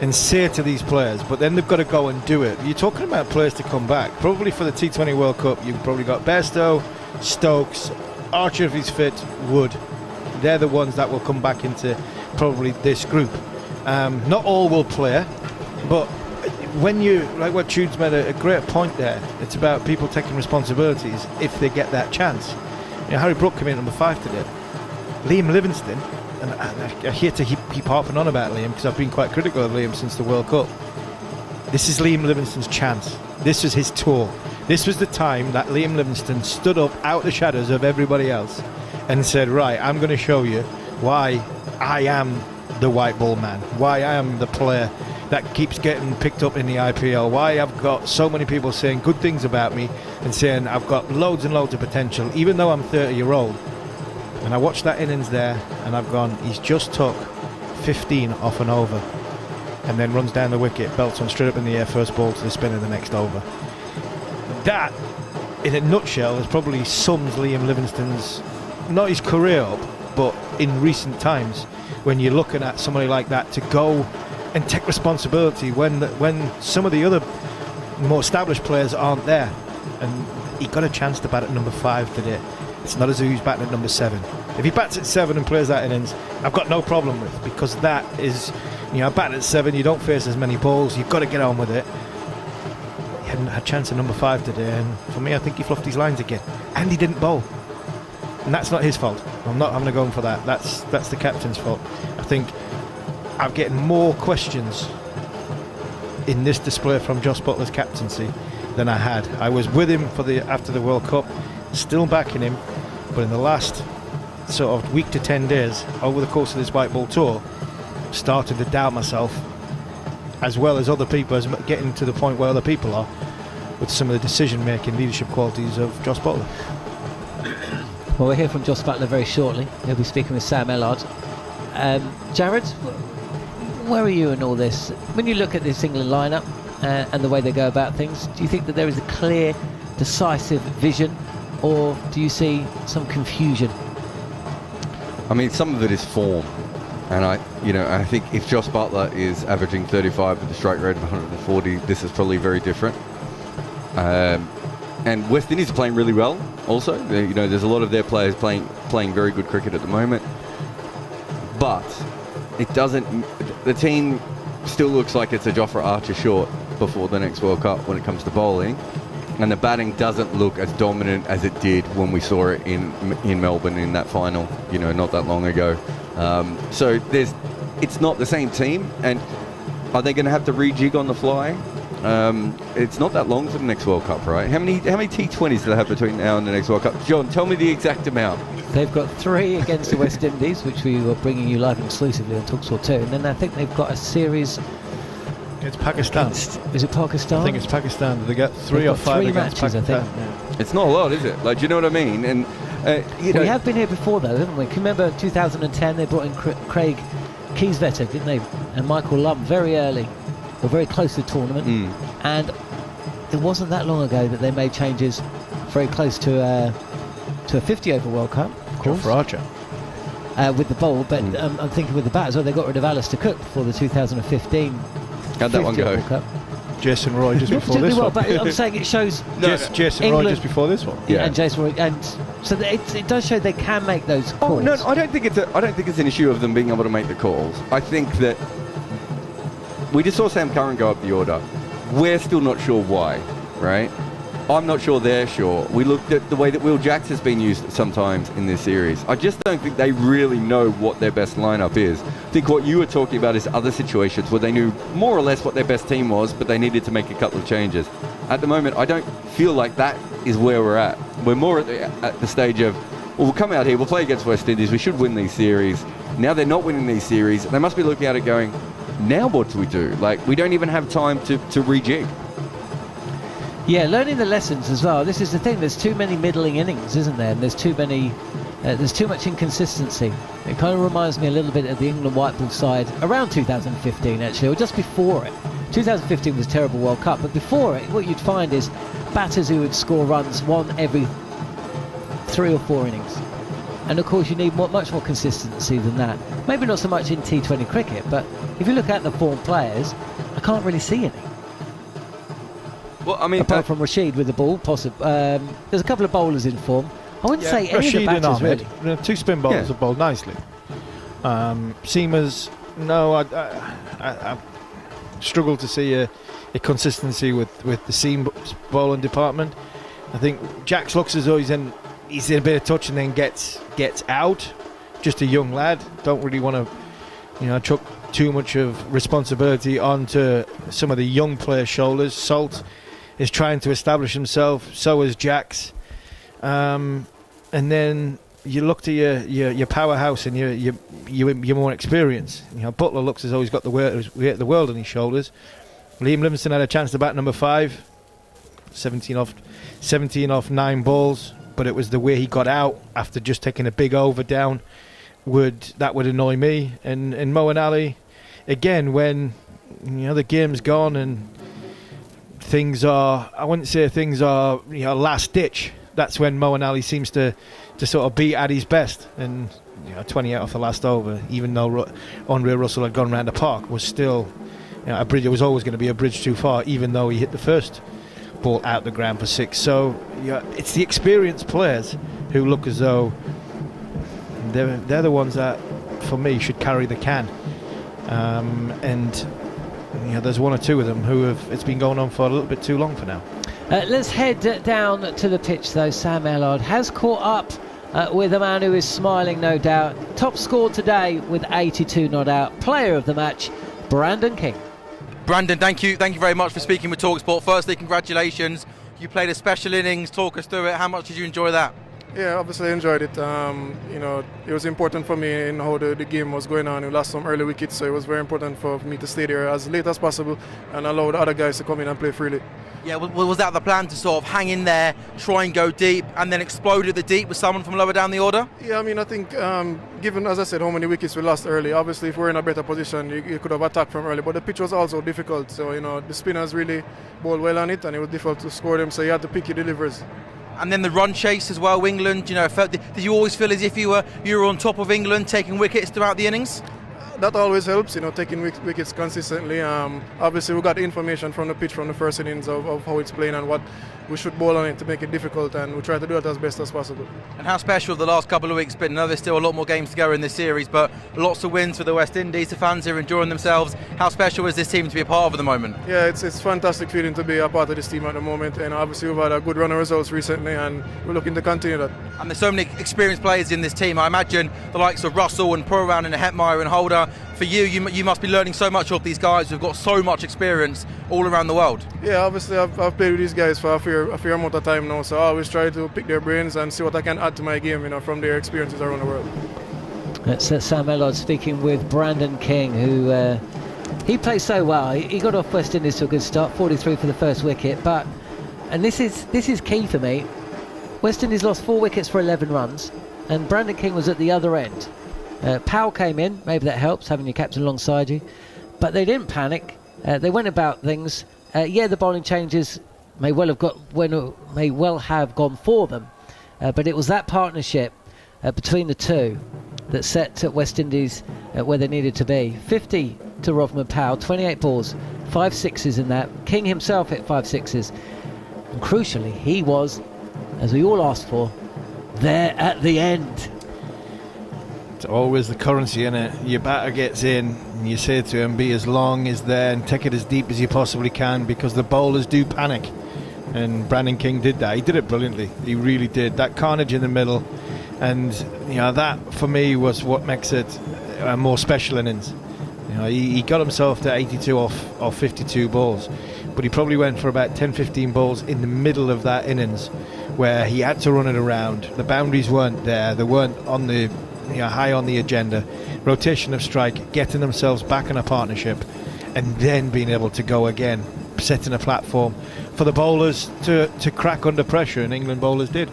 and say to these players, but then they've got to go and do it. You're talking about players to come back. Probably for the T20 World Cup, you've probably got Bairstow, Stokes, Archer if he's fit, Wood. They're the ones that will come back into probably this group. Not all will play, but when you, like what Jude's made a great point there, it's about people taking responsibilities if they get that chance. You know, Harry Brook came in number 5 today. Liam Livingstone, and I hate to keep harping on about Liam because I've been quite critical of Liam since the World Cup. This is Liam Livingstone's chance. This was his tour. This was the time that Liam Livingstone stood up out the shadows of everybody else and said, right, I'm going to show you why I am the white ball man, why I am the player that keeps getting picked up in the IPL, why I've got so many people saying good things about me and saying I've got loads and loads of potential, even though I'm 30-year-old. And I watched that innings there and I've gone, he's just took 15 off an over and then runs down the wicket, belts one straight up in the air, first ball to the spinner the next over. That, in a nutshell, is probably sums Liam Livingstone's, not his career up, but in recent times, when you're looking at somebody like that to go and take responsibility when some of the other more established players aren't there. And he got a chance to bat at number 5 today. It's not as though he's batting at number 7. If he bats at 7 and plays that innings, I've got no problem with, because that is, you know, batting at 7, you don't face as many balls, you've got to get on with it. He hadn't had a chance at number 5 today, and for me, I think he fluffed his lines again. And he didn't bowl. And that's not his fault. I'm not having a go on for that. That's the captain's fault. I think I'm getting more questions in this display from Jos Buttler's captaincy than I had. I was with him after the World Cup, still backing him, but in the last sort of week to 10 days over the course of this white ball tour, started to doubt myself, as well as other people, as getting to the point where other people are with some of the decision-making leadership qualities of Jos Buttler. Well, we'll hear from Jos Buttler very shortly. He'll be speaking with Sam Ellard. Jarrod, where are you in all this? When you look at this England lineup and the way they go about things, do you think that there is a clear, decisive vision, or do you see some confusion? I mean, some of it is form, and I think if Jos Buttler is averaging 35 with a strike rate of 140, this is probably very different. And West Indies are playing really well also. There's a lot of their players playing very good cricket at the moment. But the team still looks like it's a Jofra Archer short before the next World Cup when it comes to bowling. And the batting doesn't look as dominant as it did when we saw it in Melbourne in that final, not that long ago. So it's not the same team. And are they going to have to rejig on the fly? It's not that long for the next World Cup, right? How many T20s do they have between now and the next World Cup? John, tell me the exact amount. They've got 3 against the West Indies, which we were bringing you live and exclusively on talkSPORT 2. And then I think they've got a series... It's Pakistan. Is it Pakistan? I think it's Pakistan. They get 3 or 5 against matches, Pakistan. I think. Yeah. It's not a lot, is it? Like, do you know what I mean? And we have been here before, though, haven't we? Can you remember 2010? They brought in Craig Kieswetter, didn't they? And Michael Lum very early, or very close to the tournament. And it wasn't that long ago that they made changes very close to a 50-over World Cup, of course. For Archer. With the bowl, but I'm thinking with the bat as well. They got rid of Alistair Cook for the 2015. How'd that one go? Jason Roy just before this one. But I'm saying it shows Jason England, Roy just before this one. Yeah, and Jason Roy, and so it does show they can make those calls. Oh, no, I don't think it's an issue of them being able to make the calls. I think that we just saw Sam Curran go up the order. We're still not sure why, right? I'm not sure they're sure. We looked at the way that Will Jacks has been used sometimes in this series. I just don't think they really know what their best lineup is. I think what you were talking about is other situations where they knew more or less what their best team was, but they needed to make a couple of changes. At the moment, I don't feel like that is where we're at. We're more at the stage of, well, we'll come out here, we'll play against West Indies, we should win these series. Now they're not winning these series. They must be looking at it going, now what do we do? Like, we don't even have time to rejig. Yeah, learning the lessons as well. This is the thing. There's too many middling innings, isn't there? And there's too much inconsistency. It kind of reminds me a little bit of the England white ball side around 2015, actually, or just before it. 2015 was a terrible World Cup, but before it, what you'd find is batters who would score runs one every 3 or 4 innings. And of course, you need much more consistency than that. Maybe not so much in T20 cricket, but if you look at the form players, I can't really see any. Well, I mean, apart from Rashid with the ball, there's a couple of bowlers in form. I wouldn't say any Rashid of the batters really. 2 spin bowlers have bowled nicely. Seamers, no, I struggle to see a consistency with the seam bowling department. I think Jax looks as though he's in a bit of touch and then gets out. Just a young lad. Don't really want to, chuck too much of responsibility onto some of the young players' shoulders. Salt is trying to establish himself, so is Jax, and then you look to your powerhouse and your more experience. Butler looks as though he's got the world on his shoulders. Liam Livingstone had a chance to bat number 5, 17 off 9 balls, but it was the way he got out after just taking a big over down would annoy me. And Moeen Ali, again, when the game's gone and things are, I wouldn't say things are last ditch, that's when Moeen Ali seems to sort of be at his best. And 28 off the last over, even though Andre Russell had gone round the park, was still a bridge. It was always going to be a bridge too far, even though he hit the first ball out the ground for 6. So it's the experienced players who look as though they're the ones that, for me, should carry the can. And there's 1 or 2 of them who it's been going on for a little bit too long for now. Let's head down to the pitch, though. Sam Ellard has caught up with a man who is smiling, no doubt. Top score today with 82 not out. Player of the match, Brandon King. Brandon, thank you very much for speaking with talkSPORT. Firstly, congratulations. You played a special innings. Talk us through it. How much did you enjoy that? Yeah, obviously enjoyed it. It was important for me in how the game was going on. We lost some early wickets, so it was very important for me to stay there as late as possible and allow the other guys to come in and play freely. Yeah, was that the plan, to sort of hang in there, try and go deep, and then explode at the deep with someone from lower down the order? Yeah, I think given, as I said, how many wickets we lost early, obviously if we're in a better position, you could have attacked from early, but the pitch was also difficult, so the spinners really bowled well on it, and it was difficult to score them, so you had to pick your deliveries. And then the run chase as well, England, did you always feel as if you were on top of England, taking wickets throughout the innings? that always helps, taking wickets consistently. Obviously, we got information from the pitch from the first innings of how it's playing and what we should bowl on it to make it difficult, and we try to do it as best as possible. And how special the last couple of weeks been? I know there's still a lot more games to go in this series, but lots of wins for the West Indies. The fans are enjoying themselves. How special is this team to be a part of at the moment? Yeah, it's fantastic feeling to be a part of this team at the moment, and obviously we've had a good run of results recently, and we're looking to continue that. And there's so many experienced players in this team. I imagine the likes of Russell and Pooran and Hetmeyer and Holder. For you must be learning so much of these guys who've got so much experience all around the world. Yeah, obviously I've played with these guys for a fair amount of time now, so I always try to pick their brains and see what I can add to my game, from their experiences around the world. That's Sam Ellard speaking with Brandon King, who he plays so well. He got off West Indies to a good start, 43 for the first wicket, and this is key for me. West Indies lost 4 wickets for 11 runs, and Brandon King was at the other end. Powell came in, maybe that helps, having your captain alongside you, but they didn't panic. They went about things. The bowling changes may well have gone for them, but it was that partnership between the two that set West Indies where they needed to be. 50 to Rovman Powell, 28 balls, 5 sixes in that. King himself hit 5 sixes, and crucially he was, as we all asked for, there at the end. It's always the currency, innit? Your batter gets in and you say to him, be as long as there and take it as deep as you possibly can, because the bowlers do panic, and Brandon King did that. He did it brilliantly, he really did. That carnage in the middle, and that for me was what makes it a more special innings. He got himself to 82 off 52 balls, but he probably went for about 10-15 balls in the middle of that innings where he had to run it around. The boundaries weren't there, they weren't on the high on the agenda. Rotation of strike, getting themselves back in a partnership, and then being able to go again, setting a platform for the bowlers to crack under pressure, and England bowlers did.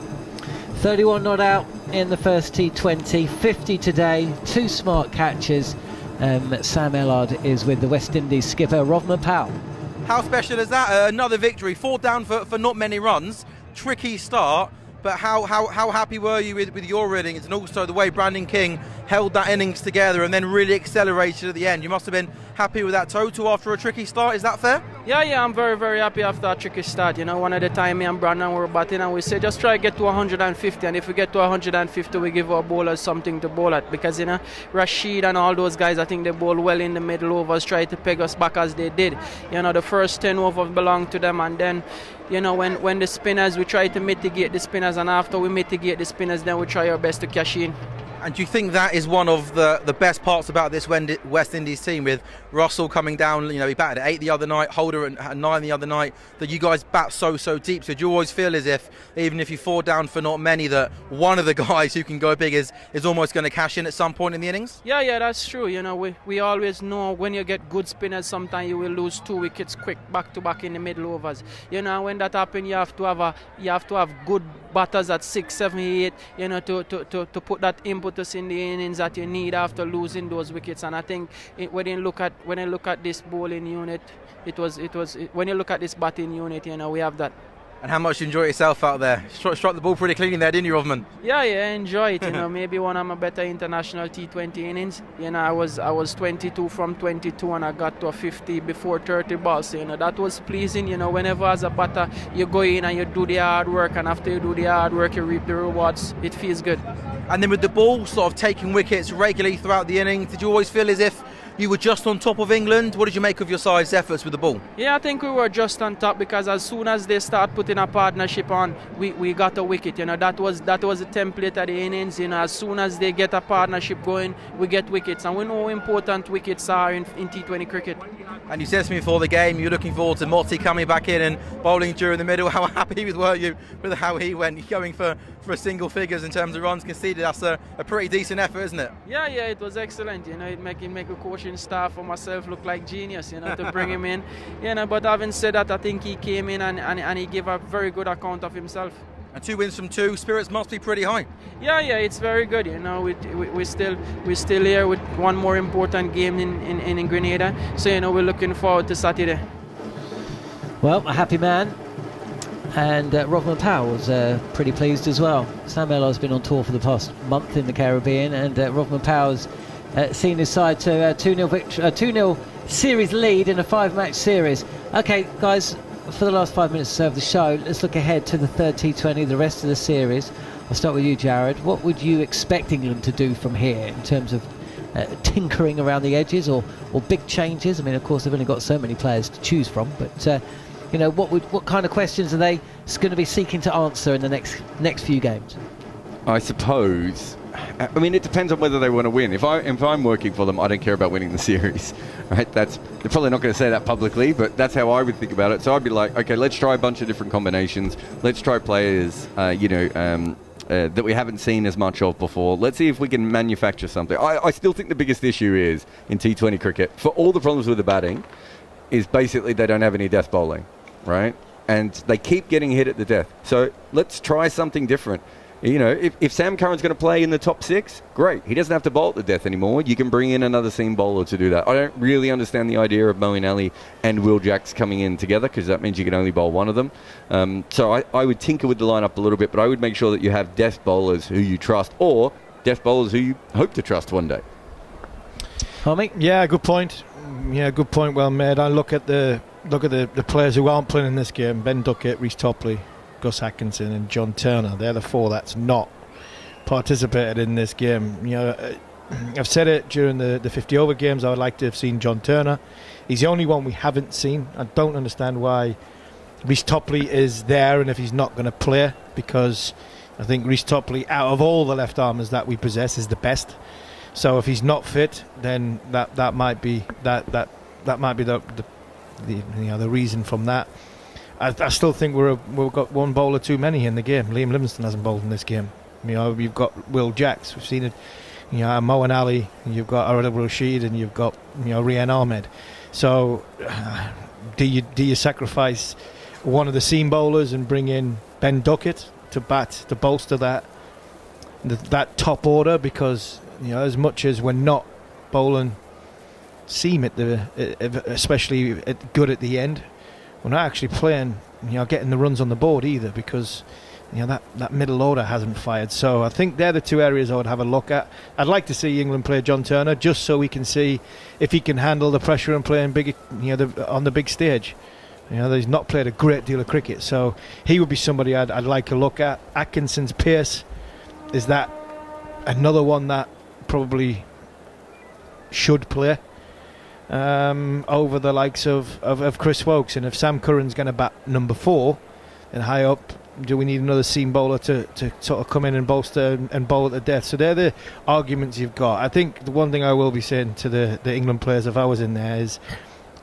31 not out in the first T20, 50 today, 2 smart catches. Sam Ellard is with the West Indies skipper Rovman Powell. How special is that? Another victory, 4 down for not many runs, tricky start. But how happy were you with your innings, and also the way Brandon King held that innings together and then really accelerated at the end? You must have been happy with that total after a tricky start, is that fair? Yeah, I'm very, very happy after a tricky start. One of the time me and Brandon were batting and we said just try to get to 150, and if we get to 150 we give our bowlers something to bowl at, because Rashid and all those guys, I think they bowl well in the middle overs, try to peg us back as they did. The first 10 overs belonged to them, and then when the spinners, we try to mitigate the spinners, and after we mitigate the spinners, then we try our best to cash in. And do you think that is one of the best parts about this West Indies team, with Russell coming down, he batted at 8 the other night, Holder at 9 the other night, that you guys bat so deep? So do you always feel as if, even if you fall down for not many, that one of the guys who can go big is almost going to cash in at some point in the innings? Yeah, that's true. We always know when you get good spinners, sometimes you will lose 2 wickets quick back to back in the middle overs. When that happens, you have to have good batters at 6, 7, 8, to put that impetus in the innings that you need after losing those wickets. And I think when you look at this bowling unit, when you look at this batting unit, we have that. And how much you enjoy yourself out there? Struck the ball pretty cleanly there, didn't you, Rovman? Yeah, enjoy it. Maybe one of my better international T20 innings. I was 22 from 22 and I got to a 50 before 30 balls. That was pleasing. Whenever as a batter you go in and you do the hard work, and after you do the hard work you reap the rewards. It feels good. And then with the ball sort of taking wickets regularly throughout the innings, did you always feel as if you were just on top of England? What did you make of your side's efforts with the ball? Yeah, I think we were just on top, because as soon as they start putting a partnership on, we got a wicket. That was the template of the innings. As soon as they get a partnership going, we get wickets, and we know how important wickets are in T20 cricket. And you said to me before the game you're looking forward to Motti coming back in and bowling during the middle. How happy were you with how he went, going for single figures in terms of runs conceded? That's a pretty decent effort, isn't it? Yeah, it was excellent. It make the coaching staff or myself look like genius, to bring him in. But having said that, I think he came in and he gave a very good account of himself. And 2 wins from 2, spirits must be pretty high. Yeah, it's very good. We're still here with one more important game in Grenada. So we're looking forward to Saturday. Well, a happy man. And Rovman Powell was pretty pleased as well. Sam Ellard's been on tour for the past month in the Caribbean, and Rovman Powell's seen his side to a 2-0 series lead in a 5-match series. Okay, guys, for the last 5 minutes or so of the show, let's look ahead to the third T20, the rest of the series. I'll start with you, Jarrod. What would you expect England to do from here in terms of tinkering around the edges or big changes? I mean, of course, they've only got so many players to choose from, but you know, what kind of questions are they going to be seeking to answer in the next few games? I suppose. I mean, it depends on whether they want to win. If I'm working for them, I don't care about winning the series, right? They're probably not going to say that publicly, but that's how I would think about it. So I'd be like, okay, let's try a bunch of different combinations. Let's try players, that we haven't seen as much of before. Let's see if we can manufacture something. I still think the biggest issue is in T20 cricket, for all the problems with the batting, is basically they don't have any death bowling, right? And they keep getting hit at the death. So let's try something different. You know, if Sam Curran's going to play in the top 6, great. He doesn't have to bowl at the death anymore. You can bring in another seam bowler to do that. I don't really understand the idea of Moeen Ali and Will Jacks coming in together, because that means you can only bowl one of them. So I would tinker with the lineup a little bit, but I would make sure that you have death bowlers who you trust, or death bowlers who you hope to trust one day. Harmy? Yeah, good point. Yeah, good point. Well made. I look at the players who aren't playing in this game: Ben Duckett, Reece Topley, Gus Atkinson and John Turner. They're the 4 that's not participated in this game. You know, I've said it during the 50 over games, I would like to have seen John Turner. He's the only one we haven't seen. I don't understand why Reece Topley is there, and if he's not going to play, because I think Reece Topley, out of all the left armers that we possess, is the best. So if he's not fit, then that might be the reason from that. I still think we've got one bowler too many in the game. Liam Livingstone hasn't bowled in this game. You know, we've got Will Jacks. We've seen it. You know, Moeen Ali. You've got Rashid, and you've got Rian Ahmed. So, do you sacrifice one of the seam bowlers and bring in Ben Duckett to bolster that top order? Because as much as we're not bowling seam especially good at the end, we're not actually playing, getting the runs on the board either, because that middle order hasn't fired. So I think they're the 2 areas I would have a look at. I'd like to see England play John Turner, just so we can see if he can handle the pressure and playing big, on the big stage. He's not played a great deal of cricket, so he would be somebody I'd like to look at. Atkinson's pace, is that another one that probably should play over the likes of Chris Woakes? And if Sam Curran's going to bat number 4 and high up, do we need another seam bowler to sort of come in and bolster and bowl at the death? So they're the arguments you've got. I think the one thing I will be saying to the England players, if I was in there, is,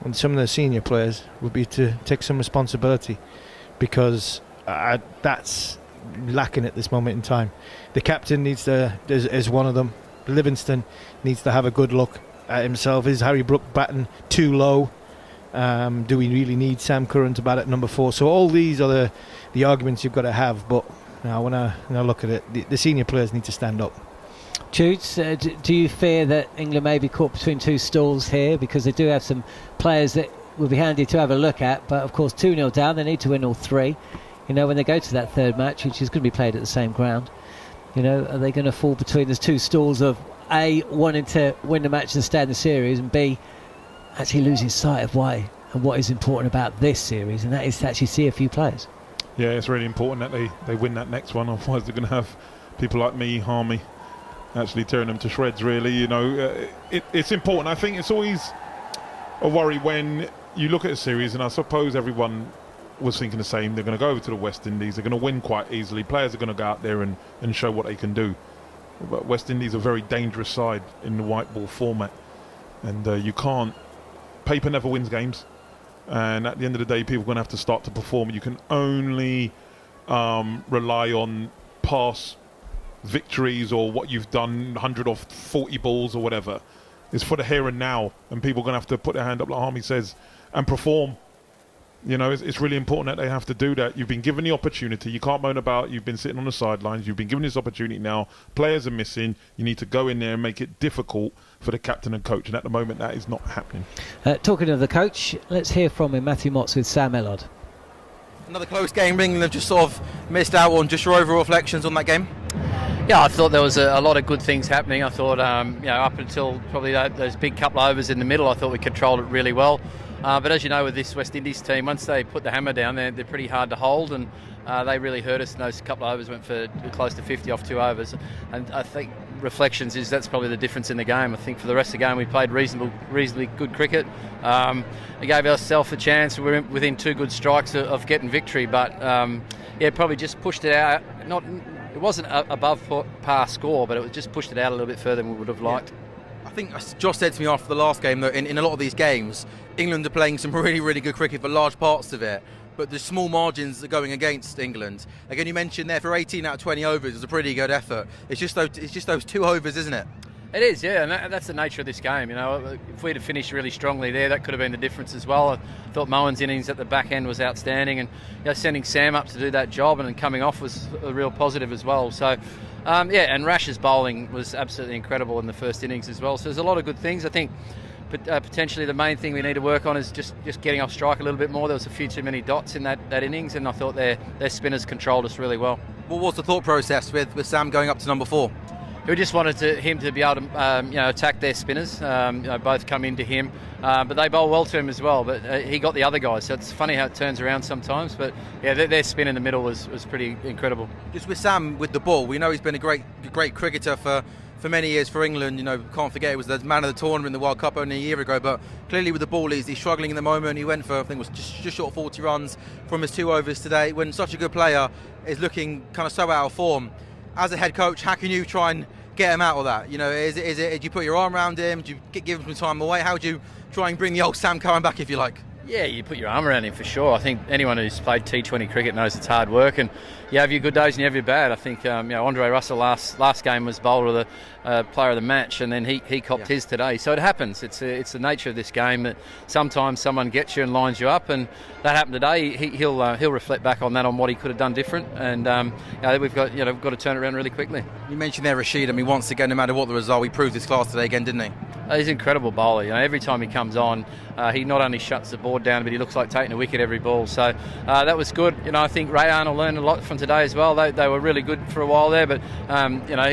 and some of the senior players, would be to take some responsibility, because that's lacking at this moment in time. The captain is one of them. Livingston needs to have a good look at himself. Is Harry Brook batting too low? Do we really need Sam Curran to bat at number 4? So all these are the arguments you've got to have. But when I look at it, the senior players need to stand up. Judes, do you fear that England may be caught between 2 stools here, because they do have some players that will be handy to have a look at, but of course 2-0 down, they need to win all 3. When they go to that third match, which is going to be played at the same ground, are they going to fall between those 2 stools of A, wanting to win the match and stay in the series, and B, actually losing sight of why and what is important about this series, and that is to actually see a few players? Yeah, it's really important that they win that next one, otherwise they're going to have people like me, Harmy, actually tearing them to shreds, really. It's important. I think it's always a worry when you look at a series, and I suppose everyone was thinking the same. They're going to go over to the West Indies, they're going to win quite easily, players are going to go out there and show what they can do. But West Indies are a very dangerous side in the white ball format, and you can't, paper never wins games, and at the end of the day people are going to have to start to perform. You can only rely on past victories or what you've done, 100 or 40 balls or whatever. It's for the here and now, and people are going to have to put their hand up, like Harmy says, and perform. It's really important that they have to do that. You've been given the opportunity. You can't moan about you've been sitting on the sidelines. You've been given this opportunity now. Players are missing. You need to go in there and make it difficult for the captain and coach, and at the moment that is not happening. Talking of the coach, let's hear from him, Matthew Motts with Sam Ellard. Another close game. England have just sort of missed out on. Just your overall reflections on that game? Yeah, I thought there was a lot of good things happening. I thought, up until probably those big couple of overs in the middle, I thought we controlled it really well. But as you know, with this West Indies team, once they put the hammer down, they're pretty hard to hold, and they really hurt us. And those couple of overs went for close to 50 off 2 overs. And I think reflections is that's probably the difference in the game. I think for the rest of the game, we played reasonably good cricket. We gave ourselves a chance. We were within 2 good strikes of getting victory, but probably just pushed it out. It wasn't above par score, but it just pushed it out a little bit further than we would have liked. I think Josh said to me after the last game that in a lot of these games, England are playing some really, really good cricket for large parts of it, but the small margins are going against England. Again, you mentioned there for 18 out of 20 overs, it's a pretty good effort. It's just those 2 overs, isn't it? It is, yeah, and that's the nature of this game. If we'd have finished really strongly there, that could have been the difference as well. I thought Moen's innings at the back end was outstanding, and sending Sam up to do that job and then coming off was a real positive as well. So, and Rash's bowling was absolutely incredible in the first innings as well. So there's a lot of good things. I think potentially the main thing we need to work on is just getting off strike a little bit more. There was a few too many dots in that innings, and I thought their spinners controlled us really well. What was the thought process with Sam going up to number 4? We just wanted him to be able to attack their spinners, both come into him, but they bowl well to him as well, but he got the other guys, so it's funny how it turns around sometimes, but their spin in the middle was pretty incredible. Just with Sam with the ball, we know he's been a great cricketer for many years for England. Can't forget he was the man of the tournament in the World Cup only a year ago, but clearly with the ball he's struggling in the moment. He went for, I think it was just short of 40 runs from his 2 overs today. When such a good player is looking kind of so out of form, as a head coach, how can you try and get him out of that? Is it do you put your arm around him? Do you give him some time away? How do you try and bring the old Sam Curran back, if you like? Yeah, you put your arm around him for sure. I think anyone who's played T20 cricket knows it's hard work, and you have your good days and you have your bad. I think Andre Russell last game was bowler of the player of the match, and then he copped his today. So it happens. It's the nature of this game that sometimes someone gets you and lines you up, and that happened today. He'll reflect back on that, on what he could have done different, and we've got to turn it around really quickly. You mentioned there Rashid. I mean, once again, no matter what the result, he proved his class today again, didn't he? He's an incredible bowler. Every time he comes on, he not only shuts the board down, but he looks like taking a wicket every ball. So that was good. I think Ray Arnold learned a lot from today as well. They were really good for a while there, but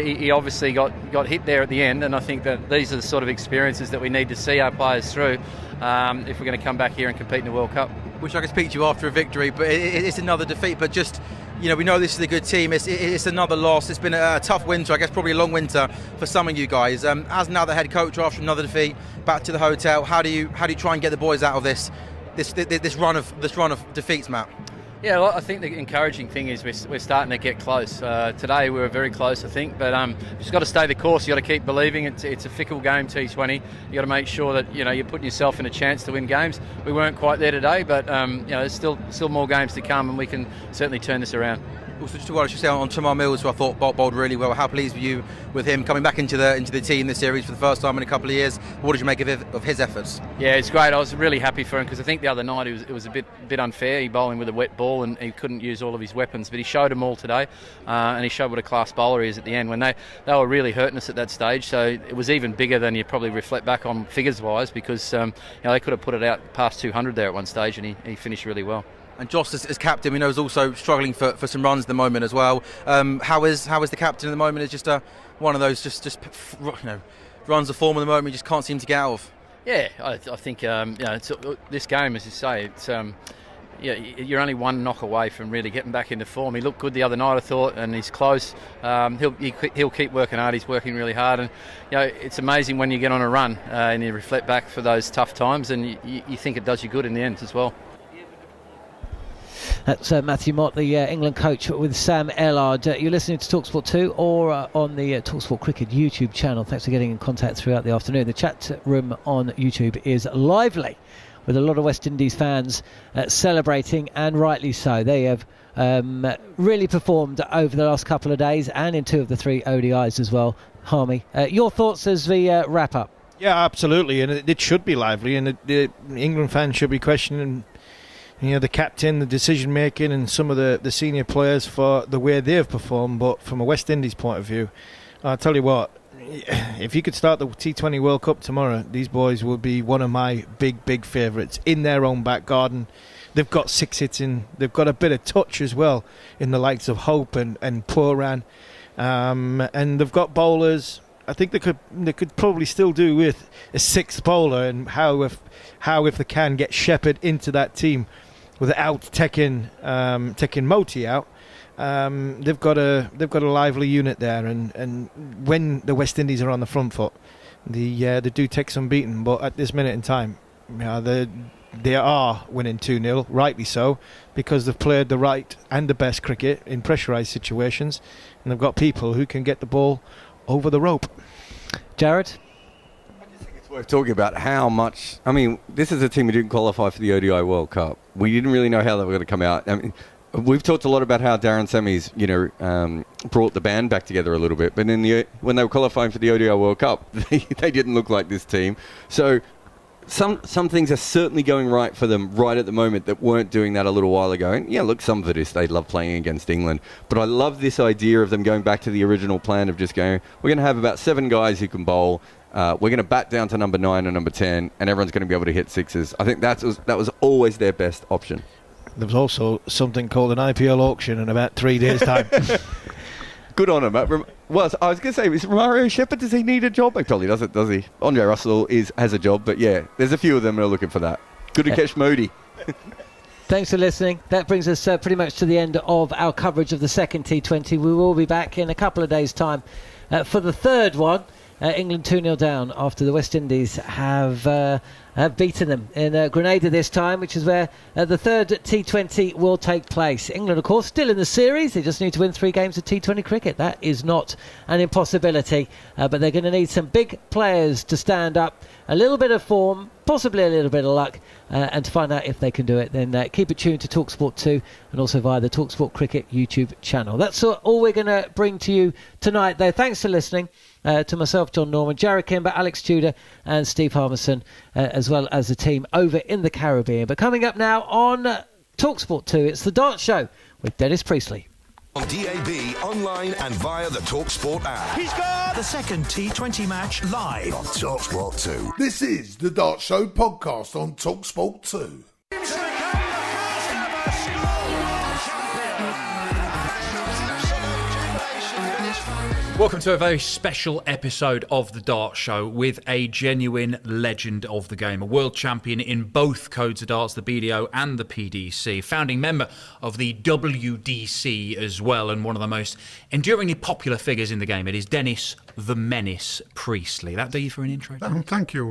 he obviously got hit there at the end, and I think that these are the sort of experiences that we need to see our players through if we're going to come back here and compete in the World Cup. Wish I could speak to you after a victory, but it's another defeat. But just, we know this is a good team. It's another loss. It's been a tough winter, I guess probably a long winter for some of you guys. As now the head coach after another defeat, back to the hotel, how do you try and get the boys out of this run of defeats, Matt? Yeah, well, I think the encouraging thing is we're starting to get close. Today we were very close, I think, but you've just got to stay the course. You've got to keep believing. It's a fickle game, T20. You've got to make sure that you're putting yourself in a chance to win games. We weren't quite there today, but there's still more games to come, and we can certainly turn this around. Also, just what I should say on Tamar Mills, who I thought bowled really well. How pleased were you with him coming back into the team this series for the first time in a couple of years? What did you make of his efforts? Yeah, it's great. I was really happy for him because I think the other night it was a bit unfair. He bowling with a wet ball and he couldn't use all of his weapons, but he showed them all today, and he showed what a class bowler he is at the end when they were really hurting us at that stage. So it was even bigger than you probably reflect back on figures-wise, because they could have put it out past 200 there at one stage, and he finished really well. And Josh, as captain, we know is also struggling for some runs at the moment as well. How is the captain at the moment? Is just one of those just runs of form at the moment. He just can't seem to get out of. Yeah, I think this game, as you say, it's you're only one knock away from really getting back into form. He looked good the other night, I thought, and he's close. He'll keep working hard. He's working really hard, and it's amazing when you get on a run and you reflect back for those tough times, and you think it does you good in the end as well. That's Matthew Mott, the England coach, with Sam Ellard. You're listening to talkSPORT 2 or on the talkSPORT Cricket YouTube channel. Thanks for getting in contact throughout the afternoon. The chat room on YouTube is lively, with a lot of West Indies fans celebrating, and rightly so. They have really performed over the last couple of days, and in 2 of the 3 ODIs as well. Harmy, your thoughts as we wrap up? Yeah, absolutely, and it should be lively, and the England fans should be questioning the captain, the decision making, and some of the senior players for the way they've performed. But from a West Indies point of view, I'll tell you what, if you could start the T20 World Cup tomorrow, these boys will be one of my big favourites in their own back garden. They've got 6 hits in. They've got a bit of touch as well in the likes of Hope and Pooran. and they've got bowlers. I think they could probably still do with a sixth bowler, and how if they can get Shepherd into that team without taking Moti out. They've got a lively unit there, and when the West Indies are on the front foot, they do take some beating. But at this minute in time, they are winning 2-0, rightly so, because they've played the right and the best cricket in pressurised situations, and they've got people who can get the ball over the rope. Jarrod? It's worth talking about how much. I mean, this is a team who didn't qualify for the ODI World Cup. We didn't really know how they were going to come out. I mean, we've talked a lot about how Darren Semi's, brought the band back together a little bit, but when they were qualifying for the ODI World Cup, they didn't look like this team. So some things are certainly going right for them right at the moment that weren't doing that a little while ago. And yeah, look, some of it is they love playing against England, but I love this idea of them going back to the original plan of just going, we're going to have about 7 guys who can bowl. We're going to bat down to number 9 and number 10, and everyone's going to be able to hit sixes. I think that was always their best option. There was also something called an IPL auction in about 3 days' time. Good on him. Well, I was going to say, is Mario Shepherd, does he need a job? He probably doesn't, does he? Andre Russell has a job, but yeah, there's a few of them who are looking for that. Good to catch Modi. Thanks for listening. That brings us pretty much to the end of our coverage of the second T20. We will be back in a couple of days' time for the third one. England 2-0 down after the West Indies have beaten them in Grenada this time, which is where the third T20 will take place. England, of course, still in the series. They just need to win 3 games of T20 cricket. That is not an impossibility, but they're going to need some big players to stand up, a little bit of form, possibly a little bit of luck, and to find out if they can do it, then keep it tuned to talkSPORT 2 and also via the talkSPORT Cricket YouTube channel. That's all we're going to bring to you tonight, though. Thanks for listening. To myself, John Norman, Jarrod Kimber, Alex Tudor and Steve Harmison, as well as the team over in the Caribbean. But coming up now on talkSPORT 2, it's The Dart Show with Dennis Priestley. On DAB, online and via the talkSPORT app. He's got the second T20 match live on talkSPORT 2. This is The Dart Show podcast on talkSPORT 2. Welcome to a very special episode of The Dart Show with a genuine legend of the game, a world champion in both codes of darts, the BDO and the PDC, founding member of the WDC as well, and one of the most enduringly popular figures in the game. It is Dennis the Menace Priestley. That do you for an intro? Thank you.